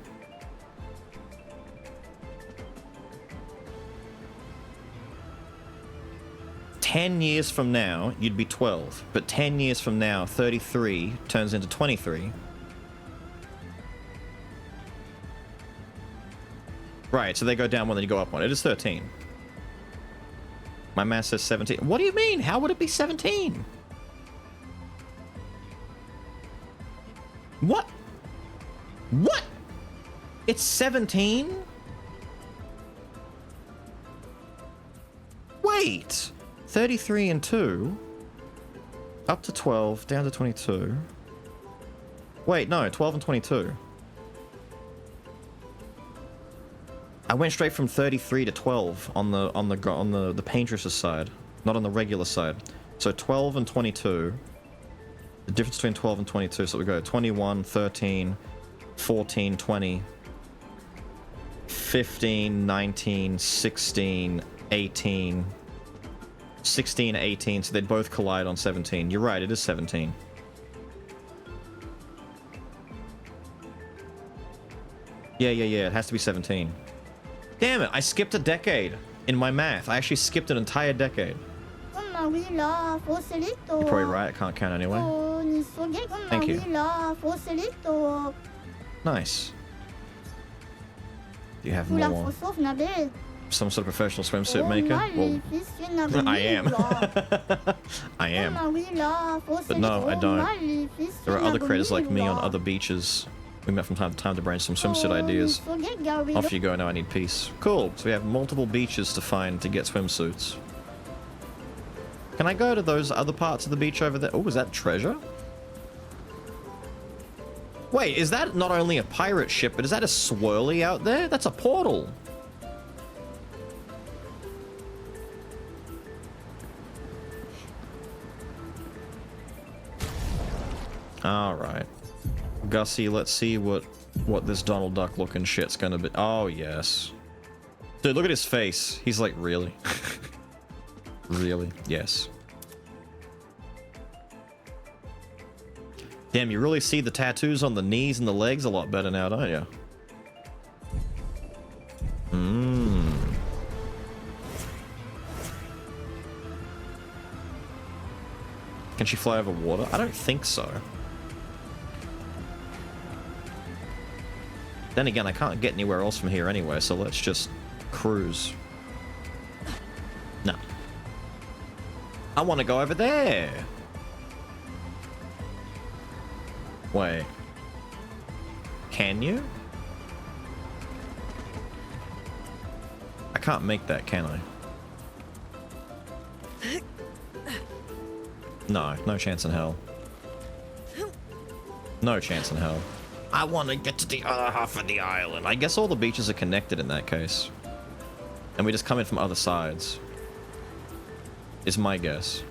"10 years from now, you'd be 12. But 10 years from now, 33 turns into 23. Right, so they go down one, then you go up one. It is 13. My math says 17. What do you mean? How would it be 17? What? What? It's 17? Wait. 33 and 2. Up to 12, down to 22. Wait, no, 12 and 22. I went straight from 33 to 12 on the Paintress's side, not on the regular side. So 12 and 22. The difference between 12 and 22, so we go 21, 13, 14, 20, 15, 19, 16, 18, 16, 18, so they'd both collide on 17. You're right, it is 17. Yeah, it has to be 17. Damn it, I skipped a decade in my math. I actually skipped an entire decade. You're probably right, I can't count anyway. Thank you. Nice. Do you have more? Some sort of professional swimsuit maker? Well, I am. I am. But no, I don't. There are other creators like me on other beaches. We met from time to time to brainstorm swimsuit ideas. Off you go, now I need peace. Cool, so we have multiple beaches to find to get swimsuits. Can I go to those other parts of the beach over there? Oh, is that treasure? Wait, is that not only a pirate ship, but is that a swirly out there? That's a portal. Alright. Gussie, let's see what this Donald Duck looking shit's gonna be. Oh, yes. Dude, look at his face. He's like, really? Really? Yes. Damn, you really see the tattoos on the knees and the legs a lot better now, don't you? Can she fly over water? I don't think so. Then again, I can't get anywhere else from here anyway, so let's just cruise. No. I want to go over there. Wait. Can you? I can't make that, can I? No, no chance in hell. No chance in hell. I want to get to the other half of the island. I guess all the beaches are connected in that case. And we just come in from other sides. Is my guess.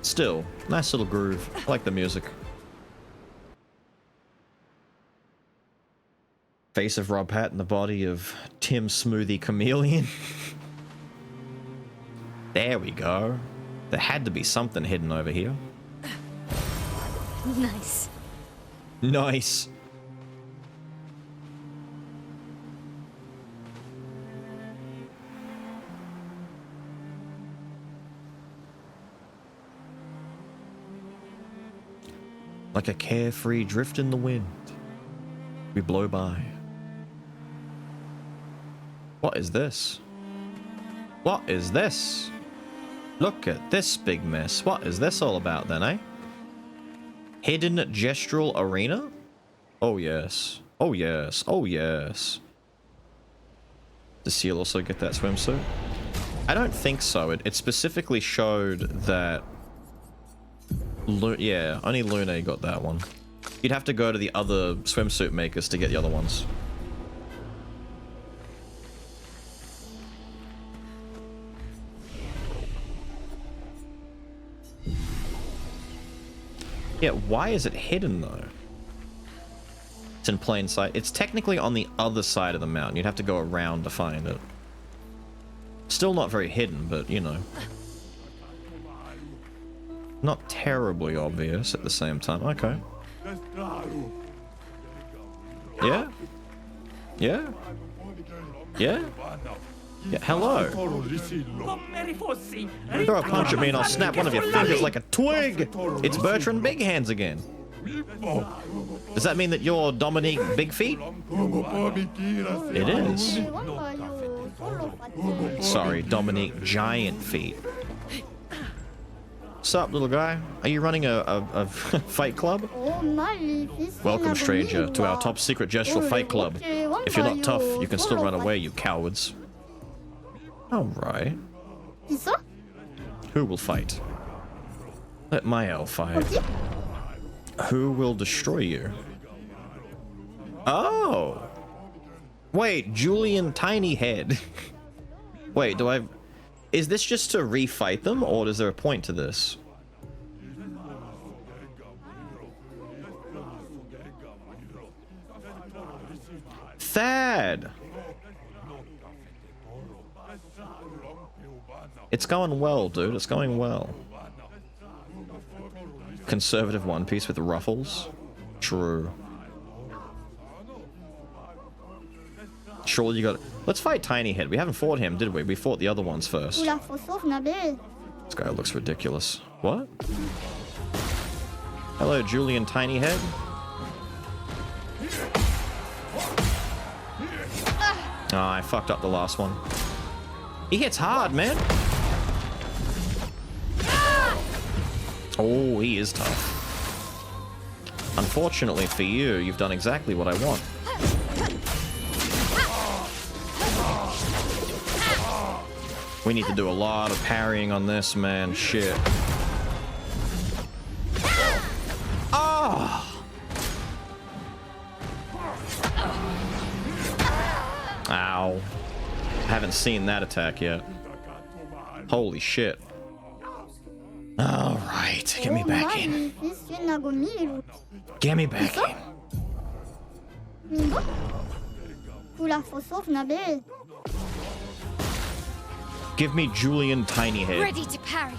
Still, nice little groove. I like the music. Face of Rob Patton, the body of Tim Smoothie Chameleon. There we go. There had to be something hidden over here. Nice. Nice. Like a carefree drift in the wind, we blow by. What is this? What is this? Look at this big mess. What is this all about then, eh? Hidden Gestural Arena? Oh yes. Oh yes. Oh yes. Does Seal also get that swimsuit? I don't think so. It specifically showed that... yeah, only Lune got that one. You'd have to go to the other swimsuit makers to get the other ones. Yeah, why is it hidden though? It's in plain sight. It's technically on the other side of the mountain. You'd have to go around to find it. Still not very hidden, but you know. Not terribly obvious at the same time. Okay. Yeah? Yeah? Yeah? Yeah, hello. Throw a punch at me and I'll snap one of your fingers like a twig. It's Bertrand Big Hands again. Does that mean that you're Dominique Big Feet? It is. Sorry, Dominique Giant Feet. Sup, little guy? Are you running a fight club? Welcome, stranger, to our top secret gestural fight club. If you're not tough, you can still run away, you cowards. Alright. Who will fight? Let Mael fight. Who will destroy you? Oh! Wait, Julian Tiny Head. Wait, do I... Is this just to refight them, or is there a point to this? Thad! It's going well, dude. It's going well. Conservative One Piece with ruffles? True. Surely you got... Let's fight Tiny Head. We haven't fought him, did we? We fought the other ones first. This guy looks ridiculous. What? Hello, Julian Tiny Head. Ah, I fucked up the last one. He hits hard, man. Oh, he is tough. Unfortunately for you, you've done exactly what I want. We need to do a lot of parrying on this, man. Shit. Oh! Ow. Haven't seen that attack yet. Holy shit. Alright, get me back in. Get me back in. Give me Julian Tiny Head. Ready to parry.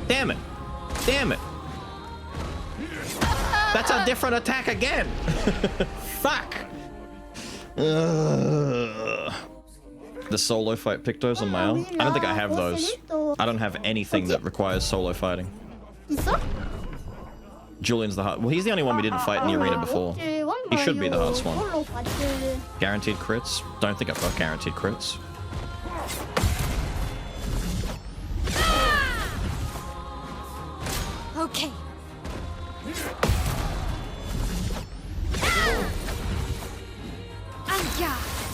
Damn it. Damn it. That's a different attack again. Fuck. The solo fight Pictos on my own. I don't think I have those. I don't have anything that requires solo fighting. Julian's the hard. Well, he's the only one we didn't fight in the arena before. He should be the hardest one. Guaranteed crits? Don't think I've got guaranteed crits. Okay.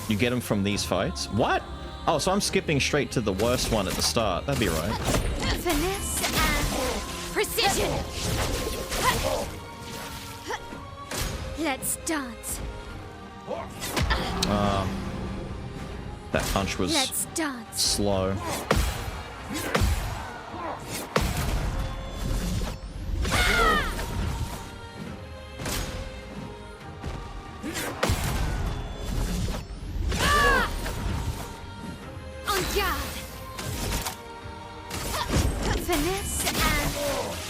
You get them from these fights? What? Oh, so I'm skipping straight to the worst one at the start. That'd be right. Finesse and precision. Let's dance. That punch was Let's dance. slow. On guard. Finesse and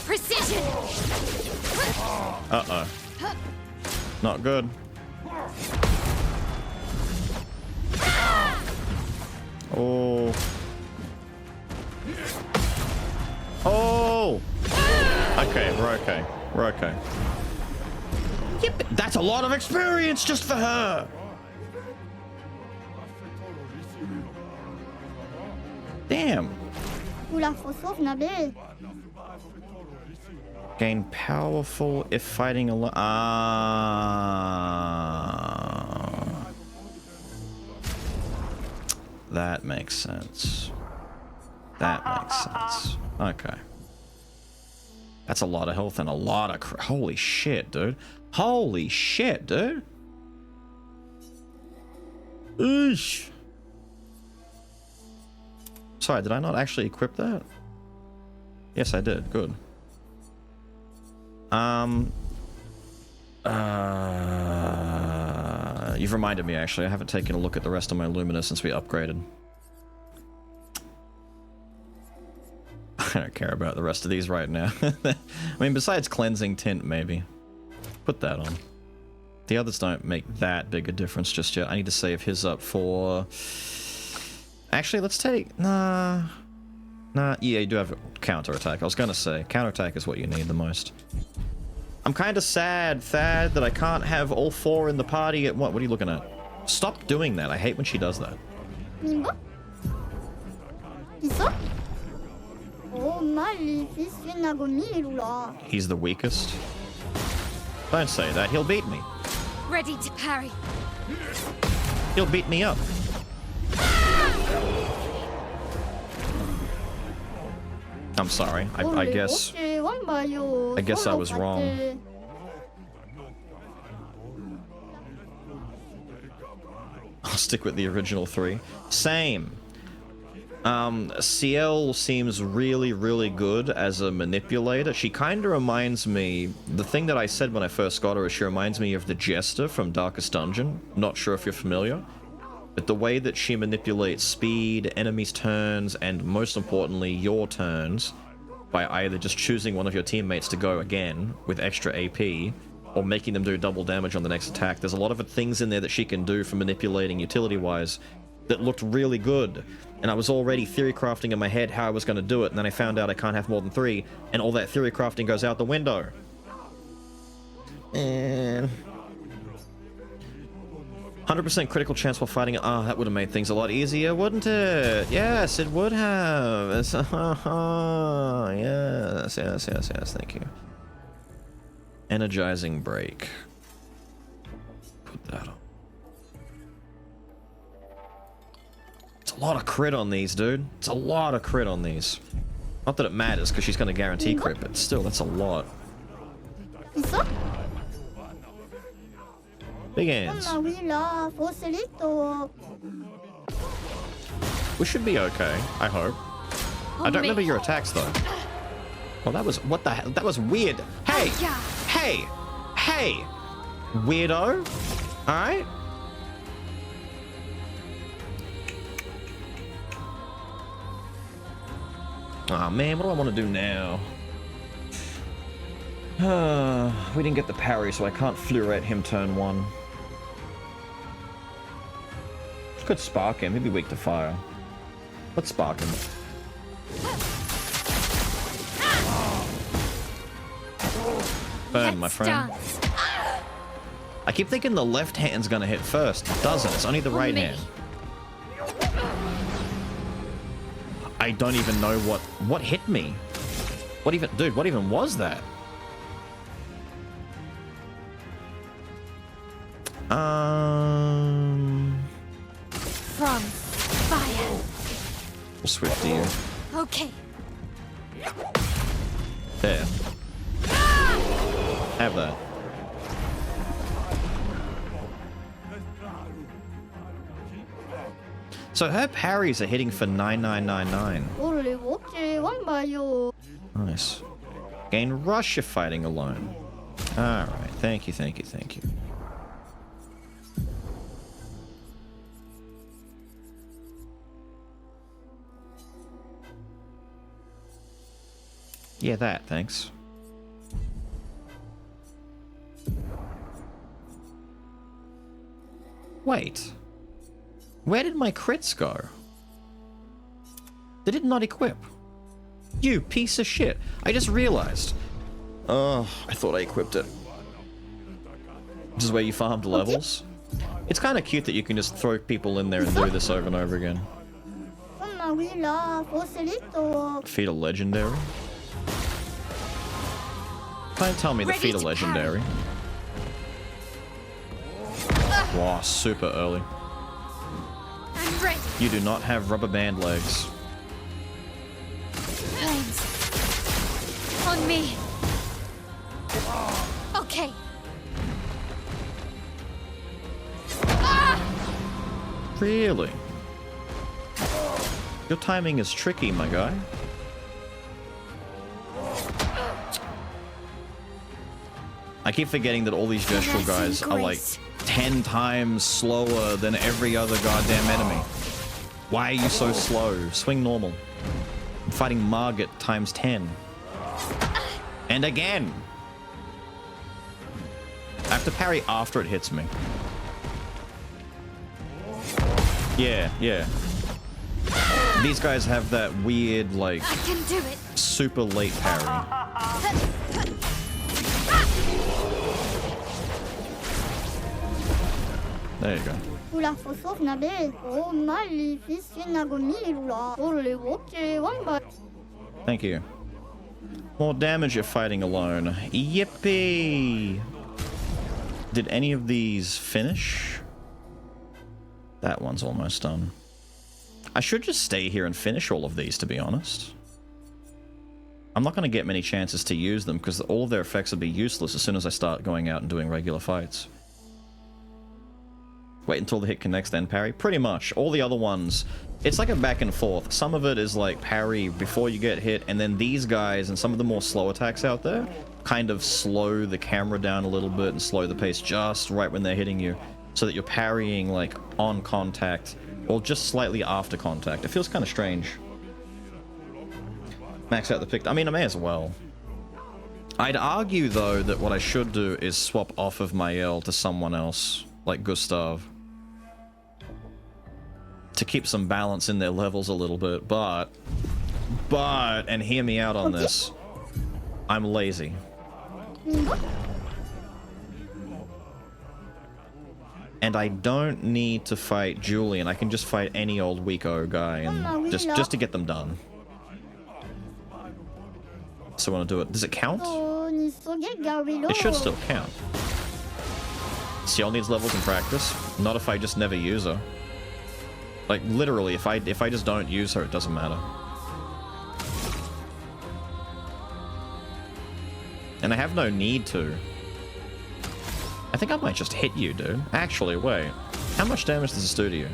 precision. Uh-oh. Not good. Oh. Oh! Okay, we're okay. We're okay. Yep, that's a lot of experience just for her! Damn. Gain powerful if fighting alone. That makes sense. That makes sense. Okay. That's a lot of health and a lot of holy shit, dude. Holy shit, dude. Eesh. Sorry, did I not actually equip that? Yes, I did. Good. You've reminded me, actually. I haven't taken a look at the rest of my Lumina since we upgraded. I don't care about the rest of these right now. I mean, besides cleansing tint, maybe. Put that on. The others don't make that big a difference just yet. I need to save his up for... Actually, let's take... Nah, yeah, you do have counterattack. I was gonna say, counterattack is what you need the most. I'm kind of sad, Thad, that I can't have all four in the party at what? What are you looking at? Stop doing that. I hate when she does that. He's the weakest? Don't say that. He'll beat me. Ready to parry. He'll beat me up. I'm sorry. I guess I was wrong. I'll stick with the original three. Same. Ciel seems really, really good as a manipulator. She kind of reminds me... The thing that I said when I first got her is she reminds me of the Jester from Darkest Dungeon. Not sure if you're familiar. But the way that she manipulates speed, enemies' turns, and most importantly, your turns, by either just choosing one of your teammates to go again with extra AP, or making them do double damage on the next attack. There's a lot of things in there that she can do for manipulating utility-wise that looked really good. And I was already theory crafting in my head how I was going to do it, and then I found out I can't have more than 3, and all that theory crafting goes out the window. And 100% critical chance while fighting it. Ah, that would have made things a lot easier, wouldn't it? Yes, it would have. It's, yes, thank you. Energizing break. Put that on. It's a lot of crit on these, dude. It's a lot of crit on these. Not that it matters, because she's going to guarantee crit, but still, that's a lot. Big hands. We should be okay, I hope. I don't remember your attacks, though. Well, that was... What the hell? That was weird. Hey! Hey! Hey! Weirdo! Alright? Aw, man, what do I want to do now? We didn't get the parry, so I can't fluorite him turn 1. Could spark him. He'd be weak to fire. Let's spark him. Burn, my friend. I keep thinking the left hand's gonna hit first. It doesn't. It's only the right hand. I don't even know what hit me. What even was that? From fire. We'll swift to you. Okay. There. Have that. So her parries are hitting for 9999. Nice. Gain rush if fighting alone. Alright, thank you. Yeah, that, thanks. Wait. Where did my crits go? Did it not equip? You piece of shit. I just realized. Oh, I thought I equipped it. This is where you farmed levels. It's kind of cute that you can just throw people in there and do this over and over again. Feat a legendary? Don't tell me the feat a legendary. Wow, super early. I'm ready. You do not have rubber band legs. Flames. On me. Okay. Really? Your timing is tricky, my guy. I keep forgetting that all these gestural guys are like 10 times slower than every other goddamn enemy. Why are you so slow? Swing normal. I'm fighting Margit times 10. And again! I have to parry after it hits me. Yeah. These guys have that weird, like, I can do it. super late parry. There you go. Thank you. More damage if fighting alone. Yippee! Did any of these finish? That one's almost done. I should just stay here and finish all of these, to be honest. I'm not going to get many chances to use them because all of their effects will be useless as soon as I start going out and doing regular fights. Wait until the hit connects, then parry? Pretty much. All the other ones, it's like a back and forth. Some of it is like parry before you get hit, and then these guys and some of the more slow attacks out there kind of slow the camera down a little bit and slow the pace just right when they're hitting you, so that you're parrying like on contact or just slightly after contact. It feels kind of strange. Max out the pick. I mean, I may as well. I'd argue though that what I should do is swap off of Mael to someone else, like Gustav, to keep some balance in their levels a little bit, but, and hear me out on this, I'm lazy. And I don't need to fight Julian, I can just fight any old weako guy and just to get them done. So I want to do it. Does it count? It should still count. Ciel needs levels in practice. Not if I just never use her. Like, literally, if I just don't use her, it doesn't matter. And I have no need to. I think I might just hit you, dude. Actually, wait. How much damage does this do to you?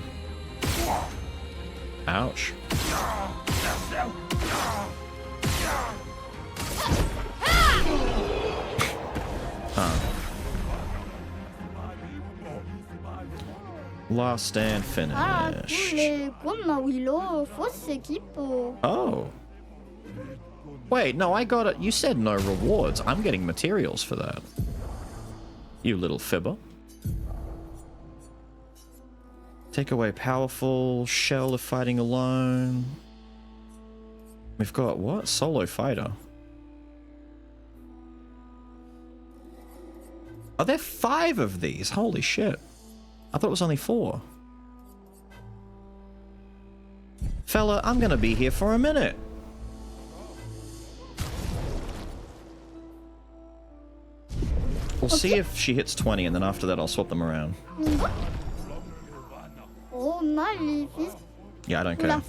Ouch. Huh. Last stand finished. Oh. Wait, no, I got it. You said no rewards. I'm getting materials for that. You little fibber. Take away powerful. Shell if fighting alone. We've got what? Solo fighter. Are there 5 of these? Holy shit. I thought it was only 4. Fella, I'm gonna be here for a minute. We'll see if she hits 20, and then after that I'll swap them around. Oh, magnifique. Yeah, I don't care.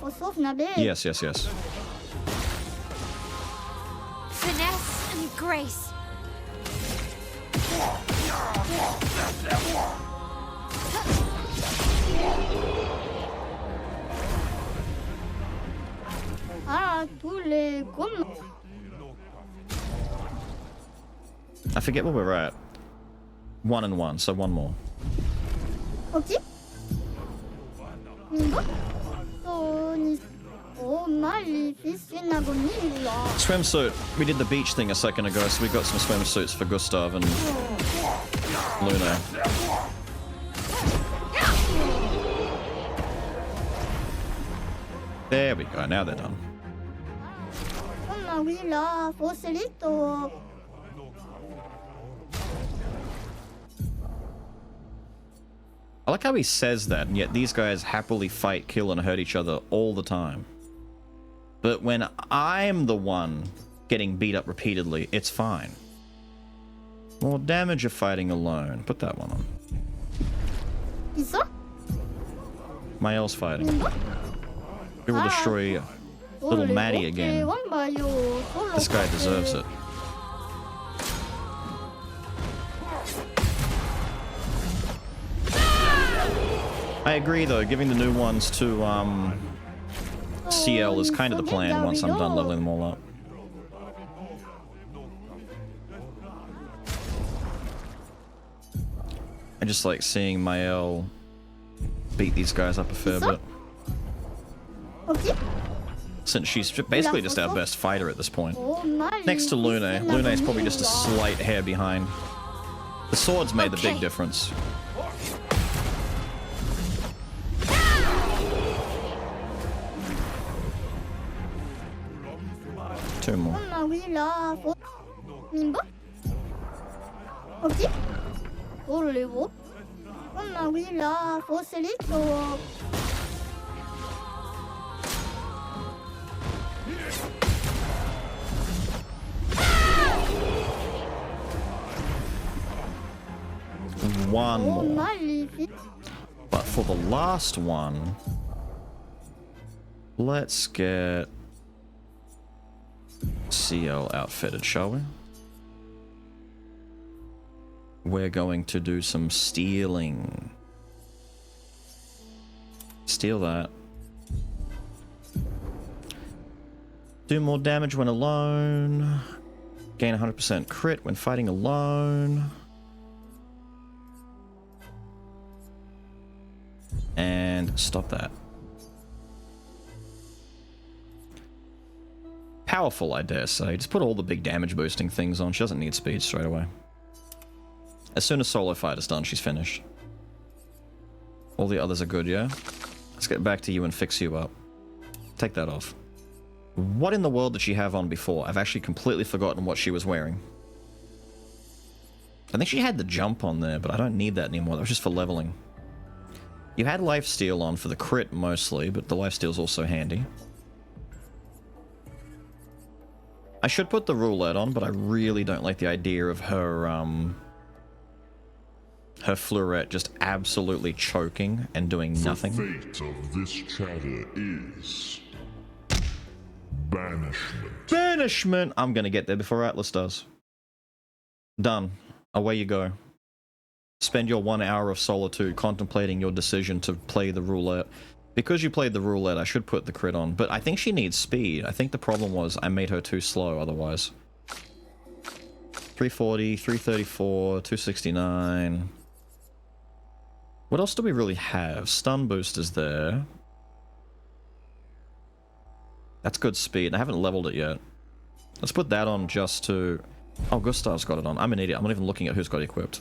Yes, yes, yes. Finesse and grace. Ah, tous les gommes. I forget where we're at. 1 and 1, so 1 more. Ok. Oh, magnifique, Swimsuit. We did the beach thing a second ago, so we got some swimsuits for Gustav and Luna. There we go, now they're done. Oui, là, Foselito. I like how he says that, and yet these guys happily fight, kill, and hurt each other all the time. But when I'm the one getting beat up repeatedly, it's fine. More damage of fighting alone. Put that one on. Mael's fighting. We will destroy little Maddie again. This guy deserves it. I agree though, giving the new ones to CL is kind of the plan once I'm done leveling them all up. I just like seeing Mael beat these guys up a fair bit. Since she's basically just our best fighter at this point. Next to Luna. Luna is probably just a slight hair behind. The swords made the big difference. Two more. Ok. Oh le héros. Oh oui là, Foselito. One more. But for the last one, let's get CL outfitted, shall we? We're going to do some stealing. Steal that. Do more damage when alone. Gain 100% crit when fighting alone. And stop that. Powerful, I dare say. Just put all the big damage boosting things on. She doesn't need speed straight away. As soon as Solo Fighter's done, she's finished. All the others are good, yeah? Let's get back to you and fix you up. Take that off. What in the world did she have on before? I've actually completely forgotten what she was wearing. I think she had the jump on there, but I don't need that anymore. That was just for leveling. You had lifesteal on for the crit mostly, but the lifesteal's also handy. I should put the roulette on, but I really don't like the idea of her, her Fleurette just absolutely choking and doing nothing. The fate of this chatter is banishment. Banishment! I'm gonna get there before Atlas does. Done. Away you go. Spend your 1 hour of solitude contemplating your decision to play the roulette. Because you played the roulette, I should put the crit on, but I think she needs speed. I think the problem was I made her too slow otherwise. 340, 334, 269. What else do we really have? Stun boost is there. That's good speed. I haven't leveled it yet. Let's put that on just to... Oh, Gustav's got it on. I'm an idiot. I'm not even looking at who's got it equipped.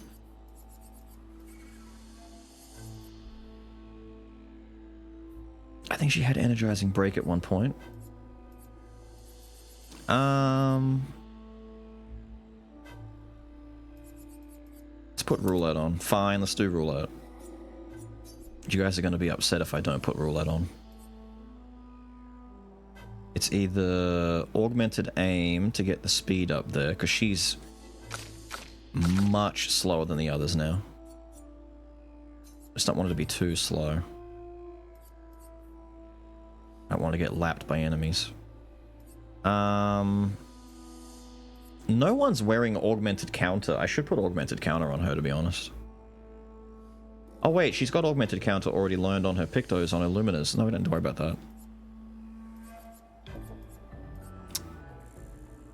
I think she had Energizing Break at one point. Let's put Roulette on. Fine, let's do Roulette. You guys are going to be upset if I don't put Roulette on. It's either Augmented Aim to get the speed up there, because she's much slower than the others now. Just don't want her to be too slow. I don't want to get lapped by enemies. No one's wearing Augmented Counter. I should put Augmented Counter on her, to be honest. Oh wait, she's got Augmented Counter already learned on her Pictos, on her Luminous. No, we don't have to worry about that.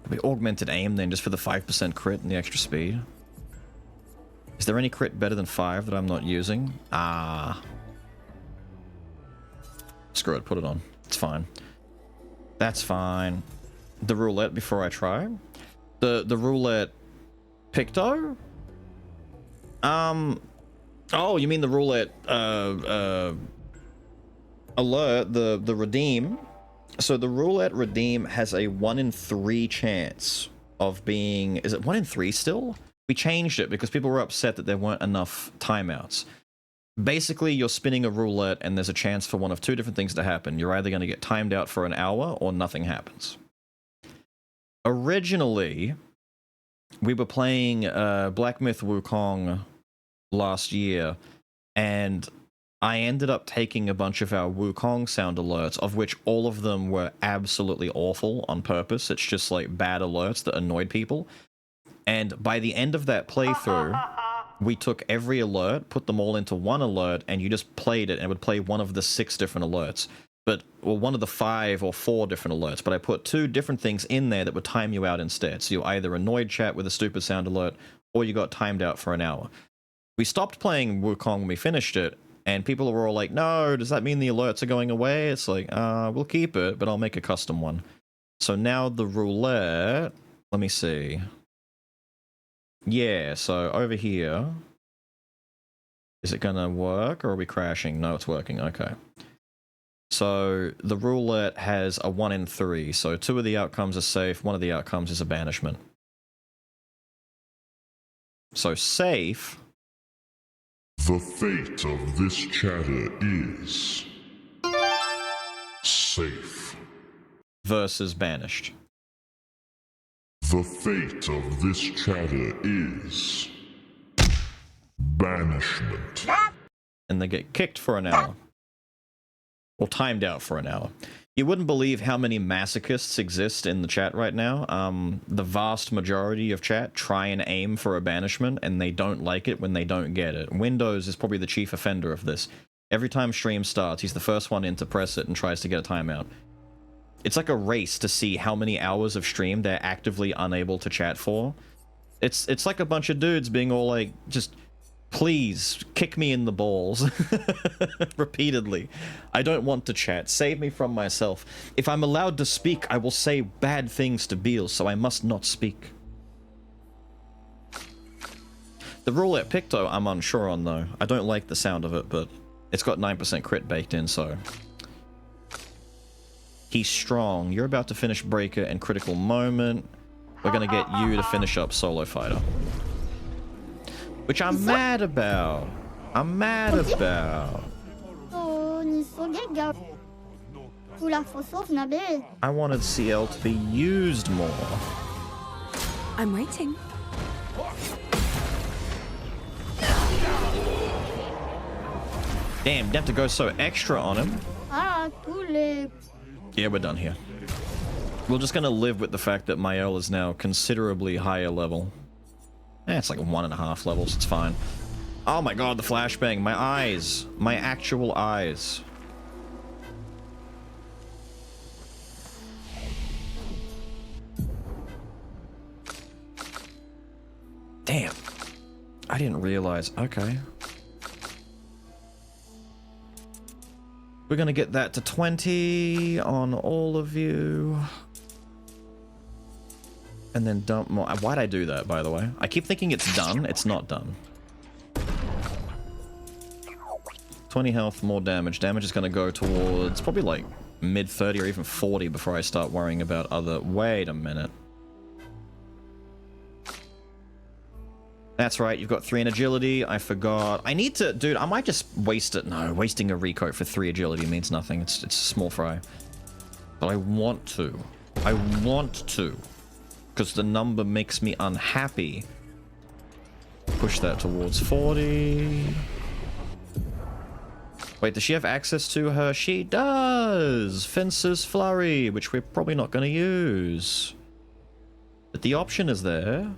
Be Augmented Aim then, just for the 5% crit and the extra speed. Is there any crit better than 5 that I'm not using? Ah. Screw it, put it on. It's fine. That's fine. The Roulette before I try? The Roulette Picto? Oh, you mean the Roulette alert, the Redeem? So the Roulette Redeem has a 1 in 3 chance of being... Is it 1 in 3 still? We changed it because people were upset that there weren't enough timeouts. Basically, you're spinning a roulette and there's a chance for one of 2 different things to happen. You're either going to get timed out for an hour or nothing happens. Originally, we were playing Black Myth Wukong last year, and I ended up taking a bunch of our Wukong sound alerts, of which all of them were absolutely awful on purpose. It's just like bad alerts that annoyed people. And by the end of that playthrough, we took every alert, put them all into one alert, and you just played it, and it would play one of the 6 different alerts. But, well, one of the 5 or 4 different alerts. But I put 2 different things in there that would time you out instead. So you either annoyed chat with a stupid sound alert, or you got timed out for an hour. We stopped playing Wukong when we finished it, and people were all like, no, does that mean the alerts are going away? It's like, we'll keep it, but I'll make a custom one. So now the roulette, let me see. Yeah, so over here, is it gonna work, or are we crashing? No, it's working, okay. So the roulette has a 1 in 3, so 2 of the outcomes are safe, 1 of the outcomes is a banishment. So safe... The fate of this chatter is... safe. Versus banished. The fate of this chatter is... banishment. And they get kicked for an hour. Or timed out for an hour. You wouldn't believe how many masochists exist in the chat right now. The vast majority of chat try and aim for a banishment, and they don't like it when they don't get it. Windows is probably the chief offender of this. Every time stream starts, he's the first one in to press it and tries to get a timeout. It's like a race to see how many hours of stream they're actively unable to chat for. It's like a bunch of dudes being all like, just... please, kick me in the balls. Repeatedly. I don't want to chat. Save me from myself. If I'm allowed to speak, I will say bad things to Beal, so I must not speak. The Roulette Picto I'm unsure on, though. I don't like the sound of it, but it's got 9% crit baked in, so... He's strong. You're about to finish Breaker and Critical Moment. We're gonna get you to finish up Solo Fighter. Which I'm mad about. I'm mad about. I wanted CL to be used more. I'm waiting. Damn, you have to go so extra on him. Yeah, we're done here. We're just gonna live with the fact that Mael is now considerably higher level. It's like 1.5 levels, it's fine. Oh my god, the flashbang, my eyes. My actual eyes. Damn. I didn't realize, okay. We're gonna get that to 20 on all of you. And then dump more. Why'd I do that, by the way? I keep thinking it's done. It's not done. 20 health, more damage. Damage is gonna go towards probably like mid 30 or even 40 before I start worrying about other... Wait a minute. That's right, you've got 3 in agility. I forgot. I need to... Dude, I might just waste it. No, wasting a recoat for 3 agility means nothing. It's a small fry. But I want to. I want to. Because the number makes me unhappy. Push that towards 40. Wait, does she have access to her? She does! Fencer's Flurry, which we're probably not going to use. But the option is there.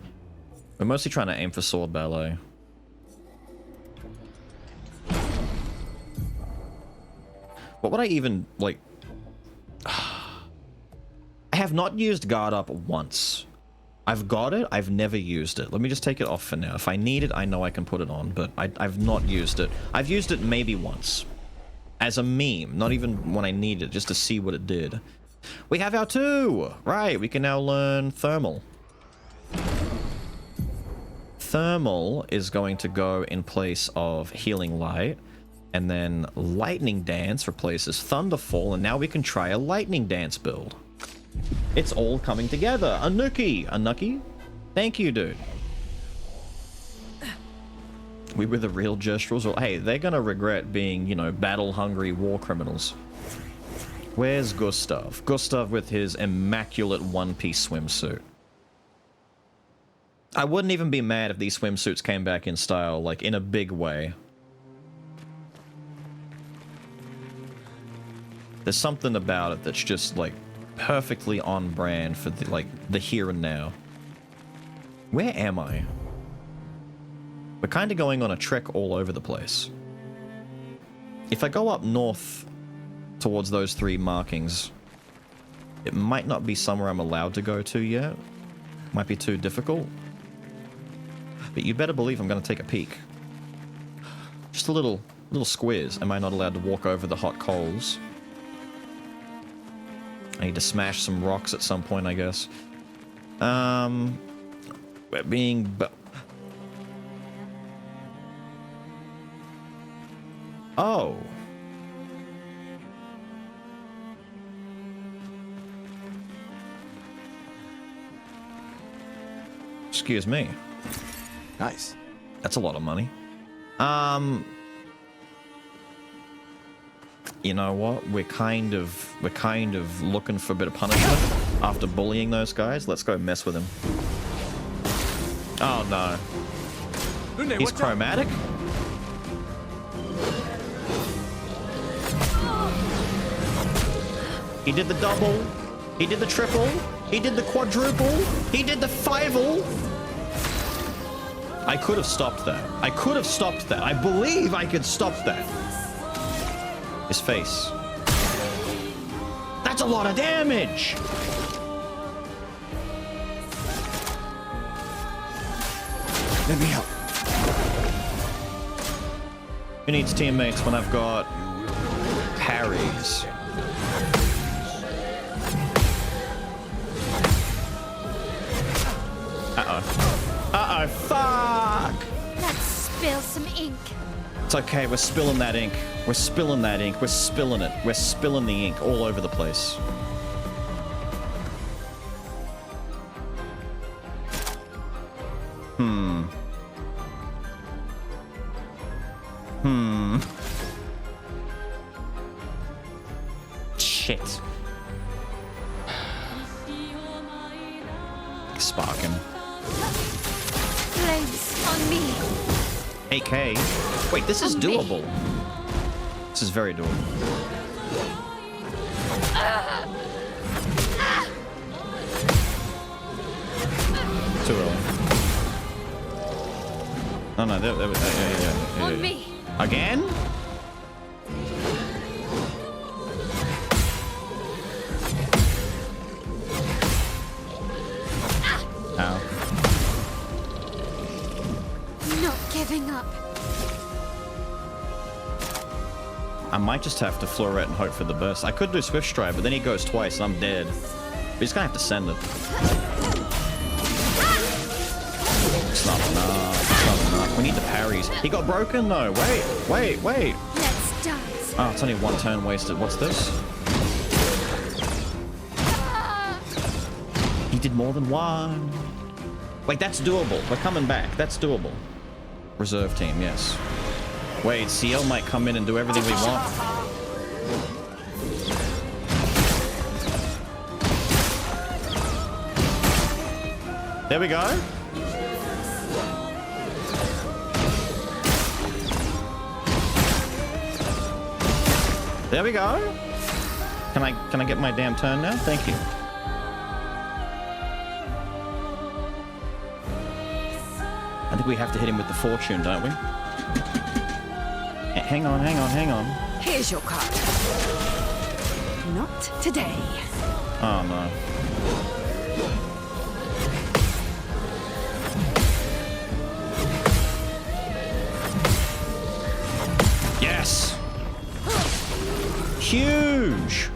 We're mostly trying to aim for Sword Ballet. What would I even, like... I have not used Guard Up once. I've got it, I've never used it. Let me just take it off for now. If I need it, I know I can put it on, but I've not used it. I've used it maybe once. As a meme, not even when I need it, just to see what it did. We have our 2! Right, we can now learn Thermal. Thermal is going to go in place of Healing Light, and then Lightning Dance replaces Thunderfall, and now we can try a Lightning Dance build. It's all coming together. Anuki! Anuki? Thank you, dude. We were the real Gestrels. Or, hey, they're gonna regret being, you know, battle-hungry war criminals. Where's Gustav? Gustav with his immaculate one-piece swimsuit. I wouldn't even be mad if these swimsuits came back in style, like, in a big way. There's something about it that's just, like, perfectly on brand for, the, like, the here and now. Where am I? We're kind of going on a trek all over the place. If I go up north towards those 3 markings, it might not be somewhere I'm allowed to go to yet. Might be too difficult. But you better believe I'm going to take a peek. Just a little squiz. Am I not allowed to walk over the hot coals? I need to smash some rocks at some point, I guess. We're being... Oh. Excuse me. Nice. That's a lot of money. You know what? We're kind of looking for a bit of punishment after bullying those guys. Let's go mess with him. Oh no. He's chromatic? He did the double. He did the triple. He did the quadruple. He did the fivel. I could have stopped that. I could have stopped that. I believe I could stop that. His face. That's a lot of damage. Let me help. Who needs teammates when I've got parries? Uh-oh. Uh-oh, fuck! Let's spill some ink. It's okay, we're spilling that ink. We're spilling that ink. We're spilling it. We're spilling the ink all over the place. Shit. Sparking. Flames on me. 8k. Wait, this is doable. This is very doable. Too early. Oh no, yeah. On me. Again? Ow. Not giving up. I might just have to Floret and hope for the burst. I could do Swift Stride, but then he goes twice and I'm dead. But he's gonna have to send it. It's not enough. It's not enough. We need the parries. He got broken though. Wait. Let's dance. Oh, it's only one turn wasted. What's this? He did more than one. Wait, that's doable. We're coming back. That's doable. Reserve team, yes. Wait, CL might come in and do everything we want. There we go. There we go. Can I get my damn turn now? Thank you. I think we have to hit him with the fortune, don't we? Hang on. Here's your card. Not today. Oh no. Yes! Huge!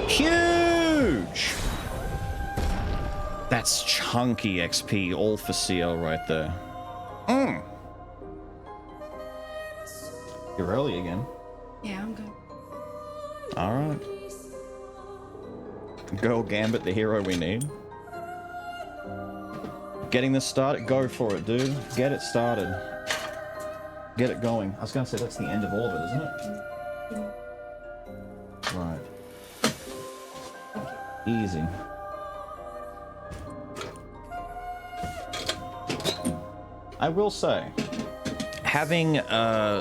Huge! That's chunky XP, all for CL right there. You're early again. Yeah, I'm good. Alright. Girl Gambit, the hero we need. Getting this started? Go for it, dude. Get it started. Get it going. I was gonna say that's the end of all of it, isn't it? Right. Easy. I will say, having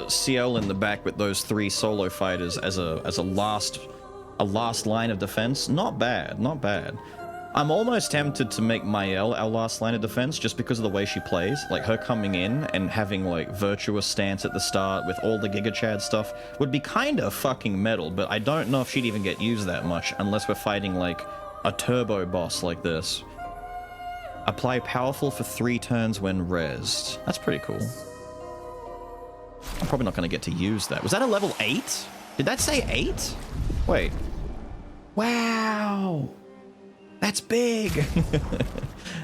CL in the back with those 3 solo fighters as a last line of defense, not bad. I'm almost tempted to make Mael our last line of defense just because of the way she plays. Like, her coming in and having, like, virtuous stance at the start with all the Giga Chad stuff would be kind of fucking metal, but I don't know if she'd even get used that much unless we're fighting, like, a turbo boss like this. Apply powerful for 3 turns when rezzed. That's pretty cool. I'm probably not going to get to use that. Was that a level 8? Did that say 8? Wait. Wow! That's big!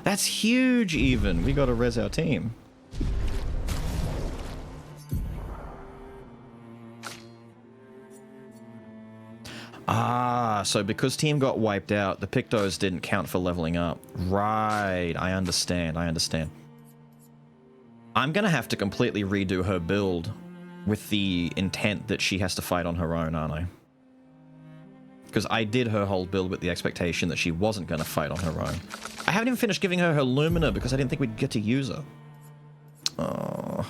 That's huge, even. We gotta res our team. Ah, so because team got wiped out, the Pictos didn't count for leveling up. Right, I understand. I'm gonna have to completely redo her build with the intent that she has to fight on her own, aren't I? Because I did her whole build with the expectation that she wasn't going to fight on her own. I haven't even finished giving her her Lumina because I didn't think we'd get to use her. Oh,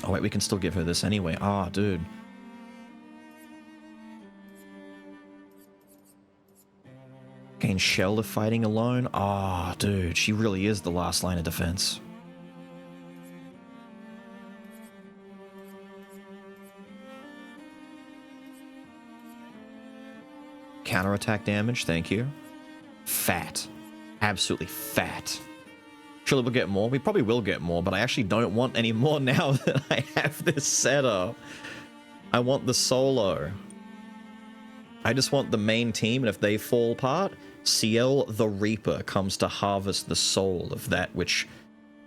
wait, we can still give her this anyway. Ah, dude. Gain shell of fighting alone? Ah, dude, she really is the last line of defense. Counterattack damage, thank you. Fat. Absolutely fat. Surely we'll get more. We probably will get more, but I actually don't want any more now that I have this setup. I want the solo. I just want the main team, and if they fall apart, CL the Reaper comes to harvest the soul of that which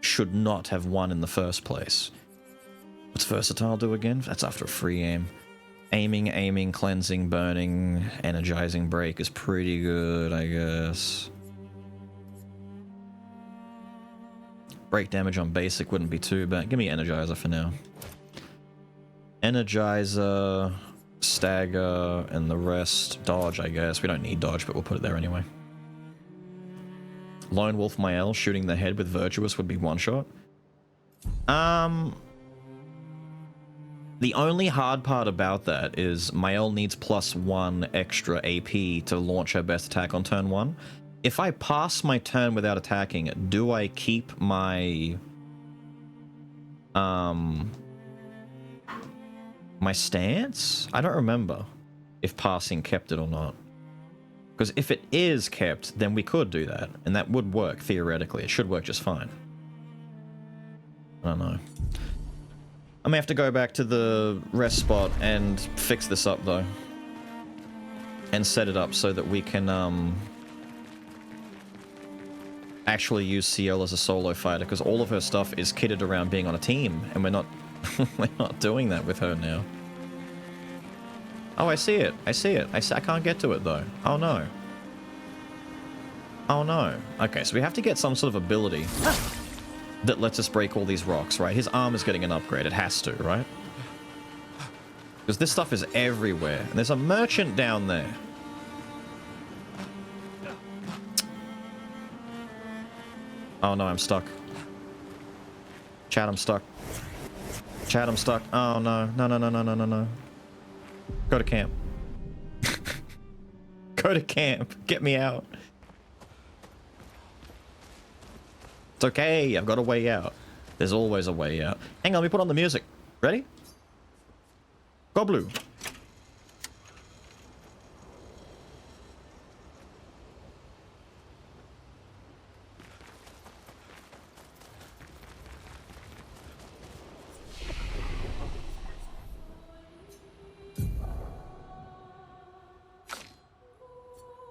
should not have won in the first place. What's Versatile do again? That's after a free aim. Aiming, cleansing, burning, energizing break is pretty good, I guess. Break damage on basic wouldn't be too bad. Give me Energizer for now. Energizer, stagger, and the rest. Dodge, I guess. We don't need dodge, but we'll put it there anyway. Lone Wolf Mael shooting the head with Virtuous would be one shot. The only hard part about that is Mael needs +1 extra AP to launch her best attack on turn 1. If I pass my turn without attacking, do I keep my my stance? I don't remember if passing kept it or not. Because if it is kept, then we could do that. And that would work, theoretically. It should work just fine. I don't know. I may have to go back to the rest spot and fix this up, though. And set it up so that we can, actually use Ciel as a solo fighter, because all of her stuff is kitted around being on a team, and we're not we're not doing that with her now. Oh, I see it. I see it. I can't get to it though. Oh no. Oh no. Okay, so we have to get some sort of ability that lets us break all these rocks, right? His arm is getting an upgrade. It has to, right? Because this stuff is everywhere. And there's a merchant down there. Oh no, I'm stuck. Chad, I'm stuck. Chad, I'm stuck. Oh no. No, no, no, no, no, no, no. Go to camp. Go to camp. Get me out. It's okay. I've got a way out. There's always a way out. Hang on, let me put on the music. Ready? Go blue.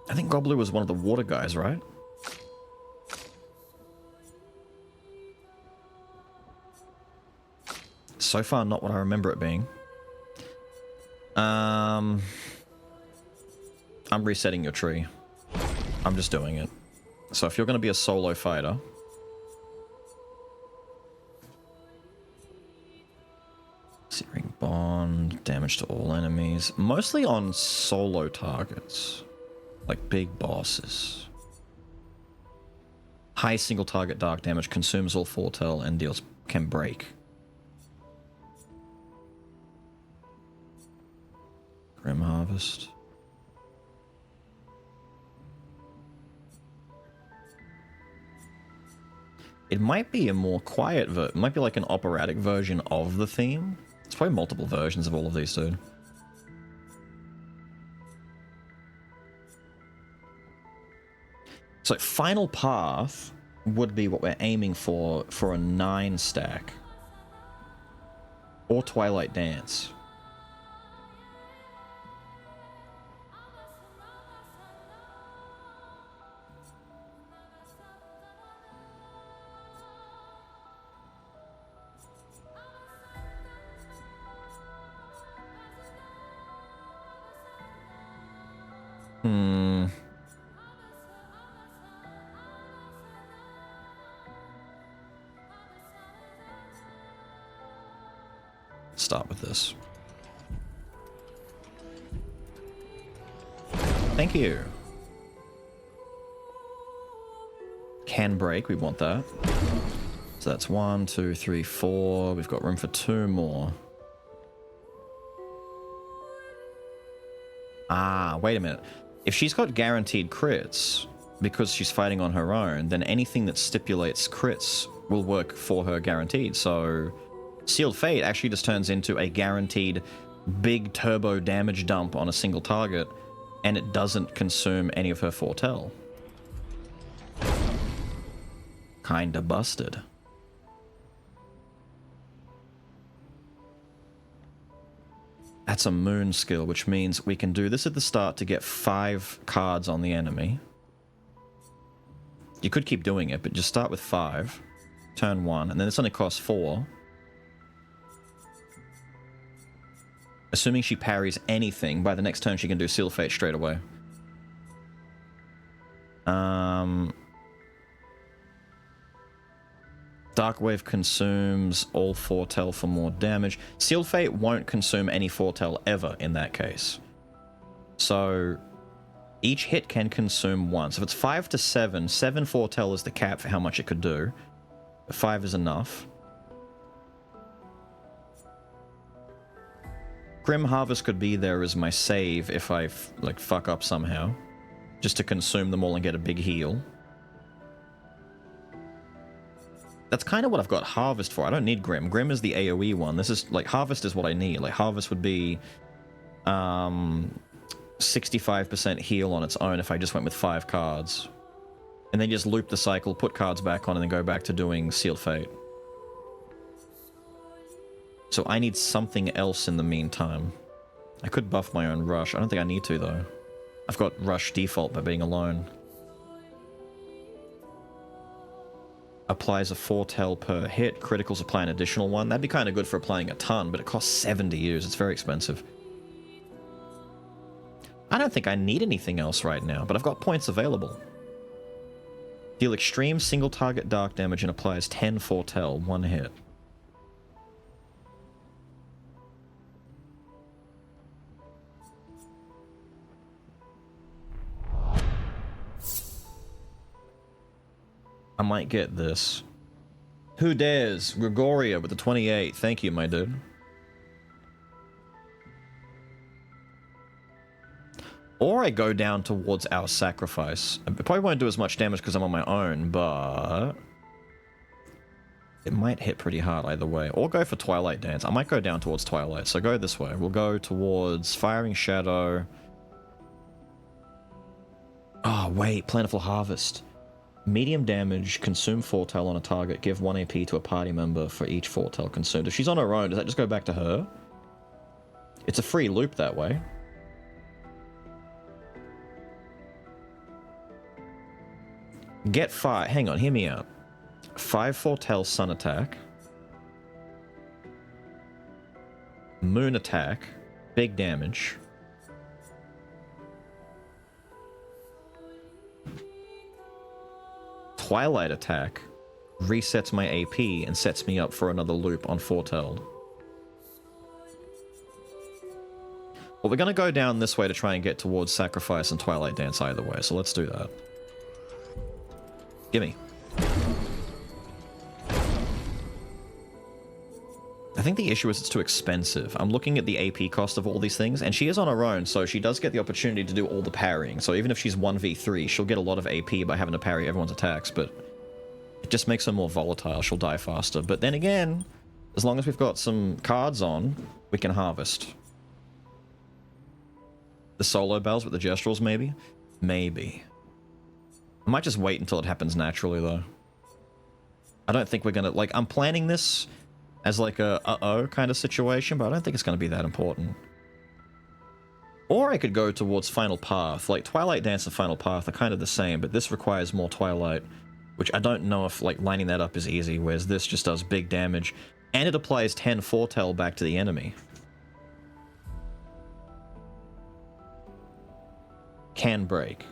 I think Goblu was one of the water guys, right? So far, not what I remember it being. I'm resetting your tree. I'm just doing it. So if you're going to be a solo fighter... Searing Bond, damage to all enemies. Mostly on solo targets. Like big bosses. High single target dark damage, consumes all foretell, and deals can break. Grim Harvest. It might be a more quiet it might be like an operatic version of the theme. There's probably multiple versions of all of these, dude. So Final Path would be what we're aiming for a 9 stack. Or Twilight Dance. Start with this. Thank you. Can break, we want that. So that's 1, 2, 3, 4. We've got room for 2 more. Ah, wait a minute. If she's got guaranteed crits, because she's fighting on her own, then anything that stipulates crits will work for her guaranteed. So Sealed Fate actually just turns into a guaranteed big turbo damage dump on a single target, and it doesn't consume any of her foretell. Kinda busted. That's a moon skill, which means we can do this at the start to get 5 cards on the enemy. You could keep doing it, but just start with 5. Turn 1, and then this only costs 4. Assuming she parries anything, by the next turn she can do Seal Fate straight away. Darkwave consumes all foretell for more damage. Sealed Fate won't consume any foretell ever in that case. So each hit can consume once. If it's 5 to 7, 7 foretell is the cap for how much it could do. 5 is enough. Grim Harvest could be there as my save if I like fuck up somehow, just to consume them all and get a big heal. That's kind of what I've got Harvest for. I don't need Grim. Grim is the AoE one. This is like Harvest is what I need. Like Harvest would be 65% heal on its own if I just went with 5 cards. And then just loop the cycle, put cards back on, and then go back to doing Sealed Fate. So I need something else in the meantime. I could buff my own Rush. I don't think I need to, though. I've got Rush default by being alone. Applies a foretell per hit. Criticals apply an additional one. That'd be kind of good for applying a ton, but it costs 7 to use. It's very expensive. I don't think I need anything else right now, but I've got points available. Deal extreme single target dark damage and applies 10 foretell, 1 hit. I might get this. Who dares? Gregoria with the 28. Thank you, my dude. Or I go down towards our sacrifice. I probably won't do as much damage because I'm on my own, but it might hit pretty hard either way. Or go for Twilight Dance. I might go down towards Twilight, so go this way. We'll go towards Firing Shadow. Oh, wait. Plentiful Harvest. Medium damage, consume foretell on a target, give 1 AP to a party member for each foretell consumed. If she's on her own, does that just go back to her? It's a free loop that way. Get 5. Hang on, hear me out. 5 foretell sun attack. Moon attack. Big damage. Twilight attack resets my AP and sets me up for another loop on Foretelled. But we're going to go down this way to try and get towards Sacrifice and Twilight Dance either way, so let's do that. Gimme. I think the issue is it's too expensive. I'm looking at the AP cost of all these things, and she is on her own, so she does get the opportunity to do all the parrying. So even if she's 1v3, she'll get a lot of AP by having to parry everyone's attacks, but it just makes her more volatile. She'll die faster. But then again, as long as we've got some cards on, we can harvest. The solo bells with the gestuals, maybe? Maybe. I might just wait until it happens naturally, though. I don't think we're gonna... Like, I'm planning this as like a uh-oh kind of situation, but I don't think it's going to be that important. Or I could go towards Final Path. Like, Twilight Dance and Final Path are kind of the same, but this requires more Twilight, which I don't know if, like, lining that up is easy, whereas this just does big damage, and it applies 10 Foretell back to the enemy. Can break.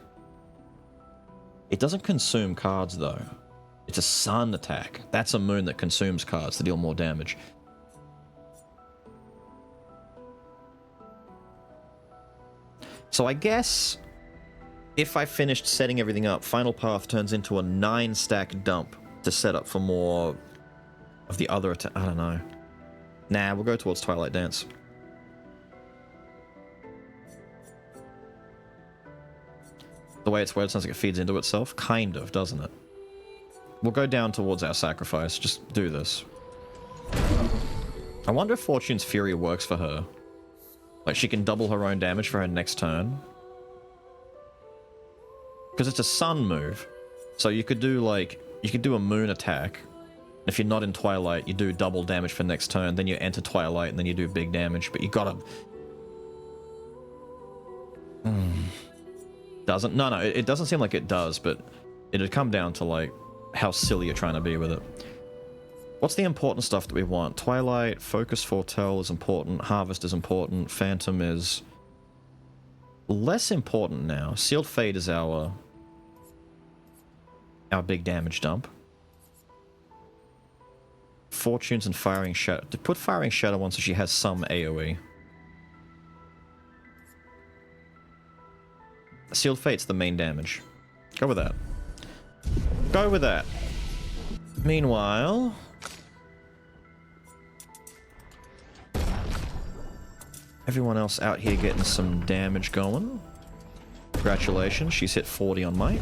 It doesn't consume cards, though. It's a sun attack. That's a moon that consumes cards to deal more damage. So I guess if I finished setting everything up, Final Path turns into a 9-stack dump to set up for more of the other attack. I don't know. Nah, we'll go towards Twilight Dance. The way it's worded sounds like it feeds into itself. Kind of, doesn't it? We'll go down towards our sacrifice. Just do this. I wonder if Fortune's Fury works for her. Like, she can double her own damage for her next turn. Because it's a sun move. So you could do, like... You could do a moon attack. If you're not in Twilight, you do double damage for next turn. Then you enter Twilight, and then you do big damage. But you gotta... Doesn't... No, it doesn't seem like it does, but... It'd come down to, like... how silly you're trying to be with it. What's the important stuff that we want? Twilight, Focus Foretell is important, Harvest is important, Phantom is less important now. Sealed Fate is our big damage dump. Fortunes and Firing Shadow. To put Firing Shadow on so she has some AoE. Sealed Fate's the main damage. Go with that. Go with that. Meanwhile... everyone else out here getting some damage going. Congratulations, she's hit 40 on might.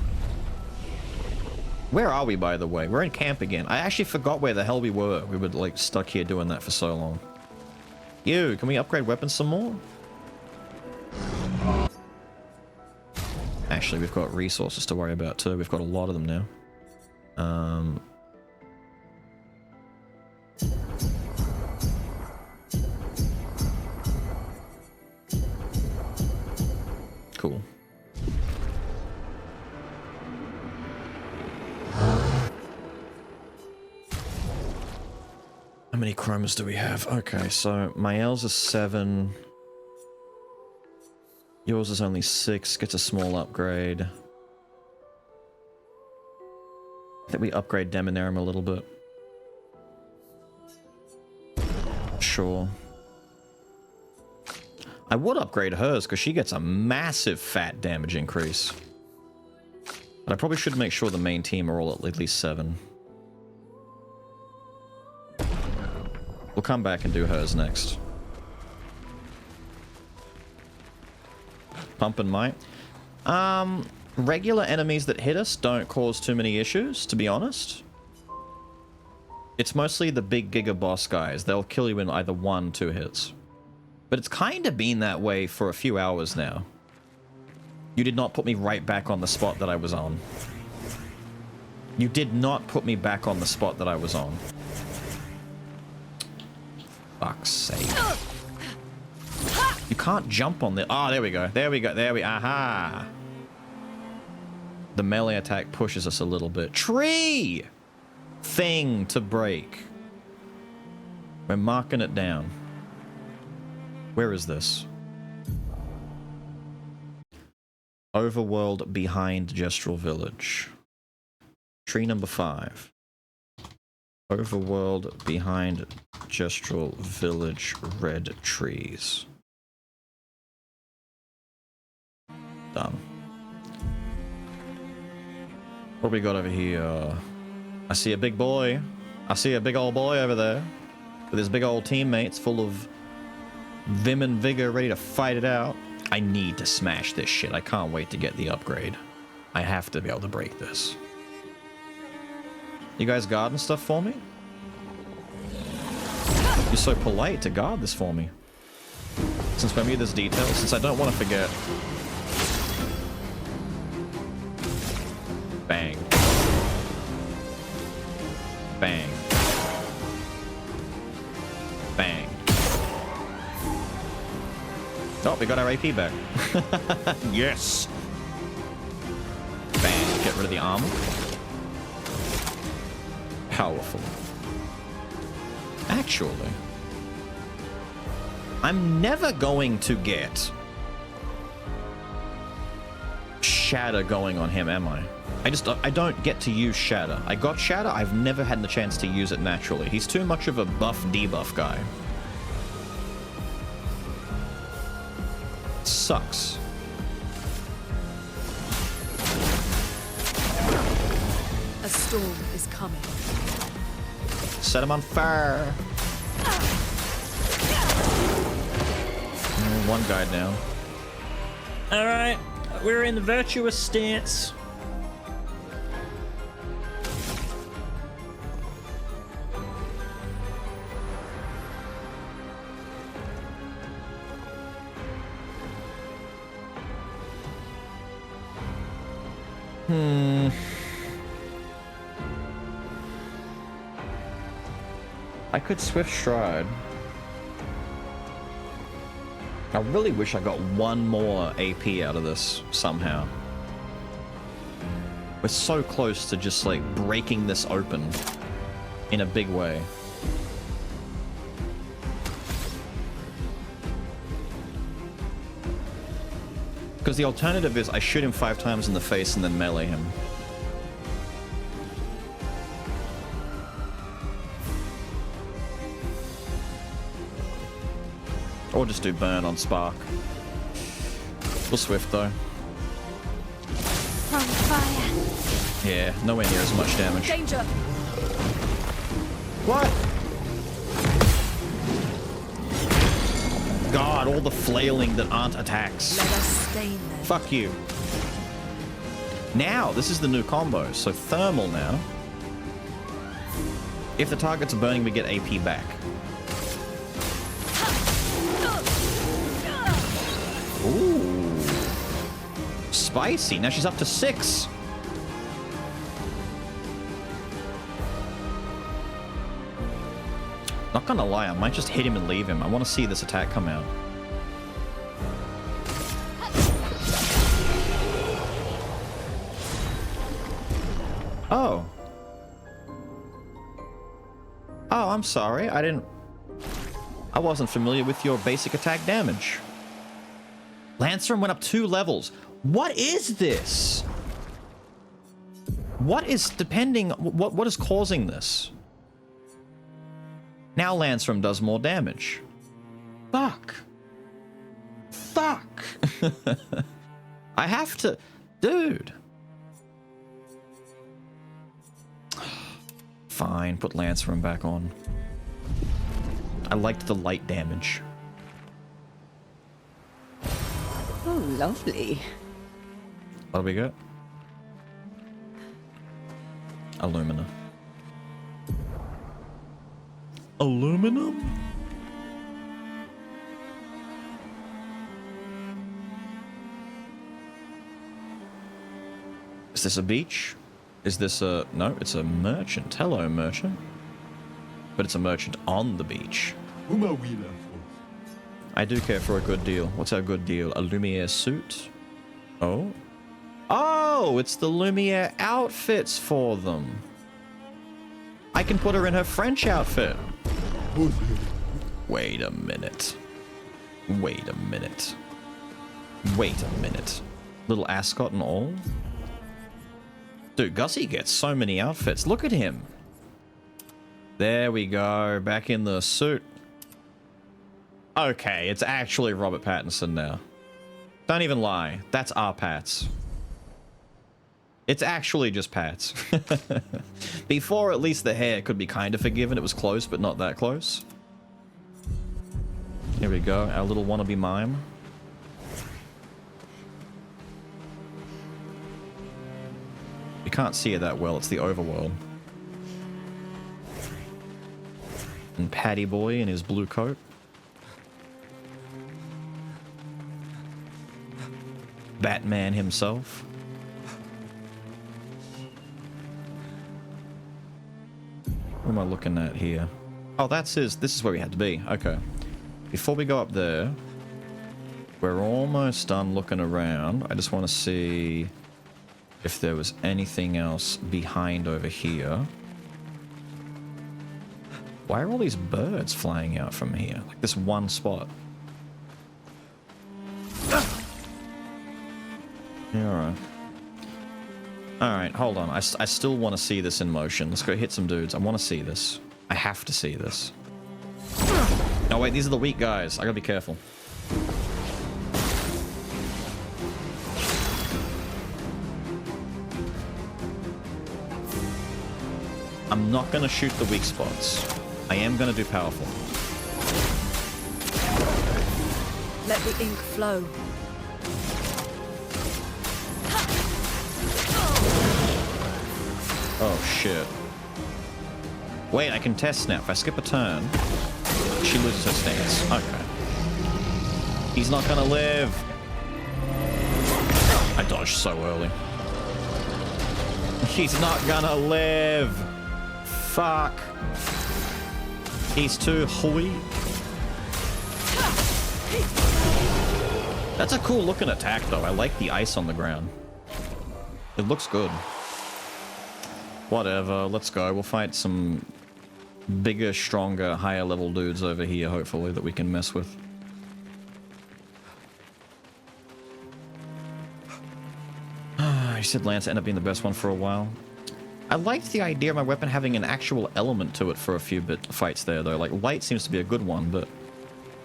Where are we, by the way? We're in camp again. I actually forgot where the hell we were. We were, like, stuck here doing that for so long. Can we upgrade weapons some more? Actually, we've got resources to worry about too. We've got a lot of them now. Cool. How many chromas do we have? Okay, so Mael's is 7. Yours is only 6. Gets a small upgrade. I think we upgrade Demonarum a little bit. Sure. I would upgrade hers because she gets a massive fat damage increase. But I probably should make sure the main team are all at least 7. We'll come back and do hers next. Pump and might. Regular enemies that hit us don't cause too many issues, to be honest. It's mostly the big Giga boss guys. They'll kill you in either 1, 2 hits. But it's kind of been that way for a few hours now. You did not put me right back on the spot that I was on. You did not put me back on the spot that I was on. Fuck's sake. You can't jump on the... Oh, there we go. There we go. There we... Aha! The melee attack pushes us a little bit. Tree! Thing to break. We're marking it down. Where is this? Overworld behind Gestral Village. Tree number 5. Overworld behind Gestral Village, red trees. Done. What do we got over here? I see a big boy. I see a big old boy over there with his big old teammates full of vim and vigor ready to fight it out. I need to smash this shit. I can't wait to get the upgrade. I have to be able to break this. You guys guarding stuff for me? You're so polite to guard this for me. Since we made this detail, since I don't want to forget. Bang. Bang. Bang. Oh, we got our AP back. Yes! Bang. Get rid of the armor. Powerful. Actually, I'm never going to get Shatter going on him, am I? I don't get to use Shatter. I got Shatter, I've never had the chance to use it naturally. He's too much of a buff debuff guy. Sucks. A storm is coming. Set him on fire. One guy down. Alright, we're in the virtuous stance. I could Swift Stride. I really wish I got one more AP out of this somehow. We're so close to just like breaking this open in a big way. Because the alternative is I shoot him 5 times in the face and then melee him. Or just do burn on Spark. We'll Swift though. From fire. Yeah, nowhere near as much damage. Danger! What? God, all the flailing that aren't attacks. Let us stay there. Fuck you. Now, this is the new combo. So thermal now. If the targets are burning, we get AP back. Ooh. spicy. Now she's up to 6. Not gonna lie, I might just hit him and leave him. I want to see this attack come out. Oh. Oh, I'm sorry. I wasn't familiar with your basic attack damage. Lancerum went up 2 levels. What is this? What is what is causing this? Now Lancerum does more damage. Fuck. Fuck. I have to... Dude. Fine, put Lancerum back on. I liked the light damage. Oh, lovely. What do we got? Alumina. Aluminum? Is this a beach? Is this a... No, it's a merchant. Hello, merchant. But it's a merchant on the beach. I do care for a good deal. What's our good deal? A Lumiere suit? Oh? Oh, it's the Lumiere outfits for them. I can put her in her French outfit. Wait a minute. Wait a minute. Wait a minute. Little ascot and all? Dude, Gussie gets so many outfits. Look at him. There we go. Back in the suit. Okay, it's actually Robert Pattinson now. Don't even lie. That's our Pats. It's actually just Pats. Before, at least the hair could be kind of forgiven. It was close, but not that close. Here we go. Our little wannabe mime. You can't see it that well. It's the overworld. And Patty Boy in his blue coat. Batman himself. What am I looking at here? Oh, that's his... This is where we had to be. Okay. Before we go up there, we're almost done looking around. I just want to see if there was anything else behind over here. Why are all these birds flying out from here? Like this one spot. Yeah, alright. Alright, hold on. I still want to see this in motion. Let's go hit some dudes. I want to see this. I have to see this. No, wait, these are the weak guys. I gotta be careful. I'm not gonna shoot the weak spots. I am gonna do powerful. Let the ink flow. Oh, shit. Wait, I can test now. If I skip a turn, she loses her stance. Okay. He's not gonna live. I dodged so early. He's not gonna live. Fuck. He's too hooey. That's a cool looking attack though. I like the ice on the ground. It looks good. Whatever, let's go. We'll fight some bigger, stronger, higher level dudes over here, hopefully, that we can mess with. You said Lance ended up being the best one for a while. I liked the idea of my weapon having an actual element to it for a few fights there, though. Like, light seems to be a good one, but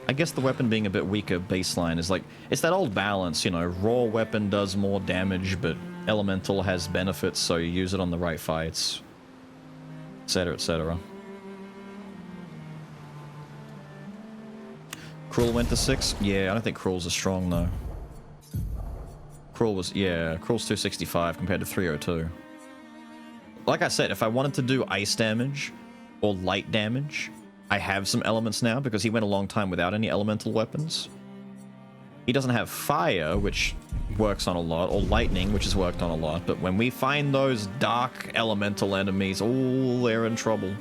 I guess the weapon being a bit weaker baseline is like... It's that old balance, you know, raw weapon does more damage, but elemental has benefits, so you use it on the right fights. Etc, etc. Cruel went to 6? Yeah, I don't think Cruel's as strong, though. Cruel was... Yeah, Cruel's 265 compared to 302. Like I said, if I wanted to do ice damage or light damage, I have some elements now because he went a long time without any elemental weapons. He doesn't have fire, which works on a lot, or lightning, which has worked on a lot, but when we find those dark elemental enemies, oh, they're in trouble.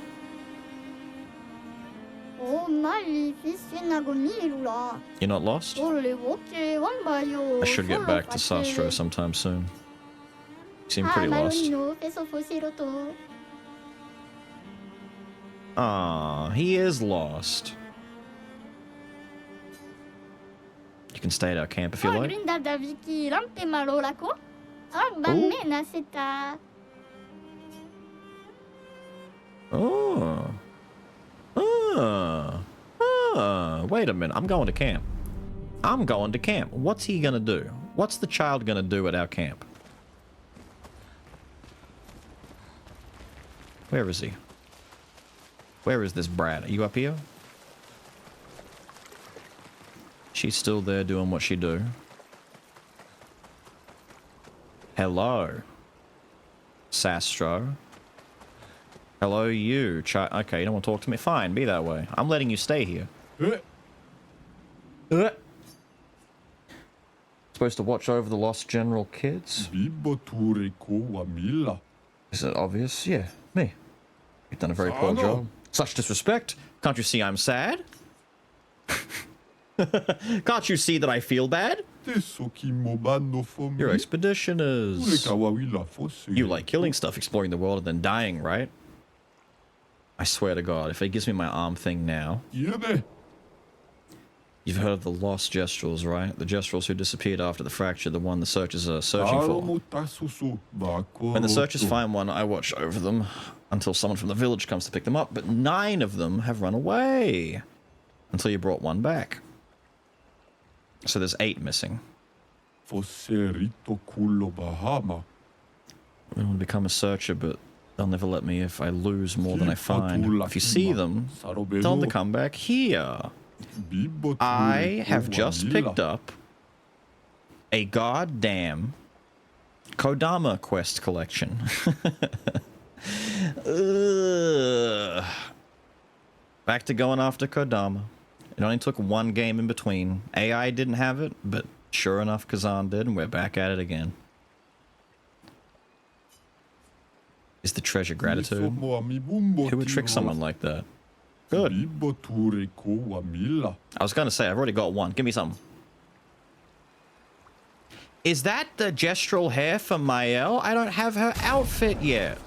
You're not lost? I should get back to Sastro sometime soon. You seem pretty lost. Ah, he is lost. You can stay at our camp if you like. Oh. Wait a minute. I'm going to camp. I'm going to camp. What's he gonna do? What's the child gonna do at our camp? Where is he? Where is this brat? Are you up here? She's still there doing what she do. Hello. Sastro. Hello, you. Okay, you don't want to talk to me? Fine, be that way. I'm letting you stay here. Supposed to watch over the lost general kids? Is it obvious? Yeah, me. You've done a very poor job. Such disrespect. Can't you see I'm sad? Can't you see that I feel bad? You're expeditioners. You like killing stuff, exploring the world, and then dying, right? I swear to God, if he gives me my arm thing now... You've heard of the lost Gestrals, right? The Gestrals who disappeared after the fracture, the one the searchers are searching for. When the searchers find one, I watch over them until someone from the village comes to pick them up, but 9 of them have run away until you brought one back. So there's 8 missing. I want to become a searcher, but they'll never let me if I lose more than I find. If you see them, tell them to come back here. I have just picked up a goddamn Kodama quest collection. Back to going after Kodama. It only took 1 game in between. AI didn't have it, but sure enough, Kazan did, and we're back at it again. Is the treasure gratitude? Who would trick someone like that? Good. I was going to say, I've already got 1. Give me some. Is that the Gestral hair for Mael? I don't have her outfit yet.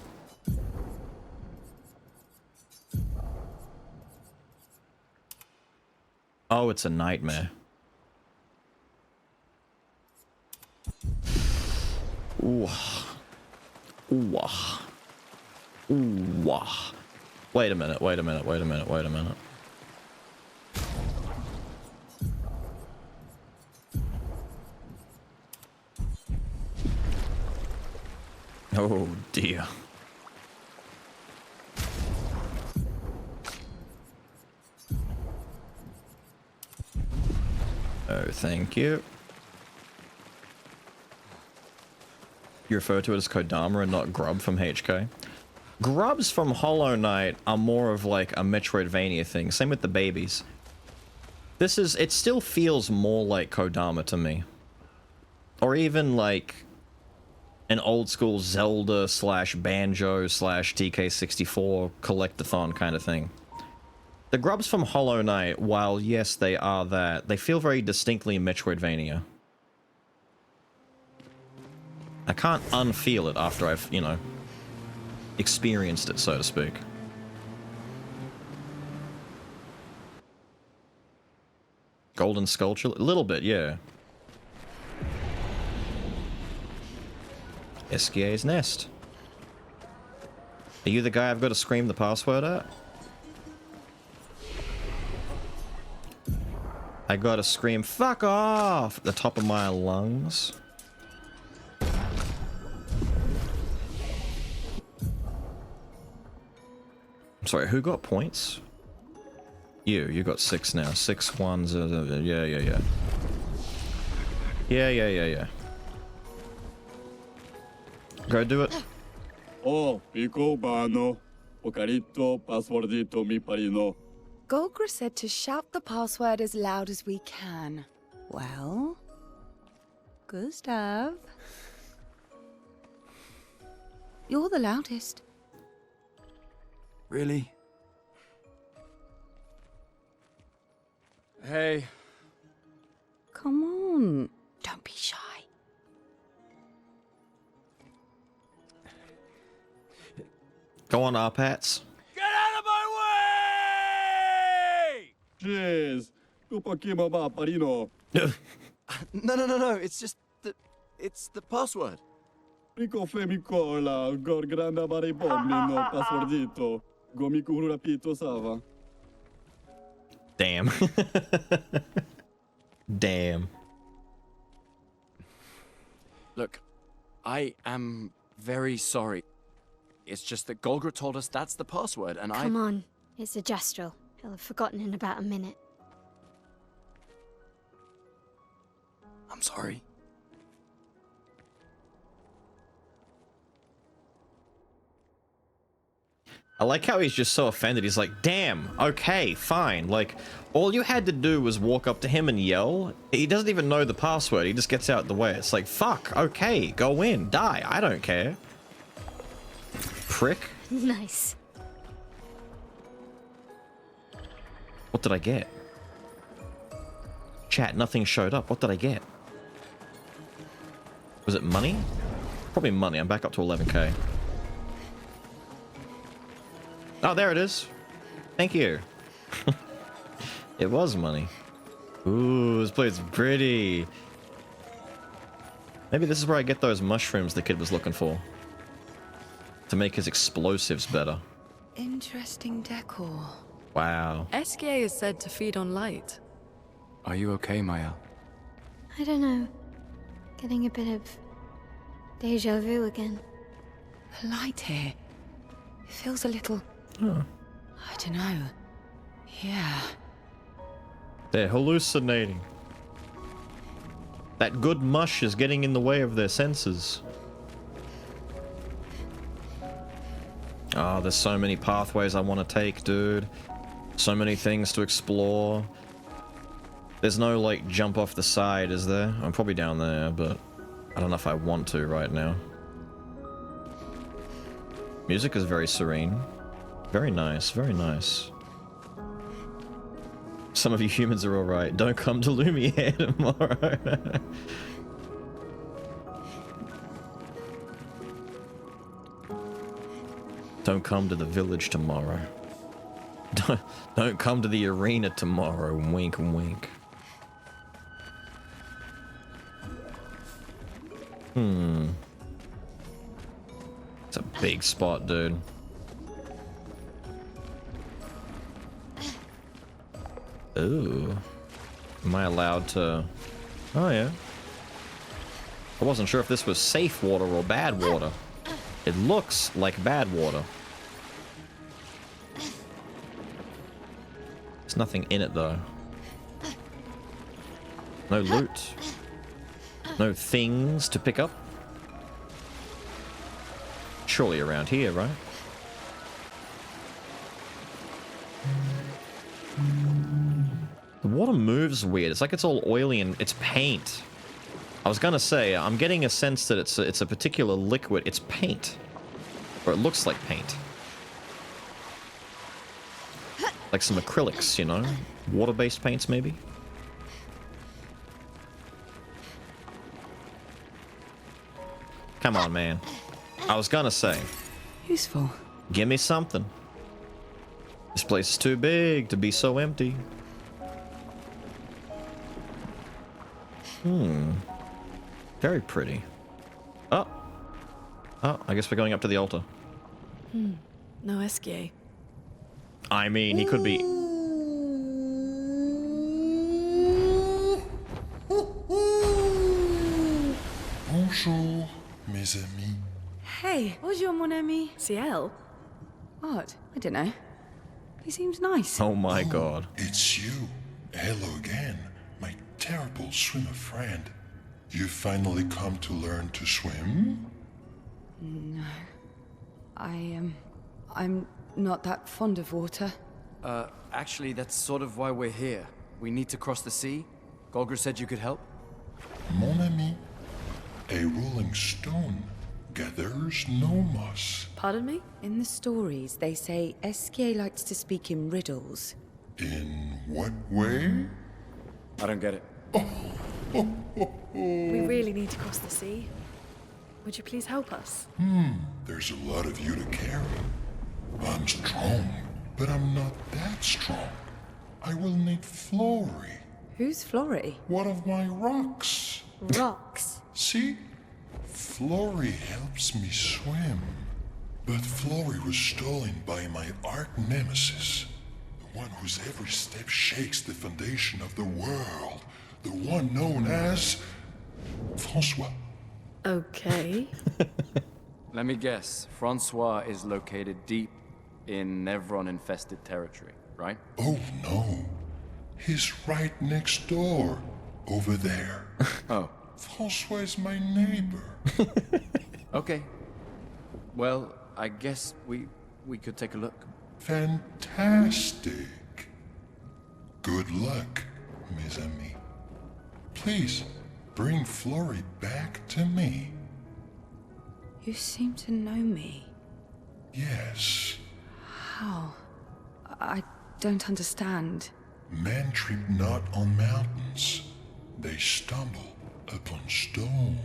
Oh, it's a nightmare. Ooh. Ooh. Ooh. Wait a minute, wait a minute, wait a minute, wait a minute. Oh dear. Oh, thank you. You refer to it as Kodama and not Grub from HK? Grubs from Hollow Knight are more of like a Metroidvania thing. Same with the babies. It still feels more like Kodama to me. Or even like an old school Zelda / Banjo / TK64 collectathon kind of thing. The grubs from Hollow Knight, while yes they are that, they feel very distinctly Metroidvania. I can't unfeel it after I've, you know, experienced it, so to speak. Golden Sculpture? A little bit, yeah. Esquia's Nest. Are you the guy I've got to scream the password at? I gotta scream, fuck off, at the top of my lungs. I'm sorry, who got points? You got 6 now. 6 ones, yeah. Yeah. Go do it. Oh, Pico Bano, Ocarito, Passwordito mi parino. Golgra said to shout the password as loud as we can. Well, Gustav, you're the loudest. Really? Hey. Come on, don't be shy. Go on, Arpats. Get out of my way! Jeez. Kupakima ba parino. No. It's just it's the password. Rico femicola, gor granda bari boblino, passwordito. Gomiku rapito sava. Damn. Damn. Look, I am very sorry. It's just that Golgra told us that's the password, and Come on, it's a gestural. He'll have forgotten in about a minute. I'm sorry. I like how he's just so offended. He's like, damn, okay, fine. Like, all you had to do was walk up to him and yell. He doesn't even know the password. He just gets out the way. It's like, fuck, okay, go in, die. I don't care. Prick. Nice. What did I get? Chat, nothing showed up. What did I get? Was it money? Probably money. I'm back up to 11k. Oh, there it is. Thank you. It was money. Ooh, this place is pretty. Maybe this is where I get those mushrooms the kid was looking for. To make his explosives better. Interesting decor. Wow. SKA is said to feed on light. Are you okay, Maya? I don't know. Getting a bit of deja vu again. The light here. It feels a little... Huh. I don't know. Yeah. They're hallucinating. That good mush is getting in the way of their senses. Oh, there's so many pathways I want to take, dude. So many things to explore. There's no, like, jump off the side, is there? I'm probably down there, but I don't know if I want to right now. Music is very serene. Very nice, very nice. Some of you humans are alright. Don't come to Lumiere tomorrow. Don't come to the village tomorrow. Don't come to the arena tomorrow. Wink, wink. It's a big spot, dude. Ooh. Am I allowed to... Oh, yeah. I wasn't sure if this was safe water or bad water. It looks like bad water. There's nothing in it, though. No loot. No things to pick up. Surely around here, right? The water moves weird. It's like it's all oily and it's paint. I was gonna say, I'm getting a sense that it's a particular liquid. It's paint. Or it looks like paint. Like some acrylics, you know? Water-based paints, maybe? Come on, man. I was gonna say. Useful. Give me something. This place is too big to be so empty. Very pretty. Oh. Oh, I guess we're going up to the altar. No SKA. I mean, he could be... Bonjour, mes amis. Hey, bonjour mon ami. Ciel? What? I don't know. He seems nice. Oh my god. It's you. Hello again, my terrible swimmer friend. You finally come to learn to swim? No. I'm not that fond of water. Actually, that's sort of why we're here. We need to cross the sea. Golgra said you could help? Mon ami, a rolling stone gathers no moss. Pardon me? In the stories, they say Esquier likes to speak in riddles. In what way? I don't get it. We really need to cross the sea. Would you please help us? There's a lot of you to carry. I'm strong, but I'm not that strong. I will need Flory. Who's Flory? One of my rocks. Rocks. See? Flory helps me swim. But Flory was stolen by my arch nemesis. The one whose every step shakes the foundation of the world. The one known as... Francois. Okay. Let me guess. Francois is located deep in Nevron-infested territory, right? Oh no. He's right next door. Over there. Oh. Francois is my neighbor. Okay. Well, I guess we could take a look. Fantastic. Good luck, mes amis. Please, bring Flory back to me. You seem to know me. Yes. How? I don't understand. Men trip not on mountains. They stumble upon stones.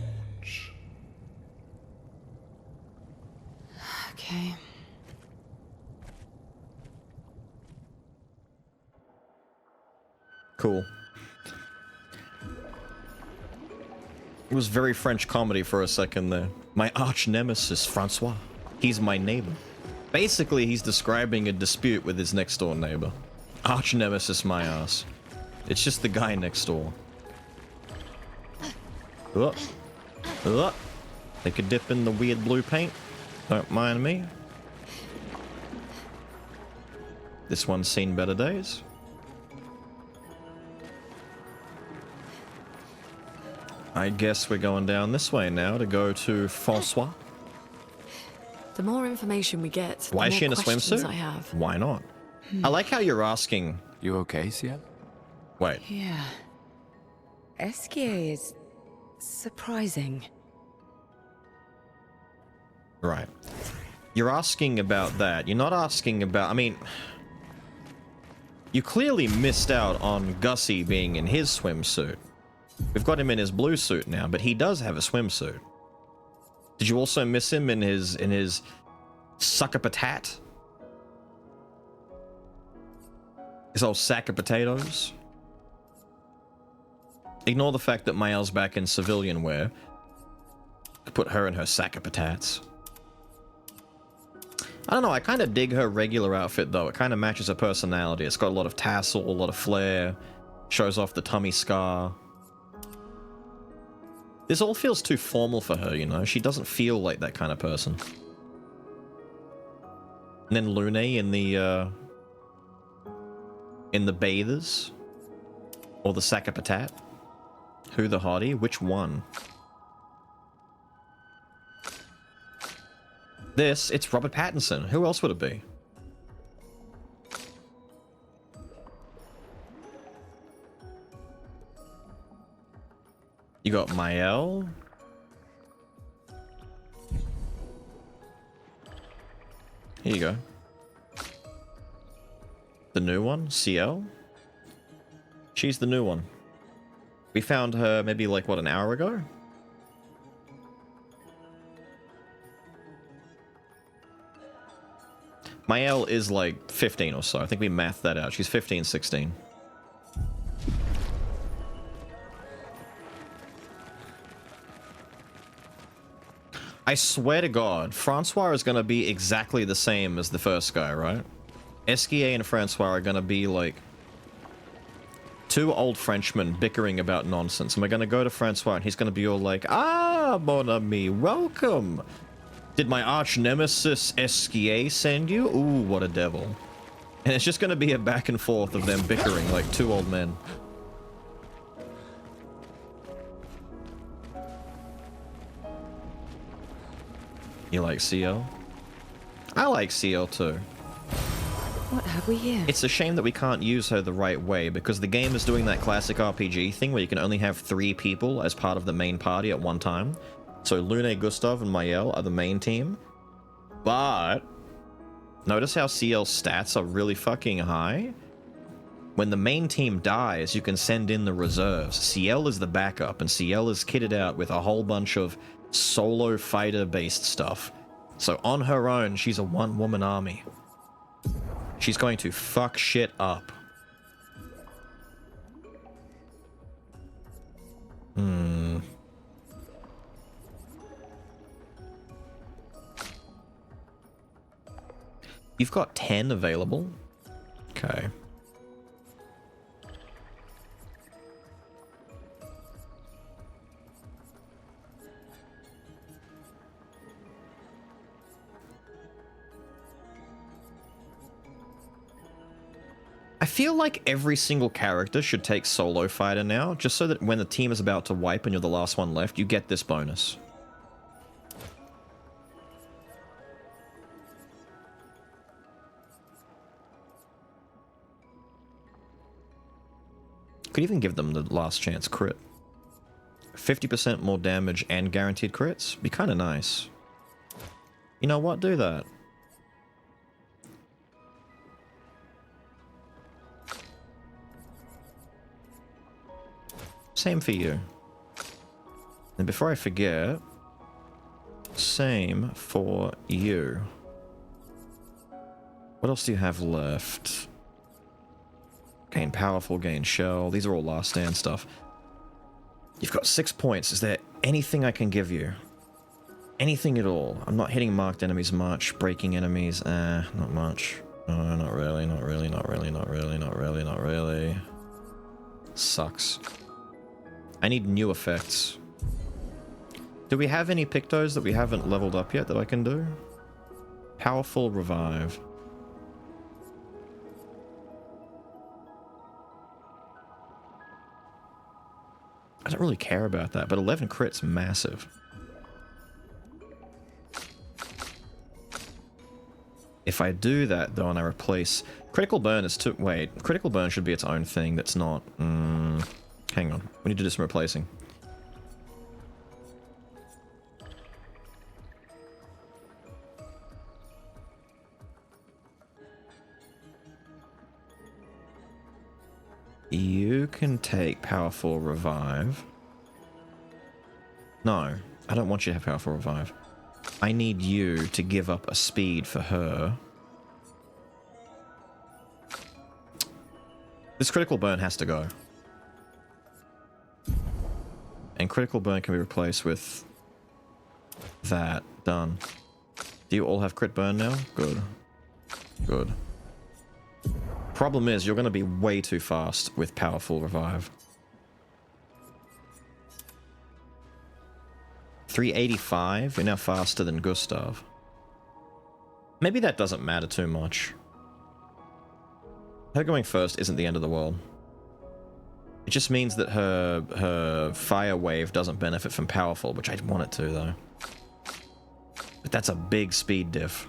Okay. Cool. It was very French comedy for a second there. My arch nemesis, Francois. He's my neighbor. Basically, he's describing a dispute with his next door neighbor. Arch nemesis, my ass. It's just the guy next door. Take a dip in the weird blue paint. Don't mind me. This one's seen better days. I guess we're going down this way now to go to Francois. The more information we get, the Why is more she in a questions swimsuit? I have. Why not? I like how you're asking. You okay, Ciel? Wait. Yeah. Esquier is surprising. Right. You're asking about that. You're not asking about... I mean... You clearly missed out on Gussie being in his swimsuit. We've got him in his blue suit now, but he does have a swimsuit. Did you also miss him in his sucker patat? His old sack of potatoes? Ignore the fact that Mael's back in civilian wear. Put her in her sack of patats. I don't know, I kind of dig her regular outfit though. It kind of matches her personality. It's got a lot of tassel, a lot of flair. Shows off the tummy scar. This all feels too formal for her, you know? She doesn't feel like that kind of person. And then Lune in the bathers? Or the sack of patat? Who the hottie? Which one? This, it's Robert Pattinson. Who else would it be? You got Mael. Here you go. The new one, Ciel. She's the new one. We found her maybe like, what, an hour ago? Mael is like 15 or so. I think we mathed that out. She's 15, 16. I swear to God, Francois is going to be exactly the same as the first guy, right? Esquier and Francois are going to be like two old Frenchmen bickering about nonsense. And we're going to go to Francois and he's going to be all like, "Ah, mon ami, welcome. Did my arch nemesis Esquier send you? Ooh, what a devil." And it's just going to be a back and forth of them bickering like two old men. You like Ciel? I like Ciel too. What have we here? It's a shame that we can't use her the right way, because the game is doing that classic RPG thing where you can only have 3 people as part of the main party at one time. So Lune, Gustav, and Mael are the main team. But notice how CL's stats are really fucking high? When the main team dies, you can send in the reserves. CL is the backup, and CL is kitted out with a whole bunch of solo fighter-based stuff. So on her own, she's a one-woman army. She's going to fuck shit up. You've got 10 available? Okay. I feel like every single character should take solo fighter now, just so that when the team is about to wipe and you're the last one left, you get this bonus. Could even give them the last chance crit. 50% more damage and guaranteed crits? Be kind of nice. You know what? Do that. Same for you. And before I forget, same for you. What else do you have left? Gain powerful, gain shell. These are all last stand stuff. You've got 6 points. Is there anything I can give you? Anything at all? I'm not hitting marked enemies much. Breaking enemies, not much. No, not really, not really, not really, not really, not really, not really. Sucks. I need new effects. Do we have any Pictos that we haven't leveled up yet that I can do? Powerful revive. I don't really care about that, but 11 crits massive. If I do that though and I replace critical burn is too wait, critical burn should be its own thing that's not hang on. We need to do some replacing. You can take powerful revive. No, I don't want you to have powerful revive. I need you to give up a speed for her. This critical burn has to go. And critical burn can be replaced with that. Done. Do you all have crit burn now? Good. Good. Problem is, you're going to be way too fast with powerful revive. 385? You're now faster than Gustav. Maybe that doesn't matter too much. Her going first isn't the end of the world. It just means that her fire wave doesn't benefit from powerful, which I want it to though. But that's a big speed diff.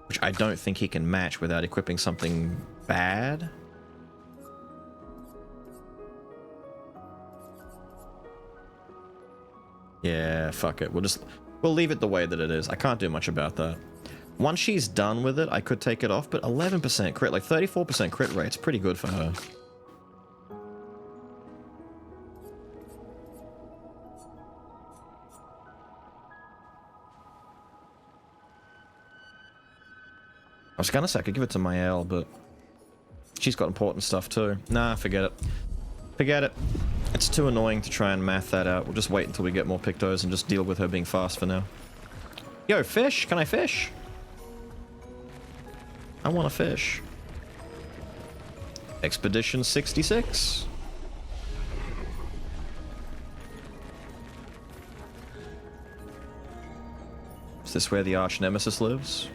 Which I don't think he can match without equipping something bad. Yeah, fuck it. We'll leave it the way that it is. I can't do much about that. Once she's done with it, I could take it off, but 11% crit, like 34% crit rate's pretty good for her. I was gonna say I could give it to Mael, but she's got important stuff too. Nah, forget it. Forget it. It's too annoying to try and math that out. We'll just wait until we get more Pictos and just deal with her being fast for now. Yo, fish! Can I fish? I want to fish. Expedition 66. Is this where the arch nemesis lives?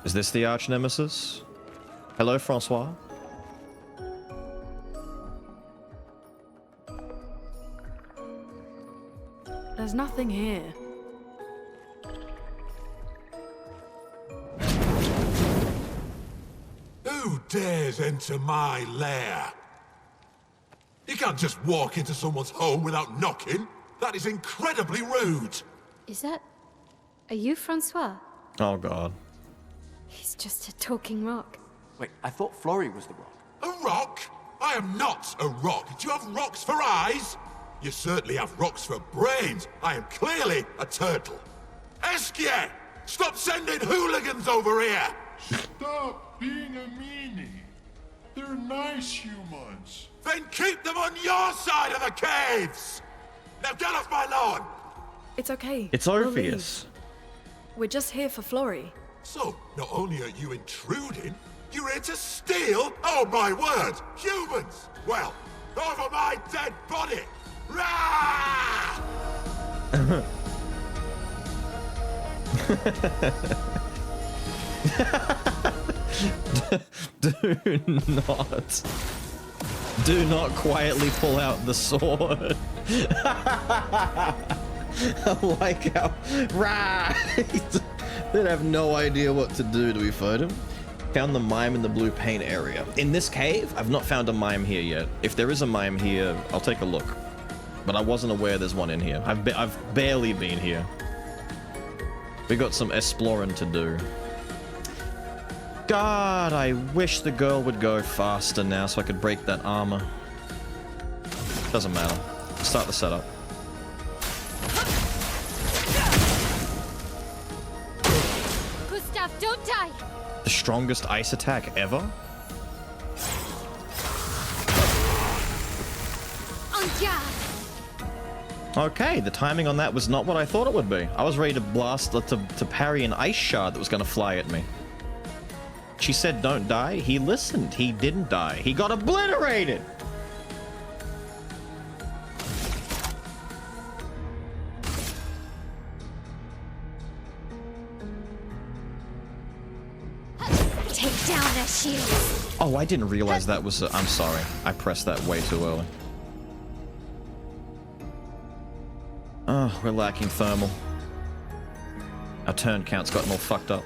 Is this the arch nemesis? Hello, Francois. There's nothing here. dares enter my lair? You can't just walk into someone's home without knocking. That is incredibly rude. Is that... Are you Francois? Oh god. He's just a talking rock. Wait, I thought Florrie was the rock. A rock? I am not a rock. Do you have rocks for eyes? You certainly have rocks for brains. I am clearly a turtle. Esquier! Stop sending hooligans over here! Stop being a meanie. They're nice humans. Then keep them on your side of the caves! Now get off my lawn! It's okay. It's We'll Orpheus. leave. We're just here for Florrie. So, not only are you intruding, you're here to steal? Oh my word! Humans! Well, over my dead body! Rah! Do not quietly pull out the sword. I like how they'd have no idea what to do. Do we fight him? Found the mime in the blue paint area. In this cave, I've not found a mime here yet. If there is a mime here, I'll take a look. But I wasn't aware there's one in here. I've barely been here. We got some exploring to do. God, I wish the girl would go faster now so I could break that armor. Doesn't matter. Start the setup. Gustav, don't die! The strongest ice attack ever? On guard! Okay, the timing on that was not what I thought it would be. I was ready to blast, to parry an ice shard that was going to fly at me. She said don't die. He listened. He didn't die. He got obliterated! Take down their shields! Oh, I didn't realize that was... I'm sorry. I pressed that way too early. Oh, we're lacking thermal. Our turn count's gotten all fucked up.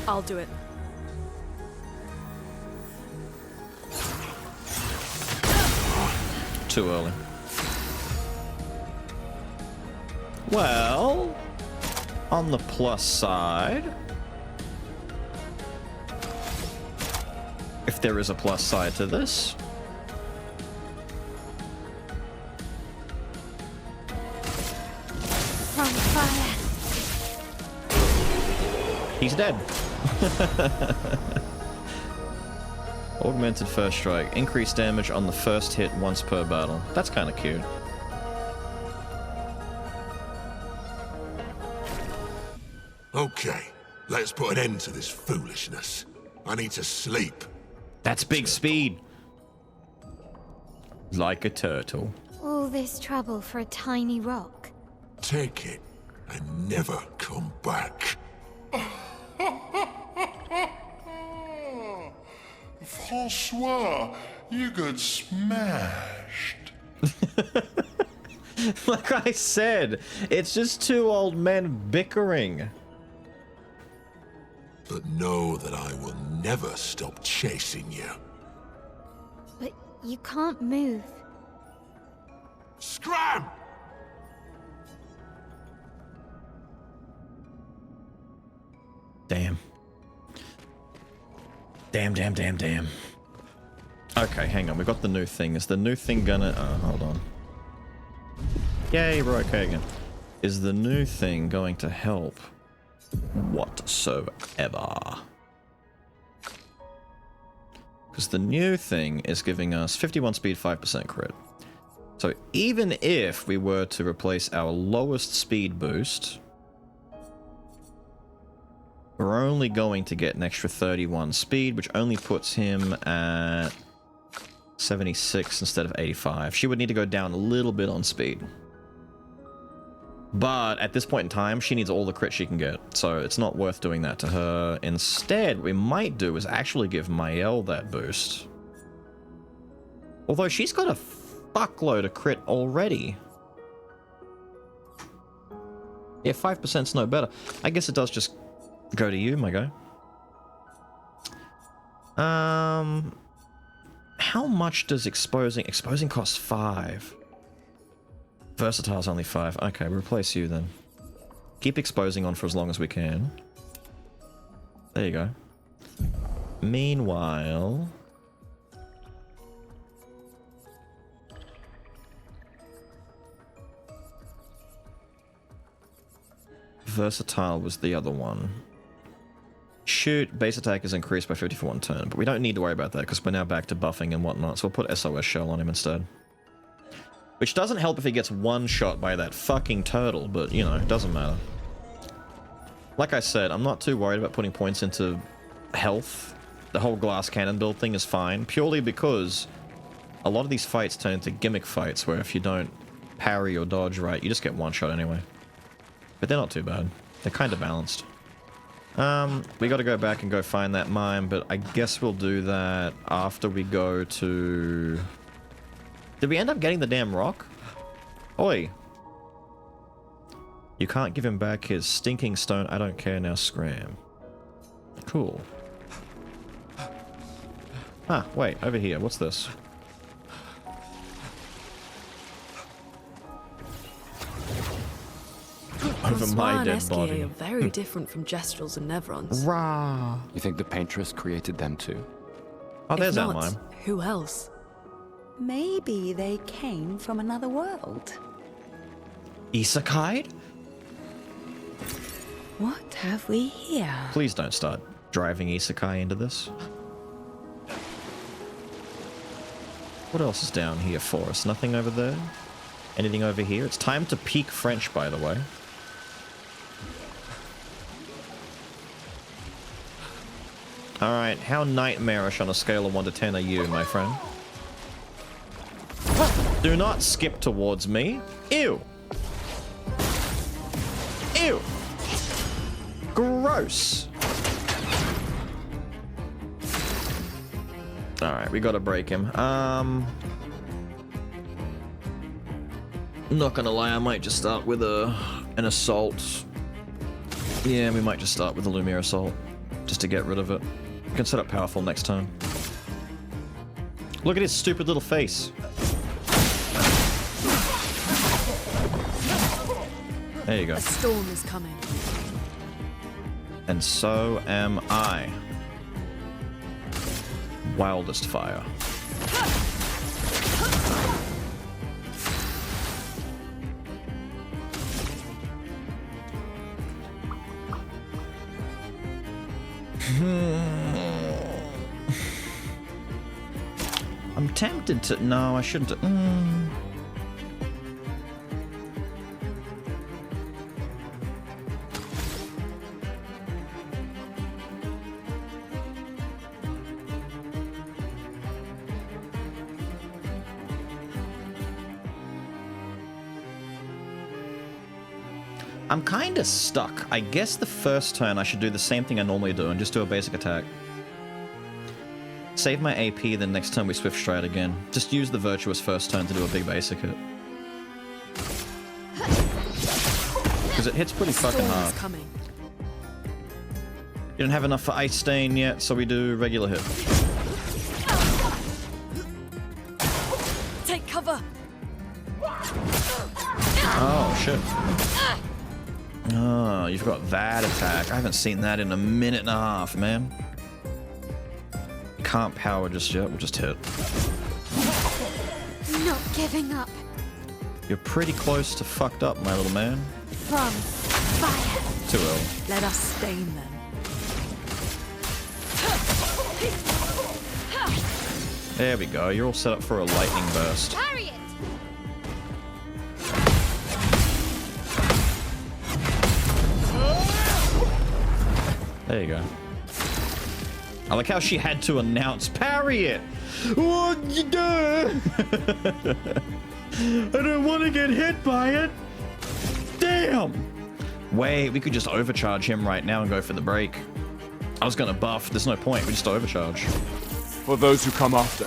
I'll do it. Too early. Well, on the plus side, if there is a plus side to this, From fire! he's dead. Augmented first strike. Increased damage on the first hit once per battle. That's kind of cute. Okay, let's put an end to this foolishness. I need to sleep. That's big speed. Like a turtle. All this trouble for a tiny rock. Take it and never come back. Francois, you got smashed. Like I said, it's just two old men bickering. But know that I will never stop chasing you. But you can't move. Scram! Damn. Damn. Okay, hang on. We got the new thing. Is the new thing gonna... Oh, hold on. Yay, we're okay again. Is the new thing going to help whatsoever? Because the new thing is giving us 51 speed, 5% crit. So even if we were to replace our lowest speed boost, we're only going to get an extra 31 speed, which only puts him at 76 instead of 85. She would need to go down a little bit on speed. But at this point in time, she needs all the crit she can get, so it's not worth doing that to her. Instead, what we might do is actually give Mael that boost. Although she's got a fuckload of crit already. Yeah, 5%'s no better. I guess it does just Go to you, my guy. How much does exposing... Exposing costs 5. Versatile's only 5. Okay, we'll replace you then. Keep exposing on for as long as we can. There you go. Meanwhile... Versatile was the other one. Shoot, base attack is increased by 50 for 1 turn, but we don't need to worry about that because we're now back to buffing and whatnot, so we'll put SOS Shell on him instead. Which doesn't help if he gets one shot by that fucking turtle, but, you know, it doesn't matter. Like I said, I'm not too worried about putting points into health. The whole glass cannon build thing is fine, purely because a lot of these fights turn into gimmick fights where if you don't parry or dodge right, you just get one shot anyway. But they're not too bad. They're kind of balanced. We gotta go back and go find that mine, but I guess we'll do that after we go to... Did we end up getting the damn rock? Oi! You can't give him back his stinking stone. I don't care now, scram. Cool. Ah, wait, over here. What's this? Over my dead body. Are very different from Gestrels and Nevrons. Rah! You think the Paintress created them too? Oh, there's If that not, mime. who else? Maybe they came from another world. Isekai? What have we here? Please don't start driving Isekai into this. What else is down here for us? Nothing over there? Anything over here? It's time to peak French, by the way. Alright, how nightmarish on a scale of 1 to 10 are you, my friend? Do not skip towards me. Ew! Ew! Gross! Alright, we gotta break him. Not gonna lie, I might just start with an assault. Yeah, we might just start with a Lumiere assault, just to get rid of it. We can set up powerful next time. Look at his stupid little face. There you go. A storm is coming. And so am I. Wildest fire. I'm tempted to... No, I shouldn't... I'm kind of stuck. I guess the first turn I should do the same thing I normally do and just do a basic attack. Save my AP, then next turn we swift stride again. Just use the virtuous first turn to do a big basic hit. Because it hits pretty fucking hard. Coming. You don't have enough for Ice Stain yet, so we do regular hit. Take cover. Oh, shit. Oh, you've got that attack. I haven't seen that in a minute and a half, man. Can't power just yet, we'll just hit. Not giving up. You're pretty close to fucked up, my little man. From fire. Too early. Let us stain them. There we go, you're all set up for a lightning burst. Harriet! There you go. I like how she had to announce, parry it! What you do? I don't want to get hit by it! Damn! Wait, we could just overcharge him right now and go for the break. I was gonna buff, there's no point, we just overcharge. For those who come after.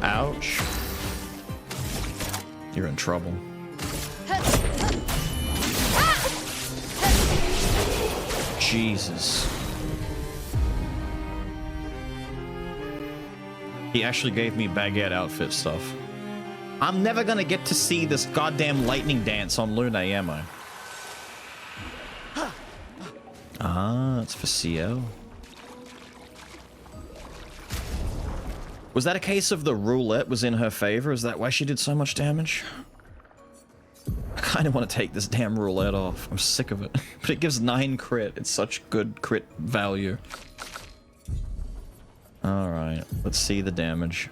Ouch. You're in trouble. Jesus. He actually gave me baguette outfit stuff. I'm never gonna get to see this goddamn lightning dance on Lune, am I? Ah, it's for CL. Was that a case of the roulette was in her favor? Is that why she did so much damage? I kind of want to take this damn roulette off. I'm sick of it. But it gives 9 crit. It's such good crit value. Alright, let's see the damage.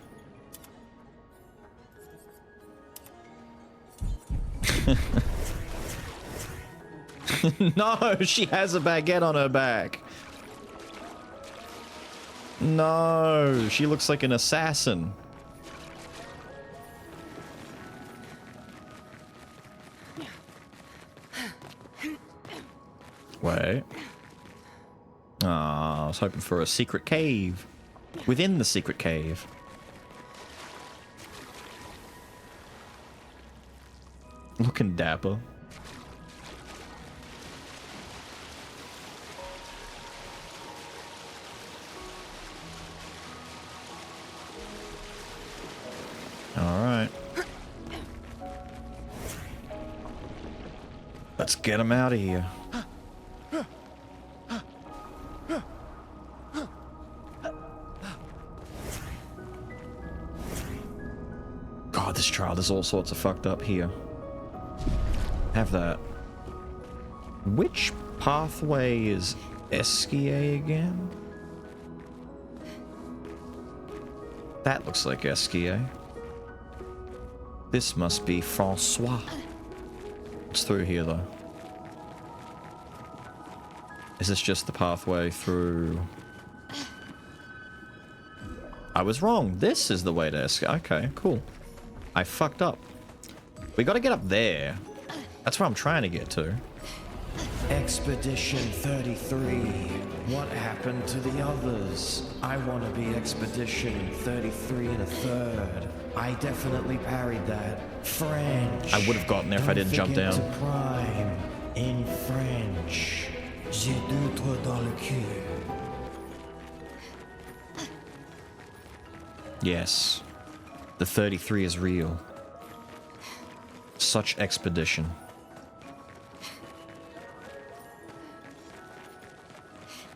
No, she has a baguette on her back. No, she looks like an assassin. Wait. Ah, I was hoping for a secret cave. Within the secret cave. Looking dapper. Alright. Let's get him out of here. God, this trial, there's all sorts of fucked up here. Have that. Which pathway is Esquier again? That looks like Esquier. This must be Francois. It's through here, though. Is this just the pathway through? I was wrong. This is the way to Esquier. Okay, cool. I fucked up. We gotta get up there. That's where I'm trying to get to. Expedition 33. What happened to the others? I want to be Expedition 33 and a third. I definitely parried that. French. I would have gotten there if I didn't jump down. To prime in French. J'ai d'autres dans le cul. Yes. The 33 is real. Such expedition.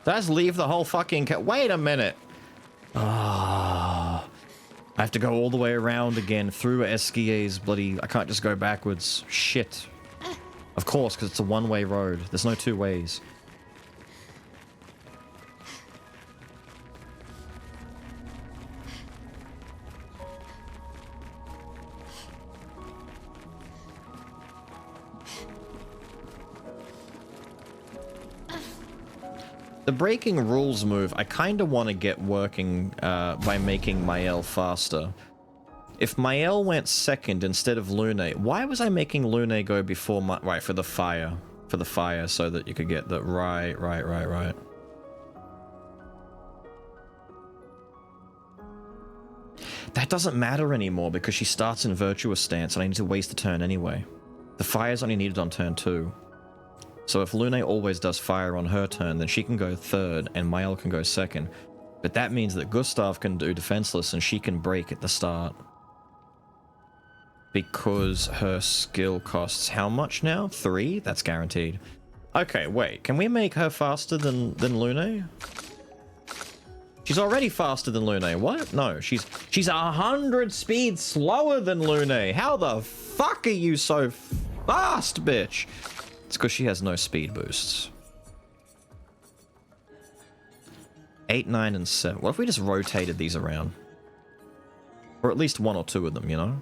Let's leave the whole fucking wait a minute. Ah. I have to go all the way around again through Esquier's bloody... I can't just go backwards. Shit. Of course, because it's a one-way road. There's no two ways. The breaking rules move, I kind of want to get working by making Mael faster. If Mael went second instead of Lune, why was I making Lune go before my... Right, for the fire. For the fire, so that you could get the... Right. That doesn't matter anymore because she starts in Virtuous Stance and I need to waste a turn anyway. The fire's only needed on turn 2. So if Lune always does fire on her turn, then she can go third and Mael can go second. But that means that Gustav can do defenseless and she can break at the start. Because her skill costs how much now? 3? That's guaranteed. Okay, wait. Can we make her faster than Lune? She's already faster than Lune. What? No, she's 100 speed slower than Lune. How the fuck are you so fast, bitch? It's because she has no speed boosts. 8, 9, and 7. What if we just rotated these around? Or at least 1 or 2 of them, you know?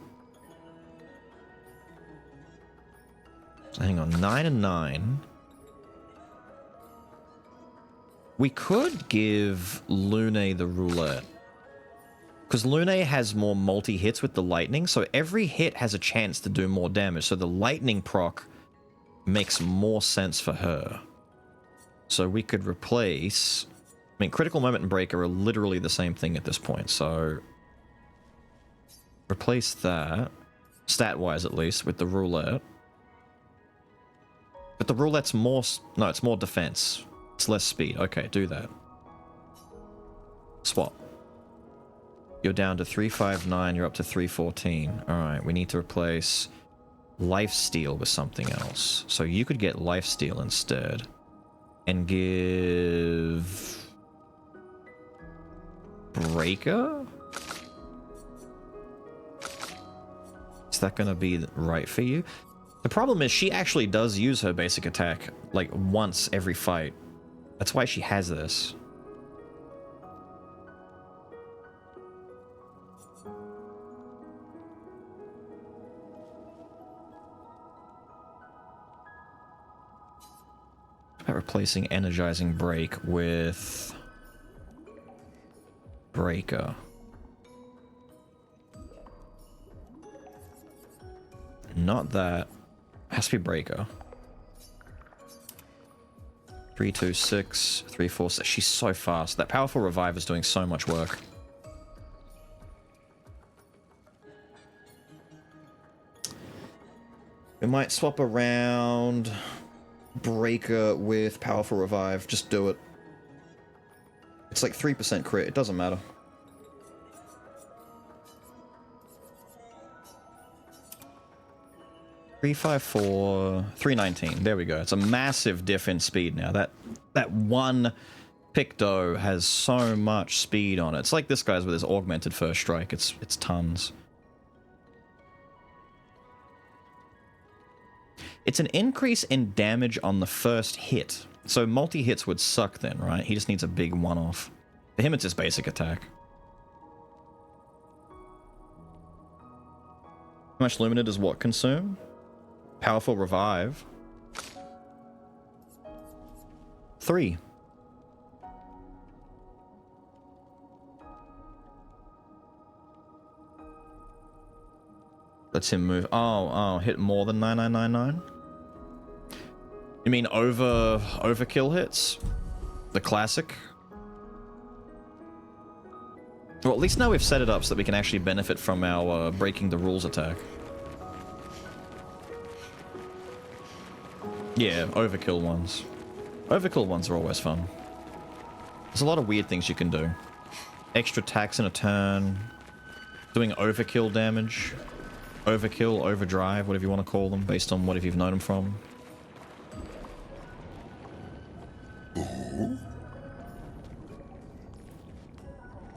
So hang on, 9 and 9. We could give Lune the roulette. Because Lune has more multi-hits with the lightning, so every hit has a chance to do more damage. So the lightning proc makes more sense for her. So we could replace... I mean, Critical Moment and Breaker are literally the same thing at this point, so... Replace that, stat-wise at least, with the roulette. But the roulette's more... No, it's more defense. It's less speed. Okay, do that. Swap. You're down to 359, you're up to 314. Alright, we need to replace lifesteal with something else. So you could get lifesteal instead. And give... Breaker? Is that gonna be right for you? The problem is she actually does use her basic attack like once every fight. That's why she has this. About replacing energizing break with breaker. Not that. Has to be breaker. 326, 346. She's so fast. That powerful revive is doing so much work. We might swap around breaker with powerful revive. Just do it. It's like 3% crit. It doesn't matter. .354, 319. There we go. It's a massive diff in speed now. That one Picto has so much speed on it. It's like this guy's with his augmented first strike. It's tons. It's an increase in damage on the first hit. So multi-hits would suck then, right? He just needs a big one-off. For him, it's his basic attack. How much Lumina does what consume? Powerful revive. 3. Lets him move. Oh, hit more than 9999? You mean overkill hits? The classic? Well, at least now we've set it up so that we can actually benefit from our breaking the rules attack. Yeah, overkill ones. Overkill ones are always fun. There's a lot of weird things you can do. Extra attacks in a turn. Doing overkill damage. Overkill, overdrive, whatever you want to call them, based on what you've known them from. Oh?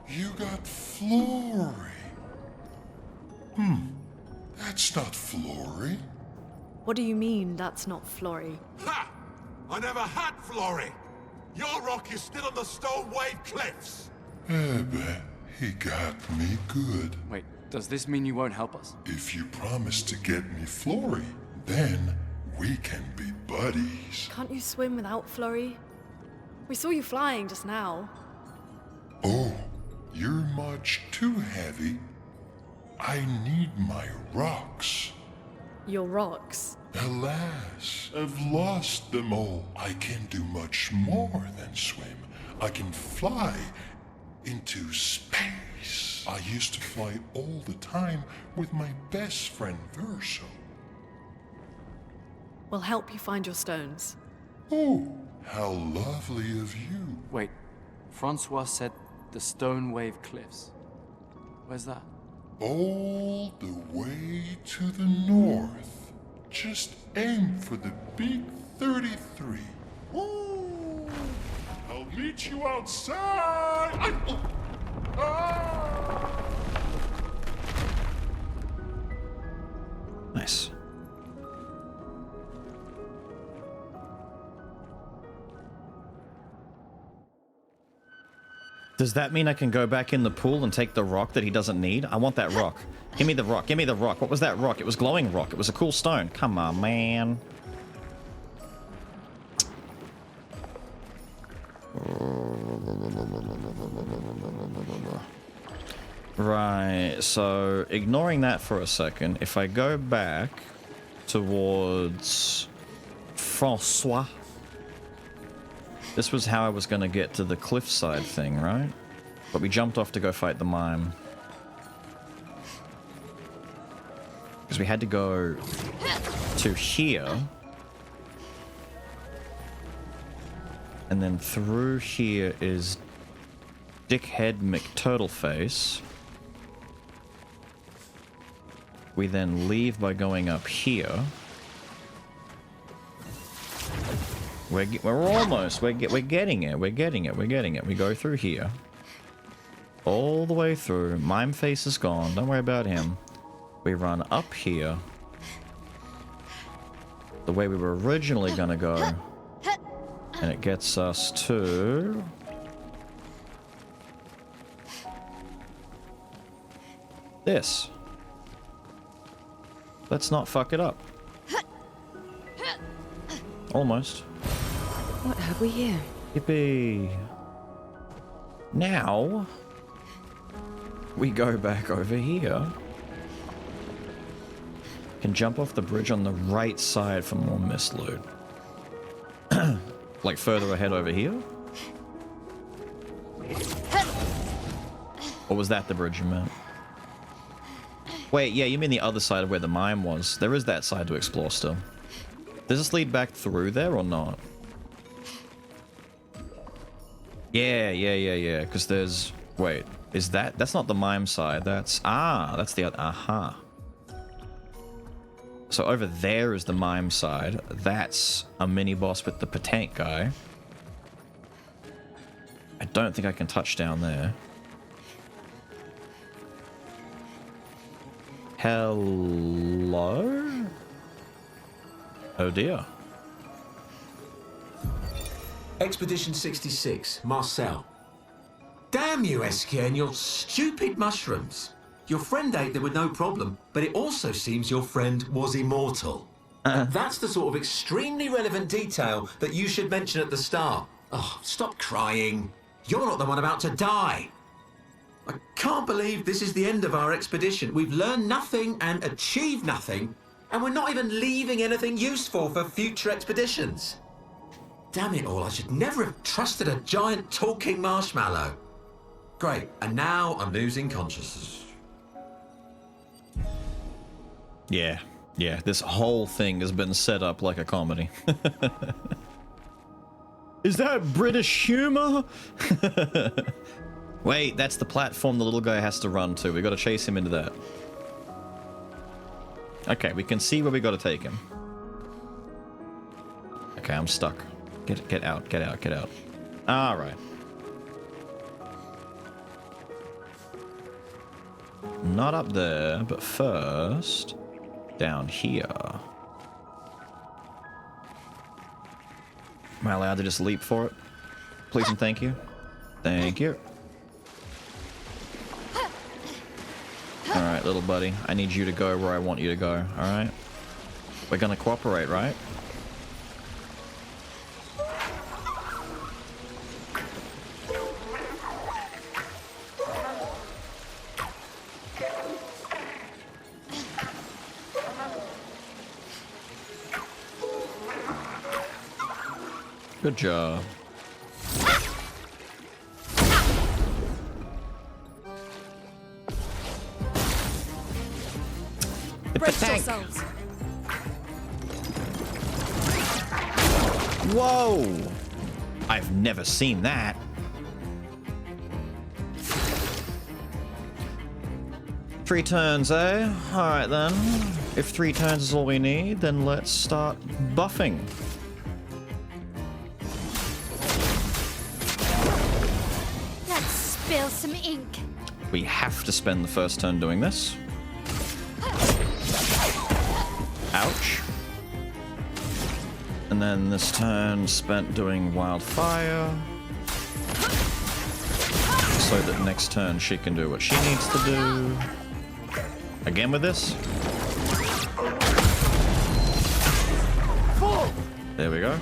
You got Flory. That's not Flory. What do you mean, that's not Flory? Ha! I never had Flory! Your rock is still on the Stone Wave Cliffs! But he got me good. Wait, does this mean you won't help us? If you promise to get me Flory, then we can be buddies. Can't you swim without Flory? We saw you flying just now. Oh, you're much too heavy. I need my rocks. Your rocks? Alas, I've lost them all. I can do much more than swim. I can fly into space. I used to fly all the time with my best friend Verso. We'll help you find your stones. Oh, how lovely of you. Wait, Francois said the Stone Wave Cliffs. Where's that? All the way to the north. Just aim for the big 33. Woo! I'll meet you outside. Nice. Does that mean I can go back in the pool and take the rock that he doesn't need? I want that rock. Give me the rock. Give me the rock. What was that rock? It was glowing rock. It was a cool stone. Come on, man. Right, so ignoring that for a second, if I go back towards Francois, this was how I was going to get to the cliffside thing, right? But we jumped off to go fight the mime. Because we had to go to here. And then through here is Dickhead McTurtleface. We then leave by going up here. We're almost. We're getting it. We're getting it. We're getting it. We go through here. All the way through. Mime Face is gone. Don't worry about him. We run up here. The way we were originally gonna go. And it gets us to... this. Let's not fuck it up. Almost. What have we here? Yippee. Now, we go back over here. Can jump off the bridge on the right side for more mist loot. Like further ahead over here? Or was that the bridge you meant? Wait, yeah, you mean the other side of where the mine was. There is that side to explore still. Does this lead back through there or not? Yeah, because there's... wait, is that... that's not the mime side, that's... ah, that's the other... aha. So over there is the mime side. That's a mini-boss with the Patank guy. I don't think I can touch down there. Hello? Oh dear. Expedition 66, Marcel. Damn you, Eskia, and your stupid mushrooms. Your friend ate them with no problem, but it also seems your friend was immortal. That's the sort of extremely relevant detail that you should mention at the start. Oh, stop crying. You're not the one about to die. I can't believe this is the end of our expedition. We've learned nothing and achieved nothing, and we're not even leaving anything useful for future expeditions. Damn it all, I should never have trusted a giant talking marshmallow. Great, and now I'm losing consciousness. Yeah, this whole thing has been set up like a comedy. Is that British humor? Wait, that's the platform the little guy has to run to. We gotta chase him into that. Okay, we can see where we gotta take him. Okay, I'm stuck. Get out. Alright. Not up there, but first... down here. Am I allowed to just leap for it? Please and thank you. Thank you. Alright, little buddy. I need you to go where I want you to go, alright? We're gonna cooperate, right? Good job. Brace yourselves. Whoa! I've never seen that. Three turns, eh? Alright then. If 3 turns is all we need, then let's start buffing. Let's spill some ink. We have to spend the first turn doing this. Ouch. And then this turn spent doing wildfire. So that next turn she can do what she needs to do. Again with this. There we go.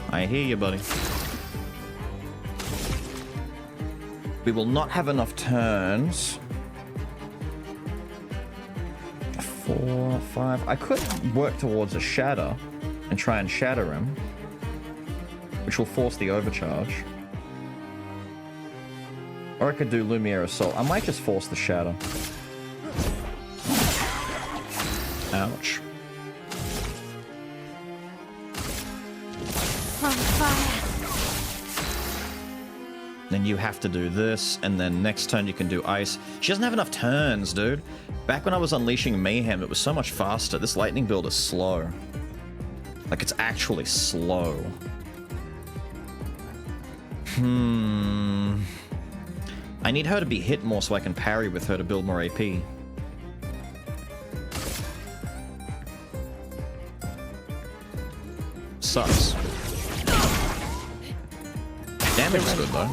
I hear you, buddy. We will not have enough turns. 4, 5. I could work towards a shatter and try and shatter him, which will force the overcharge. Or I could do Lumiere Assault. I might just force the shatter. Ouch. on fire. Then you have to do this, and then next turn you can do ice. She doesn't have enough turns, dude. Back when I was unleashing Mayhem, it was so much faster. This lightning build is slow. Like, it's actually slow. I need her to be hit more so I can parry with her to build more AP. Sucks. Damage is good though.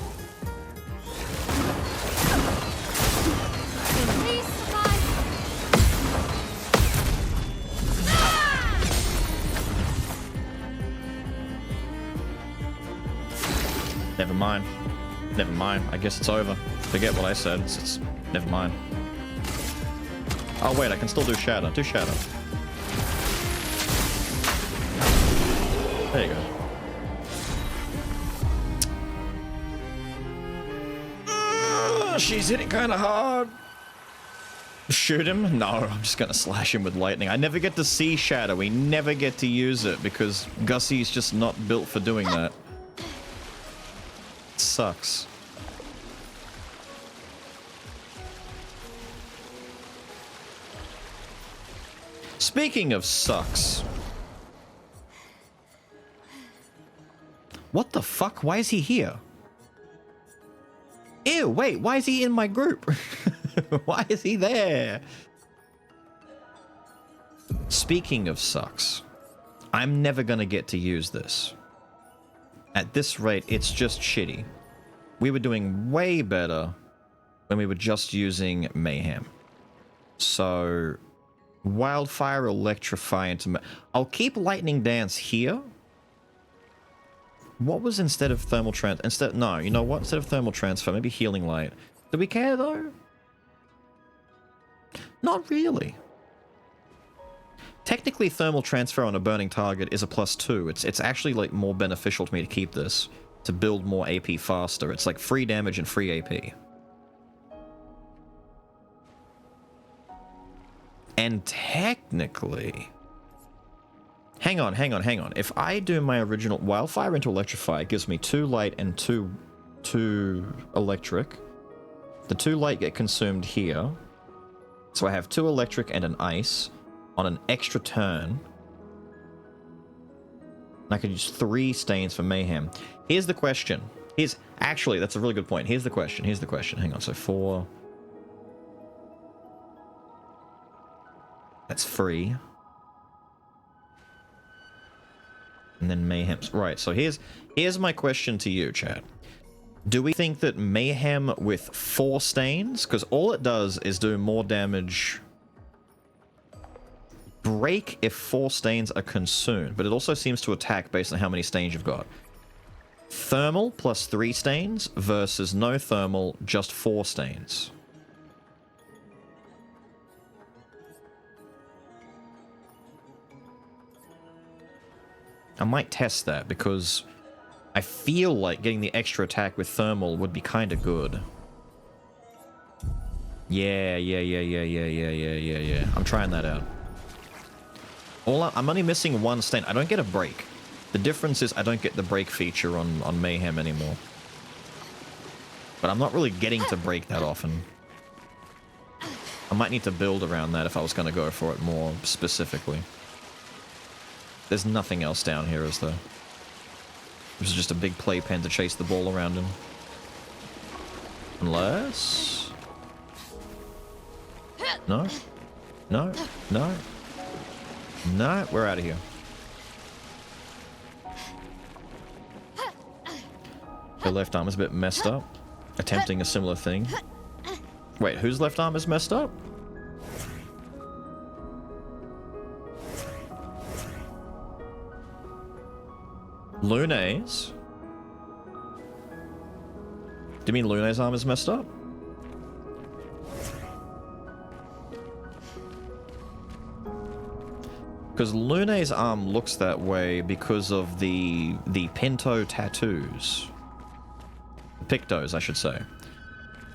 Never mind. Never mind. I guess it's over. Forget what I said. It's never mind. Oh wait, I can still do shatter. Do shatter. There you go. She's hitting kind of hard. Shoot him? No, I'm just gonna slash him with lightning. I never get to see shatter. We never get to use it because Gussie's just not built for doing that. It sucks. Speaking of sucks. What the fuck? Why is he here? Ew, wait, why is he in my group? Why is he there? Speaking of sucks, I'm never gonna get to use this. At this rate, it's just shitty. We were doing way better when we were just using Mayhem. So, Wildfire, Electrify into... I'll keep Lightning Dance here. What was instead of Thermal Transfer? No, you know what? Instead of Thermal Transfer, maybe Healing Light. Do we care though? Not really. Technically, Thermal Transfer on a burning target is a +2. It's actually like more beneficial to me to keep this, to build more AP faster. It's like free damage and free AP. And technically... Hang on. If I do my original Wildfire into Electrify, it gives me 2 light and 2 electric. The 2 light get consumed here. So I have 2 electric and an ice on an extra turn. And I could use 3 stains for Mayhem. Here's the question. Actually, that's a really good point. Here's the question. Hang on, so 4... That's free. And then Mayhem's... Right, so here's my question to you, chat. Do we think that Mayhem with 4 stains? Because all it does is do more damage... Break if 4 stains are consumed, but it also seems to attack based on how many stains you've got. Thermal plus 3 stains versus no thermal, just 4 stains. I might test that because I feel like getting the extra attack with thermal would be kind of good. Yeah. I'm trying that out. I'm only missing 1 stain. I don't get a break. The difference is I don't get the break feature on Mayhem anymore. But I'm not really getting to break that often. I might need to build around that if I was going to go for it more specifically. There's nothing else down here, is there? This is just a big playpen to chase the ball around in. Unless... No? No? No? No, we're out of here. Her left arm is a bit messed up. Attempting a similar thing. Wait, whose left arm is messed up? Lune's? Do you mean Lune's arm is messed up? Because Lune's arm looks that way because of the Pinto tattoos. Pictos, I should say.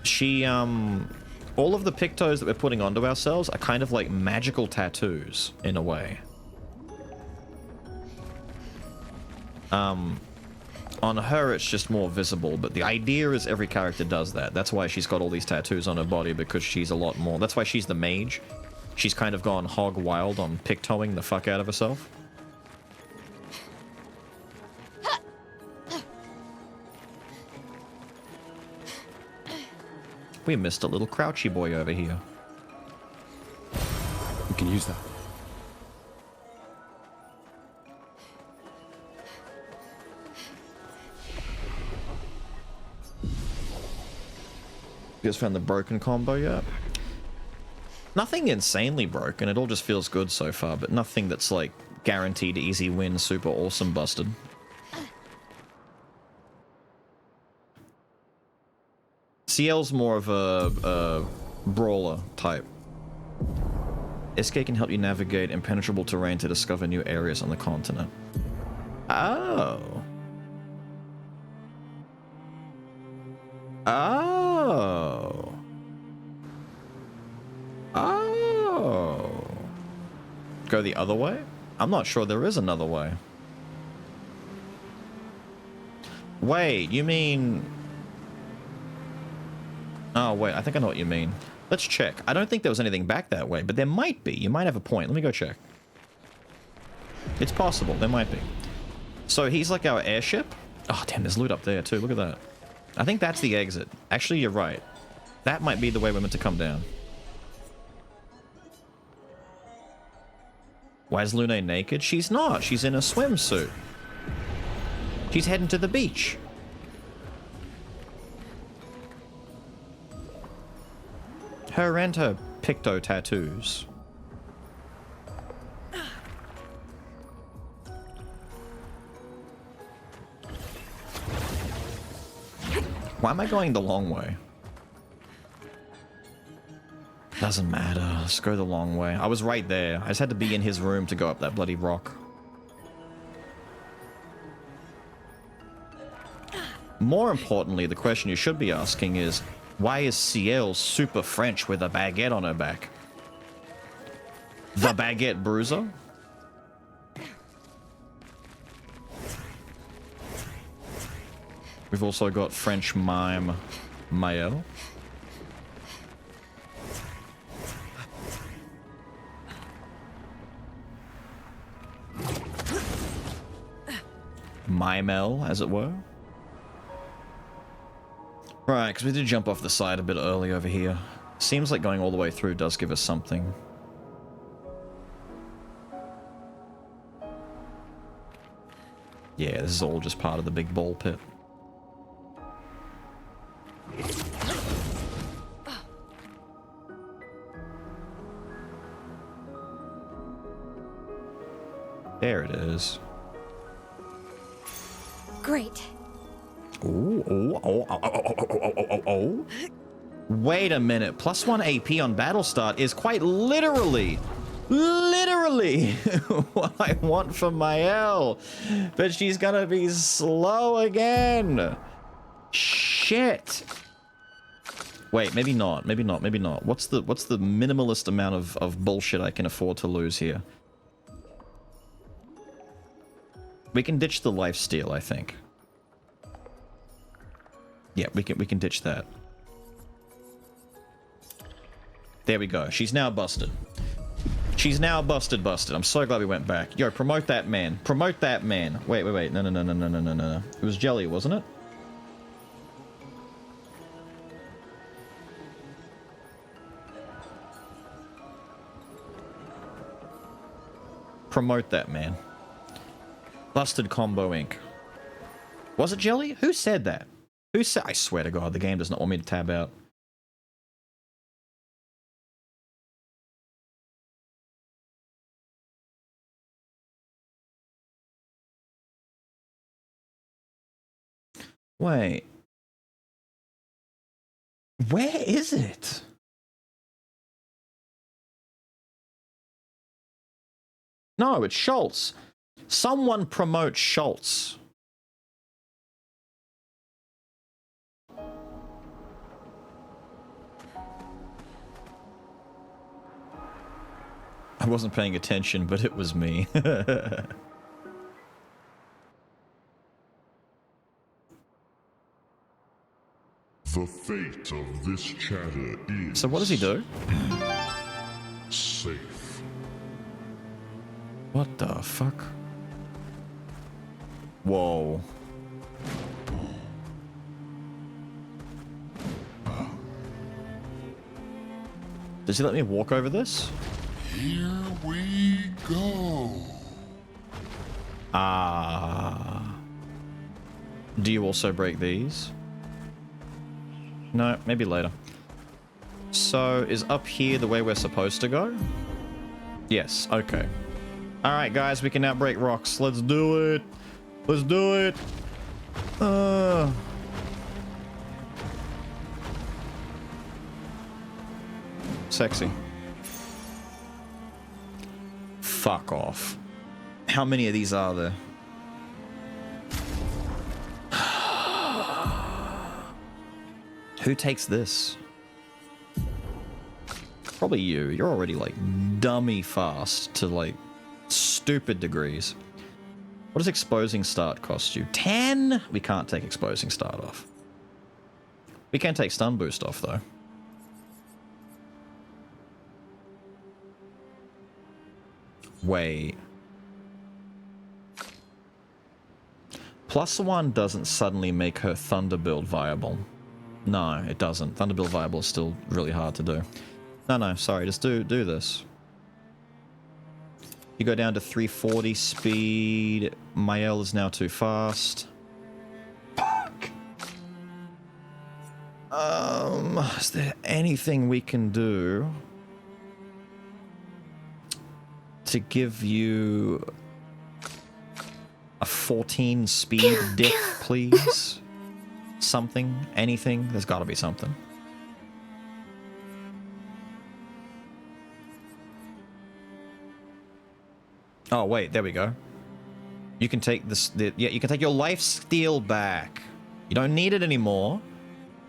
She, all of the Pictos that we're putting onto ourselves are kind of like magical tattoos, in a way. On her, it's just more visible, but the idea is every character does that. That's why she's got all these tattoos on her body, because she's a lot more... That's why she's the mage. She's kind of gone hog wild on pictoing the fuck out of herself. We missed a little crouchy boy over here. We can use that. You guys found the broken combo yet? Nothing insanely broken, it all just feels good so far, but nothing that's like guaranteed easy win, super awesome busted. CL's more of a brawler type. SK can help you navigate impenetrable terrain to discover new areas on the continent. Oh. Oh. Oh. Go the other way? I'm not sure there is another way. Wait, you mean... Oh, wait, I think I know what you mean. Let's check. I don't think there was anything back that way, but there might be. You might have a point. Let me go check. It's possible. There might be. So he's like our airship? Oh, damn, there's loot up there too. Look at that. I think that's the exit. Actually, you're right. That might be the way we're meant to come down. Why is Lune naked? She's not. She's in a swimsuit. She's heading to the beach. Her and her picto tattoos. Why am I going the long way? Doesn't matter. Let's go the long way. I was right there. I just had to be in his room to go up that bloody rock. More importantly, the question you should be asking is, why is CL super French with a baguette on her back? The Baguette Bruiser? We've also got French mime Maël. Mimel, as it were. Right, because we did jump off the side a bit early over here. Seems like going all the way through does give us something. Yeah, this is all just part of the big ball pit. There it is. Great. Oh. Wait a minute. +1 AP on battle start is quite literally what I want from Maël. But she's gonna be slow again. Shit. Wait, maybe not. Maybe not. Maybe not. What's the minimalist amount of bullshit I can afford to lose here? We can ditch the lifesteal, I think. Yeah, we can ditch that. There we go. She's now busted. She's now busted. I'm so glad we went back. Yo, promote that man. Promote that man. Wait. No. It was Jelly, wasn't it? Promote that man. Busted Combo Inc. Was it Jelly? Who said that? Who said? I swear to God, the game does not want me to tab out. Wait. Where is it? No, it's Schultz. Someone promote Schultz. I wasn't paying attention, but it was me. The fate of this chatter is... So what does he do? Safe. What the fuck? Whoa. Does he let me walk over this? Here we go. Ah. Do you also break these? No, maybe later. So, is up here the way we're supposed to go? Yes, okay. Alright guys, we can now break rocks. Let's do it. Let's do it. Sexy. Fuck off. How many of these are there? Who takes this? Probably you. You're already like dummy fast to like stupid degrees. What does exposing start cost you? 10? We can't take exposing start off. We can take stun boost off though. Wait. +1 doesn't suddenly make her Thunder build viable. No, it doesn't. Thunder build viable is still really hard to do. No, sorry, just do this. You go down to 340 speed. Mael is now too fast. Fuck. Is there anything we can do to give you a 14 speed diff, please? Something? Anything? There's gotta be something. Oh, wait, there we go. You can take this, yeah, you can take your life steal back. You don't need it anymore,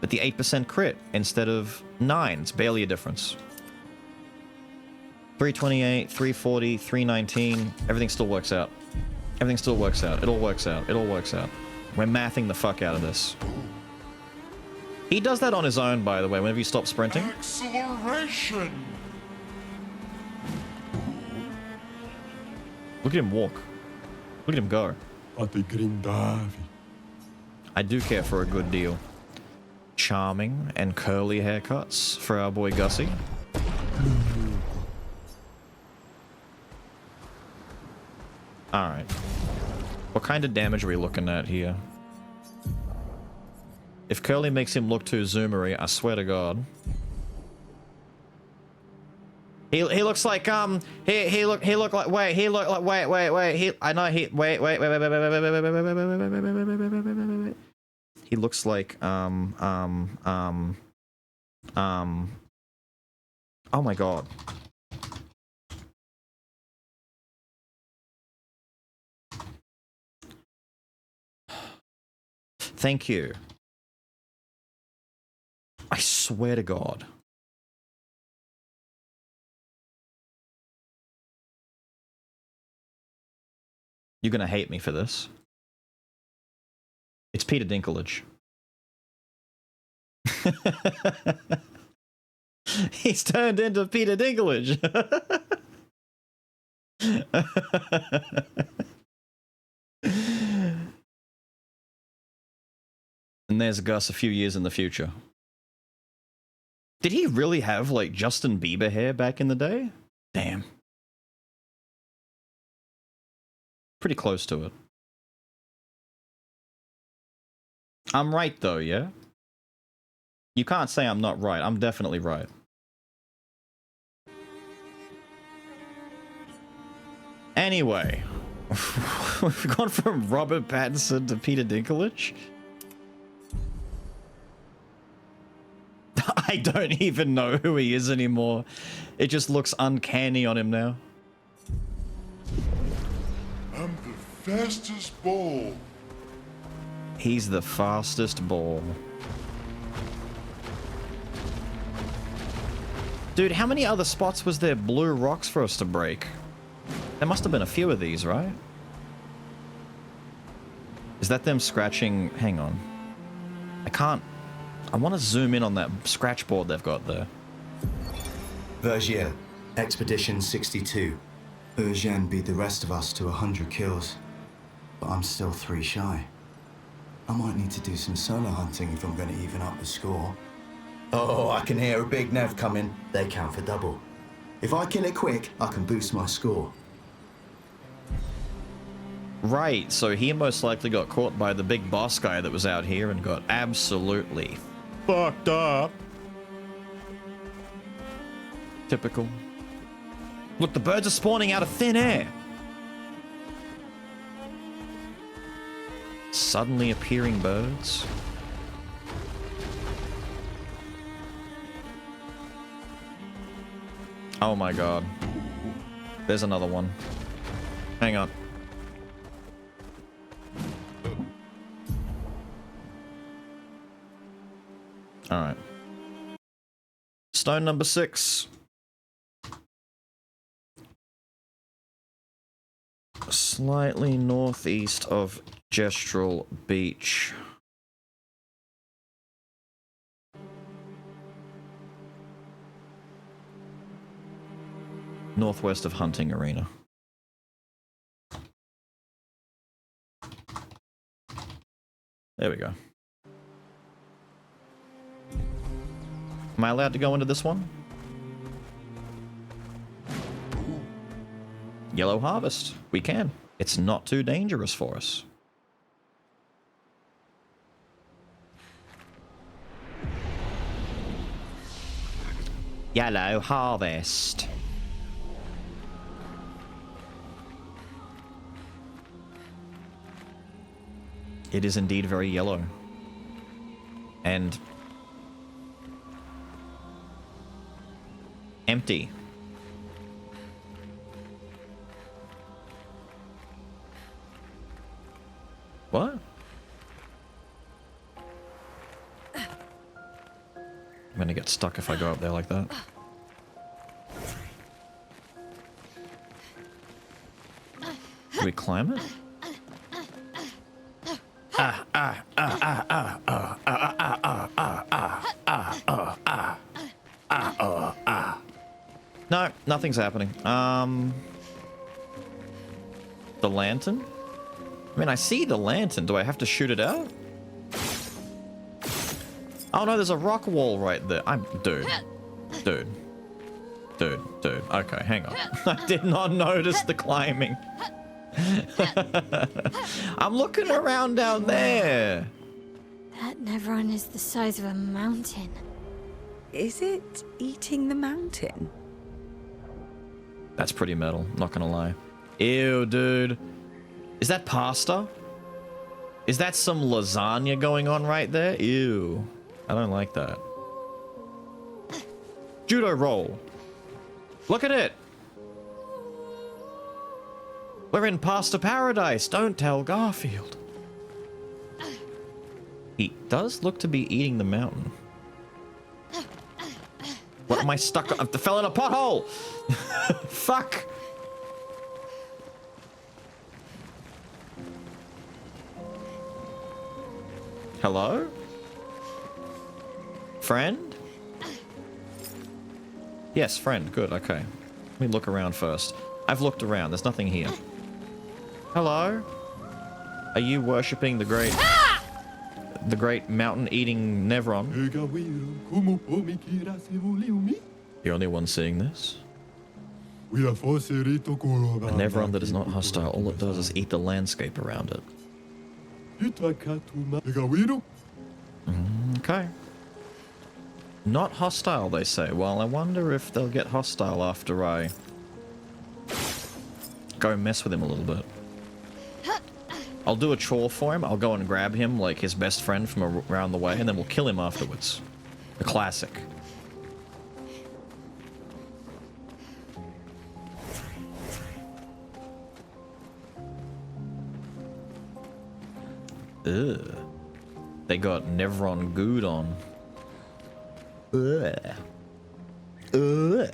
but the 8% crit instead of 9, it's barely a difference. 328, 340, 319, everything still works out. Everything still works out. It all works out. It all works out. We're mathing the fuck out of this. He does that on his own, by the way, whenever you stop sprinting. Acceleration! Look at him walk. Look at him go. I do care for a good deal. Charming and curly haircuts for our boy Gussie. Alright. What kind of damage are we looking at here? If Curly makes him look too zoomery, I swear to God. He looks like he looked like wait I know he wait he looks like oh my God. Thank you. I swear to God. You're gonna hate me for this. It's Peter Dinklage. He's turned into Peter Dinklage. And there's Gus a few years in the future. Did he really have, like, Justin Bieber hair back in the day? Damn. Pretty close to it. I'm right, though, yeah? You can't say I'm not right. I'm definitely right. Anyway. We've gone from Robert Pattinson to Peter Dinklage? I don't even know who he is anymore. It just looks uncanny on him now. I'm the fastest ball. He's the fastest ball. Dude, how many other spots was there blue rocks for us to break? There must have been a few of these, right? Is that them scratching? Hang on. I I want to zoom in on that scratch board they've got there. Vergier, Expedition 62. Eugène beat the rest of us to 100 kills, but I'm still 3 shy. I might need to do some solo hunting if I'm going to even up the score. Oh, I can hear a big Nev coming. They count for double. If I kill it quick, I can boost my score. Right, so he most likely got caught by the big boss guy that was out here and got absolutely fucked up. Typical. Look, the birds are spawning out of thin air. Suddenly appearing birds. Oh my god. There's another one. Hang on. Alright. Stone number 6. Slightly northeast of Gestrel Beach. Northwest of Hunting Arena. There we go. Am I allowed to go into this one? Yellow Harvest. We can. It's not too dangerous for us. Yellow Harvest. It is indeed very yellow. And empty. What? I'm gonna get stuck if I go up there like that. Do we climb it? No, nothing's happening. The lantern? I mean, I see the lantern. Do I have to shoot it out? Oh no, there's a rock wall right there. Dude. Okay, hang on. I did not notice the climbing. I'm looking around down there. That Nevron is the size of a mountain. Is it eating the mountain? That's pretty metal, not gonna lie. Ew, dude. Is that pasta? Is that some lasagna going on right there? Ew. I don't like that. Judo roll. Look at it. We're in pasta paradise. Don't tell Garfield. He does look to be eating the mountain. What am I stuck on? I fell in a pothole. Fuck. Hello? Friend? Yes, friend. Good, okay. Let me look around first. I've looked around. There's nothing here. Hello? Are you worshipping the great... the great mountain-eating Nevron? The only one seeing this? A Nevron that is not hostile. All it does is eat the landscape around it. Okay. Not hostile, they say. Well, I wonder if they'll get hostile after I go mess with him a little bit. I'll do a chore for him. I'll go and grab him like his best friend from around the way, and then we'll kill him afterwards. A classic. Ugh. They got Nevron Good on. Ugh. Ugh.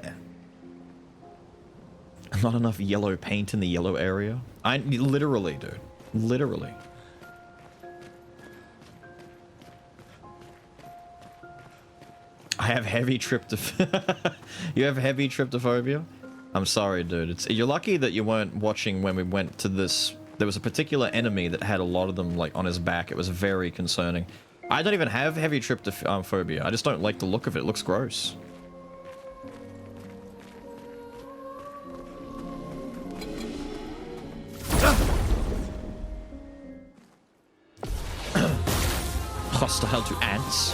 Not enough yellow paint in the yellow area. I literally, dude. Literally. I have heavy tryptoph. You have heavy tryptophobia? I'm sorry, dude. You're lucky that you weren't watching when we went to this. There was a particular enemy that had a lot of them like on his back. It was very concerning. I don't even have heavy tryptophobia. I just don't like the look of it. It looks gross. Hostile to ants.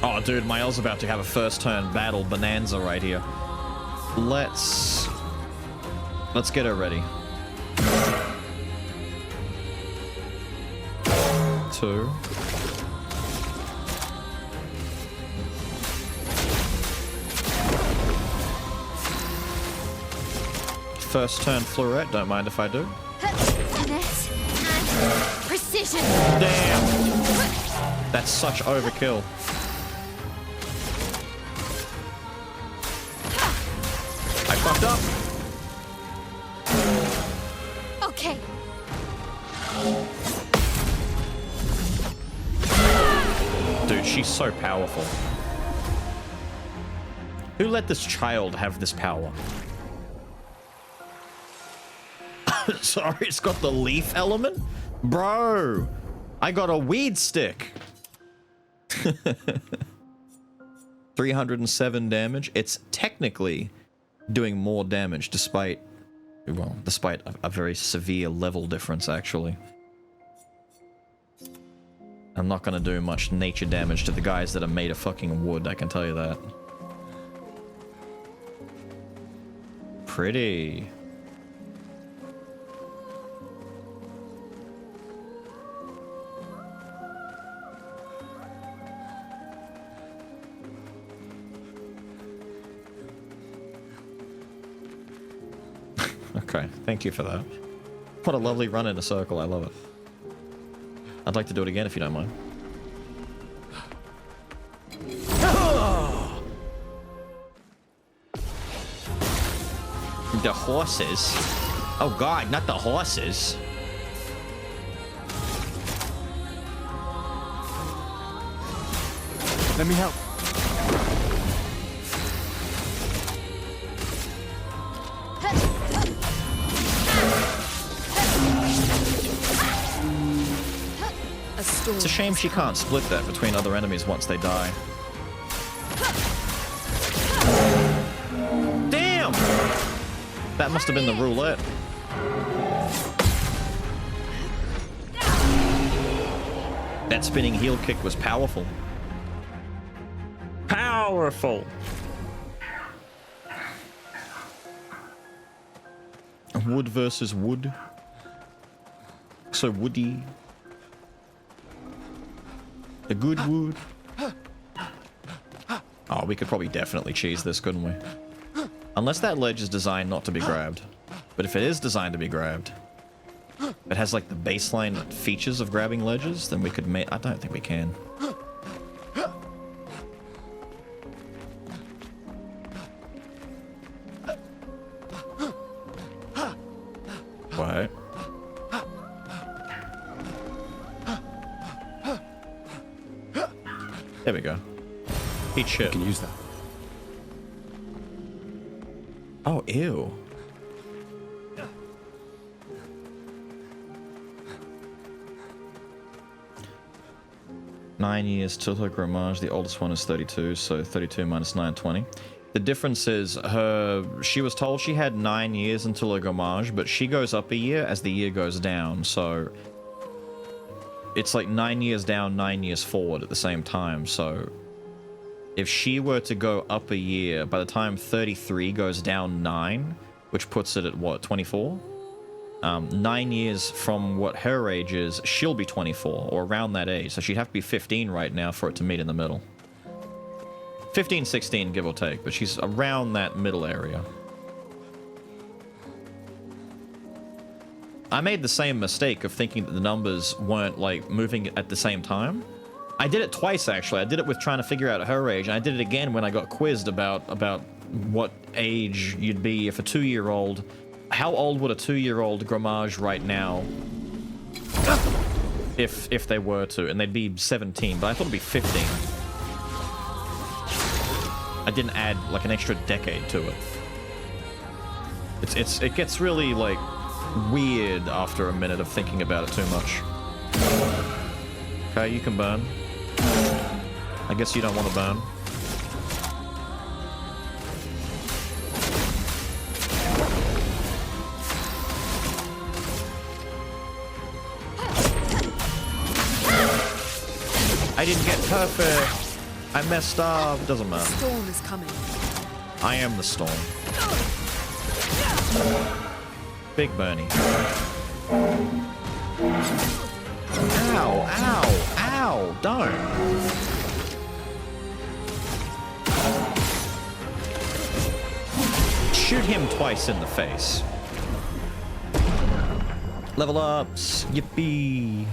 Oh, dude, Mael's about to have a first turn battle bonanza right here. Let's get her ready. 2. First turn Fleurette, don't mind if I do. Finesse and precision. Damn! That's such overkill. I fucked up. Okay. Dude, she's so powerful. Who let this child have this power? Sorry, it's got the leaf element? Bro, I got a weed stick. 307 damage. It's technically doing more damage despite, well, despite a very severe level difference, actually. I'm not gonna do much nature damage to the guys that are made of fucking wood, I can tell you that. Pretty. Okay, thank you for that. What a lovely run in a circle, I love it. I'd like to do it again if you don't mind. The horses? Oh god, not the horses. Let me help. It's a shame she can't split that between other enemies once they die. Damn! That must have been the roulette. That spinning heel kick was powerful. Powerful! Wood versus wood. So woody. The good wood. Oh, we could probably definitely cheese this, couldn't we? Unless that ledge is designed not to be grabbed. But if it is designed to be grabbed, it has like the baseline features of grabbing ledges, then we could make... I don't think we can. What? There we go. Eat shit. You can use that. Oh, ew. Nine years till her Grammage. The oldest one is 32, so 32 minus 9, 20. The difference is she was told she had 9 years until her Grammage, but she goes up a year as the year goes down, so it's like 9 years down, 9 years forward at the same time. So if she were to go up a year, by the time 33 goes down 9, which puts it at what, 24? 9 years from what her age is, she'll be 24 or around that age. So she'd have to be 15 right now for it to meet in the middle. 15, 16, give or take, but she's around that middle area. I made the same mistake of thinking that the numbers weren't like moving at the same time. I did it twice actually. I did it with trying to figure out her age, and I did it again when I got quizzed about what age you'd be if a 2-year-old. How old would a 2-year-old Grammage right now if they were to? And they'd be 17, but I thought it'd be 15. I didn't add like an extra decade to it. It gets really like weird after a minute of thinking about it too much. Okay, you can burn. I guess you don't want to burn. I didn't get perfect. I messed up. It doesn't matter. The storm is coming. I am the storm. Big Bernie. Ow, ow, ow, don't. Shoot him twice in the face. Level ups. Yippee.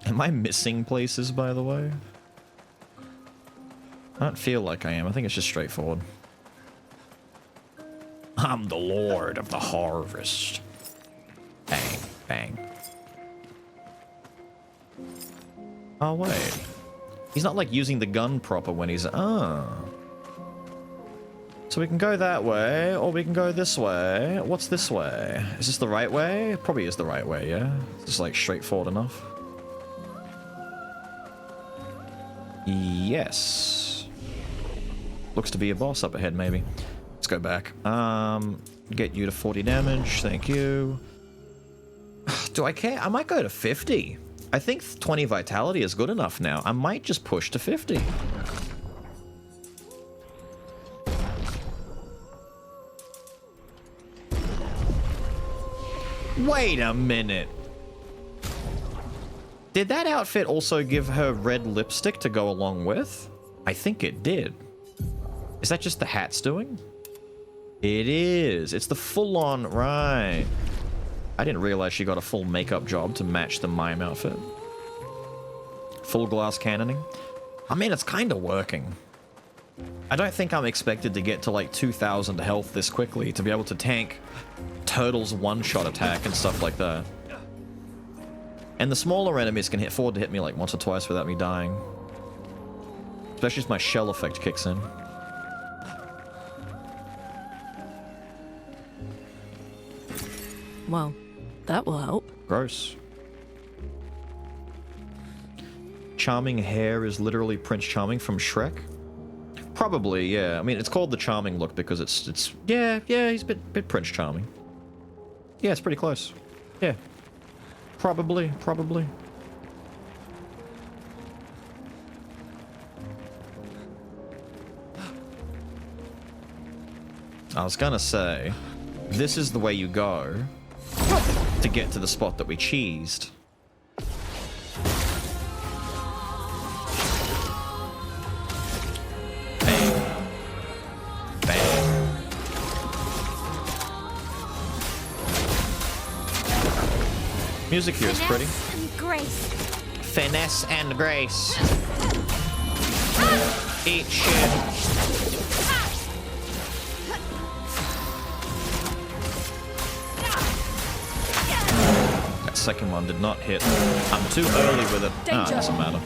Am I missing places, by the way? I don't feel like I am. I think it's just straightforward. I'm the Lord of the Harvest. Bang, bang. Oh, wait. He's not, like, using the gun proper when he's... Oh. So we can go that way, or we can go this way. What's this way? Is this the right way? It probably is the right way, yeah? It's just, like, straightforward enough. Yes. Looks to be a boss up ahead, maybe. Let's go back. Get you to 40 damage. Thank you. Do I care? I might go to 50. I think 20 vitality is good enough now. I might just push to 50. Wait a minute. Did that outfit also give her red lipstick to go along with? I think it did. Is that just the hat's doing? It is. It's the full-on, right. I didn't realize she got a full makeup job to match the mime outfit. Full glass cannoning. I mean, it's kind of working. I don't think I'm expected to get to like 2,000 health this quickly to be able to tank Turtle's one-shot attack and stuff like that. And the smaller enemies can afford to hit me like once or twice without me dying. Especially if my shell effect kicks in. Well, that will help. Gross. Charming hair is literally Prince Charming from Shrek? Probably, yeah. I mean, it's called the Charming look because it's yeah, he's a bit Prince Charming. Yeah, it's pretty close. Yeah. Probably. I was gonna say, this is the way you go to get to the spot that we cheesed. Bang. Bang. Music here is pretty. And grace. Finesse and grace. Eat shit. That second one did not hit. I'm too early with it. Ah, it doesn't matter.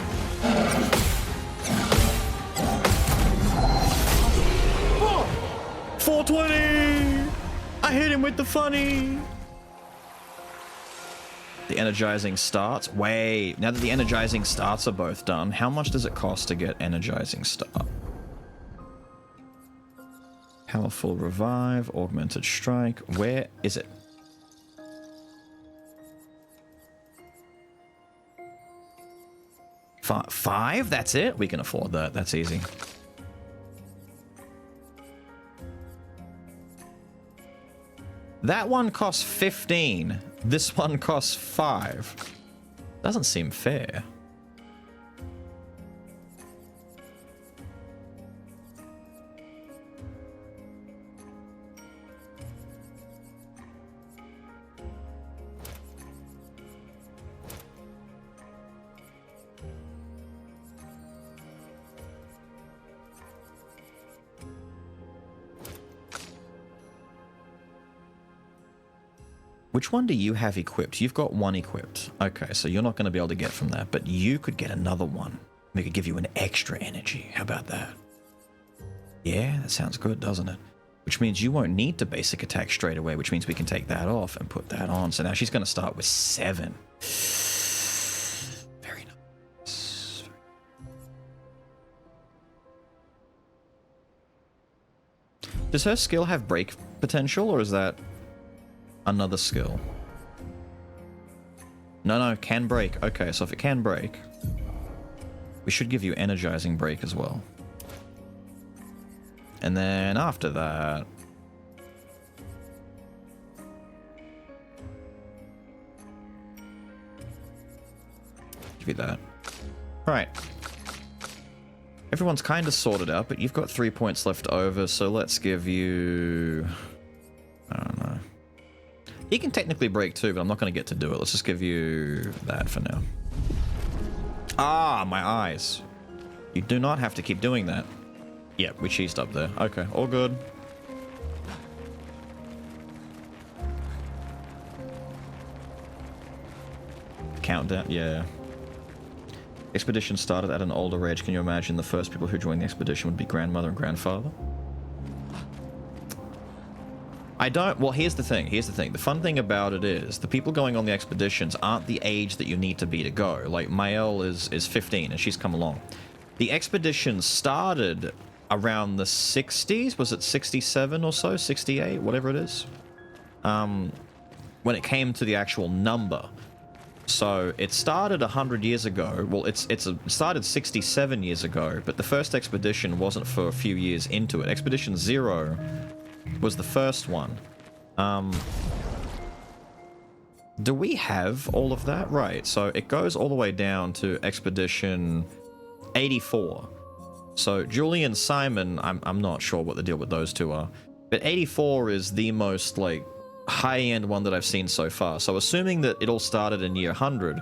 420! I hit him with the funny! The energizing starts? Wait, now that the energizing starts are both done, how much does it cost to get energizing start? Powerful revive, augmented strike. Where is it? Five? That's it? We can afford that. That's easy. That one costs 15. This one costs 5. Doesn't seem fair. Which one do you have equipped? You've got one equipped. Okay, so you're not going to be able to get from that, but you could get another one. We could give you an extra energy. How about that? Yeah, that sounds good, doesn't it? Which means you won't need to basic attack straight away, which means we can take that off and put that on. So now she's going to start with 7. Very nice. Does her skill have break potential, or is that another skill? No, can break. Okay, so if it can break, we should give you energizing break as well. And then after that, give you that. Right. Everyone's kind of sorted out, but you've got 3 points left over, so let's give you... I don't know. He can technically break too, but I'm not going to get to do it. Let's just give you that for now. Ah, my eyes. You do not have to keep doing that. Yeah, we cheesed up there. Okay, all good. Countdown, yeah. Expedition started at an older age. Can you imagine the first people who joined the expedition would be grandmother and grandfather? I don't... Well, here's the thing. The fun thing about it is the people going on the expeditions aren't the age that you need to be to go. Like, Mael is 15 and she's come along. The expedition started around the 60s. Was it 67 or so? 68? Whatever it is. When it came to the actual number. So it started 100 years ago. Well, it started 67 years ago, but the first expedition wasn't for a few years into it. Expedition 0 was the first one. Do we have all of that? Right, so it goes all the way down to Expedition 84. So Julian Simon, I'm not sure what the deal with those two are, but 84 is the most, like, high-end one that I've seen so far. So assuming that it all started in year 100,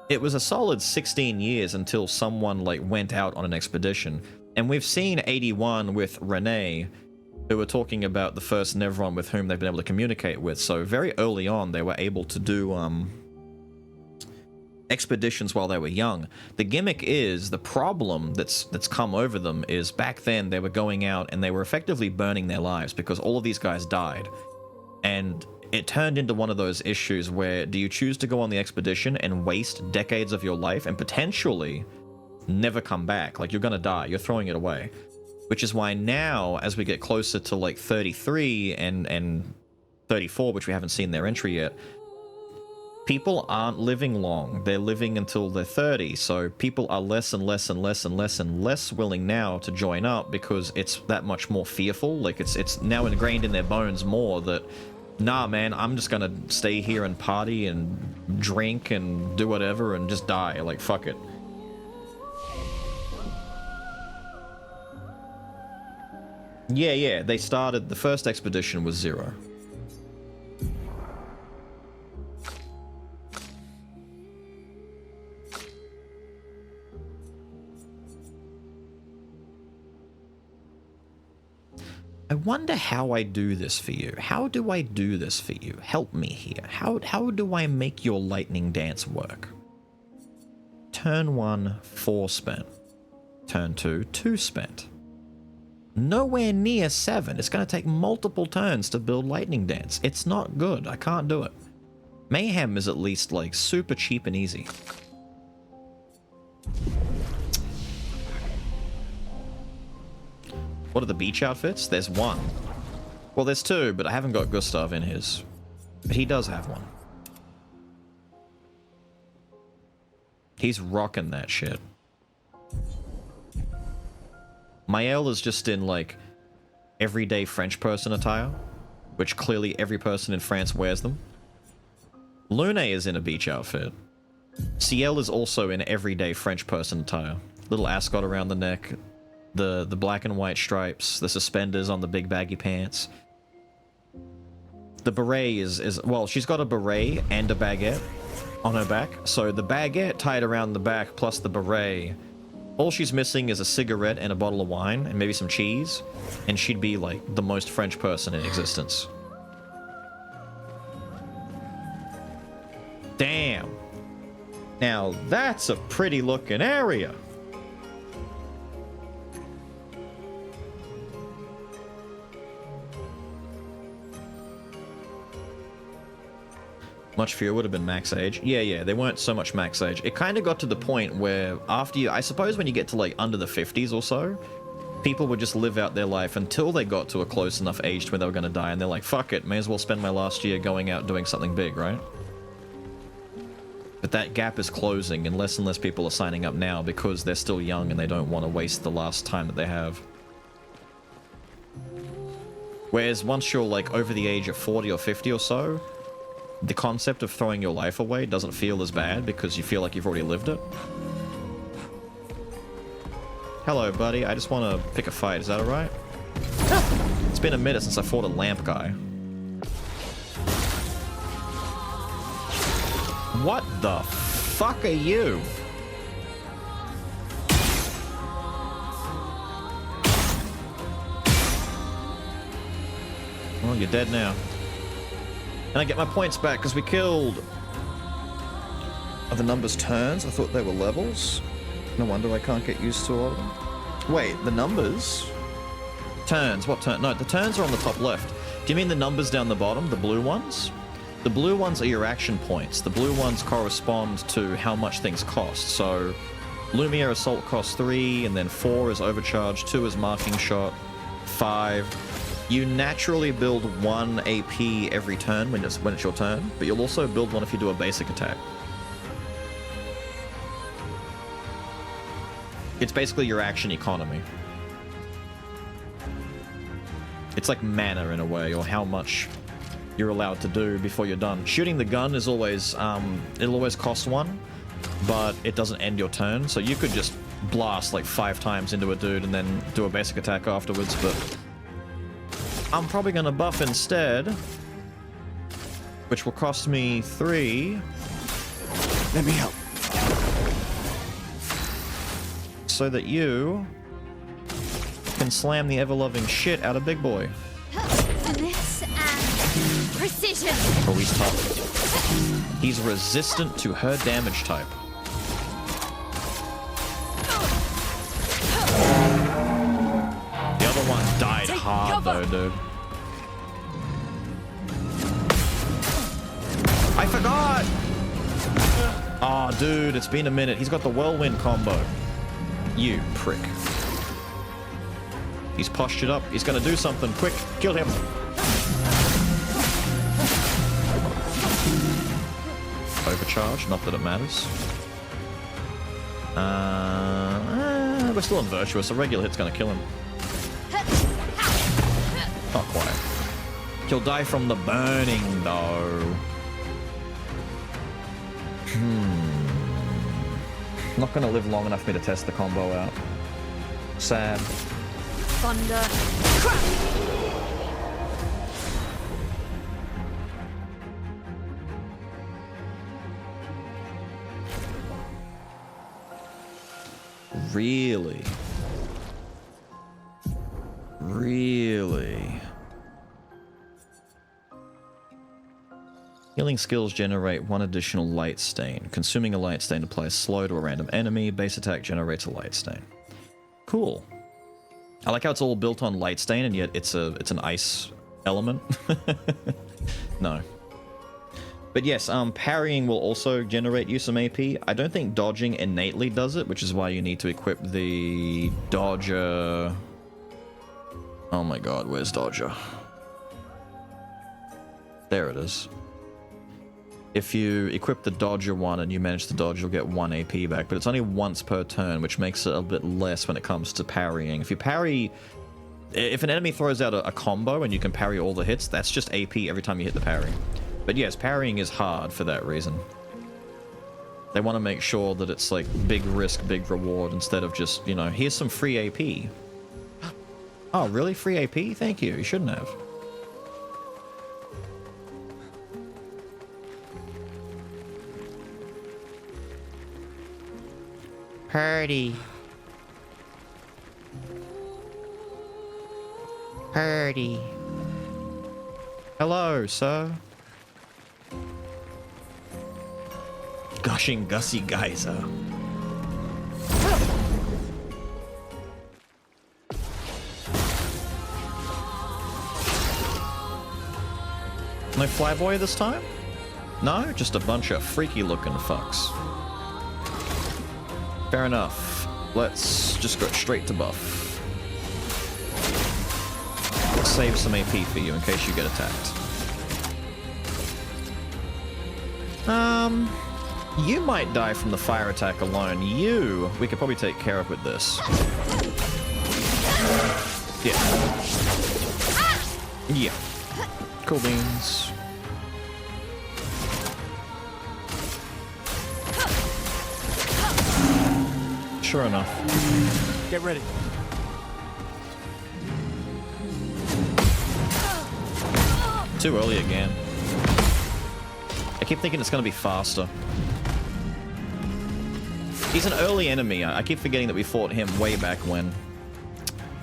it was a solid 16 years until someone, like, went out on an expedition. And we've seen 81 with Renee, who were talking about the first Nevron with whom they've been able to communicate with. So very early on, they were able to do expeditions while they were young. The gimmick is, the problem that's come over them is back then they were going out and they were effectively burning their lives because all of these guys died. And it turned into one of those issues where do you choose to go on the expedition and waste decades of your life and potentially never come back? Like, you're gonna die, you're throwing it away. Which is why now, as we get closer to like 33 and 34, which we haven't seen their entry yet, people aren't living long. They're living until they're 30, so people are less and less and less and less and less willing now to join up because it's that much more fearful. Like, it's now ingrained in their bones more that, nah, man, I'm just gonna stay here and party and drink and do whatever and just die. Like, fuck it. Yeah, they started, the first expedition was 0. I wonder how I do this for you. How do I do this for you? Help me here. How do I make your lightning dance work? Turn 1, 4 spent. Turn 2, 2 spent. Nowhere near 7. It's going to take multiple turns to build lightning dance. It's not good. I can't do it. Mayhem is at least, like, super cheap and easy. What are the beach outfits? There's 1. Well, there's 2, but I haven't got Gustav in his. But he does have 1. He's rocking that shit. Mael is just in, like, everyday French person attire, which clearly every person in France wears them. Lune is in a beach outfit. Ciel is also in everyday French person attire. Little ascot around the neck, the black and white stripes, the suspenders on the big baggy pants. The beret is well, she's got a beret and a baguette on her back, so the baguette tied around the back plus the beret, all she's missing is a cigarette and a bottle of wine and maybe some cheese, and she'd be like the most French person in existence. Now, that's a pretty looking area. Much fewer would have been max age. Yeah, they weren't so much max age. It kind of got to the point where after you, I suppose when you get to like under the 50s or so, people would just live out their life until they got to a close enough age to where they were going to die, and they're like, fuck it, may as well spend my last year going out doing something big, right? But that gap is closing, and less people are signing up now because they're still young and they don't want to waste the last time that they have. Whereas once you're like over the age of 40 or 50 or so, the concept of throwing your life away doesn't feel as bad because you feel like you've already lived it. Hello, buddy. I just want to pick a fight. Is that alright? It's been a minute since I fought a lamp guy. What the fuck are you? Well, you're dead now. And I get my points back because we killed... Are the numbers turns? I thought they were levels. No wonder I can't get used to all of them. Wait, the numbers? Turns, what turn? No, the turns are on the top left. Do you mean the numbers down the bottom, the blue ones? The blue ones are your action points. The blue ones correspond to how much things cost. So, Lumiere Assault costs 3, and then 4 is Overcharge, 2 is Marking Shot, 5. You naturally build 1 AP every turn when it's your turn, but you'll also build one if you do a basic attack. It's basically your action economy. It's like mana in a way, or how much you're allowed to do before you're done. Shooting the gun is always, it'll always cost 1, but it doesn't end your turn, so you could just blast like 5 times into a dude and then do a basic attack afterwards, but I'm probably gonna buff instead, which will cost me 3. Let me help. So that you can slam the ever-loving shit out of Big Boy. Finesse and precision. Oh, he's tough. He's resistant to her damage type. The other one died hard though, dude. I forgot! Oh, dude, it's been a minute. He's got the whirlwind combo. You prick. He's postured up. He's gonna do something. Quick, kill him. Overcharge, not that it matters. We're still on Virtuous. A regular hit's gonna kill him. Not quite. He'll die from the burning, though. Not gonna live long enough for me to test the combo out. Sad. Thunder. Really? Really? Healing skills generate 1 additional light stain. Consuming a light stain applies slow to a random enemy. Base attack generates a light stain. Cool. I like how it's all built on light stain and yet it's an ice element. No. But yes, parrying will also generate you some AP. I don't think dodging innately does it, which is why you need to equip the dodger. Oh my god, where's dodger? There it is. If you equip the dodger one and you manage to dodge, you'll get 1 AP back, but it's only once per turn, which makes it a bit less when it comes to parrying. If you parry... If an enemy throws out a combo and you can parry all the hits, that's just AP every time you hit the parry. But yes, parrying is hard for that reason. They want to make sure that it's like big risk, big reward, instead of just, you know, here's some free AP. Oh, really? Free AP? Thank you. You shouldn't have. Purdy. Purdy. Hello, sir. Gushing Gussie Geyser. No flyboy this time? No, just a bunch of freaky looking fucks. Fair enough. Let's just go straight to buff. Let's save some AP for you in case you get attacked. You might die from the fire attack alone. You, we could probably take care of with this. Yeah. Yeah. Cool beans. Sure enough. Get ready. Too early again. I keep thinking it's going to be faster. He's an early enemy. I keep forgetting that we fought him way back when.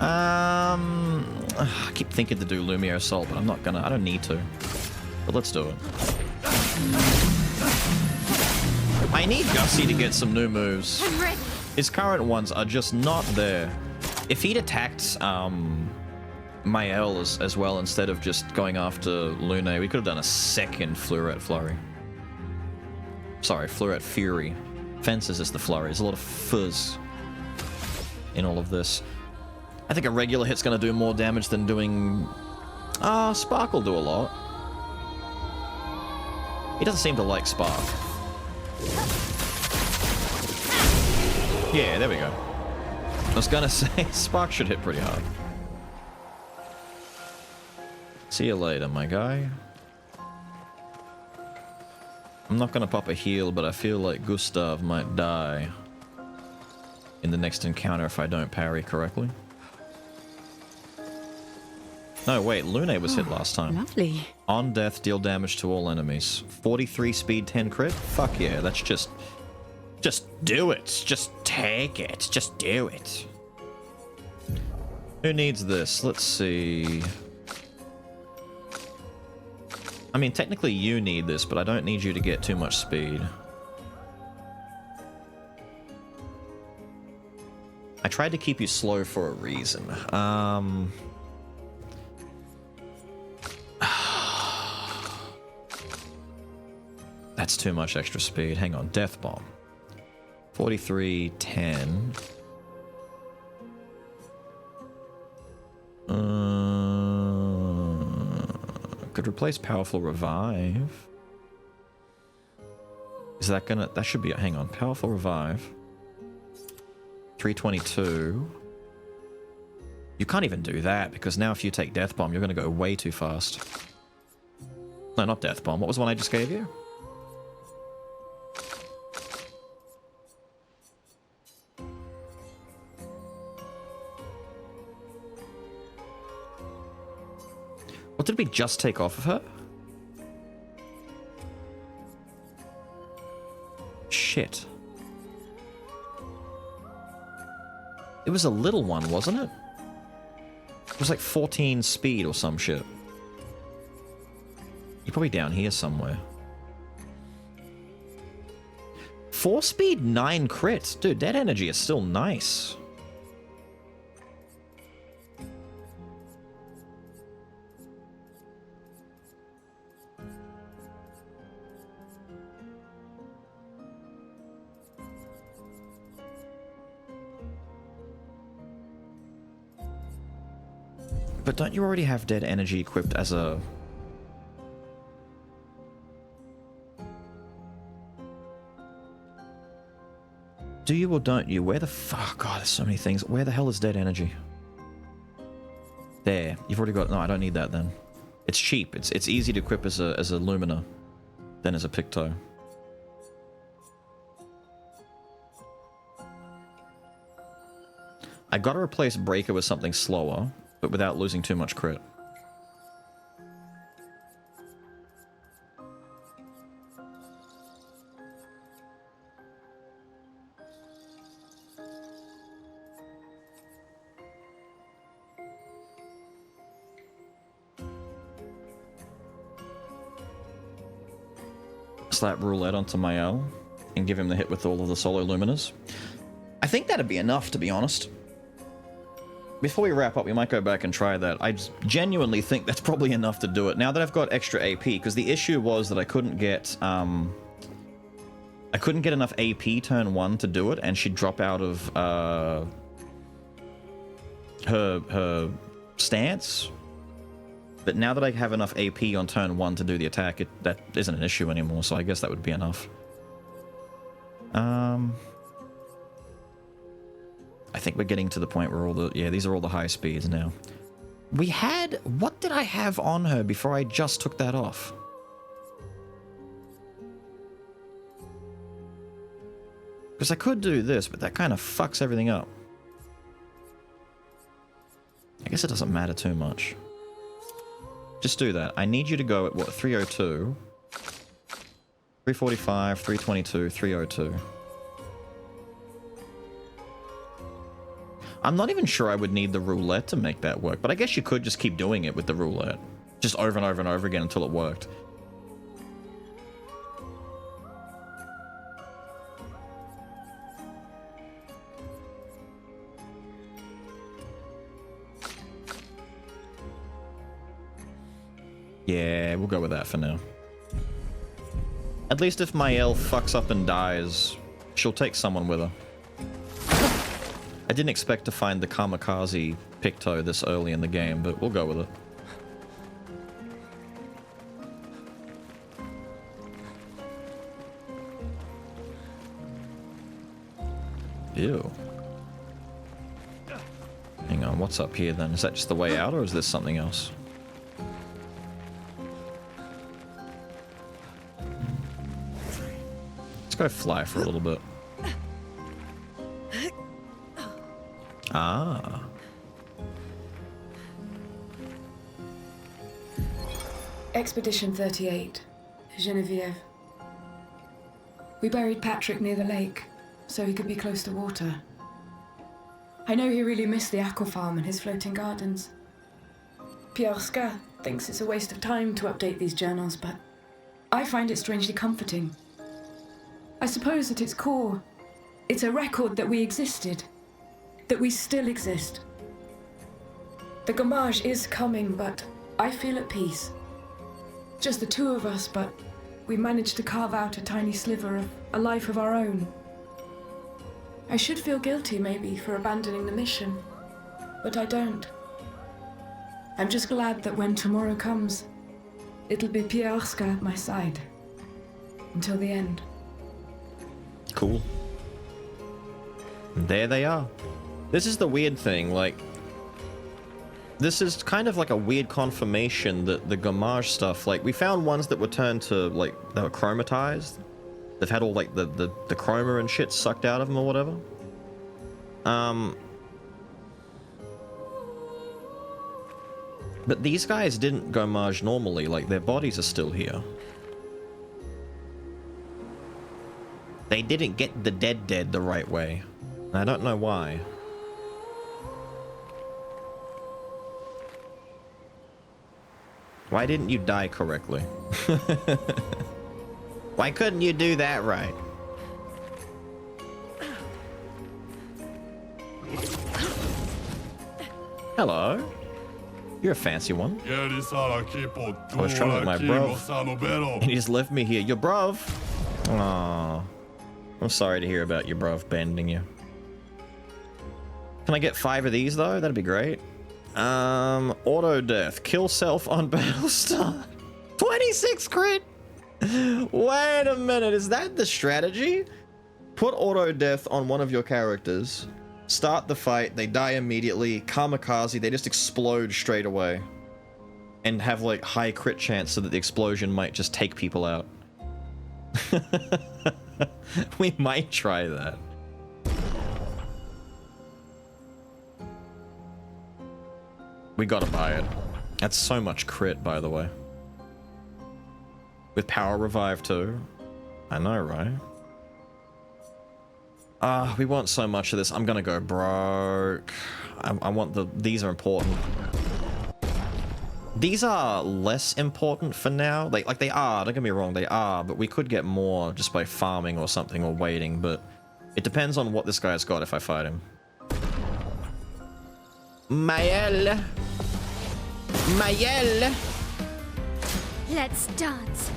I keep thinking to do Lumiere Assault, but I'm not gonna. I don't need to. But let's do it. I need Gussie to get some new moves. I'm ready. His current ones are just not there. If he'd attacked Mael as well instead of just going after Lune, we could have done a second Fluret Flurry. Sorry, Fluret Fury. Fences is the flurry. There's a lot of fuzz in all of this. I think a regular hit's going to do more damage than doing... Spark will do a lot. He doesn't seem to like Spark. Yeah, there we go. I was going to say, Spark should hit pretty hard. See you later, my guy. I'm not going to pop a heal, but I feel like Gustav might die in the next encounter if I don't parry correctly. No, wait, Lune was hit last time. Lovely. On death, deal damage to all enemies. 43 speed, 10 crit? Fuck yeah, that's just do it. Just take it. Just do it. Who needs this? Let's see. I mean, technically you need this, but I don't need you to get too much speed. I tried to keep you slow for a reason. That's too much extra speed. Hang on, Death Bomb. 43, 10. Could replace Powerful Revive. Is that gonna... That should be... Hang on. Powerful Revive. 322. You can't even do that, because now if you take Death Bomb, you're gonna go way too fast. No, not Death Bomb. What was the one I just gave you? What did we just take off of her? Shit. It was a little one, wasn't it? It was like 14 speed or some shit. You're probably down here somewhere. 4 speed, 9 crits. Dude, Dead Energy is still nice. But don't you already have Dead Energy equipped as a... Do you or don't you? Where the fuck? God, there's so many things. Where the hell is Dead Energy? There. You've already got... No, I don't need that then. It's cheap. It's easy to equip as a Lumina than as a Picto. I gotta replace Breaker with something slower, but without losing too much crit. Slap Roulette onto Mael. and give him the hit with all of the solo luminers. I think that'd be enough, to be honest. Before we wrap up, we might go back and try that. I genuinely think that's probably enough to do it. Now that I've got extra AP, because the issue was that I couldn't get enough AP turn 1 to do it, and she'd drop out of her stance. But now that I have enough AP on turn 1 to do the attack, that isn't an issue anymore, so I guess that would be enough. I think we're getting to the point where these are all the high speeds now. What did I have on her before I just took that off? Because I could do this, but that kind of fucks everything up. I guess it doesn't matter too much. Just do that. I need you to go at, what, 302? 345, 322, 302. I'm not even sure I would need the roulette to make that work, but I guess you could just keep doing it with the roulette. Just over and over and over again until it worked. Yeah, we'll go with that for now. At least if Mael fucks up and dies, she'll take someone with her. I didn't expect to find the Kamikaze Picto this early in the game, but we'll go with it. Ew. Hang on, what's up here then? Is that just the way out, or is there something else? Let's go fly for a little bit. Ah. Expedition 38, Genevieve. We buried Patrick near the lake, so he could be close to water. I know he really missed the aqua farm and his floating gardens. Pierska thinks it's a waste of time to update these journals, but I find it strangely comforting. I suppose at its core, it's a record that we existed, that we still exist. The Gamage is coming, but I feel at peace. Just the two of us, but we managed to carve out a tiny sliver of a life of our own. I should feel guilty, maybe, for abandoning the mission, but I don't. I'm just glad that when tomorrow comes, it'll be Pierska at my side. Until the end. Cool. And there they are. This is the weird thing, like... This is kind of like a weird confirmation that the Gamage stuff, like, we found ones that were turned to, like, they were chromatized. They've had all, like, the chroma and shit sucked out of them or whatever. But these guys didn't Gamage normally, like, their bodies are still here. They didn't get the dead the right way. And I don't know why. Why didn't you die correctly? Why couldn't you do that right? Hello. You're a fancy one. I was trying with my bruv, and he just left me here. Your bruv? Aww. I'm sorry to hear about your bruv abandoning you. Can I get 5 of these though? That'd be great. Auto death. Kill self on Battlestar. 26 crit! Wait a minute, is that the strategy? Put auto death on one of your characters. Start the fight, they die immediately. Kamikaze, they just explode straight away. And have like high crit chance so that the explosion might just take people out. We might try that. We gotta buy it. That's so much crit, by the way. With power revive too. I know, right? We want so much of this. I'm gonna go broke. I want these are important. These are less important for now. Like they are, don't get me wrong, they are, but we could get more just by farming or something or waiting, but it depends on what this guy's got if I fight him. Mael! Mael! Let's dance.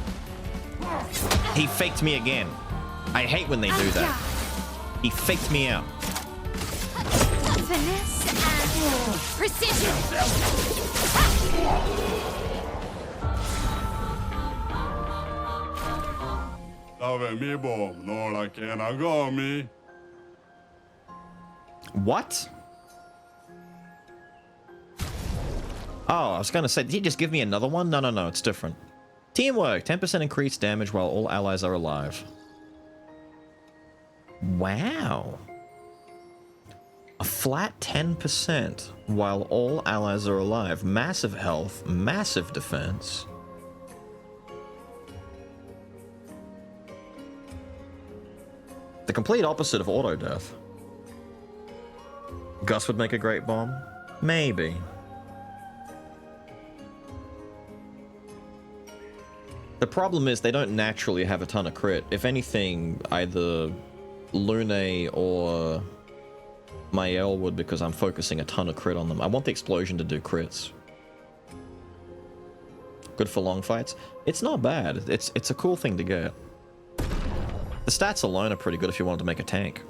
He faked me again. I hate when they do that. He faked me out. Finesse and precision. What? Oh, I was gonna say, did he just give me another one? No, no, no, it's different. Teamwork, 10% increased damage while all allies are alive. Wow. A flat 10% while all allies are alive. Massive health, massive defense. The complete opposite of auto death. Gus would make a great bomb? Maybe. The problem is they don't naturally have a ton of crit. If anything, either Lune or Mael would, because I'm focusing a ton of crit on them. I want the explosion to do crits. Good for long fights. It's not bad. It's a cool thing to get. The stats alone are pretty good if you wanted to make a tank.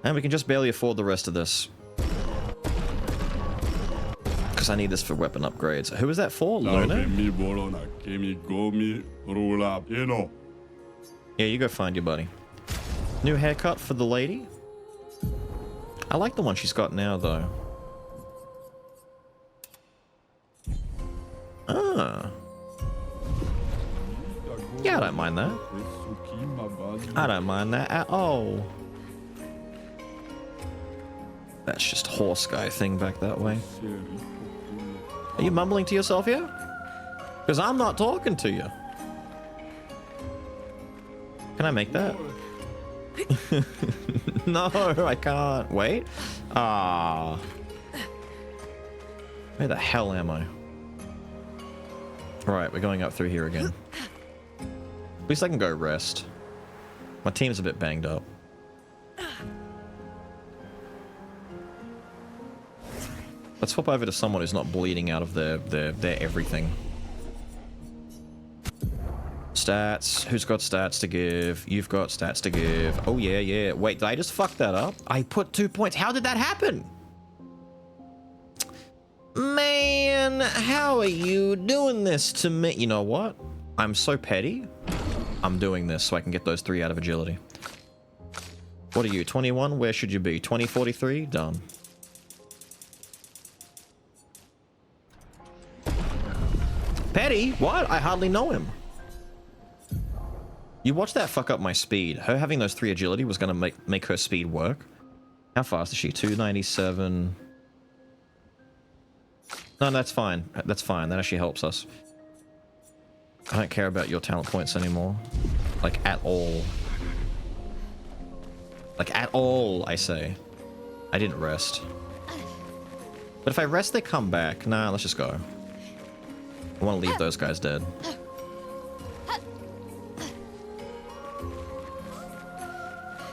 And we can just barely afford the rest of this. Because I need this for weapon upgrades. Who is that for? Luna? Yeah, you go find your buddy. New haircut for the lady? I like the one she's got now, though. Ah. Yeah, I don't mind that. I don't mind that at all. That's just horse guy thing back that way. Are you mumbling to yourself here? Because I'm not talking to you. Can I make that? No, I can't. Wait. Ah. Where the hell am I? Right, we're going up through here again. At least I can go rest. My team's a bit banged up. Let's swap over to someone who's not bleeding out of their everything. Stats. Who's got stats to give? You've got stats to give. Oh, yeah, yeah. Wait, did I just fuck that up? I put 2 points. How did that happen? Man, how are you doing this to me? You know what? I'm so petty. I'm doing this so I can get those 3 out of agility. What are you, 21? Where should you be? 20, 43? Done. Petty? What? I hardly know him. You watch that fuck up my speed. Her having those 3 agility was gonna make her speed work. How fast is she? 297. No, that's fine. That's fine. That actually helps us. I don't care about your talent points anymore. Like, at all. Like, at all, I say. I didn't rest. But if I rest, they come back. Nah, let's just go. I want to leave those guys dead.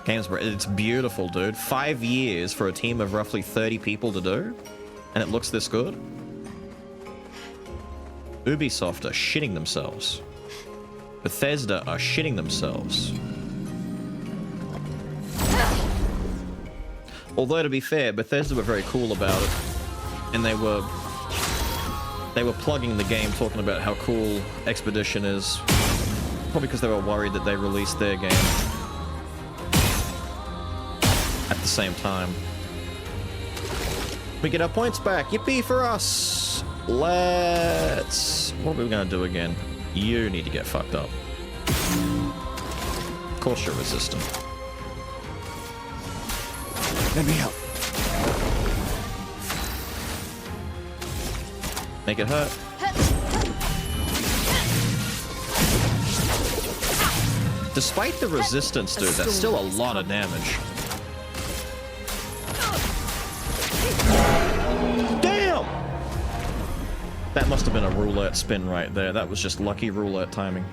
It's beautiful, dude. 5 years for a team of roughly 30 people to do, and it looks this good. Ubisoft are shitting themselves. Bethesda are shitting themselves. Although, to be fair, Bethesda were very cool about it, and they were plugging the game, talking about how cool Expedition is. Probably because they were worried that they released their game at the same time. We get our points back. Yippee for us! Let's... What are we gonna do again? You need to get fucked up. Of course you're resistant. Let me help. Make it hurt. Despite the resistance, dude, that's still a lot of damage. Damn! That must have been a roulette spin right there. That was just lucky roulette timing.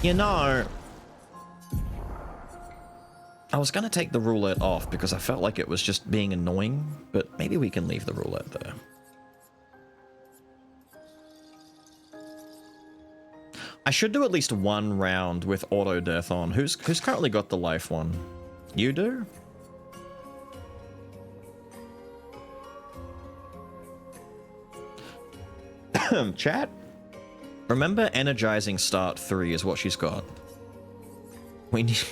You know, I was gonna take the roulette off because I felt like it was just being annoying, but maybe we can leave the roulette there. I should do at least one round with auto death on. Who's currently got the life one? You do? Chat? Remember energizing start 3 is what she's got. We need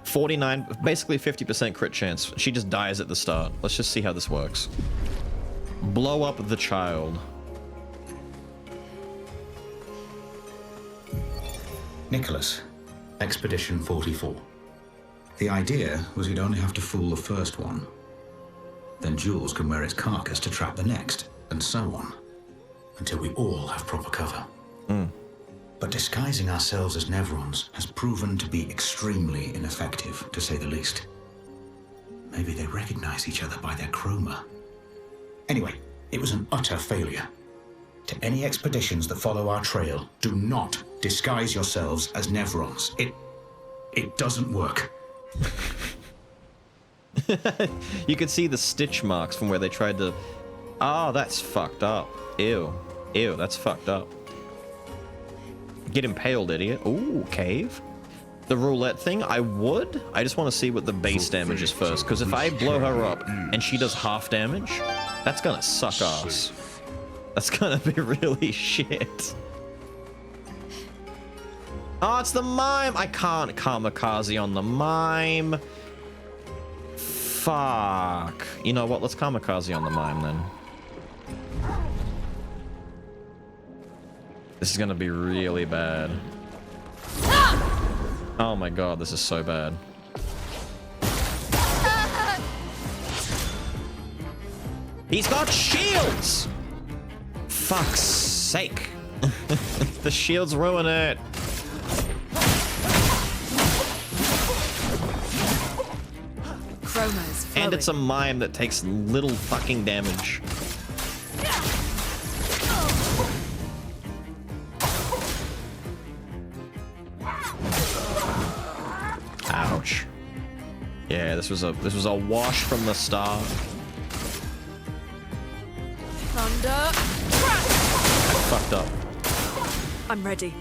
49, basically 50% crit chance. She just dies at the start. Let's just see how this works. Blow up the child. Nicholas, Expedition 44. The idea was you'd only have to fool the first one. Then Jules can wear its carcass to trap the next, and so on. Until we all have proper cover. But disguising ourselves as Nevrons has proven to be extremely ineffective, to say the least. Maybe they recognize each other by their chroma. Anyway, it was an utter failure. To any expeditions that follow our trail, do not disguise yourselves as Nevrons. It doesn't work. You could see the stitch marks from where they tried to... Oh, that's fucked up. Ew. Ew, that's fucked up. Get impaled, idiot. Ooh, cave. The roulette thing, I would. I just want to see what the base damage is first, because if I blow her up and she does half damage, that's gonna suck ass. That's gonna be really shit. Oh, it's the mime! I can't kamikaze on the mime. Fuck. You know what? Let's kamikaze on the mime then. This is gonna be really bad. Oh my god, this is so bad. He's got shields! Fuck's sake. The shields ruin it. Chroma's flowing. And it's a mime that takes little fucking damage. Ouch. Yeah, this was a wash from the start. Thunder. I fucked up. I'm ready.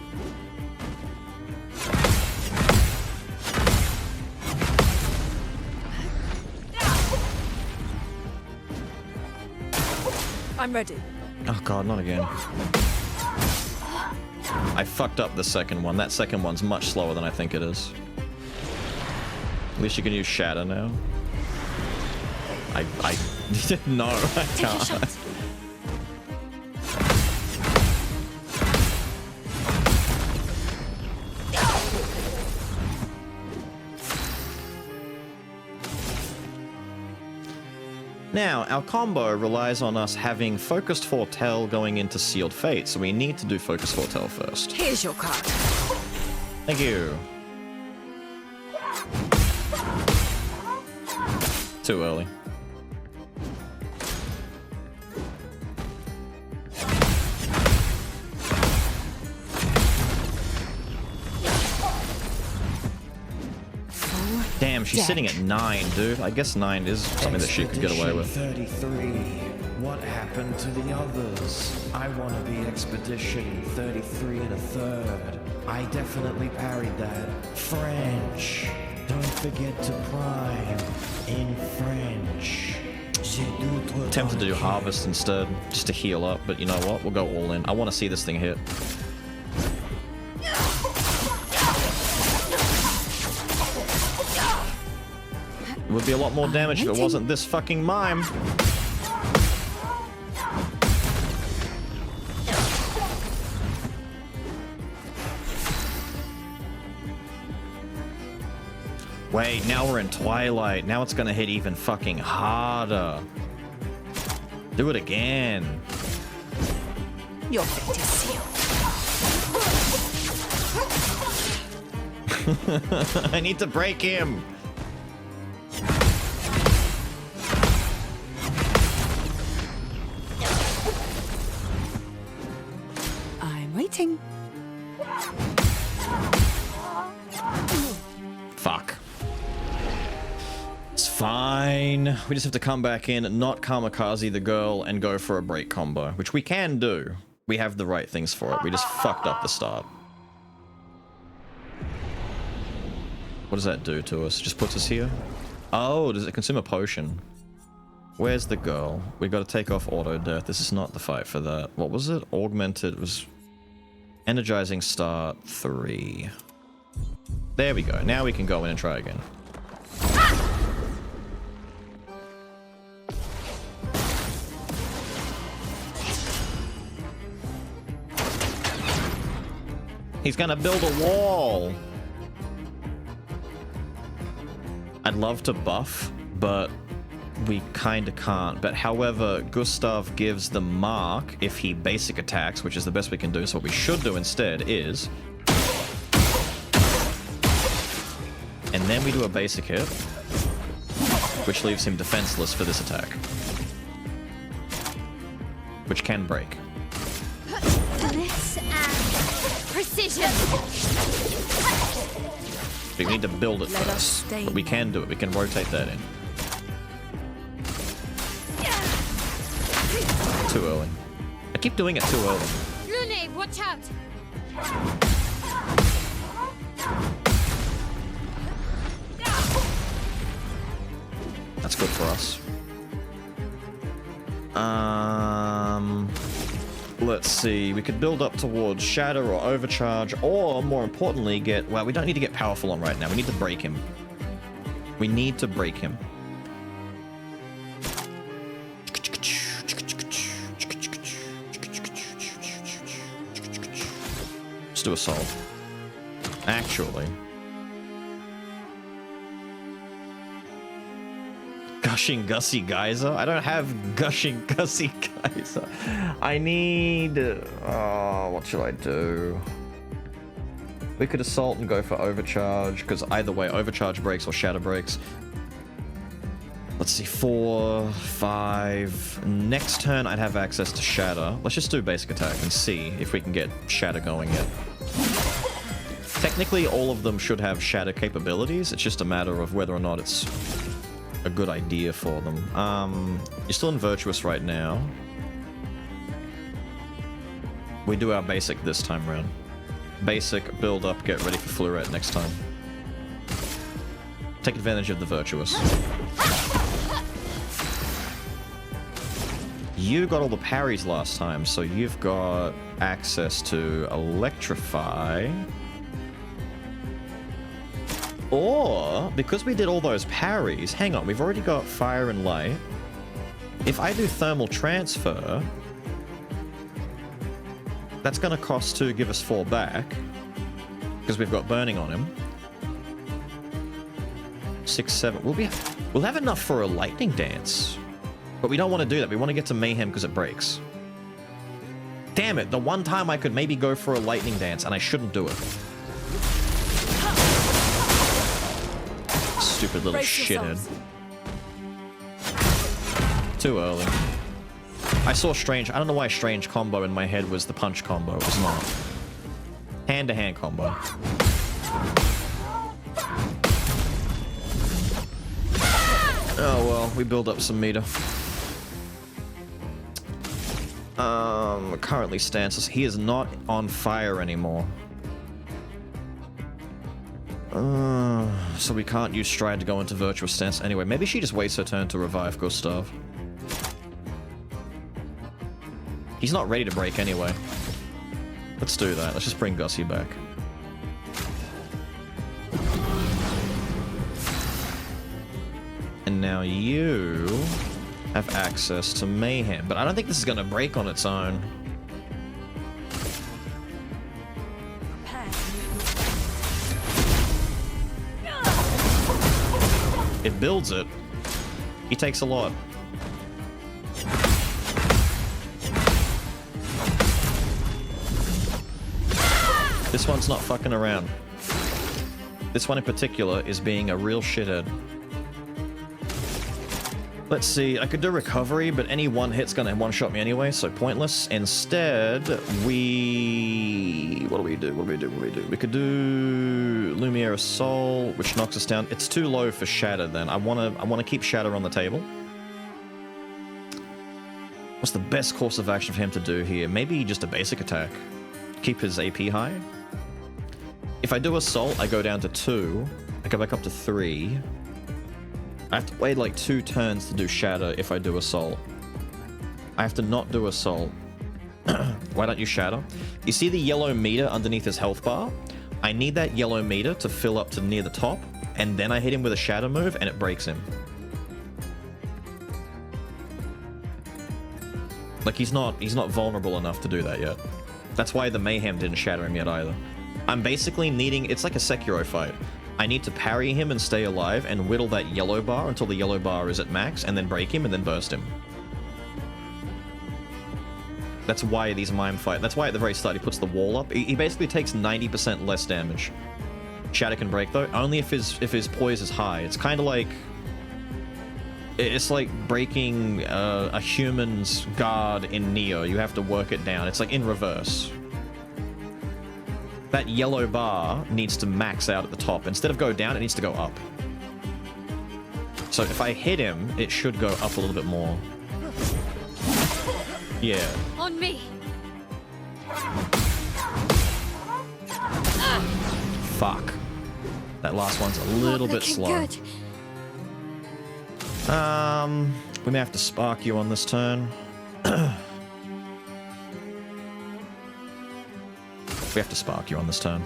I'm ready. Oh god, not again. I fucked up the second one. That second one's much slower than I think it is. At least you can use Shatter now. No, I can't. Now, our combo relies on us having Focused Foretell going into Sealed Fate, so we need to do Focused Foretell first. Here's your card. Thank you. Too early. Damn, she's sitting at 9, dude. I guess 9 is something that she could get away with. 33. What happened to the others? I want to be Expedition 33 and a third. I definitely parried that. French. Don't forget to prime in French. Tempted to do Harvest instead, just to heal up, but you know what? We'll go all in. I want to see this thing hit. It would be a lot more damage if it wasn't this fucking mime. Wait, now we're in Twilight. Now it's gonna hit even fucking harder. Do it again. Your fate is sealed. I need to break him. working. Fuck. It's fine. We just have to come back in, not kamikaze the girl, and go for a break combo, which we can do. We have the right things for it. We just fucked up the start. What does that do to us? Just puts us here? Oh, does it consume a potion? Where's the girl? We got to take off auto death. This is not the fight for that. What was it? Augmented was energizing start 3. There we go. Now we can go in and try again. He's gonna build a wall. I'd love to buff, but we kinda can't. But however, Gustav gives the mark if he basic attacks, which is the best we can do. So what we should do instead is... And then we do a basic hit, which leaves him defenseless for this attack. Which can break. Finesse and precision. We need to build it first. But we can do it. We can rotate that in. Too early. I keep doing it too early. Lune, watch out. That's good for us. Let's see. We could build up towards Shatter or Overcharge, or more importantly, get... Well, we don't need to get powerful on right now. We need to break him. We need to break him. Let's do Assault. Actually... Gushing Gussie Geyser? I don't have Gushing Gussie Geyser. I need... what should I do? We could Assault and go for Overcharge, because either way, Overcharge breaks or Shatter breaks. Let's see, 4, 5... Next turn, I'd have access to Shatter. Let's just do Basic Attack and see if we can get Shatter going yet. Technically, all of them should have Shatter capabilities. It's just a matter of whether or not it's a good idea for them. You're still in Virtuous right now. We do our basic this time round. Basic, build up, get ready for Fluret next time. Take advantage of the Virtuous. You got all the parries last time, so you've got access to Electrify. Or, because we did all those parries, hang on, we've already got Fire and Light. If I do Thermal Transfer, that's going to cost 2, give us 4 back, because we've got Burning on him. 6, 7, we'll have enough for a Lightning Dance. But we don't want to do that, we want to get to Mayhem because it breaks. Damn it, the one time I could maybe go for a Lightning Dance, and I shouldn't do it. Stupid little shithead. Too early. I saw Strange. I don't know why Strange combo in my head was the punch combo. It was not. Hand-to-hand combo. Oh well, we build up some meter. Currently stances. He is not on fire anymore. So we can't use Stride to go into Virtuous Stance. Anyway, maybe she just wastes her turn to revive Gustav. He's not ready to break anyway. Let's do that. Let's just bring Gussie back. And now you have access to Mayhem. But I don't think this is going to break on its own. It builds it. He takes a lot. This one's not fucking around. This one in particular is being a real shithead. Let's see, I could do recovery, but any one hit's gonna one-shot me anyway, so pointless. Instead, we... What do we do? We could do Lumiere Soul, which knocks us down. It's too low for Shatter then. I wanna keep Shatter on the table. What's the best course of action for him to do here? Maybe just a basic attack. Keep his AP high. If I do Assault, I go down to 2. I go back up to 3. I have to wait like 2 turns to do Shatter if I do Assault. I have to not do Assault. Why don't you Shatter? You see the yellow meter underneath his health bar? I need that yellow meter to fill up to near the top, and then I hit him with a Shatter move and it breaks him. Like he's not vulnerable enough to do that yet. That's why the Mayhem didn't shatter him yet either. I'm basically needing, it's like a Sekiro fight. I need to parry him and stay alive and whittle that yellow bar until the yellow bar is at max and then break him and then burst him. That's why these mime fight. That's why at the very start he puts the wall up. He basically takes 90% less damage. Shatter can break though, only if his poise is high. It's kind of like... It's like breaking a human's guard in Neo. You have to work it down. It's like in reverse. That yellow bar needs to max out at the top. Instead of go down, it needs to go up. So if I hit him, it should go up a little bit more. Yeah. On me. Fuck. That last one's a little bit slow. Good. We may have to spark you on this turn. We have to spark you on this turn.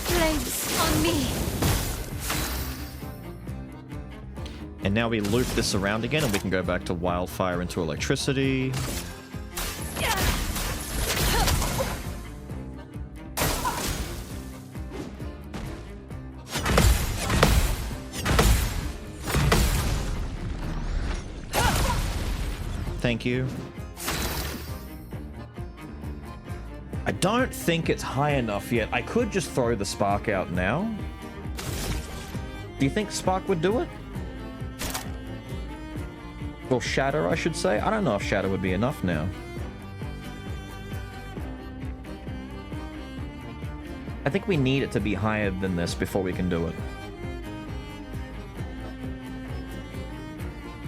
Flames on me. And now we loop this around again and we can go back to wildfire into electricity. Thank you. I don't think it's high enough yet. I could just throw the spark out now. Do you think spark would do it? Well, shatter, I should say. I don't know if shatter would be enough now. I think we need it to be higher than this before we can do it.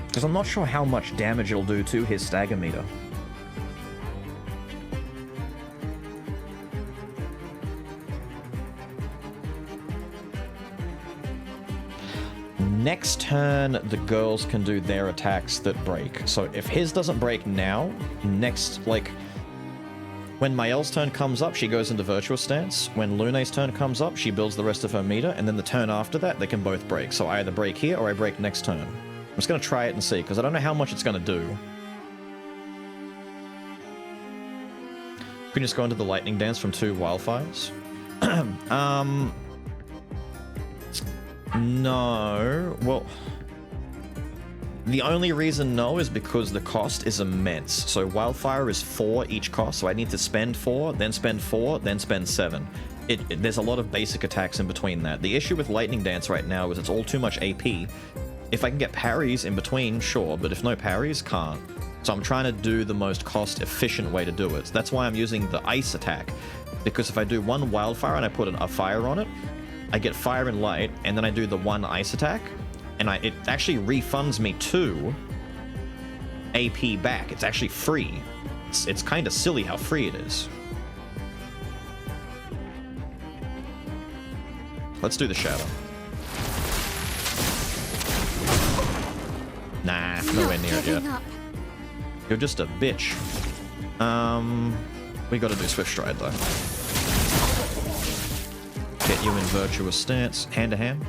Because I'm not sure how much damage it'll do to his stagger meter. Next turn, the girls can do their attacks that break. So if his doesn't break now, next, like, when Mael's turn comes up, she goes into Virtuous Stance. When Lune's turn comes up, she builds the rest of her meter, and then the turn after that, they can both break. So I either break here or I break next turn. I'm just going to try it and see, because I don't know how much it's going to do. We can just go into the Lightning Dance from 2 wildfires. No. Well, the only reason no is because the cost is immense. So wildfire is 4 each cost, so I need to spend 4, then spend 4, then spend 7. There's a lot of basic attacks in between that. The issue with Lightning Dance right now is it's all too much AP. If I can get parries in between, sure, but if no parries, can't. So I'm trying to do the most cost-efficient way to do it. That's why I'm using the ice attack, because if I do 1 wildfire and I put a fire on it, I get fire and light, and then I do the 1 ice attack, and it actually refunds me 2 AP back. It's actually free. It's kind of silly how free it is. Let's do the shadow. Nah, nowhere near it yet. You're just a bitch. We gotta do Swift Stride though. Get you in Virtuous Stance, hand to hand.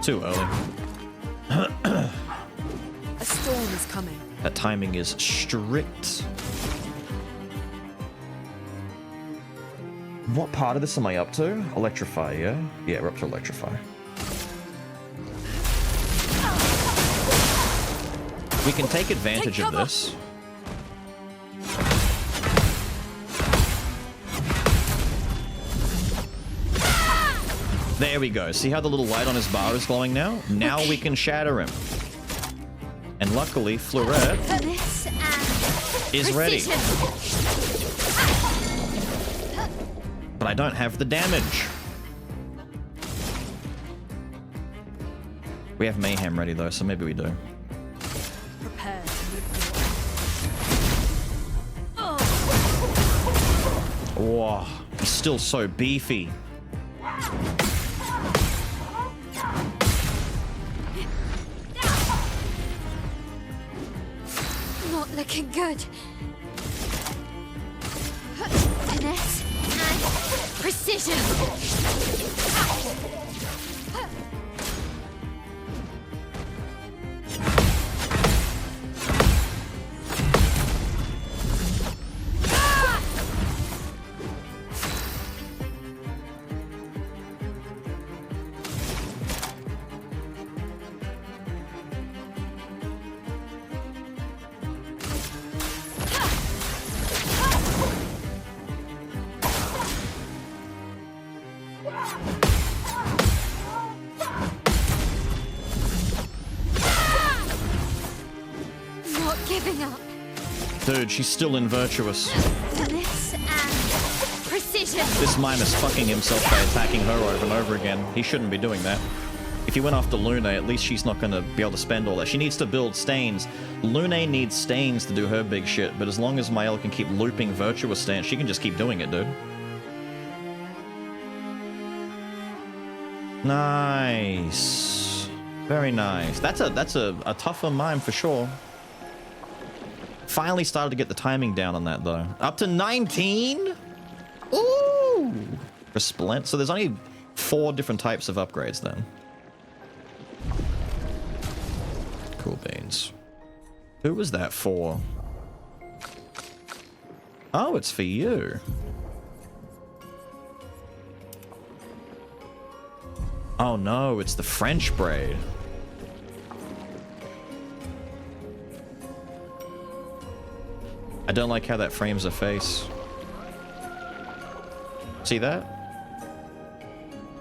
Too early. A storm is coming. That timing is strict. What part of this am I up to? Electrify, yeah? Yeah, we're up to Electrify. We can take advantage of this. There we go. See how the little light on his bar is glowing now? Now we can shatter him. And luckily, Fleurette is ready. But I don't have the damage. We have Mayhem ready though, so maybe we do. Prepare. Whoa, he's still so beefy. Not looking good. Finesse and precision. Not giving up. Dude, she's still in Virtuous. Finesse and precision. This mime is fucking himself by attacking her over and over again. He shouldn't be doing that. If he went after Lune, at least she's not going to be able to spend all that. She needs to build Stains. Lune needs Stains to do her big shit, but as long as Mael can keep looping Virtuous Stance, she can just keep doing it, dude. Nice. Very nice. That's a tougher mime for sure. Finally started to get the timing down on that though. Up to 19? Ooh! Resplendent. So there's only 4 different types of upgrades then. Cool beans. Who was that for? Oh, it's for you. Oh no, it's the French braid. I don't like how that frames her face. See that?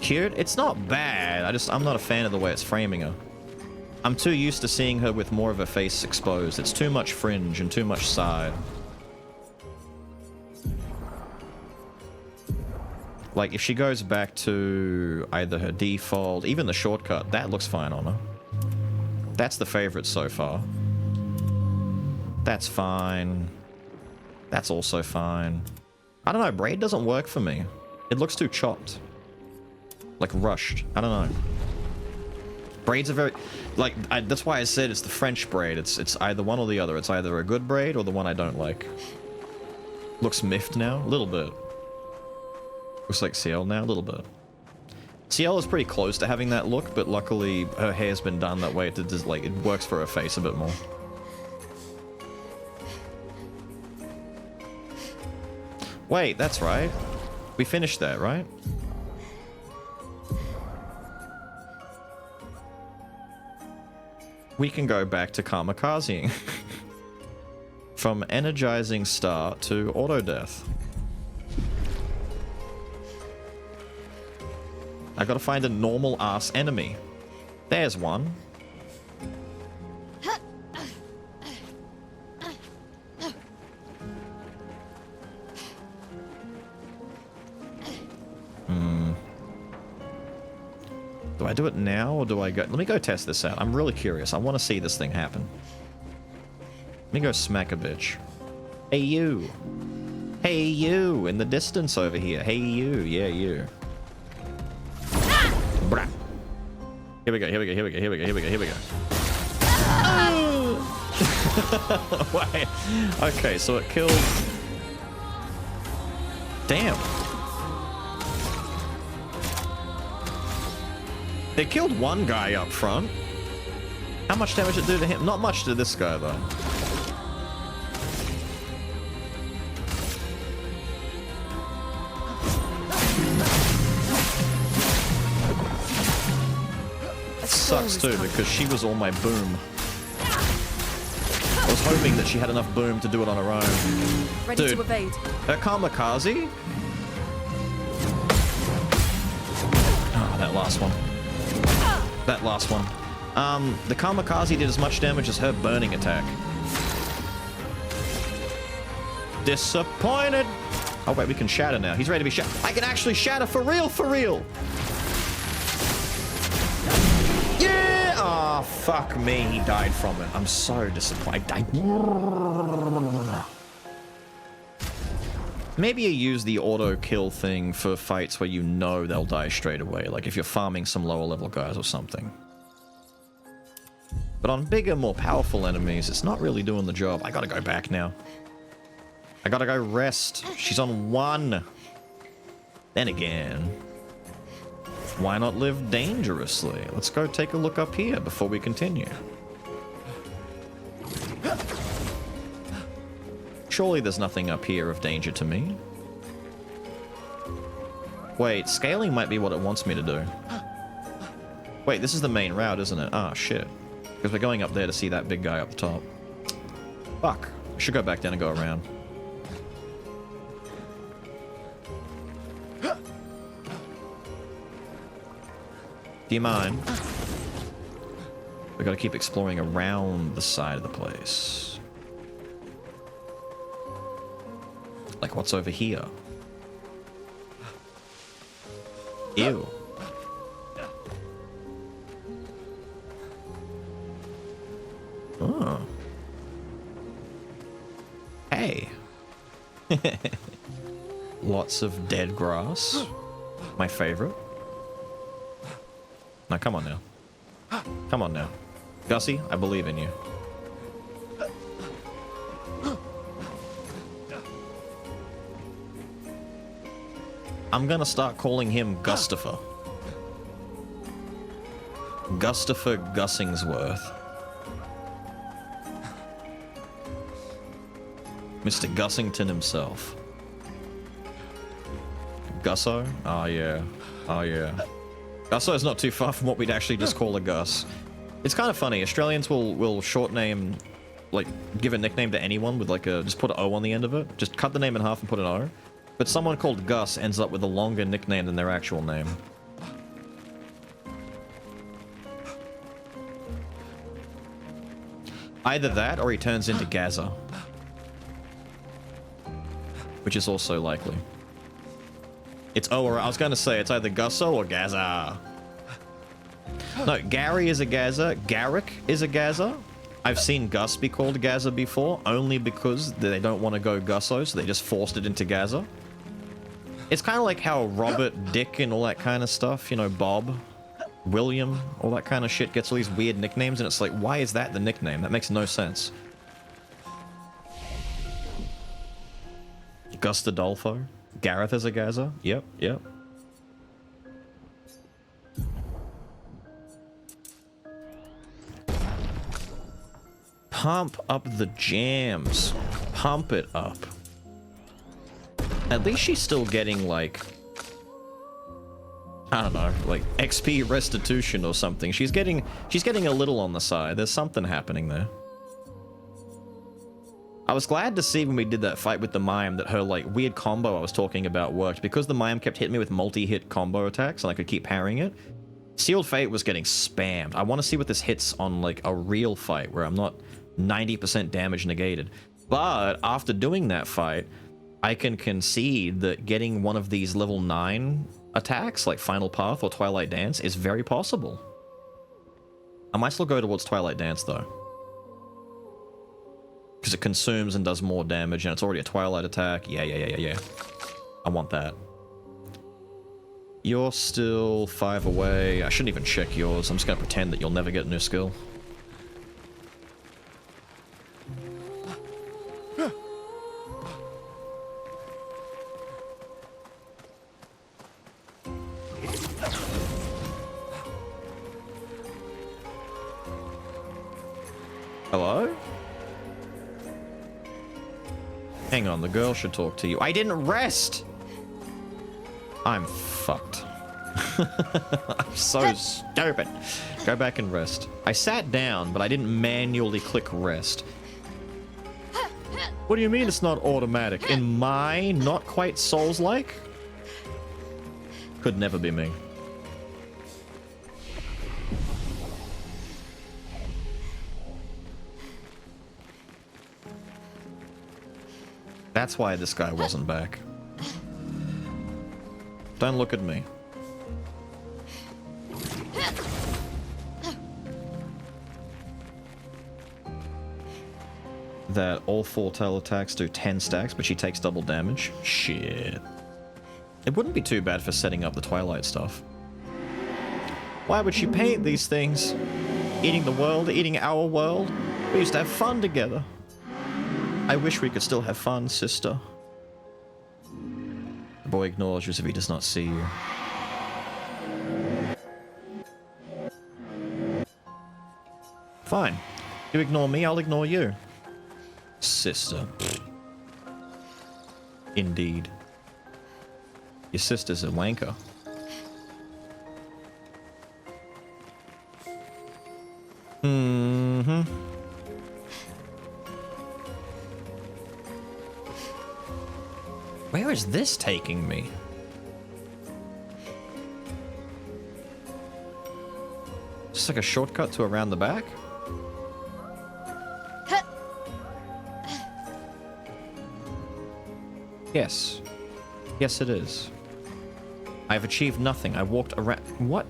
Cute? It's not bad. I'm not a fan of the way it's framing her. I'm too used to seeing her with more of her face exposed. It's too much fringe and too much side. Like, if she goes back to either her default, even the shortcut, that looks fine on her. That's the favorite so far. That's fine. That's also fine. I don't know, braid doesn't work for me. It looks too chopped. Like rushed. I don't know. Braids are very... Like, that's why I said it's the French braid. It's either one or the other. It's either a good braid or the one I don't like. Looks miffed now? A little bit. Looks like Ciel now? A little bit. Ciel is pretty close to having that look, but luckily her hair's been done that way. It works for her face a bit more. Wait, that's right. We finished that, right? We can go back to kamikazing. From energizing star to auto death. I gotta find a normal ass enemy. There's one. Do I do it now or do I go... Let me go test this out. I'm really curious. I want to see this thing happen. Let me go smack a bitch. Hey you. Hey you in the distance over here. Hey you. Yeah, you. Brah. Here we go, here we go, here we go, here we go, here we go, here we go. Wait. Okay, so it killed... Damn. They killed one guy up front. How much damage did it do to him? Not much to this guy, though. That sucks, too, because she was all my boom. I was hoping that she had enough boom to do it on her own. Ready Dude, to evade. Her kamikaze? Oh, that last one. That last one. The Kamikaze did as much damage as her burning attack. Disappointed. Oh wait, we can shatter now. He's ready to be shattered. I can actually shatter for real, for real. Yeah! Oh, fuck me. He died from it. I'm so disappointed. Maybe you use the auto kill thing for fights where you know they'll die straight away. Like if you're farming some lower level guys or something. But on bigger, more powerful enemies, it's not really doing the job. I gotta go back now. I gotta go rest. She's on 1. Then again, why not live dangerously? Let's go take a look up here before we continue. Surely there's nothing up here of danger to me. Wait, scaling might be what it wants me to do. Wait, this is the main route, isn't it? Ah, shit. Because we're going up there to see that big guy up the top. Fuck. I should go back down and go around. Do you mind? We gotta keep exploring around the side of the place. Like what's over here? Ew. Oh. Hey. Lots of dead grass. My favorite. Now, come on now. Come on now. Gussie, I believe in you. I'm gonna start calling him Gustifer. Gustifer Gussingsworth. Mr. Gussington himself. Gusso? Oh yeah. Oh yeah. Gusso is not too far from what we'd actually just call a Gus. It's kind of funny. Australians will short name, like, give a nickname to anyone with like a, just put an O on the end of it. Just cut the name in half and put an O. But someone called Gus ends up with a longer nickname than their actual name. Either that or he turns into Gaza. Which is also likely. It's or I was going to say it's either Gusso or Gaza. No, Gary is a Gaza. Garrick is a Gaza. I've seen Gus be called Gaza before, only because they don't want to go Gusso, so they just forced it into Gaza. It's kind of like how Robert, Dick, and all that kind of stuff, you know, Bob, William, all that kind of shit gets all these weird nicknames, and it's like, why is that the nickname? That makes no sense. Gustadolfo. Gareth is a Gaza. Yep, yep. Pump up the jams. Pump it up. At least she's still getting, like, I don't know, like XP restitution or something. She's getting a little on the side. There's something happening there. I was glad to see when we did that fight with the Mime that her, like, weird combo I was talking about worked. Because the Mime kept hitting me with multi-hit combo attacks and I could keep parrying it, Sealed Fate was getting spammed. I want to see what this hits on, like, a real fight where I'm not 90% damage negated. But after doing that fight, I can concede that getting one of these level 9 attacks, like Final Path or Twilight Dance, is very possible. I might still go towards Twilight Dance, though. Because it consumes and does more damage, and it's already a Twilight attack. Yeah. I want that. You're still 5 away. I shouldn't even check yours. I'm just going to pretend that you'll never get a new skill. Hello? Hang on, the girl should talk to you. I didn't rest! I'm fucked. I'm so stupid. Go back and rest. I sat down, but I didn't manually click rest. What do you mean it's not automatic? In my not quite Souls-like? Could never be me. That's why this guy wasn't back. Don't look at me. That all 4 tail attacks do 10 stacks, but she takes double damage. Shit. It wouldn't be too bad for setting up the Twilight stuff. Why would she paint these things? Eating the world, eating our world. We used to have fun together. I wish we could still have fun, sister. The boy ignores you as if he does not see you. Fine. You ignore me, I'll ignore you. Sister. Indeed. Your sister's a wanker. Mm-hmm. Where is this taking me? Just like a shortcut to around the back? Yes. Yes, it is. I've achieved nothing. I walked around... What?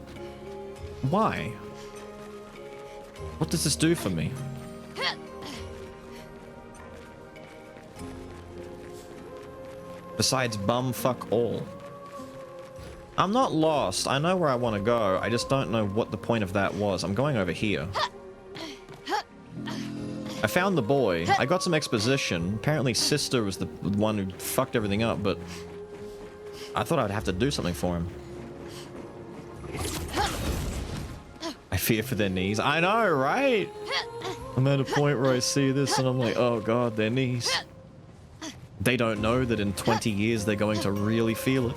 Why? What does this do for me? Besides bumfuck all. I'm not lost. I know where I want to go. I just don't know what the point of that was. I'm going over here. I found the boy. I got some exposition. Apparently sister was the one who fucked everything up, but I thought I'd have to do something for him. I fear for their knees. I know, right? I'm at a point where I see this and I'm like, oh god, their knees. They don't know that in 20 years they're going to really feel it.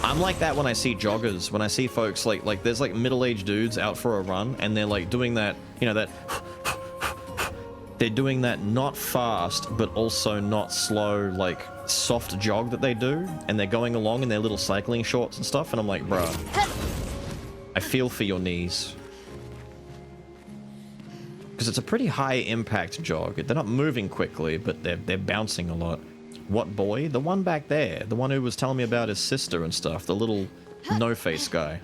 I'm like that when I see joggers, when I see folks like there's like middle-aged dudes out for a run and they're like doing that, you know, that they're doing that not fast but also not slow, like soft jog that they do, and they're going along in their little cycling shorts and stuff, and I'm like, bruh, I feel for your knees. Because it's a pretty high impact jog. They're not moving quickly, but they're bouncing a lot. What boy? The one back there. The one who was telling me about his sister and stuff. The little no-face guy.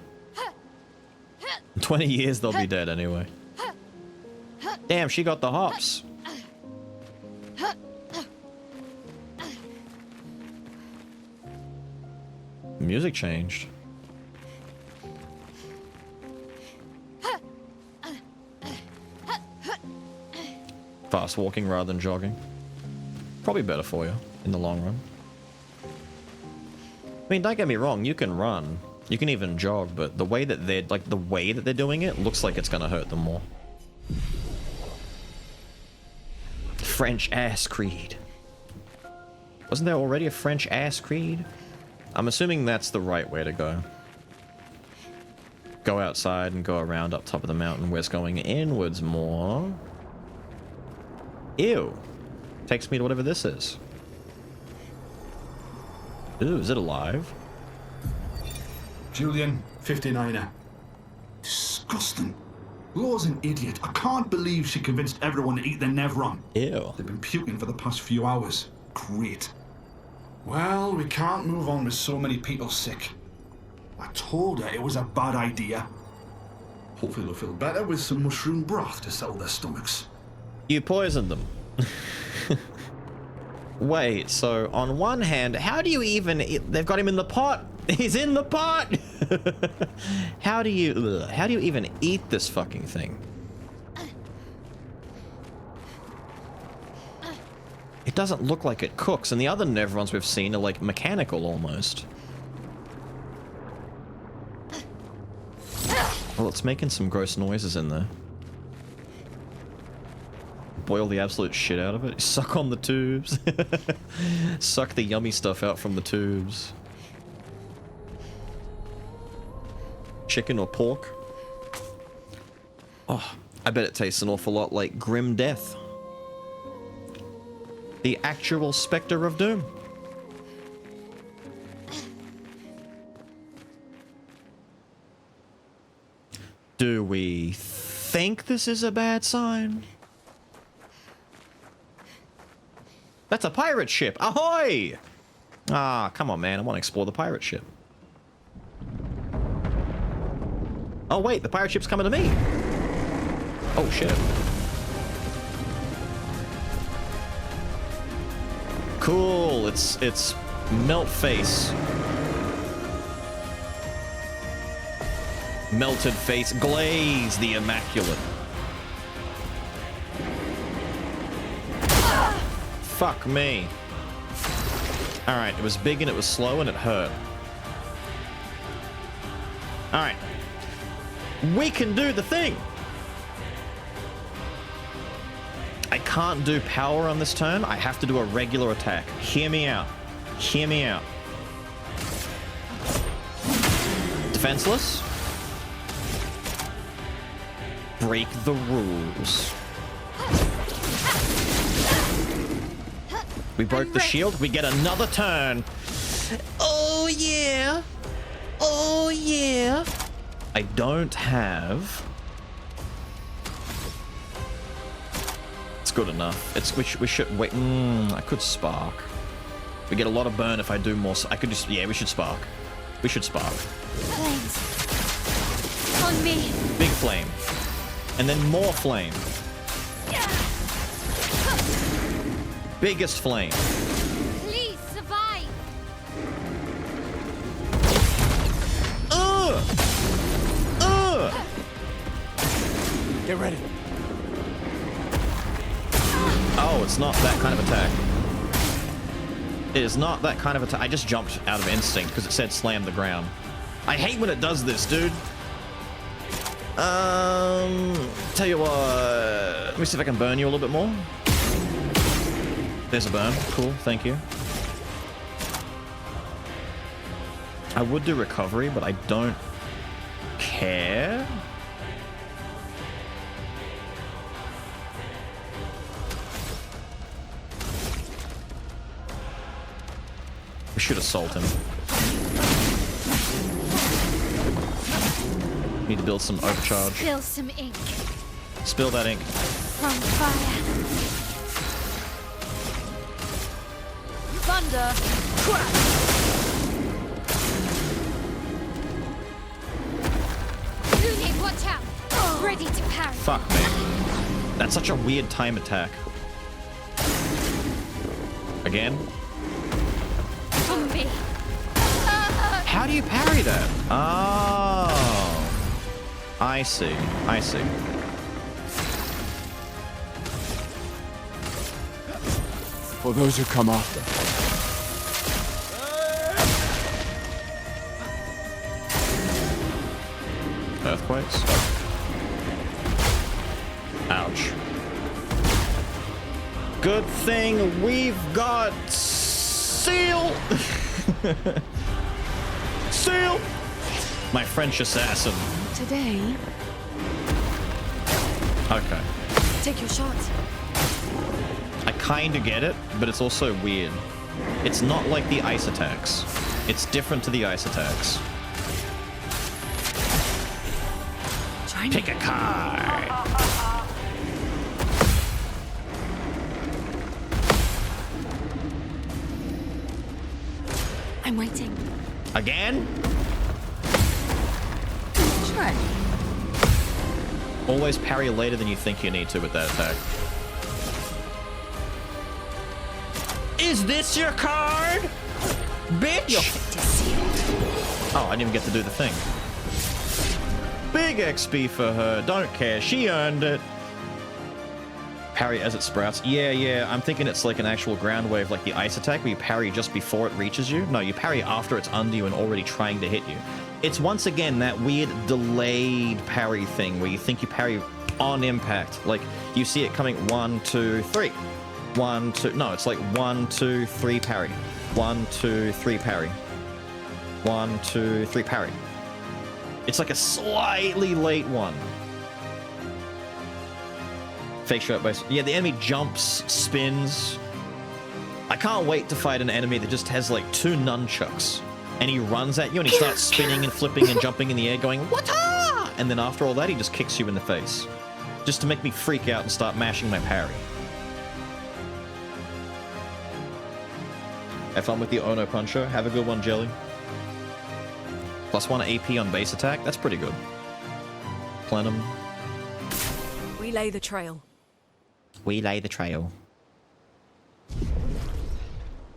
In 20 years they'll be dead anyway. Damn, she got the hops. The music changed. Fast walking rather than jogging. Probably better for you in the long run. I mean, don't get me wrong, you can run. You can even jog, but the way that they're doing it looks like it's gonna hurt them more. French ass creed. Wasn't there already a French ass creed? I'm assuming that's the right way to go. Go outside and go around up top of the mountain where it's going inwards more. Ew. Takes me to whatever this is. Ooh, is it alive? Julian, 59er. Disgusting. Law's an idiot. I can't believe she convinced everyone to eat the Nevron. Ew. They've been puking for the past few hours. Great. Well, we can't move on with so many people sick. I told her it was a bad idea. Hopefully they'll feel better with some mushroom broth to settle their stomachs. You poisoned them. Wait, so on one hand, how do you even... They've got him in the pot! He's in the pot! How do you even eat this fucking thing? It doesn't look like it cooks, and the other Nevrons we've seen are like mechanical almost. Well, it's making some gross noises in there. Boil the absolute shit out of it. Suck on the tubes. Suck the yummy stuff out from the tubes. Chicken or pork? Oh, I bet it tastes an awful lot like Grim Death. The actual Spectre of Doom. Do we think this is a bad sign? That's a pirate ship. Ahoy! Ah, come on, man. I want to explore the pirate ship. Oh, wait. The pirate ship's coming to me. Oh, shit. Cool. It's Melt Face. Melted Face. Glaze the Immaculate. Fuck me. Alright, it was big and it was slow and it hurt. Alright. We can do the thing! I can't do power on this turn. I have to do a regular attack. Hear me out. Hear me out. Defenseless. Break the rules. We broke the shield. We get another turn. Oh, yeah. Oh, yeah. I don't have... It's good enough. We should... Wait. I could spark. We get a lot of burn if I do more... I could just... Yeah, we should spark. We should spark. Flames. On me. Big flame. And then more flame. Biggest flame. Please survive. Get ready. Oh, it's not that kind of attack. It is not that kind of attack. I just jumped out of instinct because it said slam the ground. I hate when it does this, dude. Tell you what. Let me see if I can burn you a little bit more. There's a burn. Cool, thank you. I would do recovery, but I don't care. We should assault him. Need to build some overcharge. Spill some ink. Spill that ink. From fire. Thunder. Crack. Looney, watch out. Ready to parry. Fuck me. That's such a weird time attack. Again? On me. How do you parry that? Oh. I see. I see. For those who come after. Earthquakes. Ouch. Good thing we've got Seal. Seal. My French assassin. Today. Okay. Take your shot. I kind of get it, but it's also weird. It's not like the ice attacks. It's different to the ice attacks. Pick a card. I'm waiting. Again? Try. Always parry later than you think you need to with that attack. Is this your card? Bitch! Oh, I didn't even get to do the thing. Big XP for her. Don't care. She earned it. Parry as it sprouts. Yeah. I'm thinking it's like an actual ground wave, like the ice attack, where you parry just before it reaches you. No, you parry after it's under you and already trying to hit you. It's once again that weird delayed parry thing where you think you parry on impact. Like, you see it coming 1, 2, 3. 1, 2. No, it's like 1, 2, 3 parry. 1, 2, 3 parry. 1, 2, 3 parry. It's like a slightly late one. Fake shirt base. Yeah, the enemy jumps, spins. I can't wait to fight an enemy that just has like 2 nunchucks. And he runs at you and he starts spinning and flipping and jumping in the air going, "Wata!" And then after all that, he just kicks you in the face. Just to make me freak out and start mashing my parry. Have fun with the Ono Puncher. Have a good one, Jelly. +1 AP on base attack. That's pretty good. Plenum. We lay the trail. We lay the trail.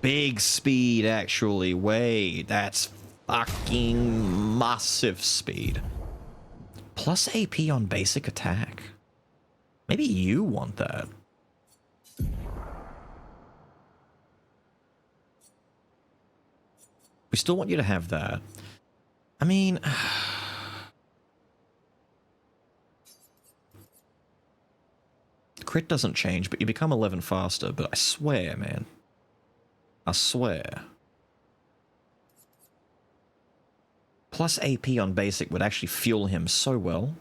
Big speed, actually. Wait, that's fucking massive speed. Plus AP on basic attack. Maybe you want that. We still want you to have that. I mean... Crit doesn't change, but you become 11 faster. But I swear, man. I swear. Plus AP on basic would actually fuel him so well.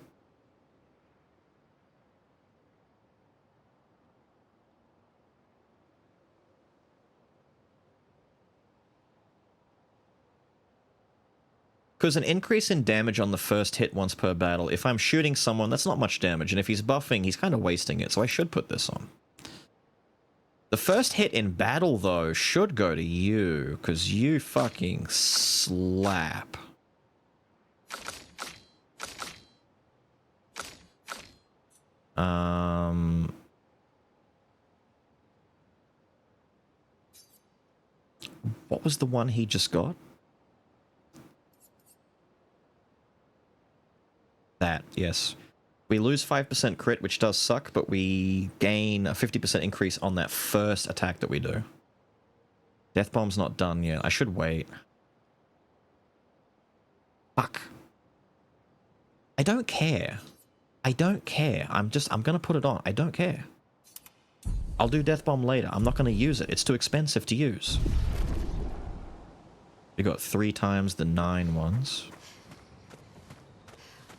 Because an increase in damage on the first hit once per battle, if I'm shooting someone, that's not much damage. And if he's buffing, he's kind of wasting it. So I should put this on. The first hit in battle, though, should go to you. Because you fucking slap. What was the one he just got? That, yes. We lose 5% crit, which does suck, but we gain a 50% increase on that first attack that we do. Death Bomb's not done yet. I should wait. Fuck. I don't care. I don't care. I'm gonna put it on. I don't care. I'll do Death Bomb later. I'm not gonna use it. It's too expensive to use. We got 3 times the 9 ones.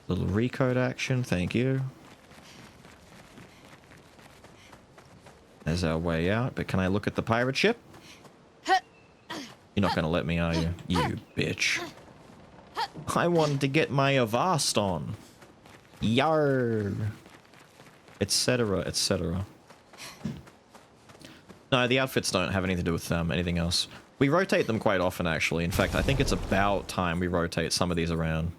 Little recode action, thank you. There's our way out, but can I look at the pirate ship? You're not gonna let me, are you? You bitch. I wanted to get my Avast on. Yar. Etc, etc. No, the outfits don't have anything to do with anything else. We rotate them quite often, actually. In fact, I think it's about time we rotate some of these around.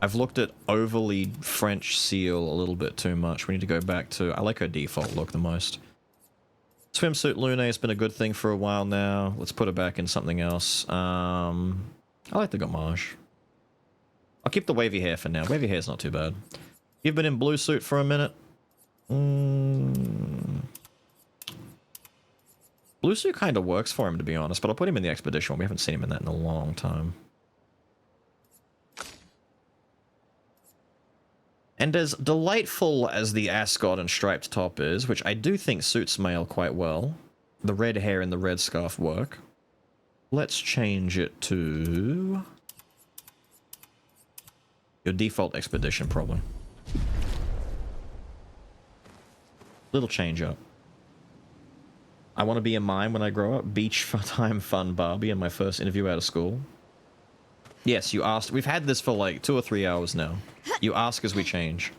I've looked at overly French Seal a little bit too much. We need to go back to... I like her default look the most. Swimsuit Lune has been a good thing for a while now. Let's put her back in something else. I like the Gommage. I'll keep the wavy hair for now. Wavy hair's not too bad. You've been in blue suit for a minute. Blue suit kind of works for him, to be honest, but I'll put him in the expedition one. We haven't seen him in that in a long time. And as delightful as the ascot and striped top is, which I do think suits Mael quite well, the red hair and the red scarf work. Let's change it to... your default expedition, probably. Little change up. I want to be a mime when I grow up. Beach time fun Barbie in my first interview out of school. Yes, you asked. We've had this for like 2 or 3 hours now. You ask as we change.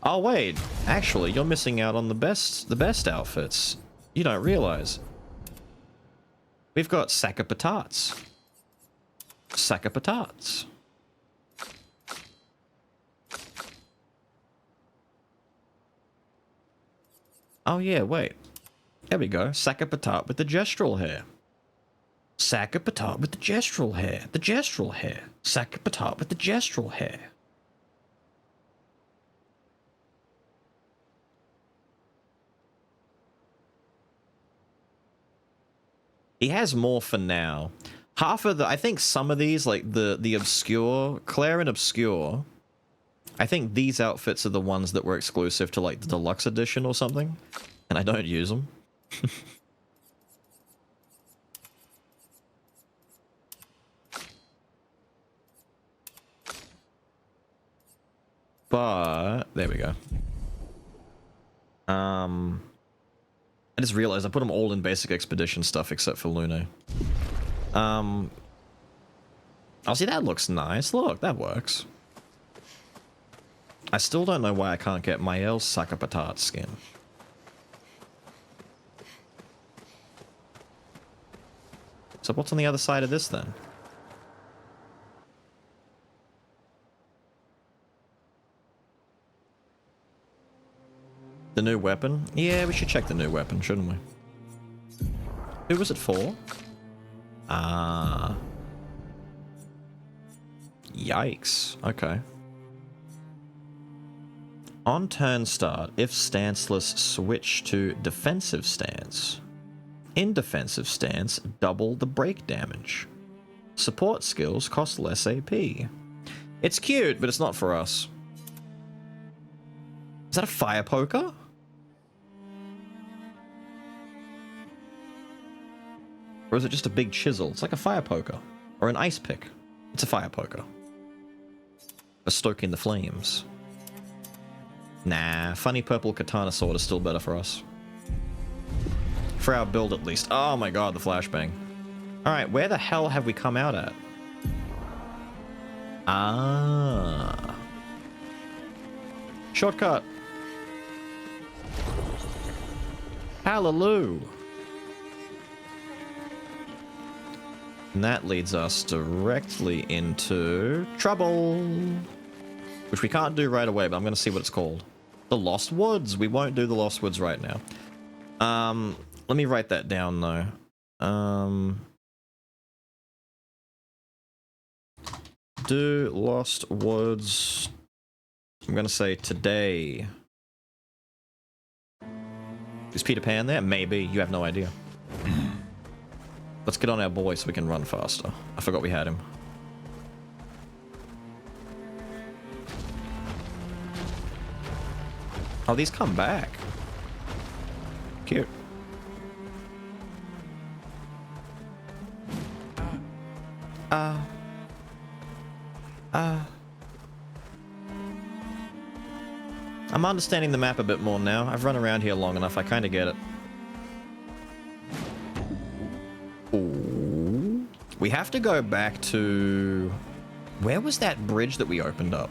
Oh wait, actually, you're missing out on the best outfits. You don't realize. We've got Sacca Patats. Sacca Patats. Oh yeah, wait. There we go. Sacca Patat with the gestural hair. Sacca Patat with the gestural hair. The gestural hair. Sacca Patat with the gestural hair. He has more for now. Half of the... I think some of these, like the obscure... Claire and Obscure... I think these outfits are the ones that were exclusive to like the deluxe edition or something. And I don't use them. But there we go. I just realized I put them all in basic expedition stuff except for Lune. Oh, see, that looks nice. Look, that works. I still don't know why I can't get Mael's Sacca Patat skin. So what's on the other side of this then? The new weapon? Yeah, we should check the new weapon, shouldn't we? Who was it for? Ah. Yikes. Okay. On turn start, if stanceless, switch to defensive stance. In defensive stance, double the break damage. Support skills cost less AP. It's cute, but it's not for us. Is that a fire poker? Or is it just a big chisel? It's like a fire poker. Or an ice pick. It's a fire poker. For stoking the flames. Nah, funny purple katana sword is still better for us. For our build at least. Oh my god, the flashbang. Alright, where the hell have we come out at? Ah. Shortcut. Hallelujah. And that leads us directly into trouble. Which we can't do right away, but I'm going to see what it's called. The Lost Woods. We won't do the Lost Woods right now. Let me write that down, though. Do Lost Woods. I'm going to say today. Is Peter Pan there? Maybe. You have no idea. Let's get on our boy so we can run faster. I forgot we had him. Oh, these come back. Cute. I'm understanding the map a bit more now. I've run around here long enough. I kind of get it. Ooh. We have to go back to... Where was that bridge that we opened up?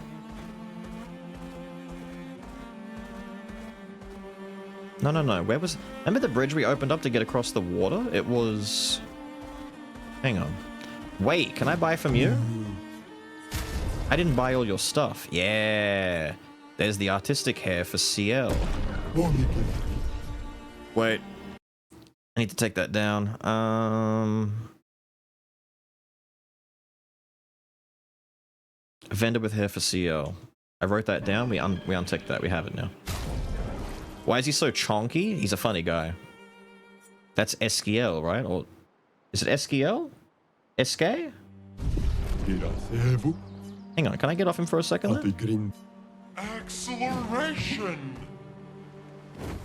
No. Where was... Remember the bridge we opened up to get across the water? It was... Hang on. Wait, can I buy from you? I didn't buy all your stuff. Yeah. There's the artistic hair for CL. Wait. I need to take that down. Vendor with hair for CL. I wrote that down. We unticked that. We have it now. Why is he so chonky? He's a funny guy. That's Eskiel, right? Or is it Eskiel? Eske? Hang on, can I get off him for a second then? Acceleration!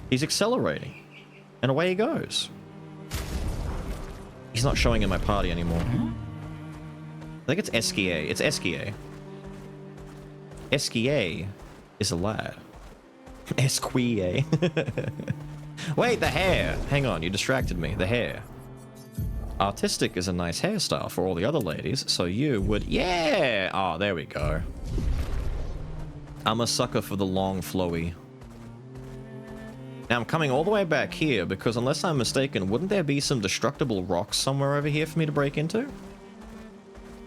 He's accelerating. And away he goes. He's not showing in my party anymore. I think it's Eskie. It's Eskie. Eskie is a lad. Esquie. Wait, the hair! Hang on, you distracted me. The hair. Artistic is a nice hairstyle for all the other ladies, so you would... Yeah! Oh, there we go. I'm a sucker for the long flowy. Now I'm coming all the way back here because unless I'm mistaken, wouldn't there be some destructible rocks somewhere over here for me to break into?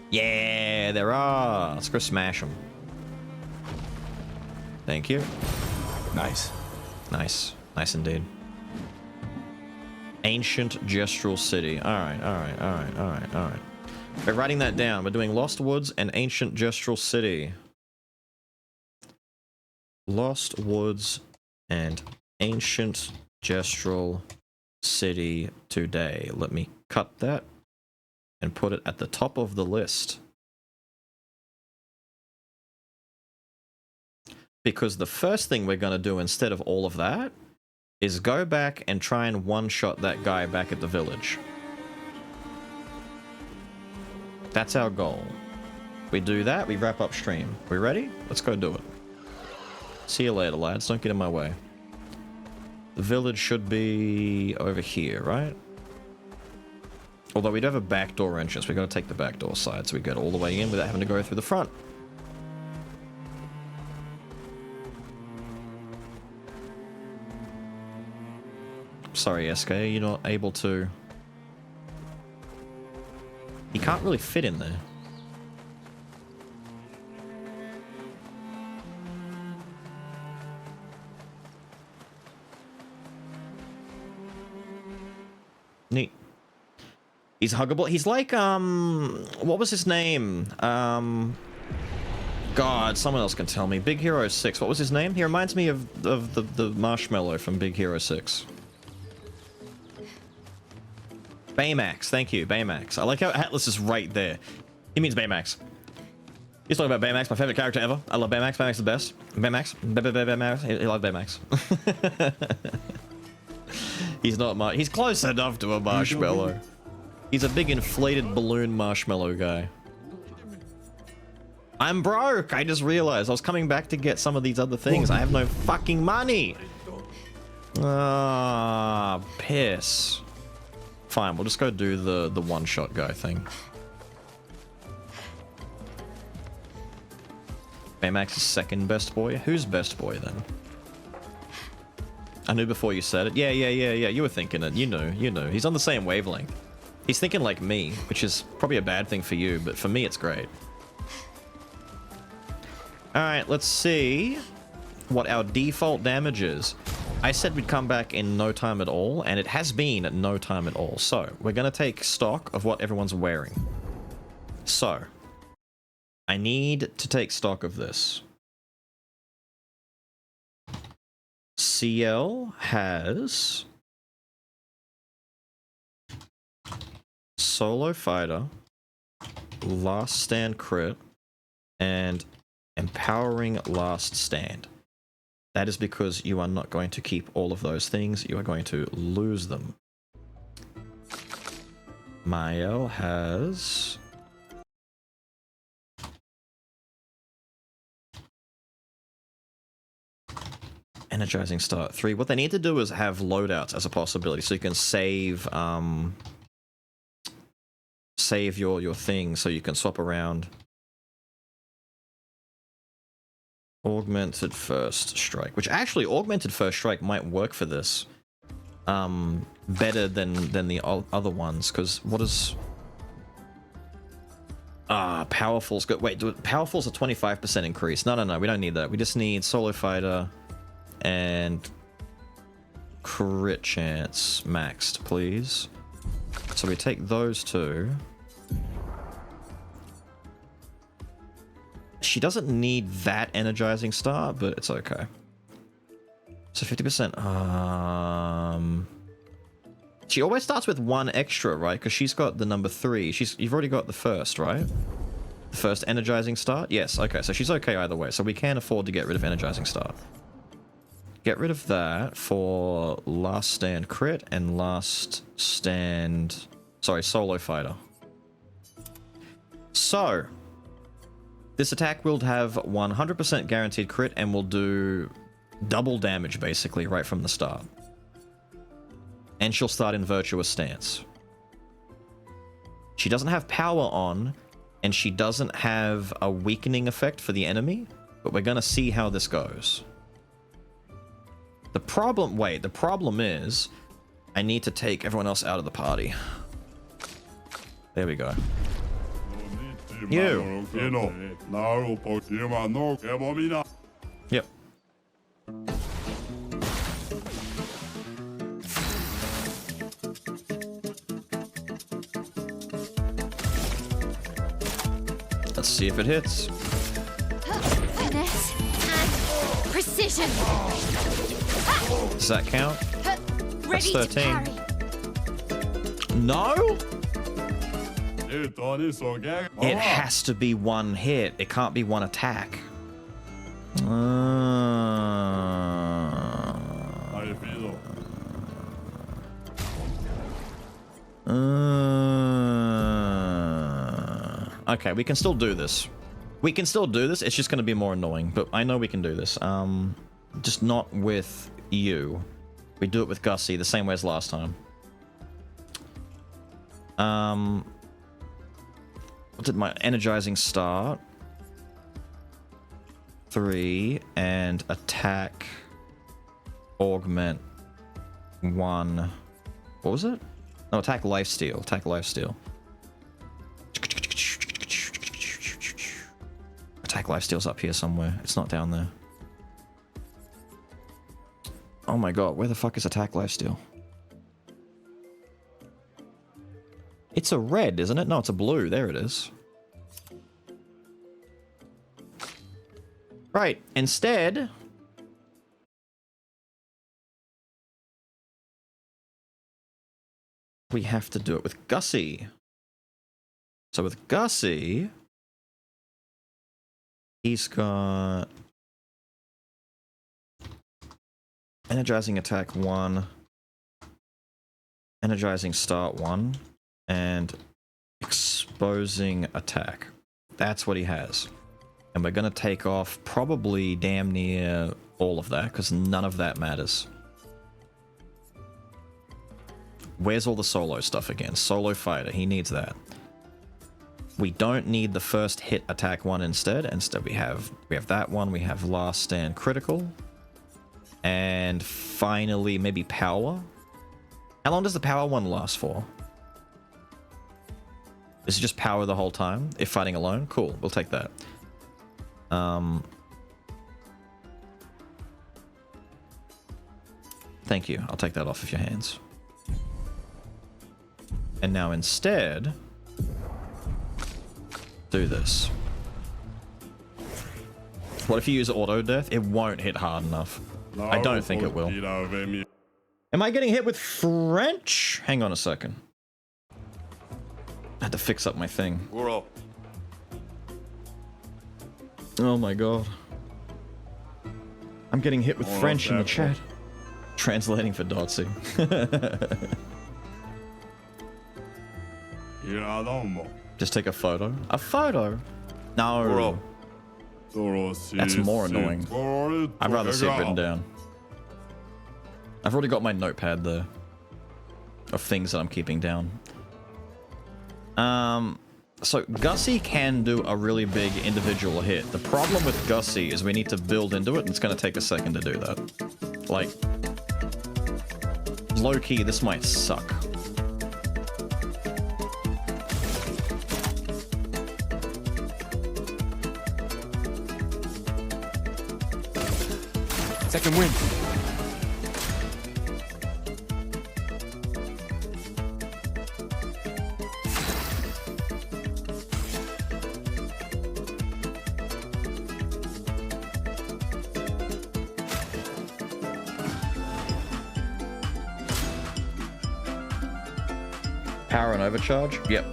Yeah, there are. Let's go smash them. Thank you. Nice. Nice. Nice indeed. Ancient Gestural City. Alright. We're writing that down. We're doing Lost Woods and Ancient Gestural City. Lost Woods and Ancient Gestural City today. Let me cut that and put it at the top of the list. Because the first thing we're going to do instead of all of that is go back and try and one-shot that guy back at the village. That's our goal. We do that, we wrap up stream. We ready? Let's go do it. See you later, lads. Don't get in my way. The village should be over here, right? Although we do have a backdoor entrance. We're going to take the backdoor side so we get all the way in without having to go through the front. Sorry, SK, you're not able to You can't really fit in there. Neat. He's huggable. He's like, what was his name? God, someone else can tell me. Big Hero 6. What was his name? He reminds me of the marshmallow from Big Hero 6. Baymax. Thank you, Baymax. I like how Atlas is right there. He means Baymax. He's talking about Baymax, my favorite character ever. I love Baymax. Baymax is the best. Baymax. Baymax. He loves Baymax. He's not much. He's close enough to a marshmallow. He's a big inflated balloon marshmallow guy. I'm broke. I just realized I was coming back to get some of these other things. I have no fucking money. Ah, piss. Fine, we'll just go do the one-shot guy thing. Baymax's second best boy? Who's best boy then? I knew before you said it. Yeah. You were thinking it. You know. He's on the same wavelength. He's thinking like me, which is probably a bad thing for you, but for me it's great. Alright, let's see what our default damage is. I said we'd come back in no time at all, and it has been at no time at all. So, we're going to take stock of what everyone's wearing. So, I need to take stock of this. CL has Solo Fighter, Last Stand Crit, and Empowering Last Stand. That is because you are not going to keep all of those things. You are going to lose them. Mael has Energizing Start 3. What they need to do is have loadouts as a possibility, so you can save save your thing, so you can swap around. Augmented First Strike, which actually Augmented First Strike might work for this better than the other ones, because what is Powerful's good. Wait, Powerful's a 25% increase. No, we don't need that. We just need Solo Fighter and Crit Chance maxed, please. So we take those two. She doesn't need that energizing start, but it's okay. So 50%. She always starts with one extra, right? Because she's got the number 3. You've already got the first, right? The first energizing start? Yes, okay. So she's okay either way. So we can afford to get rid of energizing start. Get rid of that for Last Stand Crit and Last Stand... Sorry, Solo Fighter. So... this attack will have 100% guaranteed crit and will do double damage, basically, right from the start. And she'll start in Virtuous Stance. She doesn't have power on, and she doesn't have a weakening effect for the enemy, but we're gonna see how this goes. The problem is, I need to take everyone else out of the party. There we go. You. Yep. Let's see if it hits. Finesse and precision. Does that count? That's 13. No? It has to be one hit. It can't be one attack. Okay, we can still do this. We can still do this. It's just going to be more annoying, but I know we can do this. Just not with you. We do it with Gussie the same way as last time. What did my energizing start? 3 and attack augment 1. What was it? No, attack lifesteal. Attack lifesteal. Attack lifesteal's up here somewhere. It's not down there. Oh my god, where the fuck is attack lifesteal? It's a red, isn't it? No, it's a blue. There it is. Right, instead... we have to do it with Gussie. So with Gussie... he's got... energizing attack 1, energizing start 1, and exposing attack. That's what he has. And we're gonna take off probably damn near all of that, because none of that matters. Where's all the solo stuff again? Solo fighter, he needs that. We don't need the first hit attack 1 instead. Instead we have that one, we have last stand critical. And finally, maybe power. How long does the power one last for? Is it just power the whole time? If fighting alone? Cool, we'll take that. Thank you, I'll take that off of your hands. And now instead... do this. What if you use auto death? It won't hit hard enough. I don't think it will. Am I getting hit with French? Hang on a second. I had to fix up my thing. Oh my god. I'm getting hit with French in the chat. Translating for Dotsy. Just take a photo. A photo? No. That's more annoying. I'd rather see it written down. I've already got my notepad there of things that I'm keeping down. So Gussie can do a really big individual hit. The problem with Gussie is we need to build into it, and it's going to take a second to do that. Like, low-key, this might suck. Second win. Power and overcharge? Yep.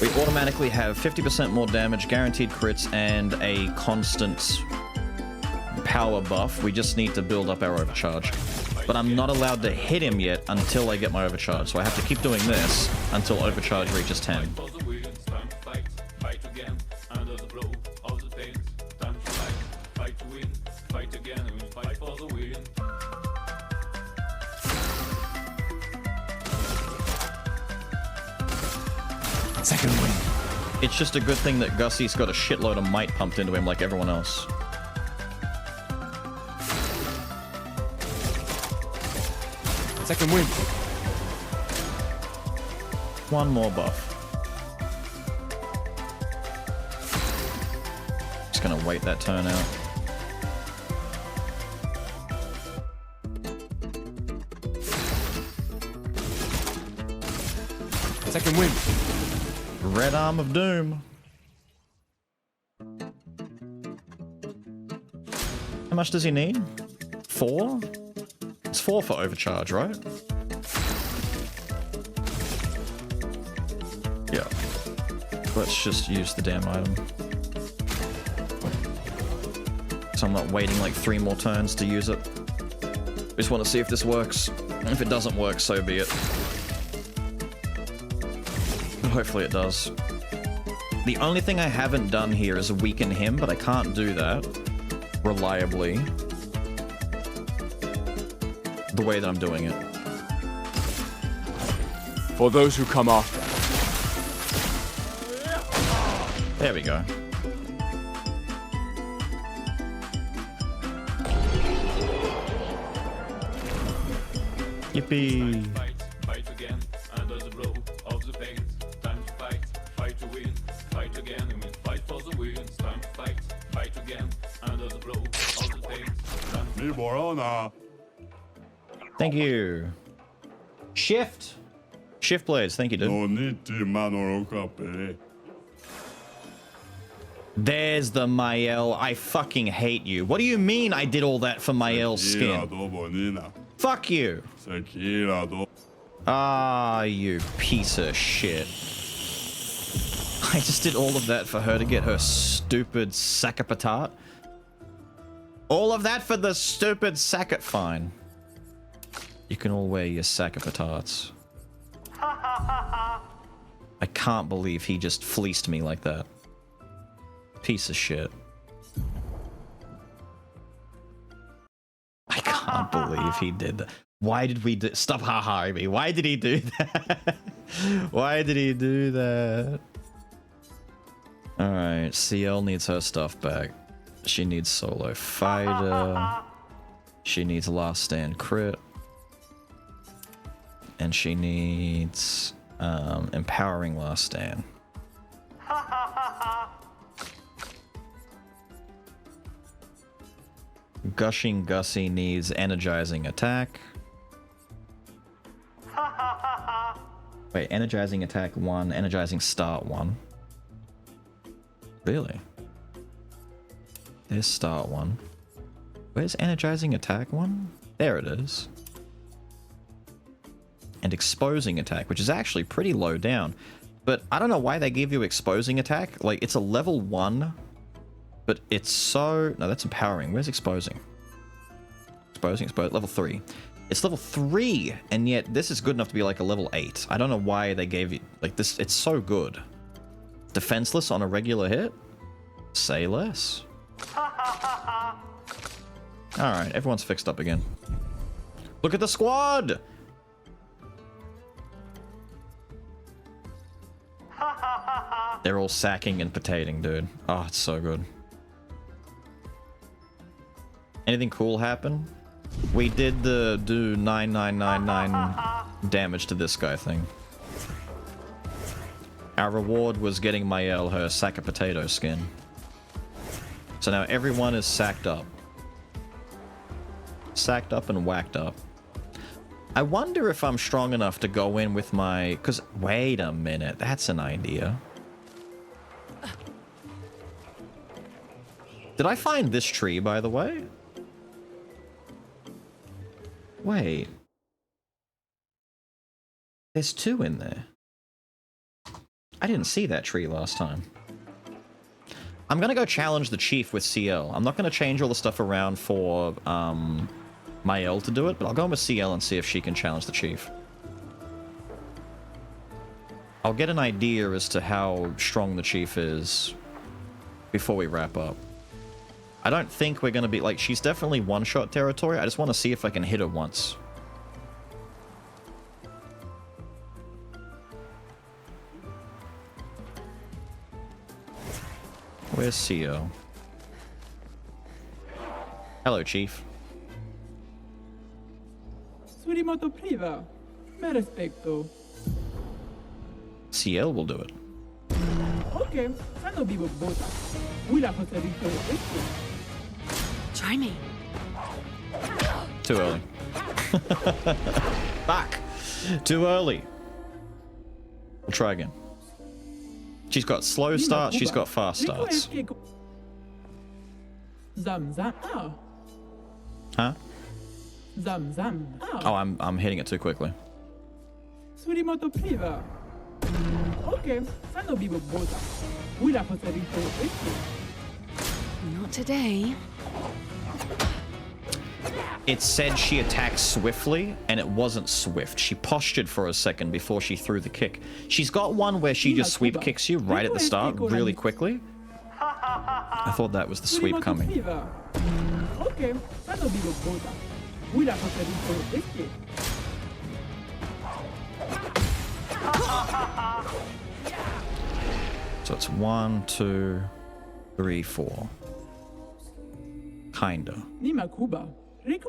We automatically have 50% more damage, guaranteed crits, and a constant power buff. We just need to build up our overcharge. But I'm not allowed to hit him yet until I get my overcharge, so I have to keep doing this until overcharge reaches 10. Second win. It's just a good thing that Gussie's got a shitload of might pumped into him like everyone else. Second win. One more buff. Just gonna wait that turn out. Second win. Red Arm of Doom. How much does he need? 4? It's 4 for overcharge, right? Yeah. Let's just use the damn item. So I'm not waiting like 3 more turns to use it. Just want to see if this works. And if it doesn't work, so be it. But hopefully it does. The only thing I haven't done here is weaken him, but I can't do that reliably the way that I'm doing it. For those who come after. There we go. Yippee. Fight again under the blow of the pain. Time to fight to win. Fight again and we'll fight for the win. It's time again under the blow of the pain. Mi Borona. Thank you. Shift. Shift blades. Thank you, dude. No niti manorokape. There's the Mael. I fucking hate you. What do you mean I did all that for Mael's skin? Fuck you. Ah, you piece of shit. I just did all of that for her to get her stupid sack of patat. All of that for the stupid sack of... Fine. You can all wear your sack of patats. I can't believe he just fleeced me like that. Piece of shit. I can't believe he did that. Why did we do... Stop ha-haing me. Why did he do that? Why did he do that? Alright, CL needs her stuff back. She needs solo fighter. She needs last stand crit. And she needs empowering last stand. Gushing Gussie needs energizing attack. Wait, energizing attack 1, energizing start 1. Really? There's start 1. Where's energizing attack 1? There it is. And exposing attack, which is actually pretty low down. But I don't know why they give you exposing attack. Like, it's a level 1. But it's so... No, that's empowering. Where's exposing? Exposing, level 3. It's level 3, and yet this is good enough to be like a level 8. I don't know why they gave you... Like, this... It's so good. Defenseless on a regular hit? Say less. Alright, everyone's fixed up again. Look at the squad! They're all sacking and potating, dude. Oh, it's so good. Anything cool happen? We did the do 9999 damage to this guy thing. Our reward was getting Mael her sack of potato skin. So now everyone is sacked up. Sacked up and whacked up. I wonder if I'm strong enough to go in with my... Because, wait a minute, that's an idea. Did I find this tree, by the way? Wait. There's 2 in there. I didn't see that tree last time. I'm gonna go challenge the chief with CL. I'm not gonna change all the stuff around for Mael to do it, but I'll go in with CL and see if she can challenge the chief. I'll get an idea as to how strong the chief is before we wrap up. I don't think we're gonna be... Like, she's definitely one-shot territory. I just want to see if I can hit her once. Where's CO? Hello, Chief. Surimoto priva. Me respecto. CL will do it. Okay, sano vivo bota. Wila facilito esto. Try me. Too early. Back. Too early. We'll try again. She's got slow starts, she's got fast starts. Zam zam. Huh? Zam zam. Oh, I'm hitting it too quickly. Surimoto priva. Okay, sano vivo bota. Wila facilito esto. Not today. It said she attacked swiftly, and it wasn't swift. She postured for a second before she threw the kick. She's got one where she just sweep kicks you right at the start, really quickly. I thought that was the sweep coming. Okay, sano vivo bota. Wila facilito esto. So it's 1, 2, 3, 4. Kinda. Nima Cuba. Like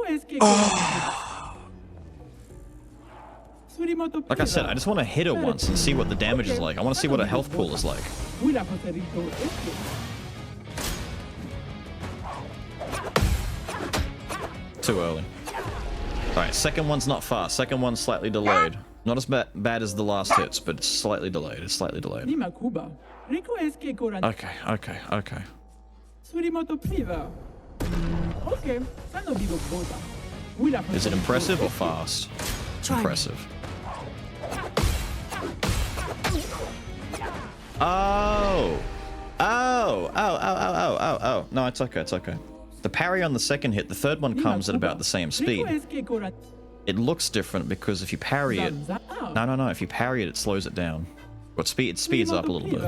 I said, I just want to hit her once and see what the damage is like. I want to see what her health pool is like. Too early. Alright, second one's not fast. Second one's slightly delayed. Not as bad as the last hits, but it's slightly delayed. It's slightly delayed. Okay, okay, okay. Is it impressive or fast? Impressive. Oh! Oh. No, it's okay, it's okay. The parry on the second hit, the third one comes at about the same speed. It looks different because if you parry it... No. If you parry it, it slows it down. But it speeds up a little bit.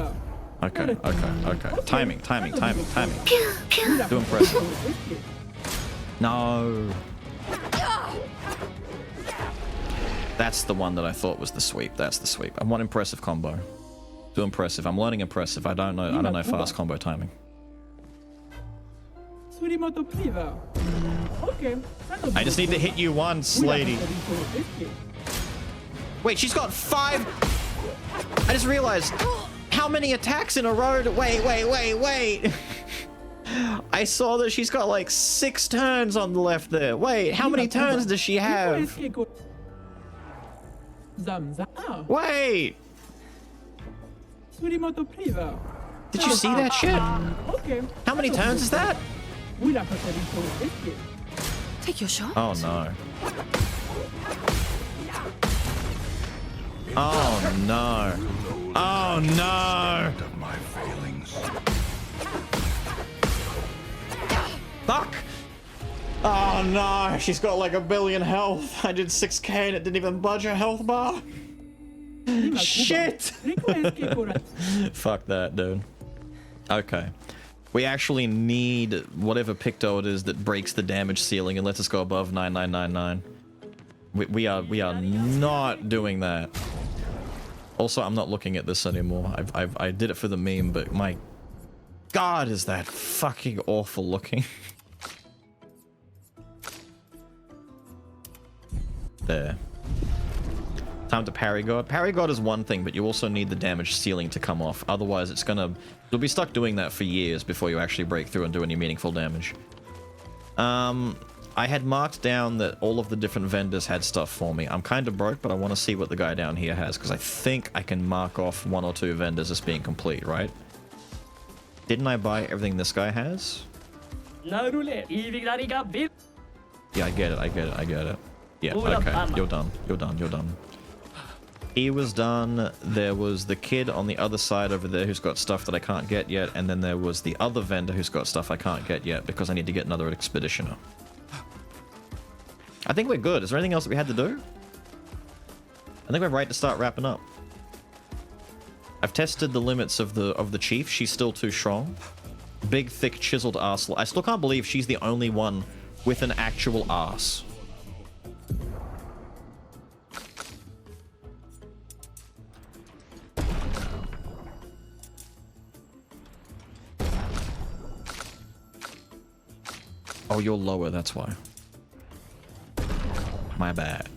Okay. Timing. Do impressive. No. That's the one that I thought was the sweep. That's the sweep. I want impressive combo. Do impressive. I'm learning impressive. I don't know fast combo timing. I just need to hit you once, lady. Wait, she's got 5. I just realized how many attacks in a row. Wait. I saw that she's got like 6 turns on the left there. Wait, how many turns does she have? Wait. Did you see that shit? How many turns is that? Take your shot. Oh no. Oh no. Oh no. My failings. Fuck. Oh no. She's got like 1 billion health. I did 6k and it didn't even budge her health bar. Shit. Fuck that, dude. Okay. We actually need whatever Picto it is that breaks the damage ceiling and lets us go above 9999. We are not doing that. Also, I'm not looking at this anymore. I did it for the meme, but my God, is that fucking awful looking. There. Time to parry god. Parry god is one thing, but you also need the damage ceiling to come off. Otherwise, you'll be stuck doing that for years before you actually break through and do any meaningful damage. I had marked down that all of the different vendors had stuff for me. I'm kind of broke, but I want to see what the guy down here has, because I think I can mark off 1 or 2 vendors as being complete, right? Didn't I buy everything this guy has? Yeah, I get it. Yeah, okay. You're done. He was done. There was the kid on the other side over there who's got stuff that I can't get yet, and then there was the other vendor who's got stuff I can't get yet because I need to get another expeditioner. I think we're good. Is there anything else that we had to do? I think we're right to start wrapping up. I've tested the limits of the chief. She's still too strong. Big, thick, chiseled arse. I still can't believe she's the only one with an actual arse. Oh, you're lower, that's why. My bad.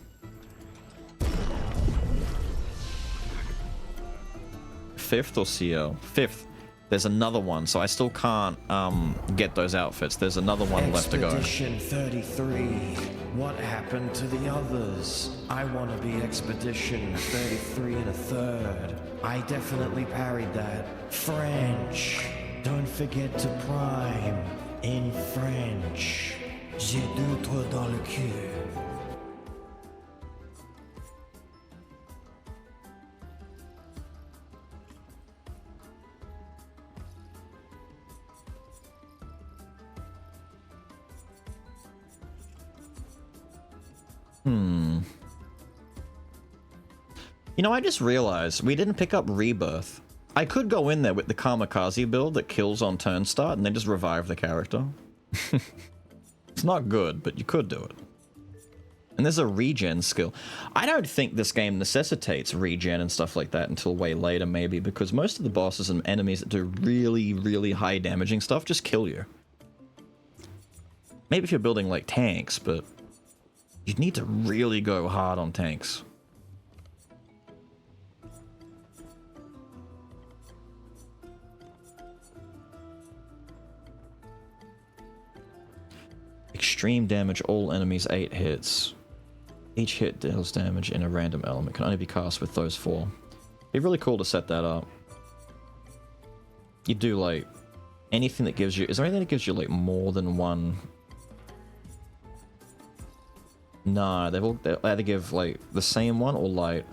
5th or CO? 5th. There's another one, so I still can't get those outfits. There's another one left to go. Expedition 33. What happened to the others? I want to be Expedition 33 1/3. I definitely parried that. French. Don't forget to prime. In French. J'ai 2 dans le cul. You know, I just realized we didn't pick up Rebirth. I could go in there with the Kamikaze build that kills on turn start and then just revive the character. It's not good, but you could do it. And there's a regen skill. I don't think this game necessitates regen and stuff like that until way later, maybe, because most of the bosses and enemies that do really, really high damaging stuff just kill you. Maybe if you're building, like, tanks, but you'd need to really go hard on tanks. Extreme damage, all enemies 8 hits. Each hit deals damage in a random element. Can only be cast with those 4. It'd be really cool to set that up. You do like anything that gives you... Is there anything that gives you like more than one? No, they either give like the same one or light.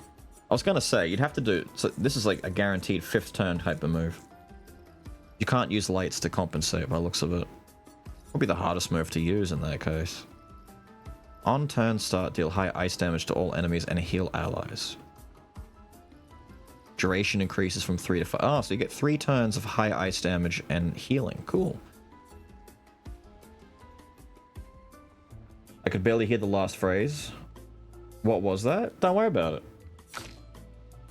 I was gonna say you'd have to do... So this is like a guaranteed 5th turn type of move. You can't use lights to compensate by the looks of it. Would be the hardest move to use in that case. On turn start, deal high ice damage to all enemies and heal allies. Duration increases from 3 to 5. Oh, so you get 3 turns of high ice damage and healing. Cool. I could barely hear the last phrase. What was that? Don't worry about it.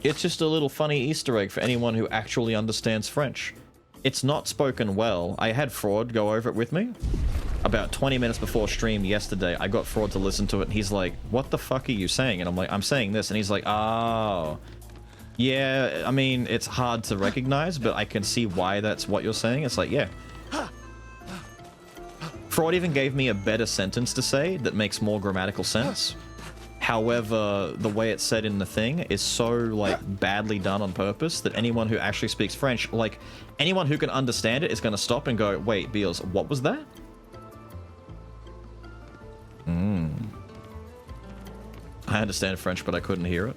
It's just a little funny Easter egg for anyone who actually understands French. It's not spoken well. I had Fraud go over it with me. About 20 minutes before stream yesterday, I got Fraud to listen to it, and he's like, what the fuck are you saying? And I'm like, I'm saying this. And he's like, oh. Yeah, I mean, it's hard to recognize, but I can see why that's what you're saying. It's like, yeah. Fraud even gave me a better sentence to say that makes more grammatical sense. However, the way it's said in the thing is so, like, badly done on purpose that anyone who actually speaks French, like, anyone who can understand it is going to stop and go, wait, Beals, what was that? I understand French, but I couldn't hear it.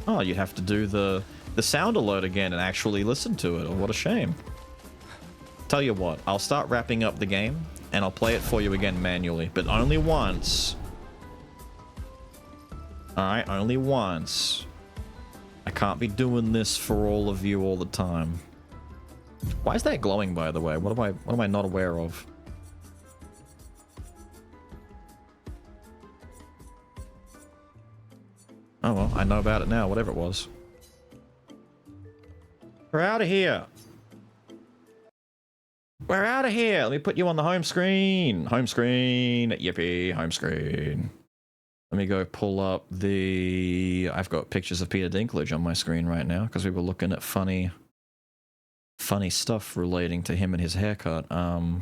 Oh, you'd have to do the sound alert again and actually listen to it. Oh, what a shame. Tell you what, I'll start wrapping up the game, and I'll play it for you again manually, but only once. Alright, only once. I can't be doing this for all of you all the time. Why is that glowing, by the way? What am I not aware of? Oh well, I know about it now, whatever it was. We're out of here. We're out of here. Let me put you on the home screen. Home screen. Yippee, home screen. Let me go pull up the... I've got pictures of Peter Dinklage on my screen right now because we were looking at funny stuff relating to him and his haircut. Where's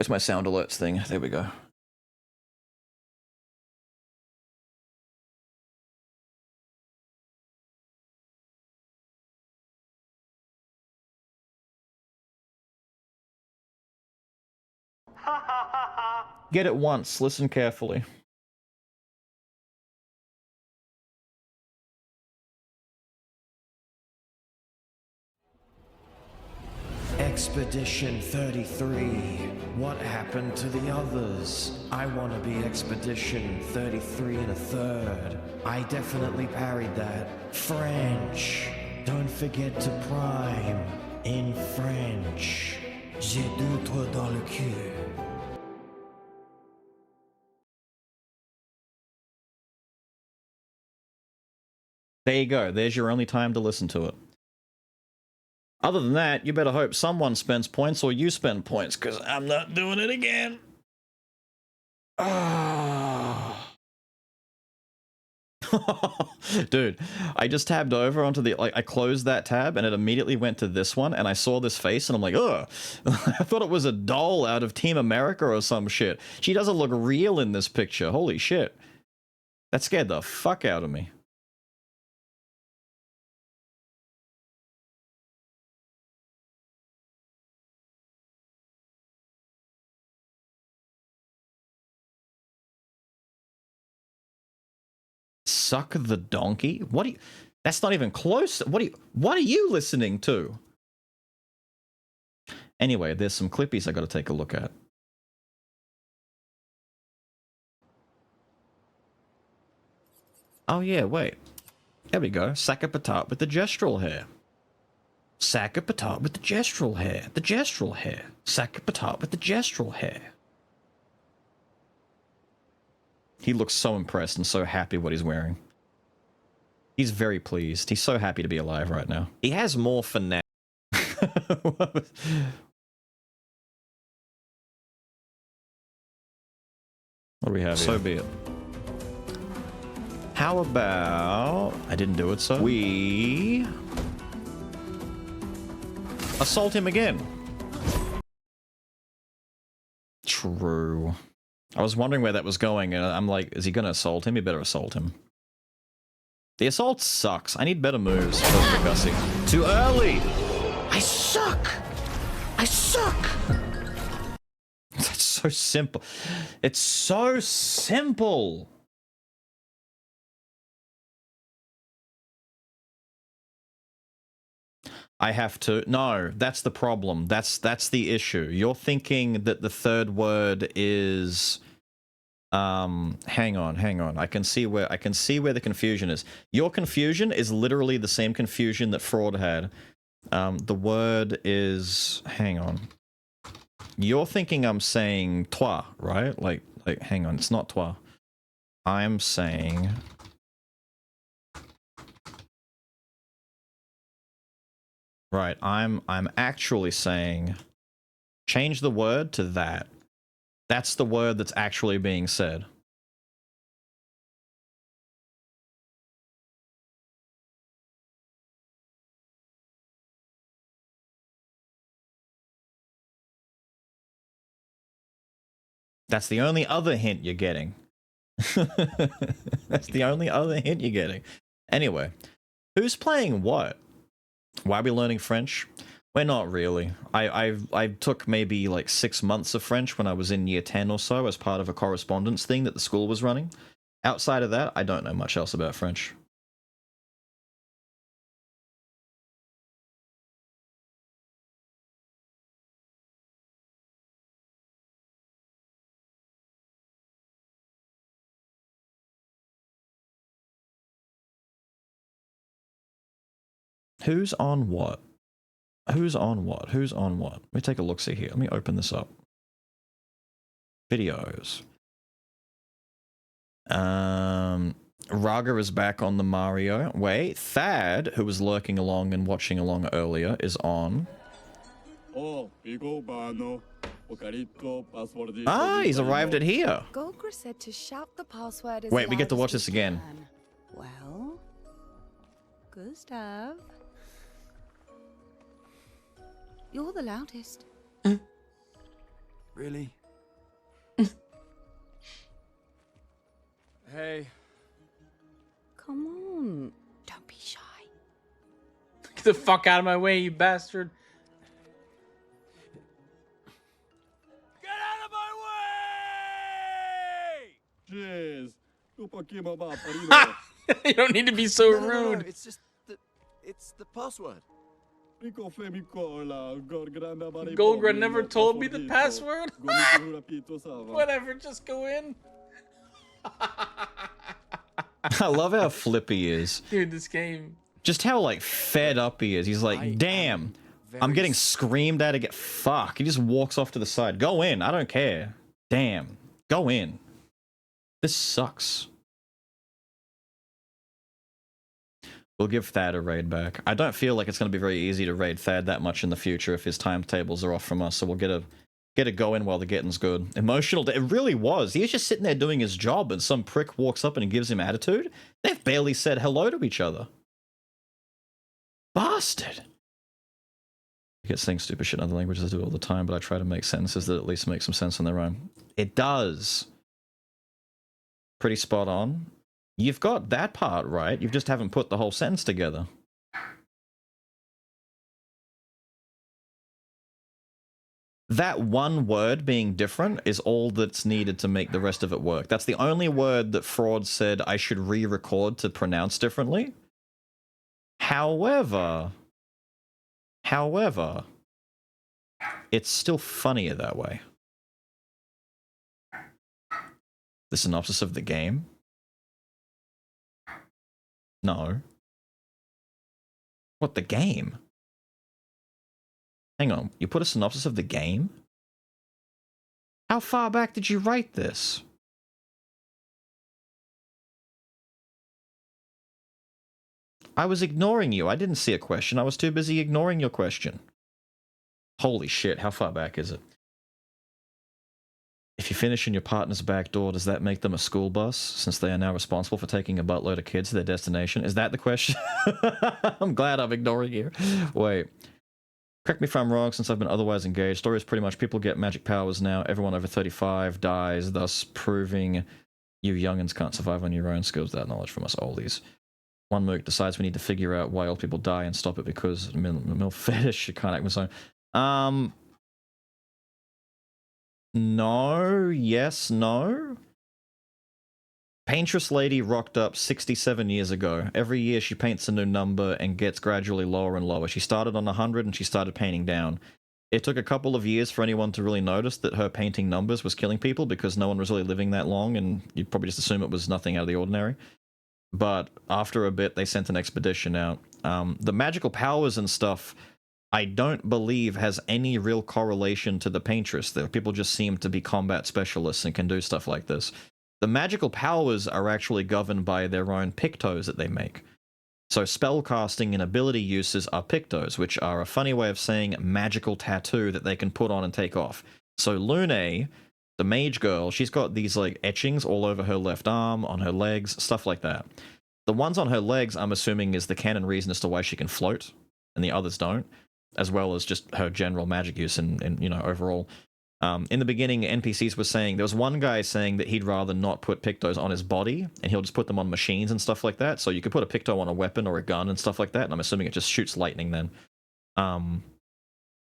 my sound alerts thing? There we go. Get it once, listen carefully. Expedition 33. What happened to the others? I want to be Expedition 33 and a third. I definitely parried that. French. Don't forget to prime in French. J'ai deux toi dans le cul. There you go. There's your only time to listen to it. Other than that, you better hope someone spends points or you spend points, because I'm not doing it again. Dude, I just tabbed over onto the... Like, I closed that tab, and it immediately went to this one, and I saw this face, and I'm like, ugh. I thought it was a doll out of Team America or some shit. She doesn't look real in this picture. Holy shit. That scared the fuck out of me. Suck the donkey? What do you... That's not even close. What are you listening to? Anyway, there's some clippies I gotta take a look at. Oh yeah, wait. There we go. Sack a patat with the gestural hair. Sack a patat with the gestural hair. The gestural hair. Sack a patat with the gestural hair. He looks so impressed and so happy what he's wearing. He's very pleased. He's so happy to be alive right now. He has more finesse. What do we have here? So be it. How about... I didn't do it, so... We... assault him again. true. I was wondering where that was going, and I'm like, is he gonna assault him? He better assault him. The assault sucks. I need better moves for Gussie. Too early! I suck! I suck! That's so simple. It's so simple! I have to... No, that's the problem. That's the issue. You're thinking that the third word is... hang on. I can see where the confusion is. Your confusion is literally the same confusion that Fraud had. The word is... Hang on. You're thinking I'm saying toi, right? Like, hang on, it's not toi. I'm saying... Right, I'm actually saying... Change the word to that. That's the word that's actually being said. That's the only other hint you're getting. That's the only other hint you're getting. Anyway, who's playing what? Why are we learning French? We're not really. I took maybe like 6 months of French when I was in year 10 or so as part of a correspondence thing that the school was running. Outside of that, I don't know much else about French. Who's on what? Who's on what? Who's on what? Let me take a look-see here. Let me open this up. Videos. Raga is back on the Mario. Wait, Thad, who was lurking along and watching along earlier, is on. Ah, he's arrived at here. Golgra said to shout the password as Wait, we get to loud watch as this we again. can. Well, Gustav, you're the loudest. Really? Hey. Come on, don't be shy. Get the fuck out of my way, you bastard. Get out of my way! Jeez. You don't need to be so No, rude. it's just it's the password. Golgra never told me the password. Whatever, just go in. I love how flippy he is. Dude, this game. Just how, like, fed up he is. He's like, damn, I'm getting screamed at to get fuck. He just walks off to the side. Go in. I don't care. Damn. Go in. This sucks. We'll give Thad a raid back. I don't feel like it's going to be very easy to raid Thad that much in the future if his timetables are off from us, so we'll get a go in while the getting's good. Emotional, it really was. He was just sitting there doing his job and some prick walks up and gives him attitude. They've barely said hello to each other. Bastard. I get saying stupid shit in other languages. I do it all the time, but I try to make sentences that at least make some sense on their own. It does. Pretty spot on. You've got that part right. You just haven't put the whole sentence together. That one word being different is all that's needed to make the rest of it work. That's the only word that Fraud said I should re-record to pronounce differently. However, it's still funnier that way. The synopsis of the game? No. What, the game? Hang on, you put a synopsis of the game? How far back did you write this? I was ignoring you. I didn't see a question. I was too busy ignoring your question. Holy shit, how far back is it? If you finish in your partner's back door, does that make them a school bus, since they are now responsible for taking a buttload of kids to their destination? Is that the question? I'm glad I'm ignoring you. Wait. Correct me if I'm wrong, since I've been otherwise engaged. Story is pretty much people get magic powers now. Everyone over 35 dies, thus proving you youngins can't survive on your own skills without knowledge from us oldies. One mook decides we need to figure out why old people die and stop it because MILF fetish, you can't act with so. No, yes, no. Paintress lady rocked up 67 years ago. Every year she paints a new number and gets gradually lower and lower. She started on 100 and she started painting down. It took a couple of years for anyone to really notice that her painting numbers was killing people because no one was really living that long and you'd probably just assume it was nothing out of the ordinary. But after a bit, they sent an expedition out. The magical powers and stuff, I don't believe has any real correlation to the Paintress. People just seem to be combat specialists and can do stuff like this. The magical powers are actually governed by their own pictos that they make. So spellcasting and ability uses are pictos, which are a funny way of saying magical tattoo that they can put on and take off. So Lune, the mage girl, she's got these like etchings all over her left arm, on her legs, stuff like that. The ones on her legs, I'm assuming, is the canon reason as to why she can float, and the others don't, as well as just her general magic use and you know, overall. In the beginning, NPCs were saying, there was one guy saying that he'd rather not put pictos on his body, and he'll just put them on machines and stuff like that. So you could put a picto on a weapon or a gun and stuff like that, and I'm assuming it just shoots lightning then.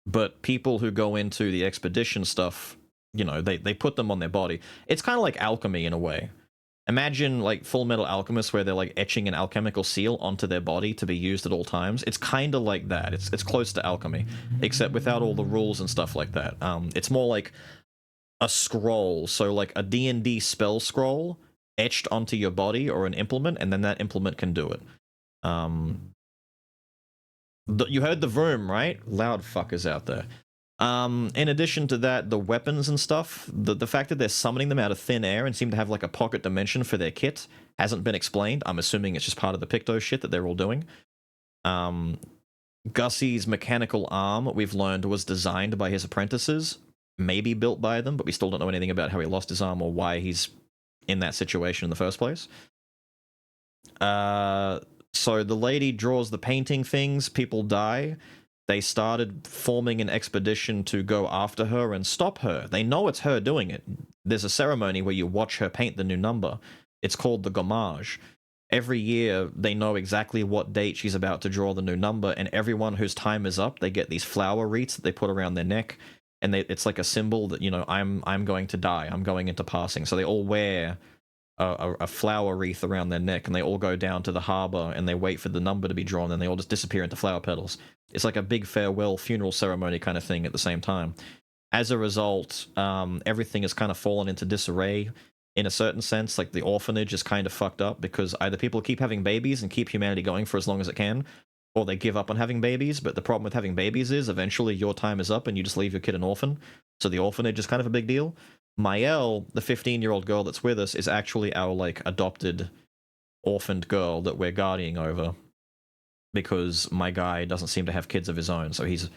But people who go into the expedition stuff, you know, they put them on their body. It's kind of like alchemy in a way. Imagine like Full Metal Alchemist where they're like etching an alchemical seal onto their body to be used at all times. It's kind of like that. It's close to alchemy, except without all the rules and stuff like that. It's more like a scroll, so like a D&D spell scroll etched onto your body or an implement, and then that implement can do it. You heard the vroom, right? Loud fuckers out there. In addition to that, the weapons and stuff, the fact that they're summoning them out of thin air and seem to have like a pocket dimension for their kit hasn't been explained. I'm assuming it's just part of the Picto shit that they're all doing. Gussie's mechanical arm, we've learned, was designed by his apprentices, maybe built by them, but we still don't know anything about how he lost his arm or why he's in that situation in the first place. So the lady draws the painting things, people die. They started forming an expedition to go after her and stop her. They know it's her doing it. There's a ceremony where you watch her paint the new number. It's called the Gommage. Every year, they know exactly what date she's about to draw the new number, and everyone whose time is up, they get these flower wreaths that they put around their neck, and it's like a symbol that, you know, I'm going to die, I'm going into passing. So they all wear a flower wreath around their neck, and they all go down to the harbor, and they wait for the number to be drawn, and they all just disappear into flower petals. It's like a big farewell funeral ceremony kind of thing at the same time. As a result, everything has kind of fallen into disarray in a certain sense. Like the orphanage is kind of fucked up because either people keep having babies and keep humanity going for as long as it can, or they give up on having babies. But the problem with having babies is eventually your time is up and you just leave your kid an orphan. So the orphanage is kind of a big deal. Mael, the 15-year-old girl that's with us, is actually our like adopted orphaned girl that we're guarding over, because my guy doesn't seem to have kids of his own, so he's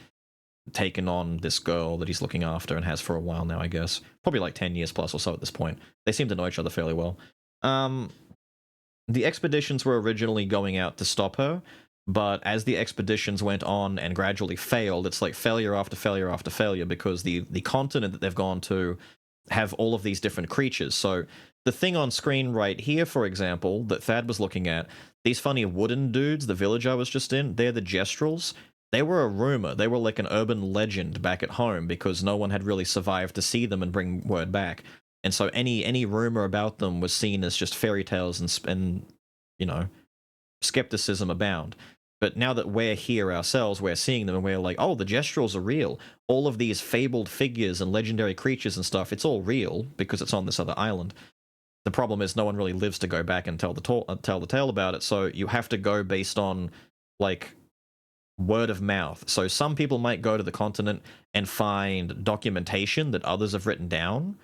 taken on this girl that he's looking after and has for a while now, I guess. Probably like 10 years plus or so at this point. They seem to know each other fairly well. The expeditions were originally going out to stop her, but as the expeditions went on and gradually failed, it's like failure after failure after failure, because the continent that they've gone to have all of these different creatures. So the thing on screen right here, for example, that Thad was looking at, these funny wooden dudes, the village I was just in, they're the Gestrels. They were a rumor. They were like an urban legend back at home because no one had really survived to see them and bring word back. And so any rumor about them was seen as just fairy tales and you know, skepticism abound. But now that we're here ourselves, we're seeing them and we're like, oh, the Gestrels are real. All of these fabled figures and legendary creatures and stuff, it's all real because it's on this other island. The problem is no one really lives to go back and tell the tale about it, so you have to go based on, like, word of mouth. So some people might go to the continent and find documentation that others have written down,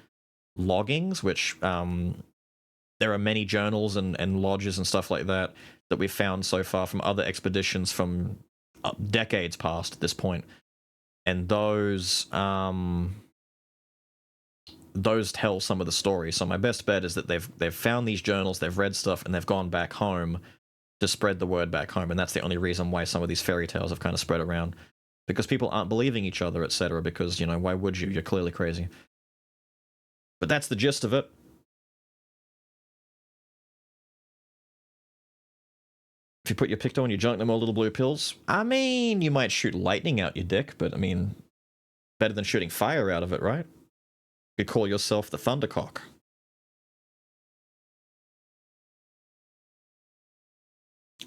loggings, which there are many journals and lodges and stuff like that that we've found so far from other expeditions from decades past at this point. And those tell some of the stories. So my best bet is that they've found these journals, they've read stuff, and they've gone back home to spread the word back home. And that's the only reason why some of these fairy tales have kind of spread around, because people aren't believing each other, etc. Because, you know, why would you? You're clearly crazy. But that's the gist of it. If you put your Picto and you junk them all little blue pills, I mean, you might shoot lightning out your dick, but I mean, better than shooting fire out of it, right? You could call yourself the Thundercock.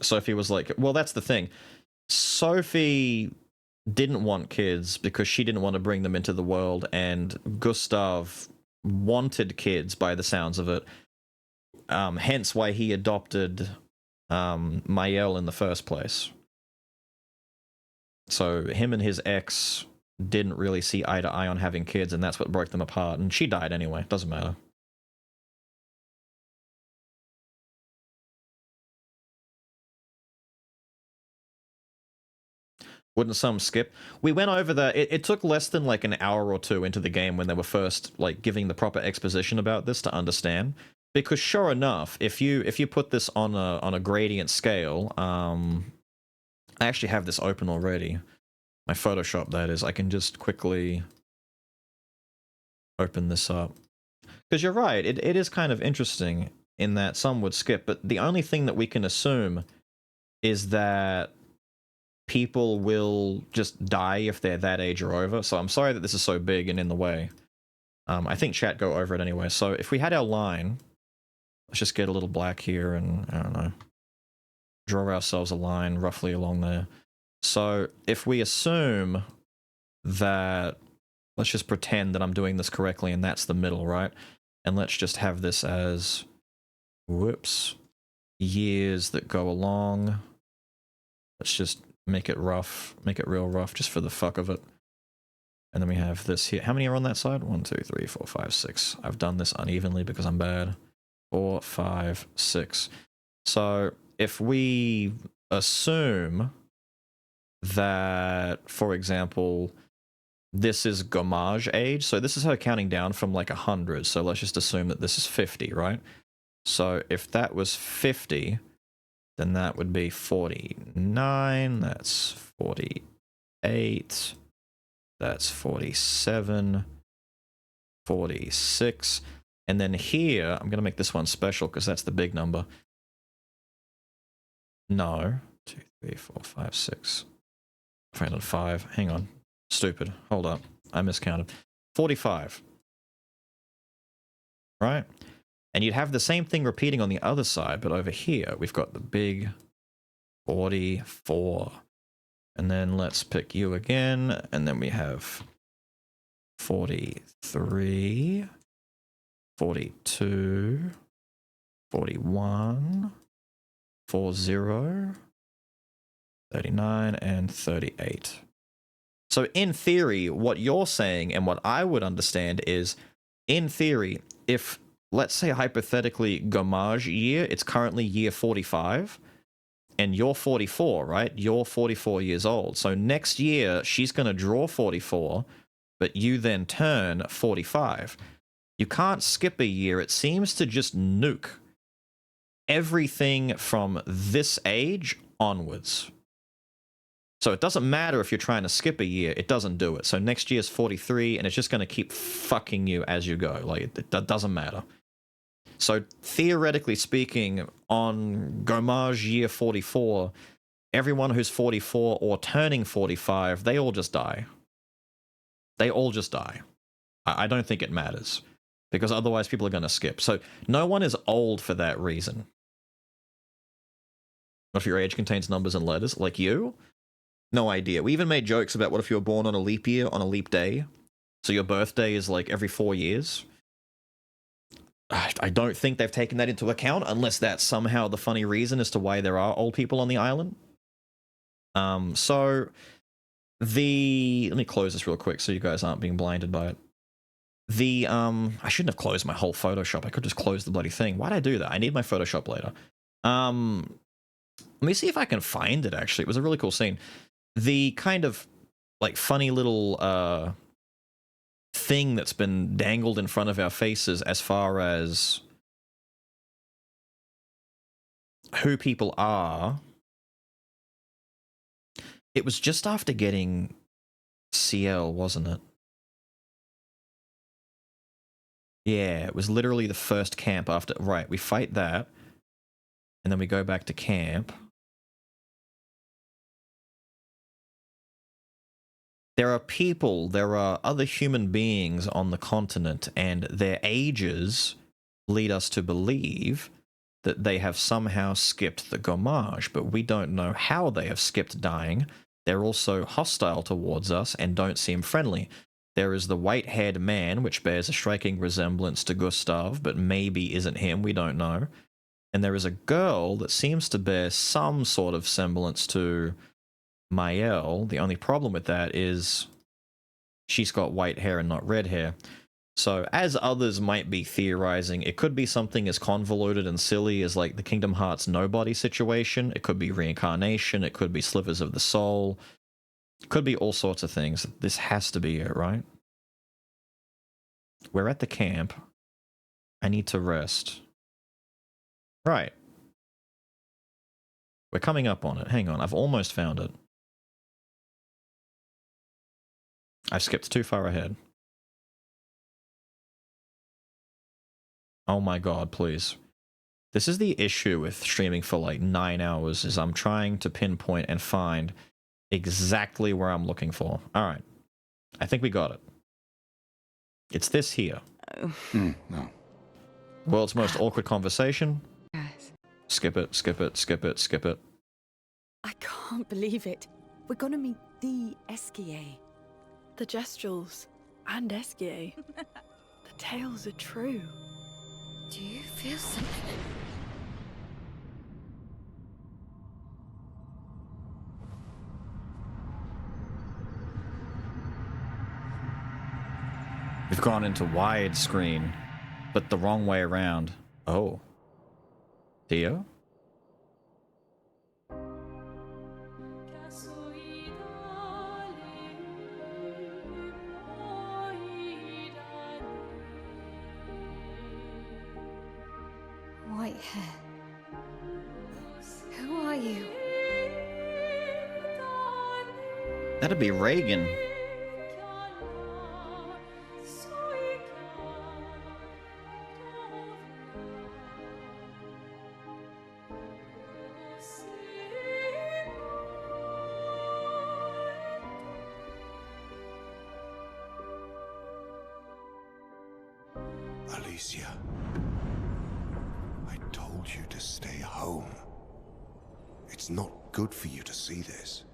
Sophie was like, well, that's the thing. Sophie didn't want kids because she didn't want to bring them into the world, and Gustav wanted kids by the sounds of it. Hence why he adopted Mael in the first place. So him and his ex didn't really see eye to eye on having kids, and that's what broke them apart. And she died anyway. Doesn't matter. Wouldn't some skip? We went over it took less than like an hour or two into the game when they were first like giving the proper exposition about this to understand. Because sure enough, if you put this on a gradient scale, I actually have this open already. My Photoshop, that is. I can just quickly open this up. Because you're right, it is kind of interesting in that some would skip, but the only thing that we can assume is that people will just die if they're that age or over. So I'm sorry that this is so big and in the way. I think chat go over it anyway. So if we had our line, let's just get a little black here and, I don't know, draw ourselves a line roughly along there. So if we assume that, let's just pretend that I'm doing this correctly and that's the middle, right? And let's just have this as, whoops, years that go along. Let's just make it rough, make it real rough, just for the fuck of it. And then we have this here. How many are on that side? 1, 2, 3, 4, 5, 6. I've done this unevenly because I'm bad. 4, 5, 6. So if we assume that, for example, this is Gommage age, so this is her counting down from like 100. So let's just assume that this is 50, right? So if that was 50, then that would be 49, that's 48, that's 47, 46, and then here, I'm going to make this one special because that's the big number. No, 2, 3, 4, 5, 6, 5, hang on, stupid, hold up, I miscounted. 45, right? And you'd have the same thing repeating on the other side, but over here, we've got the big 44. And then let's pick you again, and then we have 43, 42, 41, 40, 39, and 38. So in theory, what you're saying and what I would understand is, in theory, if, let's say hypothetically, Gommage year, it's currently year 45, and you're 44, right? You're 44 years old. So next year, she's going to draw 44, but you then turn 45. You can't skip a year. It seems to just nuke everything from this age onwards. So it doesn't matter if you're trying to skip a year, it doesn't do it. So next year's 43, and it's just going to keep fucking you as you go. Like, it doesn't matter. So theoretically speaking, on Gommage year 44, everyone who's 44 or turning 45, they all just die. They all just die. I don't think it matters, because otherwise people are going to skip. So no one is old for that reason. What if your age contains numbers and letters, like you? No idea. We even made jokes about what if you were born on a leap year, on a leap day? So your birthday is like every 4 years? I don't think they've taken that into account, unless that's somehow the funny reason as to why there are old people on the island. So let me close this real quick so you guys aren't being blinded by it. I shouldn't have closed my whole Photoshop. I could just close the bloody thing. Why'd I do that? I need my Photoshop later. Let me see if I can find it, actually. It was a really cool scene. The kind of, like, funny little, thing that's been dangled in front of our faces as far as who people are. It was just after getting CL, wasn't it? Yeah, it was literally the first camp after... Right, we fight that. And then we go back to camp. There are people, there are other human beings on the continent, and their ages lead us to believe that they have somehow skipped the Gommage, but we don't know how they have skipped dying. They're also hostile towards us and don't seem friendly. There is the white-haired man, which bears a striking resemblance to Gustav, but maybe isn't him, we don't know. And there is a girl that seems to bear some sort of semblance to Mael. The only problem with that is she's got white hair and not red hair. So, as others might be theorizing, it could be something as convoluted and silly as like the Kingdom Hearts Nobody situation. It could be reincarnation. It could be slivers of the soul. It could be all sorts of things. This has to be it, right? We're at the camp. I need to rest. Right. We're coming up on it. Hang on, I've almost found it. I skipped too far ahead. Oh my god, please. This is the issue with streaming for like 9 hours, is I'm trying to pinpoint and find exactly where I'm looking for. Alright. I think we got it. It's this here. No. World's most awkward conversation. Yes. Skip it, skip it, skip it, skip it. I can't believe it. We're gonna meet the Esquier. The Gestrals and Esquier. The tales are true. Do you feel something? We've gone into widescreen, but the wrong way around. Oh. Theo? White hair. Who are you? That'd be Reagan. Alicia, I told you to stay home. It's not good for you to see this.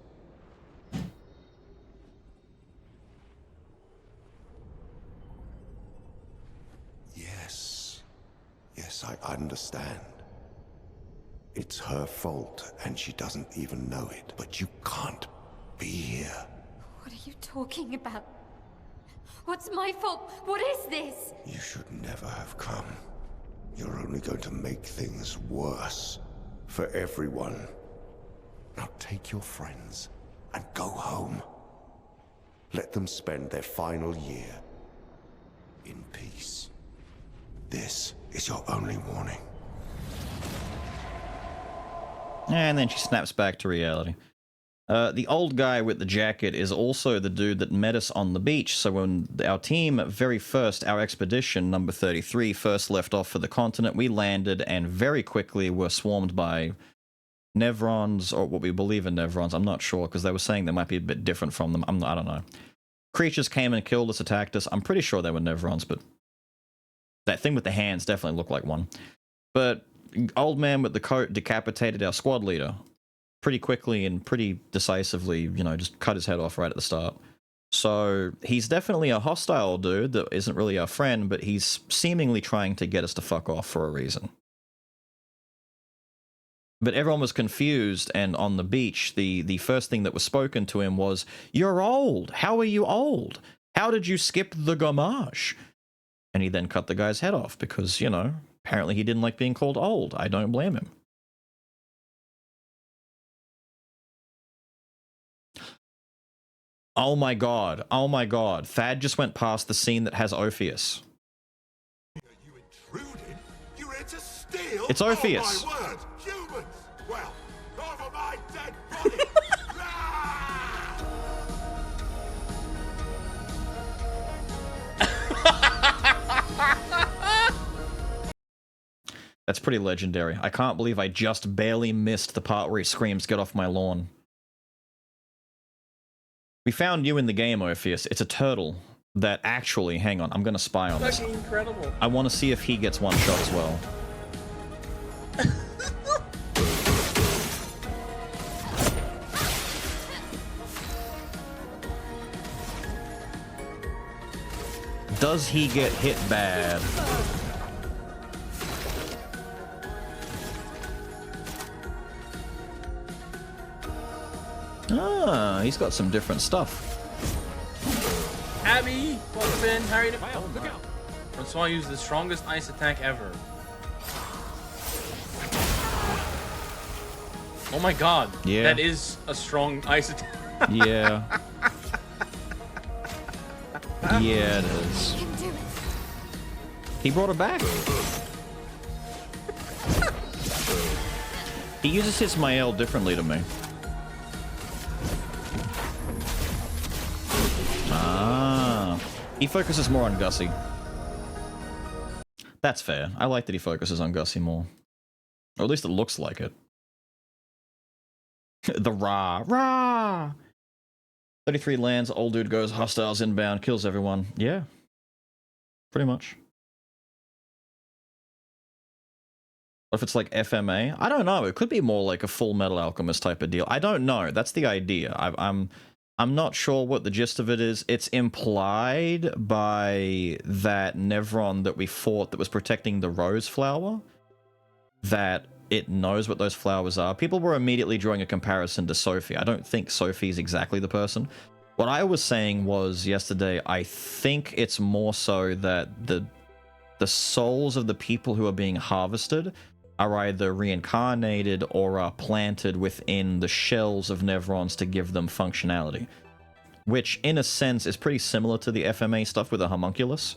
Yes, I understand. It's her fault, and she doesn't even know it. But you can't be here. What are you talking about? What's my fault? What is this? You should never have come. You're only going to make things worse for everyone. Now take your friends and go home. Let them spend their final year in peace. This is your only warning. And then she snaps back to reality. The old guy with the jacket is also the dude that met us on the beach. So when our team, our expedition, number 33, first left off for the continent, we landed and very quickly were swarmed by Nevrons, or what we believe are Nevrons. I'm not sure, because they were saying they might be a bit different from them. I don't know. Creatures came and killed us, attacked us. I'm pretty sure they were Nevrons, but that thing with the hands definitely looked like one. But old man with the coat decapitated our squad leader pretty quickly and pretty decisively, you know, just cut his head off right at the start. So he's definitely a hostile dude that isn't really our friend, but he's seemingly trying to get us to fuck off for a reason. But everyone was confused, and on the beach, the first thing that was spoken to him was, "You're old. How are you old? How did you skip the Gommage?" And he then cut the guy's head off because, you know, apparently he didn't like being called old. I don't blame him. Oh my god. Oh my god. Thad just went past the scene that has Ophius. You intruded? You're here to steal? It's Ophius. Oh my word! Humans! Well, over my dead body! That's pretty legendary. I can't believe I just barely missed the part where he screams, "Get off my lawn." We found you in the game, Orpheus. It's a turtle that actually... Hang on, I'm gonna spy on this. Fucking incredible. I want to see if he gets one shot as well. Does he get hit bad? Ah, he's got some different stuff. Abby, welcome in. How are you doing? Look out. Francois used the strongest ice attack ever. Oh my god. Yeah. That is a strong ice attack. Yeah. Yeah, it is. He brought it back. He uses his Mael differently to me. Ah. He focuses more on Gussie. That's fair. I like that he focuses on Gussie more. Or at least it looks like it. The rah. Rah! 33 lands, old dude goes, hostiles inbound, kills everyone. Yeah. Pretty much. What if it's like FMA? I don't know. It could be more like a Full Metal Alchemist type of deal. I don't know. That's the idea. I'm not sure what the gist of it is. It's implied by that Nevron that we fought that was protecting the rose flower, that it knows what those flowers are. People were immediately drawing a comparison to Sophie. I don't think Sophie's exactly the person. What I was saying was yesterday, I think it's more so that the souls of the people who are being harvested are either reincarnated or are planted within the shells of Nevrons to give them functionality. Which, in a sense, is pretty similar to the FMA stuff with a homunculus,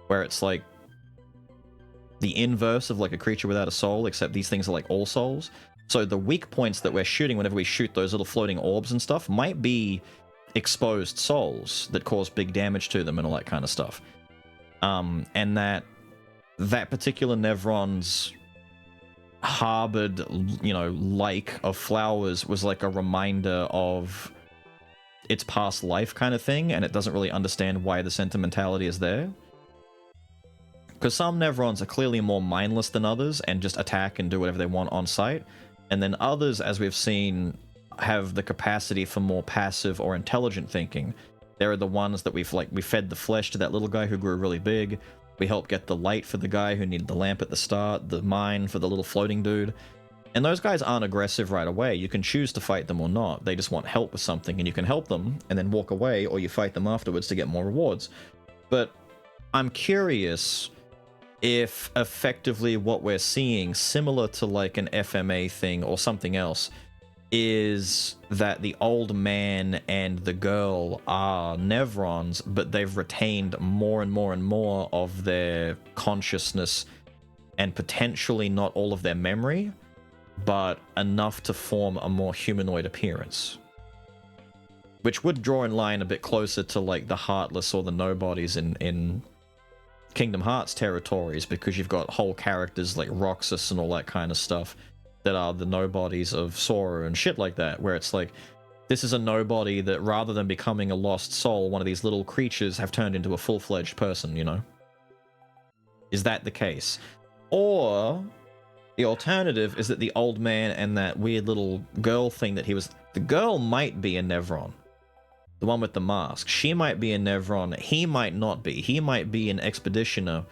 where it's like the inverse of like a creature without a soul, except these things are like all souls. So the weak points that we're shooting whenever we shoot those little floating orbs and stuff might be exposed souls that cause big damage to them and all that kind of stuff. And that particular Nevron's harbored, you know, like of flowers was like a reminder of its past life kind of thing, and it doesn't really understand why the sentimentality is there. Because some Nevrons are clearly more mindless than others and just attack and do whatever they want on sight. And then others, as we've seen, have the capacity for more passive or intelligent thinking. They're the ones that we fed the flesh to that little guy who grew really big. We helped get the light for the guy who needed the lamp at the start, the mine for the little floating dude. And those guys aren't aggressive right away. You can choose to fight them or not. They just want help with something, and you can help them and then walk away, or you fight them afterwards to get more rewards. But I'm curious if effectively what we're seeing, similar to like an FMA thing or something else, is that the old man and the girl are Nevrons, but they've retained more and more and more of their consciousness and potentially not all of their memory, but enough to form a more humanoid appearance. Which would draw in line a bit closer to like the Heartless or the Nobodies in Kingdom Hearts territories, because you've got whole characters like Roxas and all that kind of stuff that are the Nobodies of Sora and shit like that, where it's like, this is a nobody that rather than becoming a lost soul, one of these little creatures have turned into a full-fledged person, you know? Is that the case? Or the alternative is that the old man and that weird little girl thing that he was... The girl might be a Nevron. The one with the mask. She might be a Nevron. He might not be. He might be an expeditioner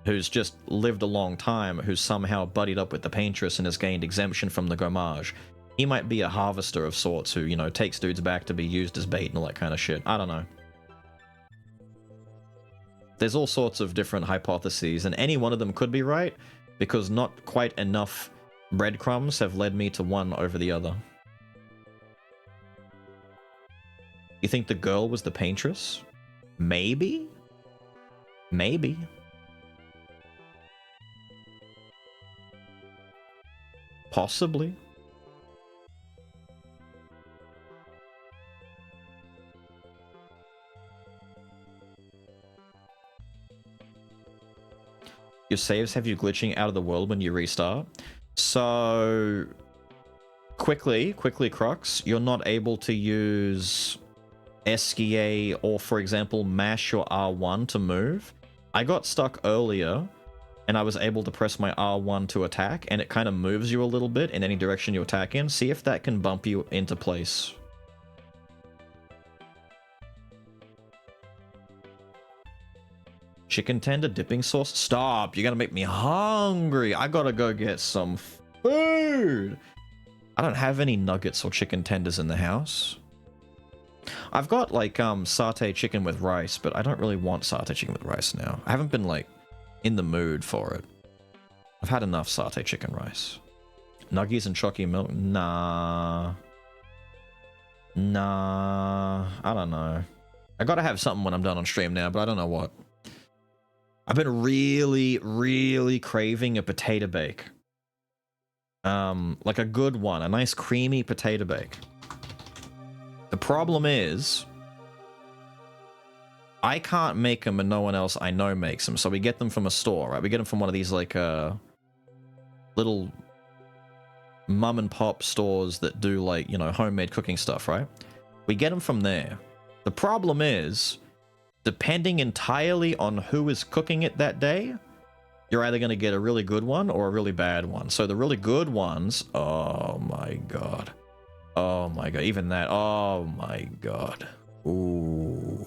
who's just lived a long time, who's somehow buddied up with the Paintress and has gained exemption from the Gommage. He might be a harvester of sorts who, you know, takes dudes back to be used as bait and all that kind of shit. I don't know. There's all sorts of different hypotheses, and any one of them could be right, because not quite enough breadcrumbs have led me to one over the other. You think the girl was the Paintress? Maybe? Maybe. Possibly. your saves have you glitching out of the world when you restart. So quickly Crux, you're not able to use Esquier or, for example, mash your R1 to move. I got stuck earlier and I was able to press my R1 to attack, and it kind of moves you a little bit in any direction you attack in. See if that can bump you into place. Chicken tender dipping sauce? Stop! You're gonna make me hungry! I gotta go get some food! I don't have any nuggets or chicken tenders in the house. I've got, like, satay chicken with rice, but I don't really want satay chicken with rice now. I haven't been, like, in the mood for it. I've had enough satay chicken rice. Nuggies and chalky milk? Nah. Nah. I don't know. I gotta have something when I'm done on stream now, but I don't know what. I've been really craving a potato bake. Like a good one. A nice creamy potato bake. The problem is, I can't make them and no one else I know makes them, so we get them from a store, right? We get them from one of these, like, little mum and pop stores that do, like, you know, homemade cooking stuff, right? We get them from there. The problem is, depending entirely on who is cooking it that day, you're either going to get a really good one or a really bad one. So the really good ones, oh my god. Oh my god, even that, oh my god. Ooh.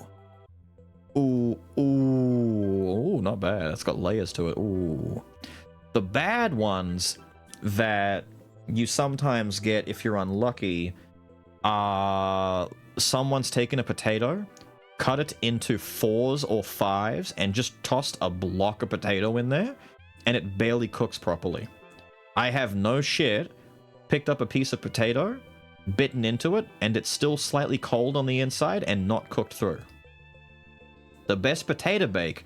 Ooh, ooh, ooh, not bad. It's got layers to it. Ooh. The bad ones that you sometimes get if you're unlucky are someone's taken a potato, cut it into 4s or 5s, and just tossed a block of potato in there, and it barely cooks properly. I have no shit, picked up a piece of potato, bitten into it, and it's still slightly cold on the inside and not cooked through. The best potato bake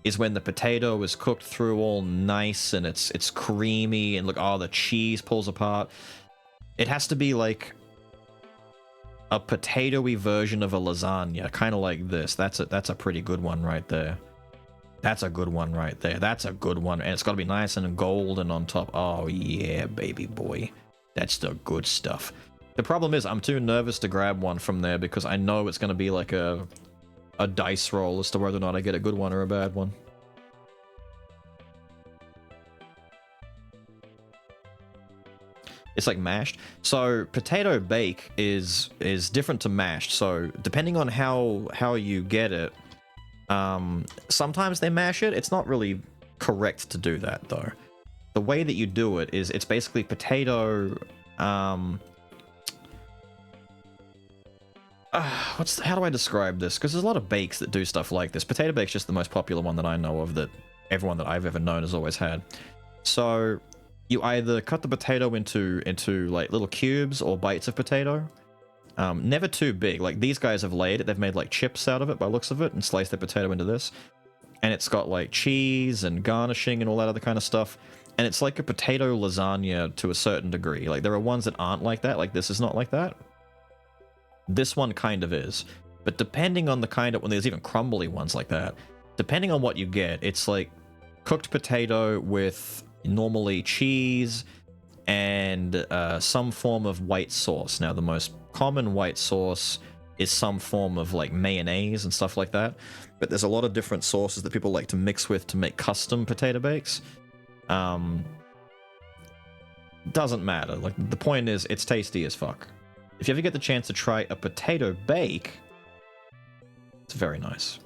is when the potato is cooked through all nice and it's creamy and look, oh, the cheese pulls apart. It has to be like a potatoey version of a lasagna, kind of like this. That's a pretty good one right there. That's a good one right there. That's a good one, and it's got to be nice and golden on top. Oh yeah, baby boy, that's the good stuff. The problem is I'm too nervous to grab one from there because I know it's going to be like a dice roll as to whether or not I get a good one or a bad one. It's like mashed. So potato bake is different to mashed. So depending on how you get it, sometimes they mash it. It's not really correct to do that though. The way that you do it is it's basically potato. How do I describe this? Because there's a lot of bakes that do stuff like this. Potato bake's just the most popular one that I know of, that everyone that I've ever known has always had. So you either cut the potato into like little cubes or bites of potato. Never too big. Like these guys have laid it. They've made like chips out of it by looks of it and sliced their potato into this. And it's got like cheese and garnishing and all that other kind of stuff. And it's like a potato lasagna to a certain degree. Like there are ones that aren't like that. Like this is not like that. This one kind of is, but depending on the kind of, when there's even crumbly ones like that, depending on what you get, it's like cooked potato with normally cheese and some form of white sauce. Now the most common white sauce is some form of like mayonnaise and stuff like that, but there's a lot of different sauces that people like to mix with to make custom potato bakes. Doesn't matter, like the point is it's tasty as fuck. If you ever get the chance to try a potato bake, it's very nice.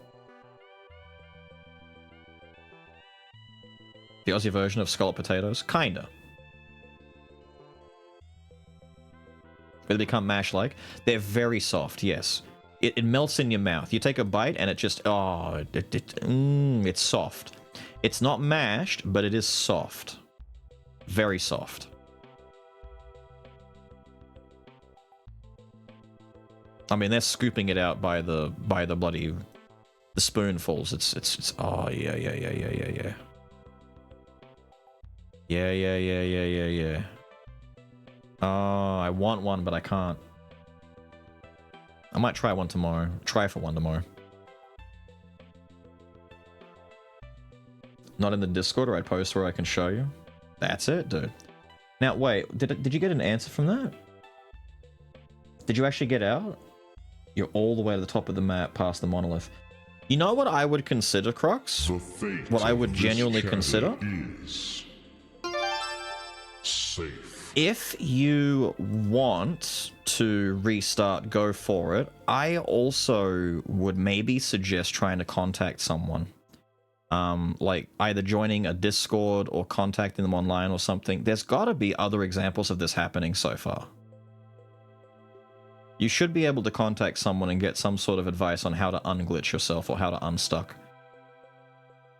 The Aussie version of scallop potatoes? Kinda. But they become mash-like. They're very soft, yes. It melts in your mouth. You take a bite and it just, oh, it's soft. It's not mashed, but it is soft. Very soft. I mean, they're scooping it out by the bloody the spoonfuls. It's oh yeah. Yeah. Oh, I want one, but I can't. I might try one tomorrow. Try for one tomorrow. Not in the Discord, or I'd post where I can show you. That's it, dude. Now, wait, did you get an answer from that? Did you actually get out? You're all the way to the top of the map past the monolith. You know what I would consider, Crocs? What I would genuinely consider? Safe. If you want to restart, go for it. I also would maybe suggest trying to contact someone. Like either joining a Discord or contacting them online or something. There's got to be other examples of this happening so far. You should be able to contact someone and get some sort of advice on how to unglitch yourself or how to unstuck.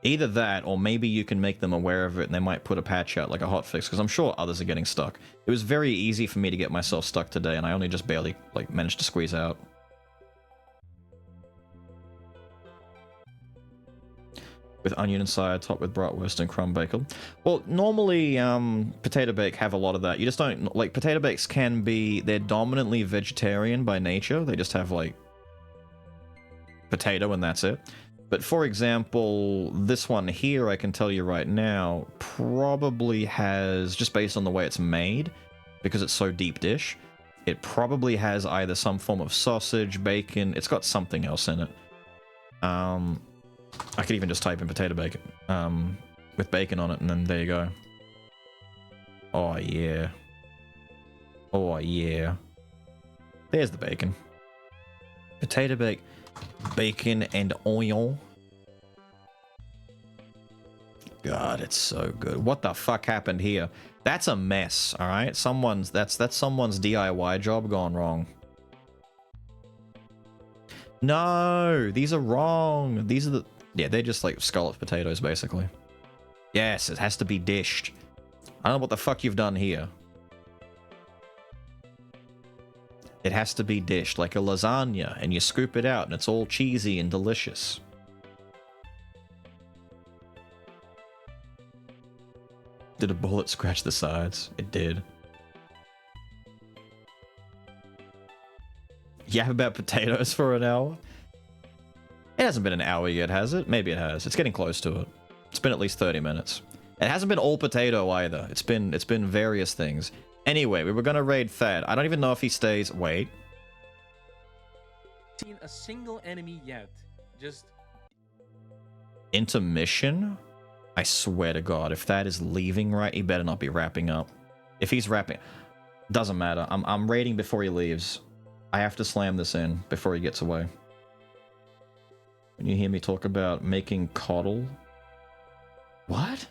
Either that, or maybe you can make them aware of it and they might put a patch out, like a hotfix, because I'm sure others are getting stuck. It was very easy for me to get myself stuck today, and I only just barely, like, managed to squeeze out. With onion inside, topped with bratwurst and crumb bacon. Well, normally, potato bake have a lot of that. You just don't, like, potato bakes can be, they're dominantly vegetarian by nature. They just have, like, potato and that's it. But for example, this one here, I can tell you right now, probably has, just based on the way it's made, because it's so deep dish, it probably has either some form of sausage, bacon, it's got something else in it. I could even just type in potato bacon, with bacon on it, and then there you go. Oh yeah. Oh yeah. There's the bacon. Potato bacon and oil. God, it's so good. What the fuck happened here? That's a mess, alright? That's someone's DIY job gone wrong. No, these are wrong. These are the... Yeah, they're just like scalloped potatoes, basically. Yes, it has to be dished. I don't know what the fuck you've done here. It has to be dished like a lasagna, and you scoop it out, and it's all cheesy and delicious. Did a bullet scratch the sides? It did. Yap about potatoes for an hour? It hasn't been an hour yet, has it? Maybe it has. It's getting close to it. It's been at least 30 minutes. It hasn't been all potato either. It's been various things. Anyway, we were gonna raid Thad. I don't even know if he stays. Wait. Seen a single enemy yet. Just intermission? I swear to God, if Thad is leaving right, he better not be wrapping up. If he's wrapping, doesn't matter. I'm raiding before he leaves. I have to slam this in before he gets away. When you hear me talk about making coddle, what?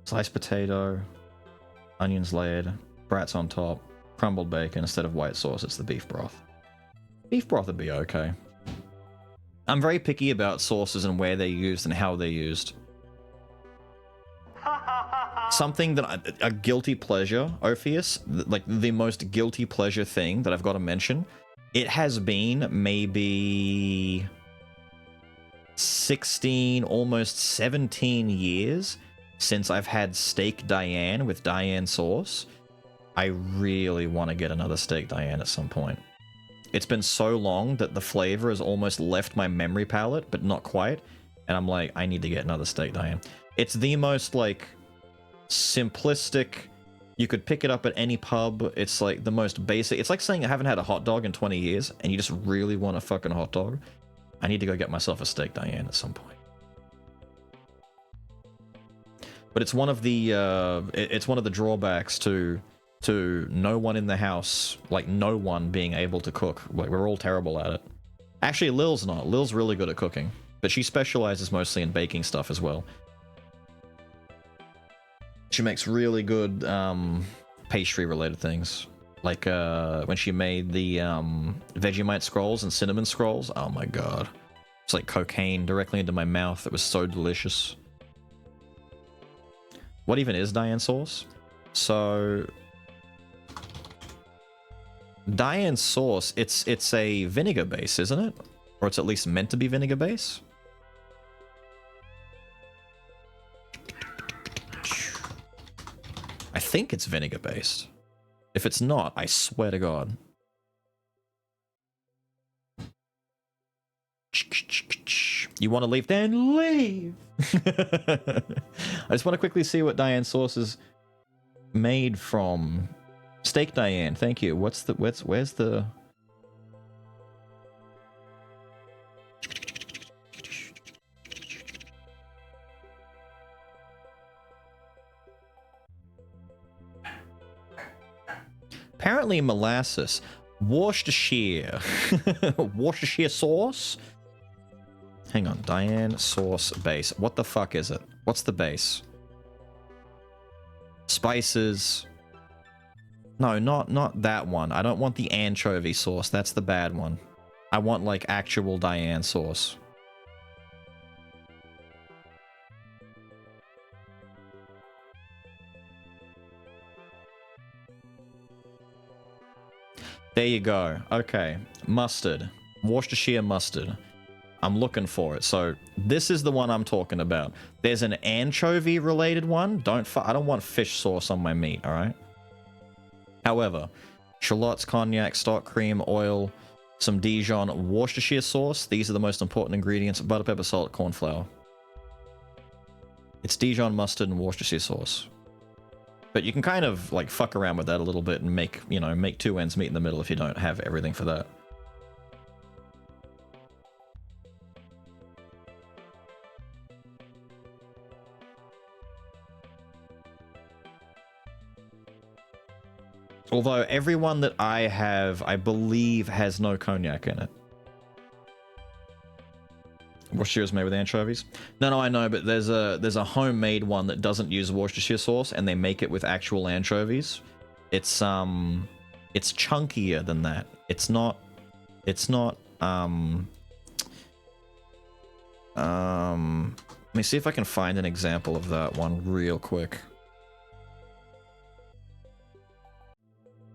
Sliced potato, onions layered, brats on top, crumbled bacon instead of white sauce. It's the beef broth. Beef broth would be okay. I'm very picky about sauces and where they're used and how they're used. Something that a guilty pleasure, Orpheus, like the most guilty pleasure thing that I've got to mention. It has been maybe 16, almost 17 years since I've had steak Diane with Diane sauce. I really want to get another steak Diane at some point. It's been so long that the flavor has almost left my memory palette, but not quite. And I'm like, I need to get another steak Diane. It's the most, like, simplistic. You could pick it up at any pub. It's like the most basic. It's like saying I haven't had a hot dog in 20 years and you just really want a fucking hot dog. I need to go get myself a steak Diane at some point. But it's one of the drawbacks to no one in the house, like no one being able to cook. Like, we're all terrible at it. Actually, Lil's not. Lil's really good at cooking, but she specializes mostly in baking stuff as well. She makes really good pastry related things. Like when she made the Vegemite scrolls and cinnamon scrolls. Oh my god. It's like cocaine directly into my mouth. It was so delicious. What even is Diane sauce? So Diane sauce, it's a vinegar base, isn't it? Or it's at least meant to be vinegar base. I think it's vinegar based. If it's not, I swear to God. You want to leave? Then leave. I just want to quickly see what Diane sauce is made from. Steak Diane, thank you. Where's the... Apparently molasses. Worcestershire. Worcestershire sauce? Hang on, Diane sauce base. What the fuck is it? What's the base? Spices. No, not that one. I don't want the anchovy sauce. That's the bad one. I want like actual Diane sauce. There you go. Okay. Mustard. Worcestershire mustard. I'm looking for it. So this is the one I'm talking about. There's an anchovy related one. I don't want fish sauce on my meat, all right? However, shallots, cognac, stock, cream, oil, some Dijon, Worcestershire sauce. These are the most important ingredients. Butter, pepper, salt, corn flour. It's Dijon mustard and Worcestershire sauce. But you can kind of like fuck around with that a little bit and make, you know, make two ends meet in the middle if you don't have everything for that. Although everyone that I have, I believe, has no cognac in it. Worcestershire is made with anchovies. No, I know, but there's a homemade one that doesn't use Worcestershire sauce, and they make it with actual anchovies. It's chunkier than that. It's not. Let me see if I can find an example of that one real quick.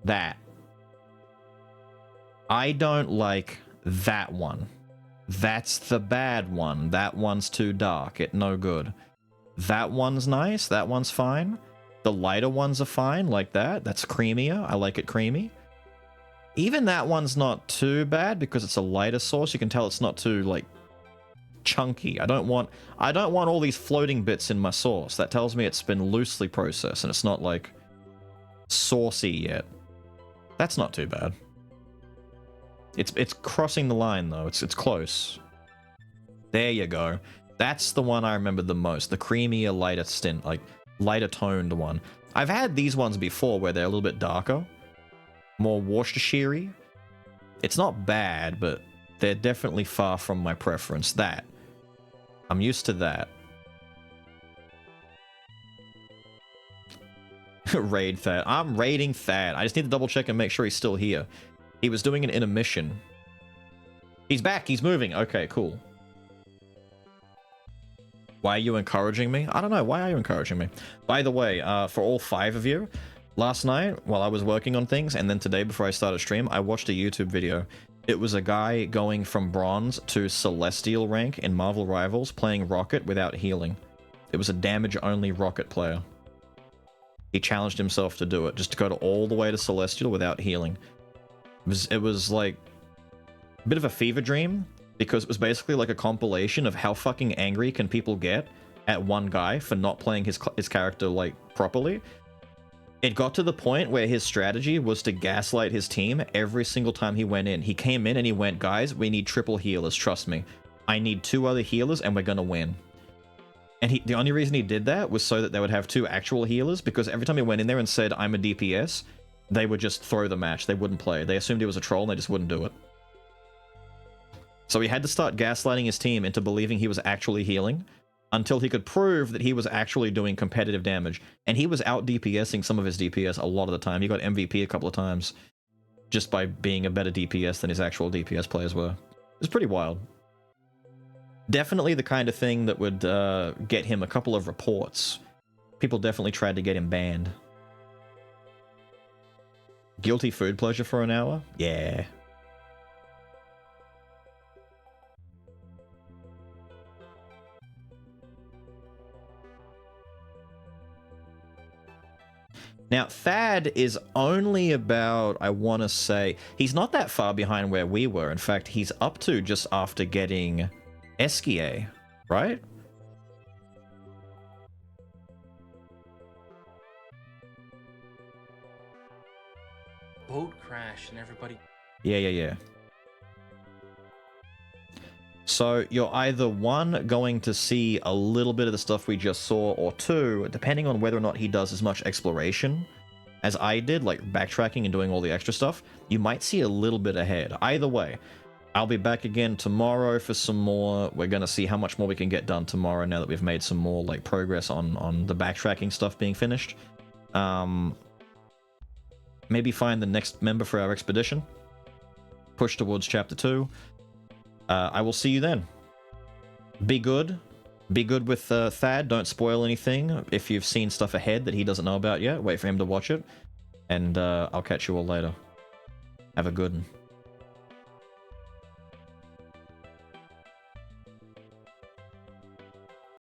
That. I don't like that one. That's the bad one. That one's too dark. It no good. That one's nice. That one's fine. The lighter ones are fine, like that. That's creamier. I like it creamy. Even that one's not too bad because it's a lighter sauce. You can tell it's not too, like, chunky. I don't want all these floating bits in my sauce. That tells me it's been loosely processed and it's not, like, saucy yet. That's not too bad. It's crossing the line though. It's close. There you go. That's the one I remember the most. The creamier, lighter stint, like lighter toned one. I've had these ones before where they're a little bit darker, more Worcestershire-y. It's not bad, but they're definitely far from my preference. That. I'm used to that. Raid Thad. I'm raiding Thad. I just need to double check and make sure he's still here. He was doing an intermission. He's back. He's moving. Okay, cool. Why are you encouraging me? I don't know. Why are you encouraging me? By the way, for all 5 of you, last night while I was working on things, and then today before I started stream, I watched a YouTube video. It was a guy going from bronze to celestial rank in Marvel Rivals playing Rocket without healing. It was a damage-only Rocket player. He challenged himself to do it, just to go to all the way to celestial without healing. It was like a bit of a fever dream, because it was basically like a compilation of how fucking angry can people get at one guy for not playing his character like properly. It got to the point where his strategy was to gaslight his team every single time he went in. He came in and he went, guys, we need triple healers, trust me. I need 2 other healers and we're gonna win. And the only reason he did that was so that they would have 2 actual healers, because every time he went in there and said, I'm a DPS, they would just throw the match. They wouldn't play. They assumed he was a troll and they just wouldn't do it. So he had to start gaslighting his team into believing he was actually healing until he could prove that he was actually doing competitive damage. And he was out DPSing some of his DPS a lot of the time. He got MVP a couple of times just by being a better DPS than his actual DPS players were. It was pretty wild. Definitely the kind of thing that would get him a couple of reports. People definitely tried to get him banned. Guilty food pleasure for an hour? Yeah. Now, Thad is only about, I want to say, he's not that far behind where we were. In fact, he's up to just after getting Esquier, right? Boat crash and everybody. Yeah. So you're either one, going to see a little bit of the stuff we just saw, or two, depending on whether or not he does as much exploration as I did, like backtracking and doing all the extra stuff, you might see a little bit ahead. Either way, I'll be back again tomorrow for some more. We're going to see how much more we can get done tomorrow now that we've made some more like progress on the backtracking stuff being finished. Maybe find the next member for our expedition. Push towards chapter 2. I will see you then. Be good. Be good with Thad. Don't spoil anything. If you've seen stuff ahead that he doesn't know about yet, wait for him to watch it. And I'll catch you all later. Have a good one.